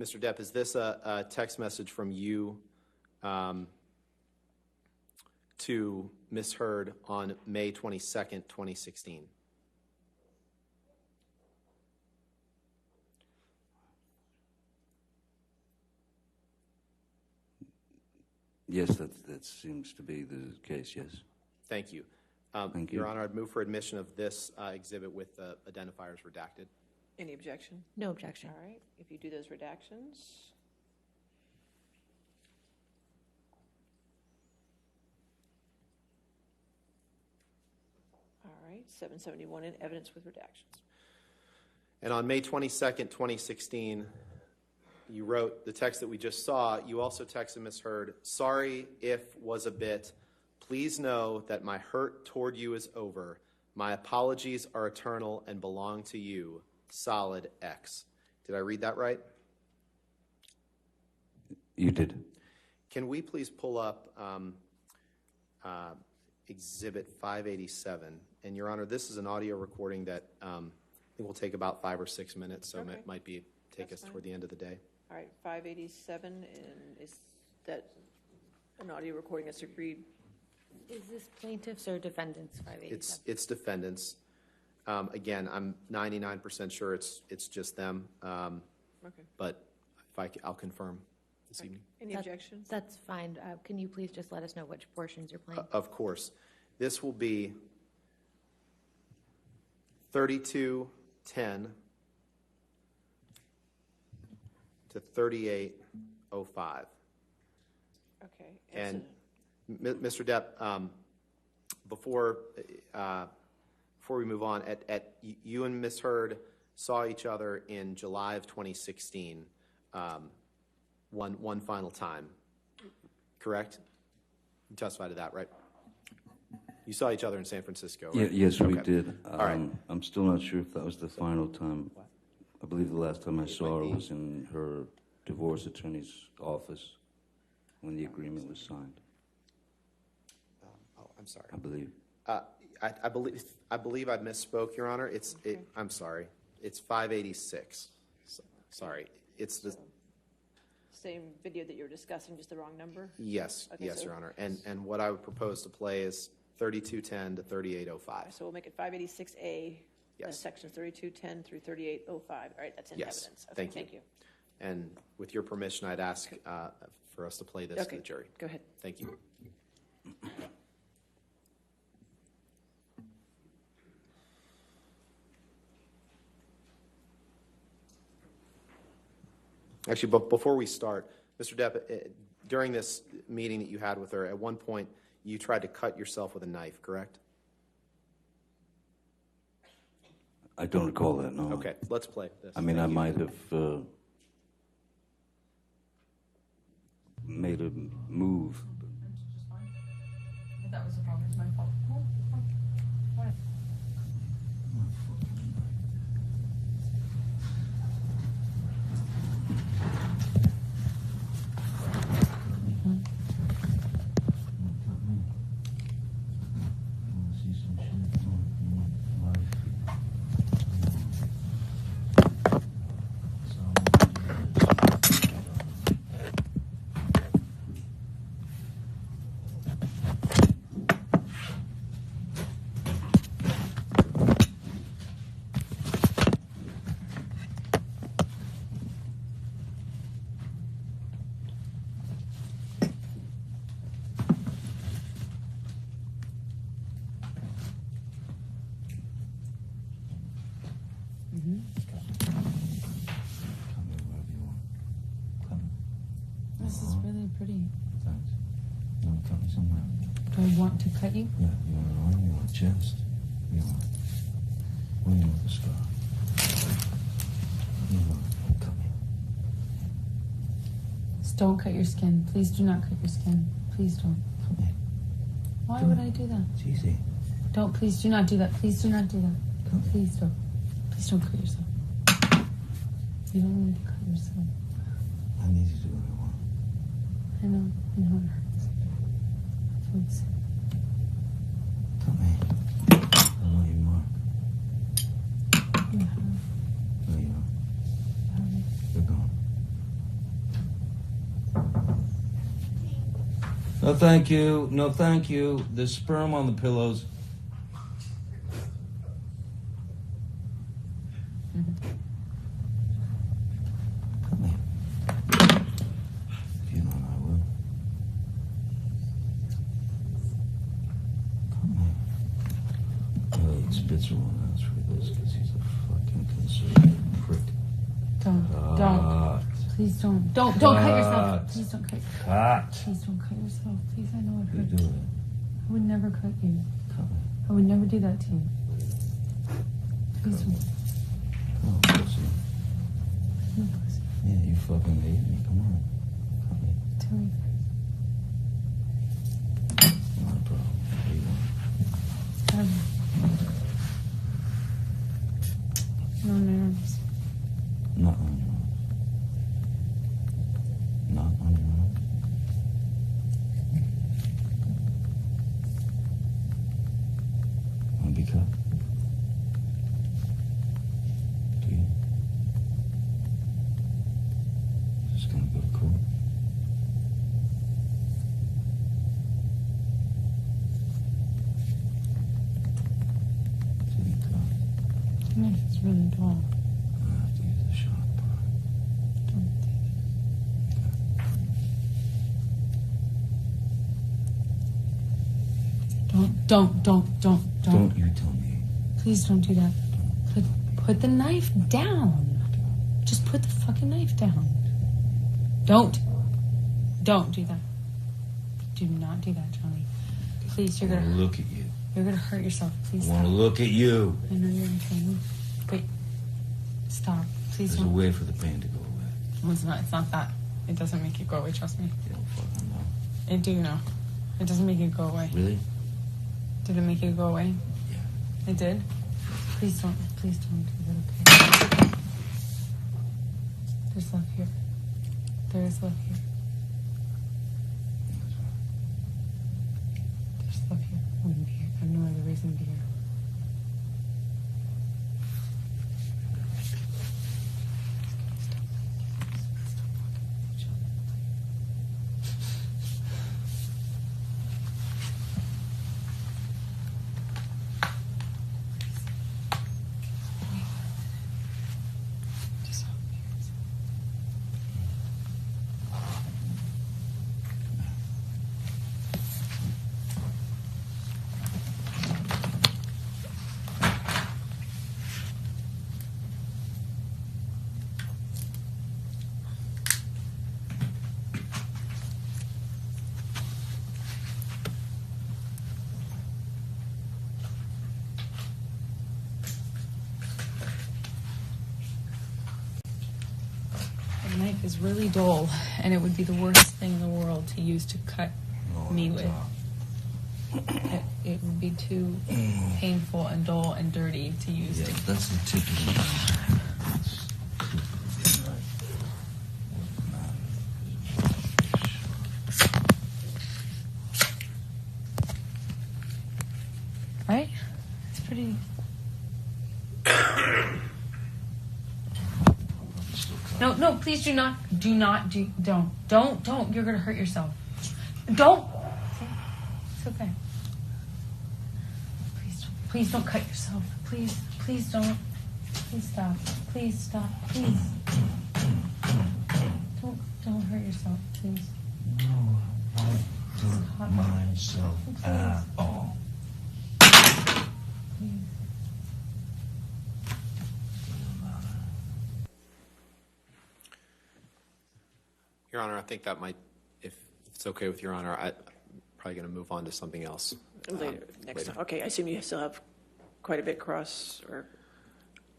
Mr. Depp, is this a text message from you to Ms. Hurd on May 22nd, 2016? Yes, that seems to be the case, yes. Thank you. Thank you. Your Honor, I'd move for admission of this exhibit with identifiers redacted. Any objection? No objection. All right, if you do those redactions. All right, 771 in evidence with redactions. And on May 22nd, 2016, you wrote the text that we just saw. You also texted Ms. Hurd, sorry if was a bit. Please know that my hurt toward you is over. My apologies are eternal and belong to you. Solid X. Did I read that right? You did. Can we please pull up Exhibit 587? And, Your Honor, this is an audio recording that I think will take about 5 or 6 minutes, so Okay. it might take us toward the end of the day. All right, 587, and is that an audio recording that's agreed? Is this plaintiffs or defendants 587? It's defendants. Again, I'm 99% sure it's just them. Okay. But I'll confirm this evening. Any objections? That's fine. Can you please just let us know which portions you're playing? Of course. This will be 3210 to 3805. Okay. And Mr. Depp, before we move on, you and Ms. Hurd saw each other in July of 2016, one final time, correct? You testified to that, right? You saw each other in San Francisco, right? Yes, we Okay. did. All right. I'm still not sure if that was the final time. I believe the last time I saw her was in her divorce attorney's office when the agreement was signed. I'm sorry. I believe. I believe I misspoke, Your Honor. I'm sorry. It's 586. Sorry. It's the same video that you were discussing, just the wrong number? yes, Okay, yes, so- Your Honor. And what I would propose to play is 3210 to 3805. So we'll make it 586A, Yes. sections 3210 through 3805. All right, that's in Yes. evidence. Okay, Thank you. Thank you. And with your permission, I'd ask for us to play this to Okay. the jury. Go ahead. Thank you. Actually, but before we start, Mr. Depp, during this meeting that you had with her, at one point you tried to cut yourself with a knife, correct? I don't recall that, no. Okay, let's play this. I mean, I Thank you. might have made a move. If that was the problem, it's my fault. What? This is really pretty. Thanks. You want to cut me somewhere? Do I want to cut you? Yeah, you want an arm, you want a chest? You want... Where do you want the scar? You want to cut me? Just don't cut your skin. Please do not cut your skin. Please don't. Cut me. Why would I do that? It's easy. Don't. Please do not do that. Please do not do that. Cut me. Please don't. Please don't cut yourself. You don't need to cut yourself. I need you to do what I want. I know it hurts. Please. Cut me. I know you more. You have. No, you don't. You're gone. No, thank you. No, thank you. There's sperm on the pillows. Come here. If you don't, I will. Come here. Oh, he spits one out for this because he's a fucking conservative prick. Don't. Please don't. Don't cut yourself. Please don't cut. Please don't cut yourself. Please, I know it You hurts. do it. I would never cut you. Come here. I would never do that to you. Please don't. Come on, pussy. Yeah, you fucking hate me. Come on. Come here. Tell me. Not a problem. What do you want? No nerves. Not on your arms. Not on your arms. Want to be cut? Do you? Just gonna go to court? To be cut. The knife is really dull. I have to use the sharp part. Don't. Don't you tell me. Please don't do that. Put the knife down. Just put the fucking knife down. Don't do that. Do not do that, Johnny. Please, I you're want to gonna look at you. you're gonna hurt yourself. Please I want to stop. look at you. I know you're in pain. Wait. Stop. Please There's a don't. way for the pain to go away. No, it's not that. It doesn't make it go away, trust me. You don't fucking know. I do know. It doesn't make it go away. Really? Did it make it go away? Yeah. It did? Please don't do that, okay? There's love here. There is love here. There's love here. I wouldn't be here. I have no other reason to be here. The knife is really dull, and it would be the worst thing in the world to use to cut me with. It would be too painful and dull and dirty to use. Yeah, to that's the tip of the knife. Right? It's pretty. No, please do not. Don't. You're gonna hurt yourself. Don't. It's okay. Please don't cut yourself. Please don't. Please stop. Please stop. Please. Don't hurt yourself, please. No, I don't hurt myself at all. Please. Your Honor, I think that might, if it's okay with Your Honor, I'm probably going to move on to something else. Later, next time. Okay, I assume you still have quite a bit cross, or?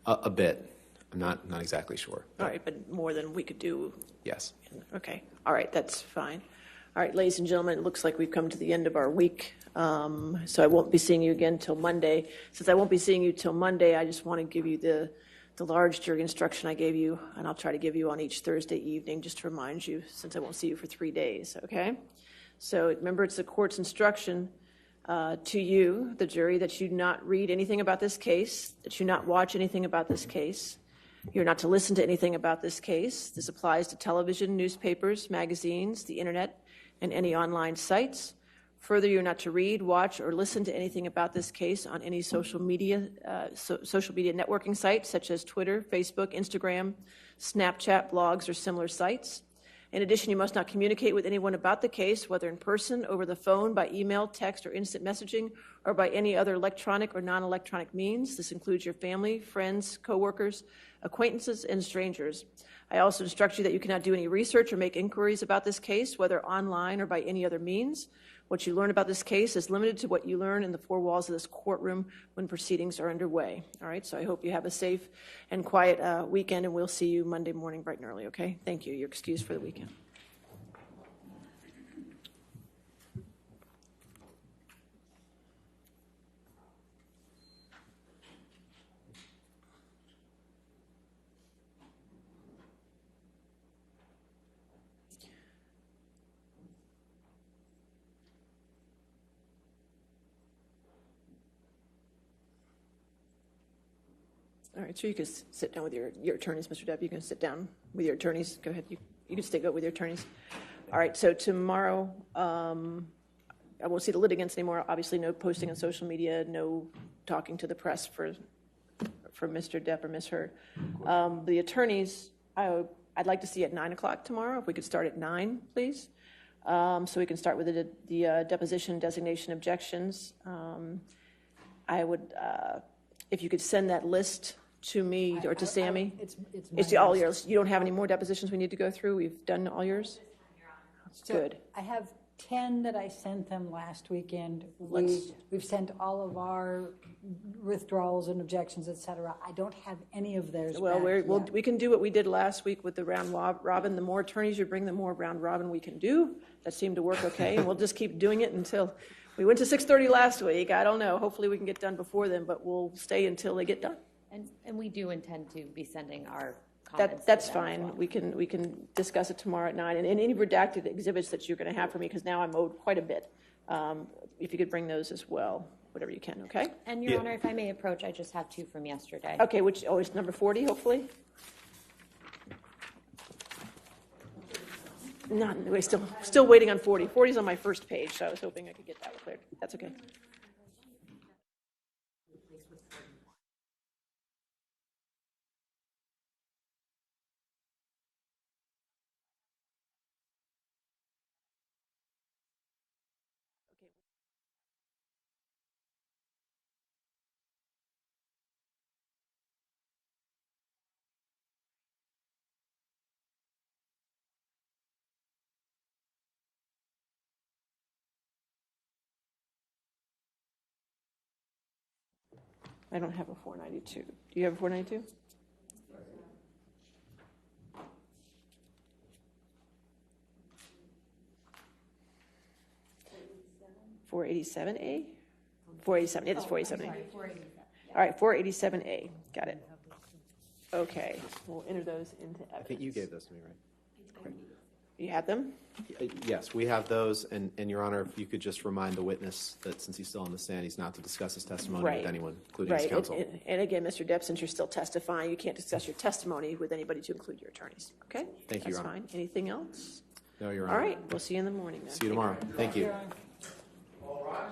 A bit. I'm not exactly sure. All right, but more than we could do. Yes. Okay, all right, that's fine. All right, ladies and gentlemen, it looks like we've come to the end of our week, so I won't be seeing you again till Monday. Since I won't be seeing you till Monday, I just want to give you the large jury instruction I gave you, and I'll try to give you on each Thursday evening, just to remind you, since I won't see you for 3 days, okay? So remember, it's the court's instruction to you, the jury, that you not read anything about this case, that you not watch anything about this case. You're not to listen to anything about this case. This applies to television, newspapers, magazines, the internet, and any online sites. Further, you're not to read, watch, or listen to anything about this case on any social media networking sites such as Twitter, Facebook, Instagram, Snapchat, blogs, or similar sites. In addition, you must not communicate with anyone about the case, whether in person, over the phone, by email, text, or instant messaging, or by any other electronic or non-electronic means. This includes your family, friends, coworkers, acquaintances, and strangers. I also instruct you that you cannot do any research or make inquiries about this case, whether online or by any other means. What you learn about this case is limited to what you learn in the four walls of this courtroom when proceedings are underway. All right, so I hope you have a safe and quiet weekend, and we'll see you Monday morning bright and early, okay? Thank you. You're excused for the weekend. All right, so you can sit down with your attorneys, Mr. Depp. You can sit down with your attorneys. Go ahead. You can stay with your attorneys. All right, so tomorrow, I won't see the litigants anymore. Obviously, no posting on social media, no talking to the press for Mr. Depp or Ms. Hurd. The attorneys, I'd like to see at 9 o'clock tomorrow. If we could start at 9, please. So we can start with the deposition designation objections. I would, if you could send that list to me or to Sammy. It's all yours. You don't have any more depositions we need to go through? We've done all yours? So good. I have 10 that I sent them last weekend. We've sent all of our withdrawals and objections, et cetera. I don't have any of theirs Well, back we can do what we did last week with the round robin. The more attorneys you bring, the more round robin we can do. That seemed to work okay, and we'll just keep doing it until we went to 6:30 last week. I don't know. Hopefully we can get done before then, but we'll stay until they get done. And we do intend to be sending our comments. That's to them fine. as well. We can discuss it tomorrow at 9. And any redacted exhibits that you're going to have for me, because now I'm owed quite a bit. If you could bring those as well, whatever you can, okay? And Your Honor, if I may approach, I just have 2 from yesterday. Okay, it's number 40, hopefully? We're still waiting on 40. 40 is on my first page, so I was hoping I could get that cleared. That's okay. I don't have a 492. Do you have a 492? $487A? 487. It is 487A. All right, 487A. Got it. Okay, we'll enter those into evidence. I think you gave those to me, right? You have them? Yes, we have those, and Your Honor, if you could just remind the witness that since he's still on the stand, he's not to discuss his testimony with anyone, including his counsel. And again, Mr. Depp, since you're still testifying, you can't discuss your testimony with anybody to include your attorneys, okay? Thank you, Your Honor. That's fine. Anything else? No, Your Honor. All right, we'll see you in the morning then. See you tomorrow. Thank you. All rise.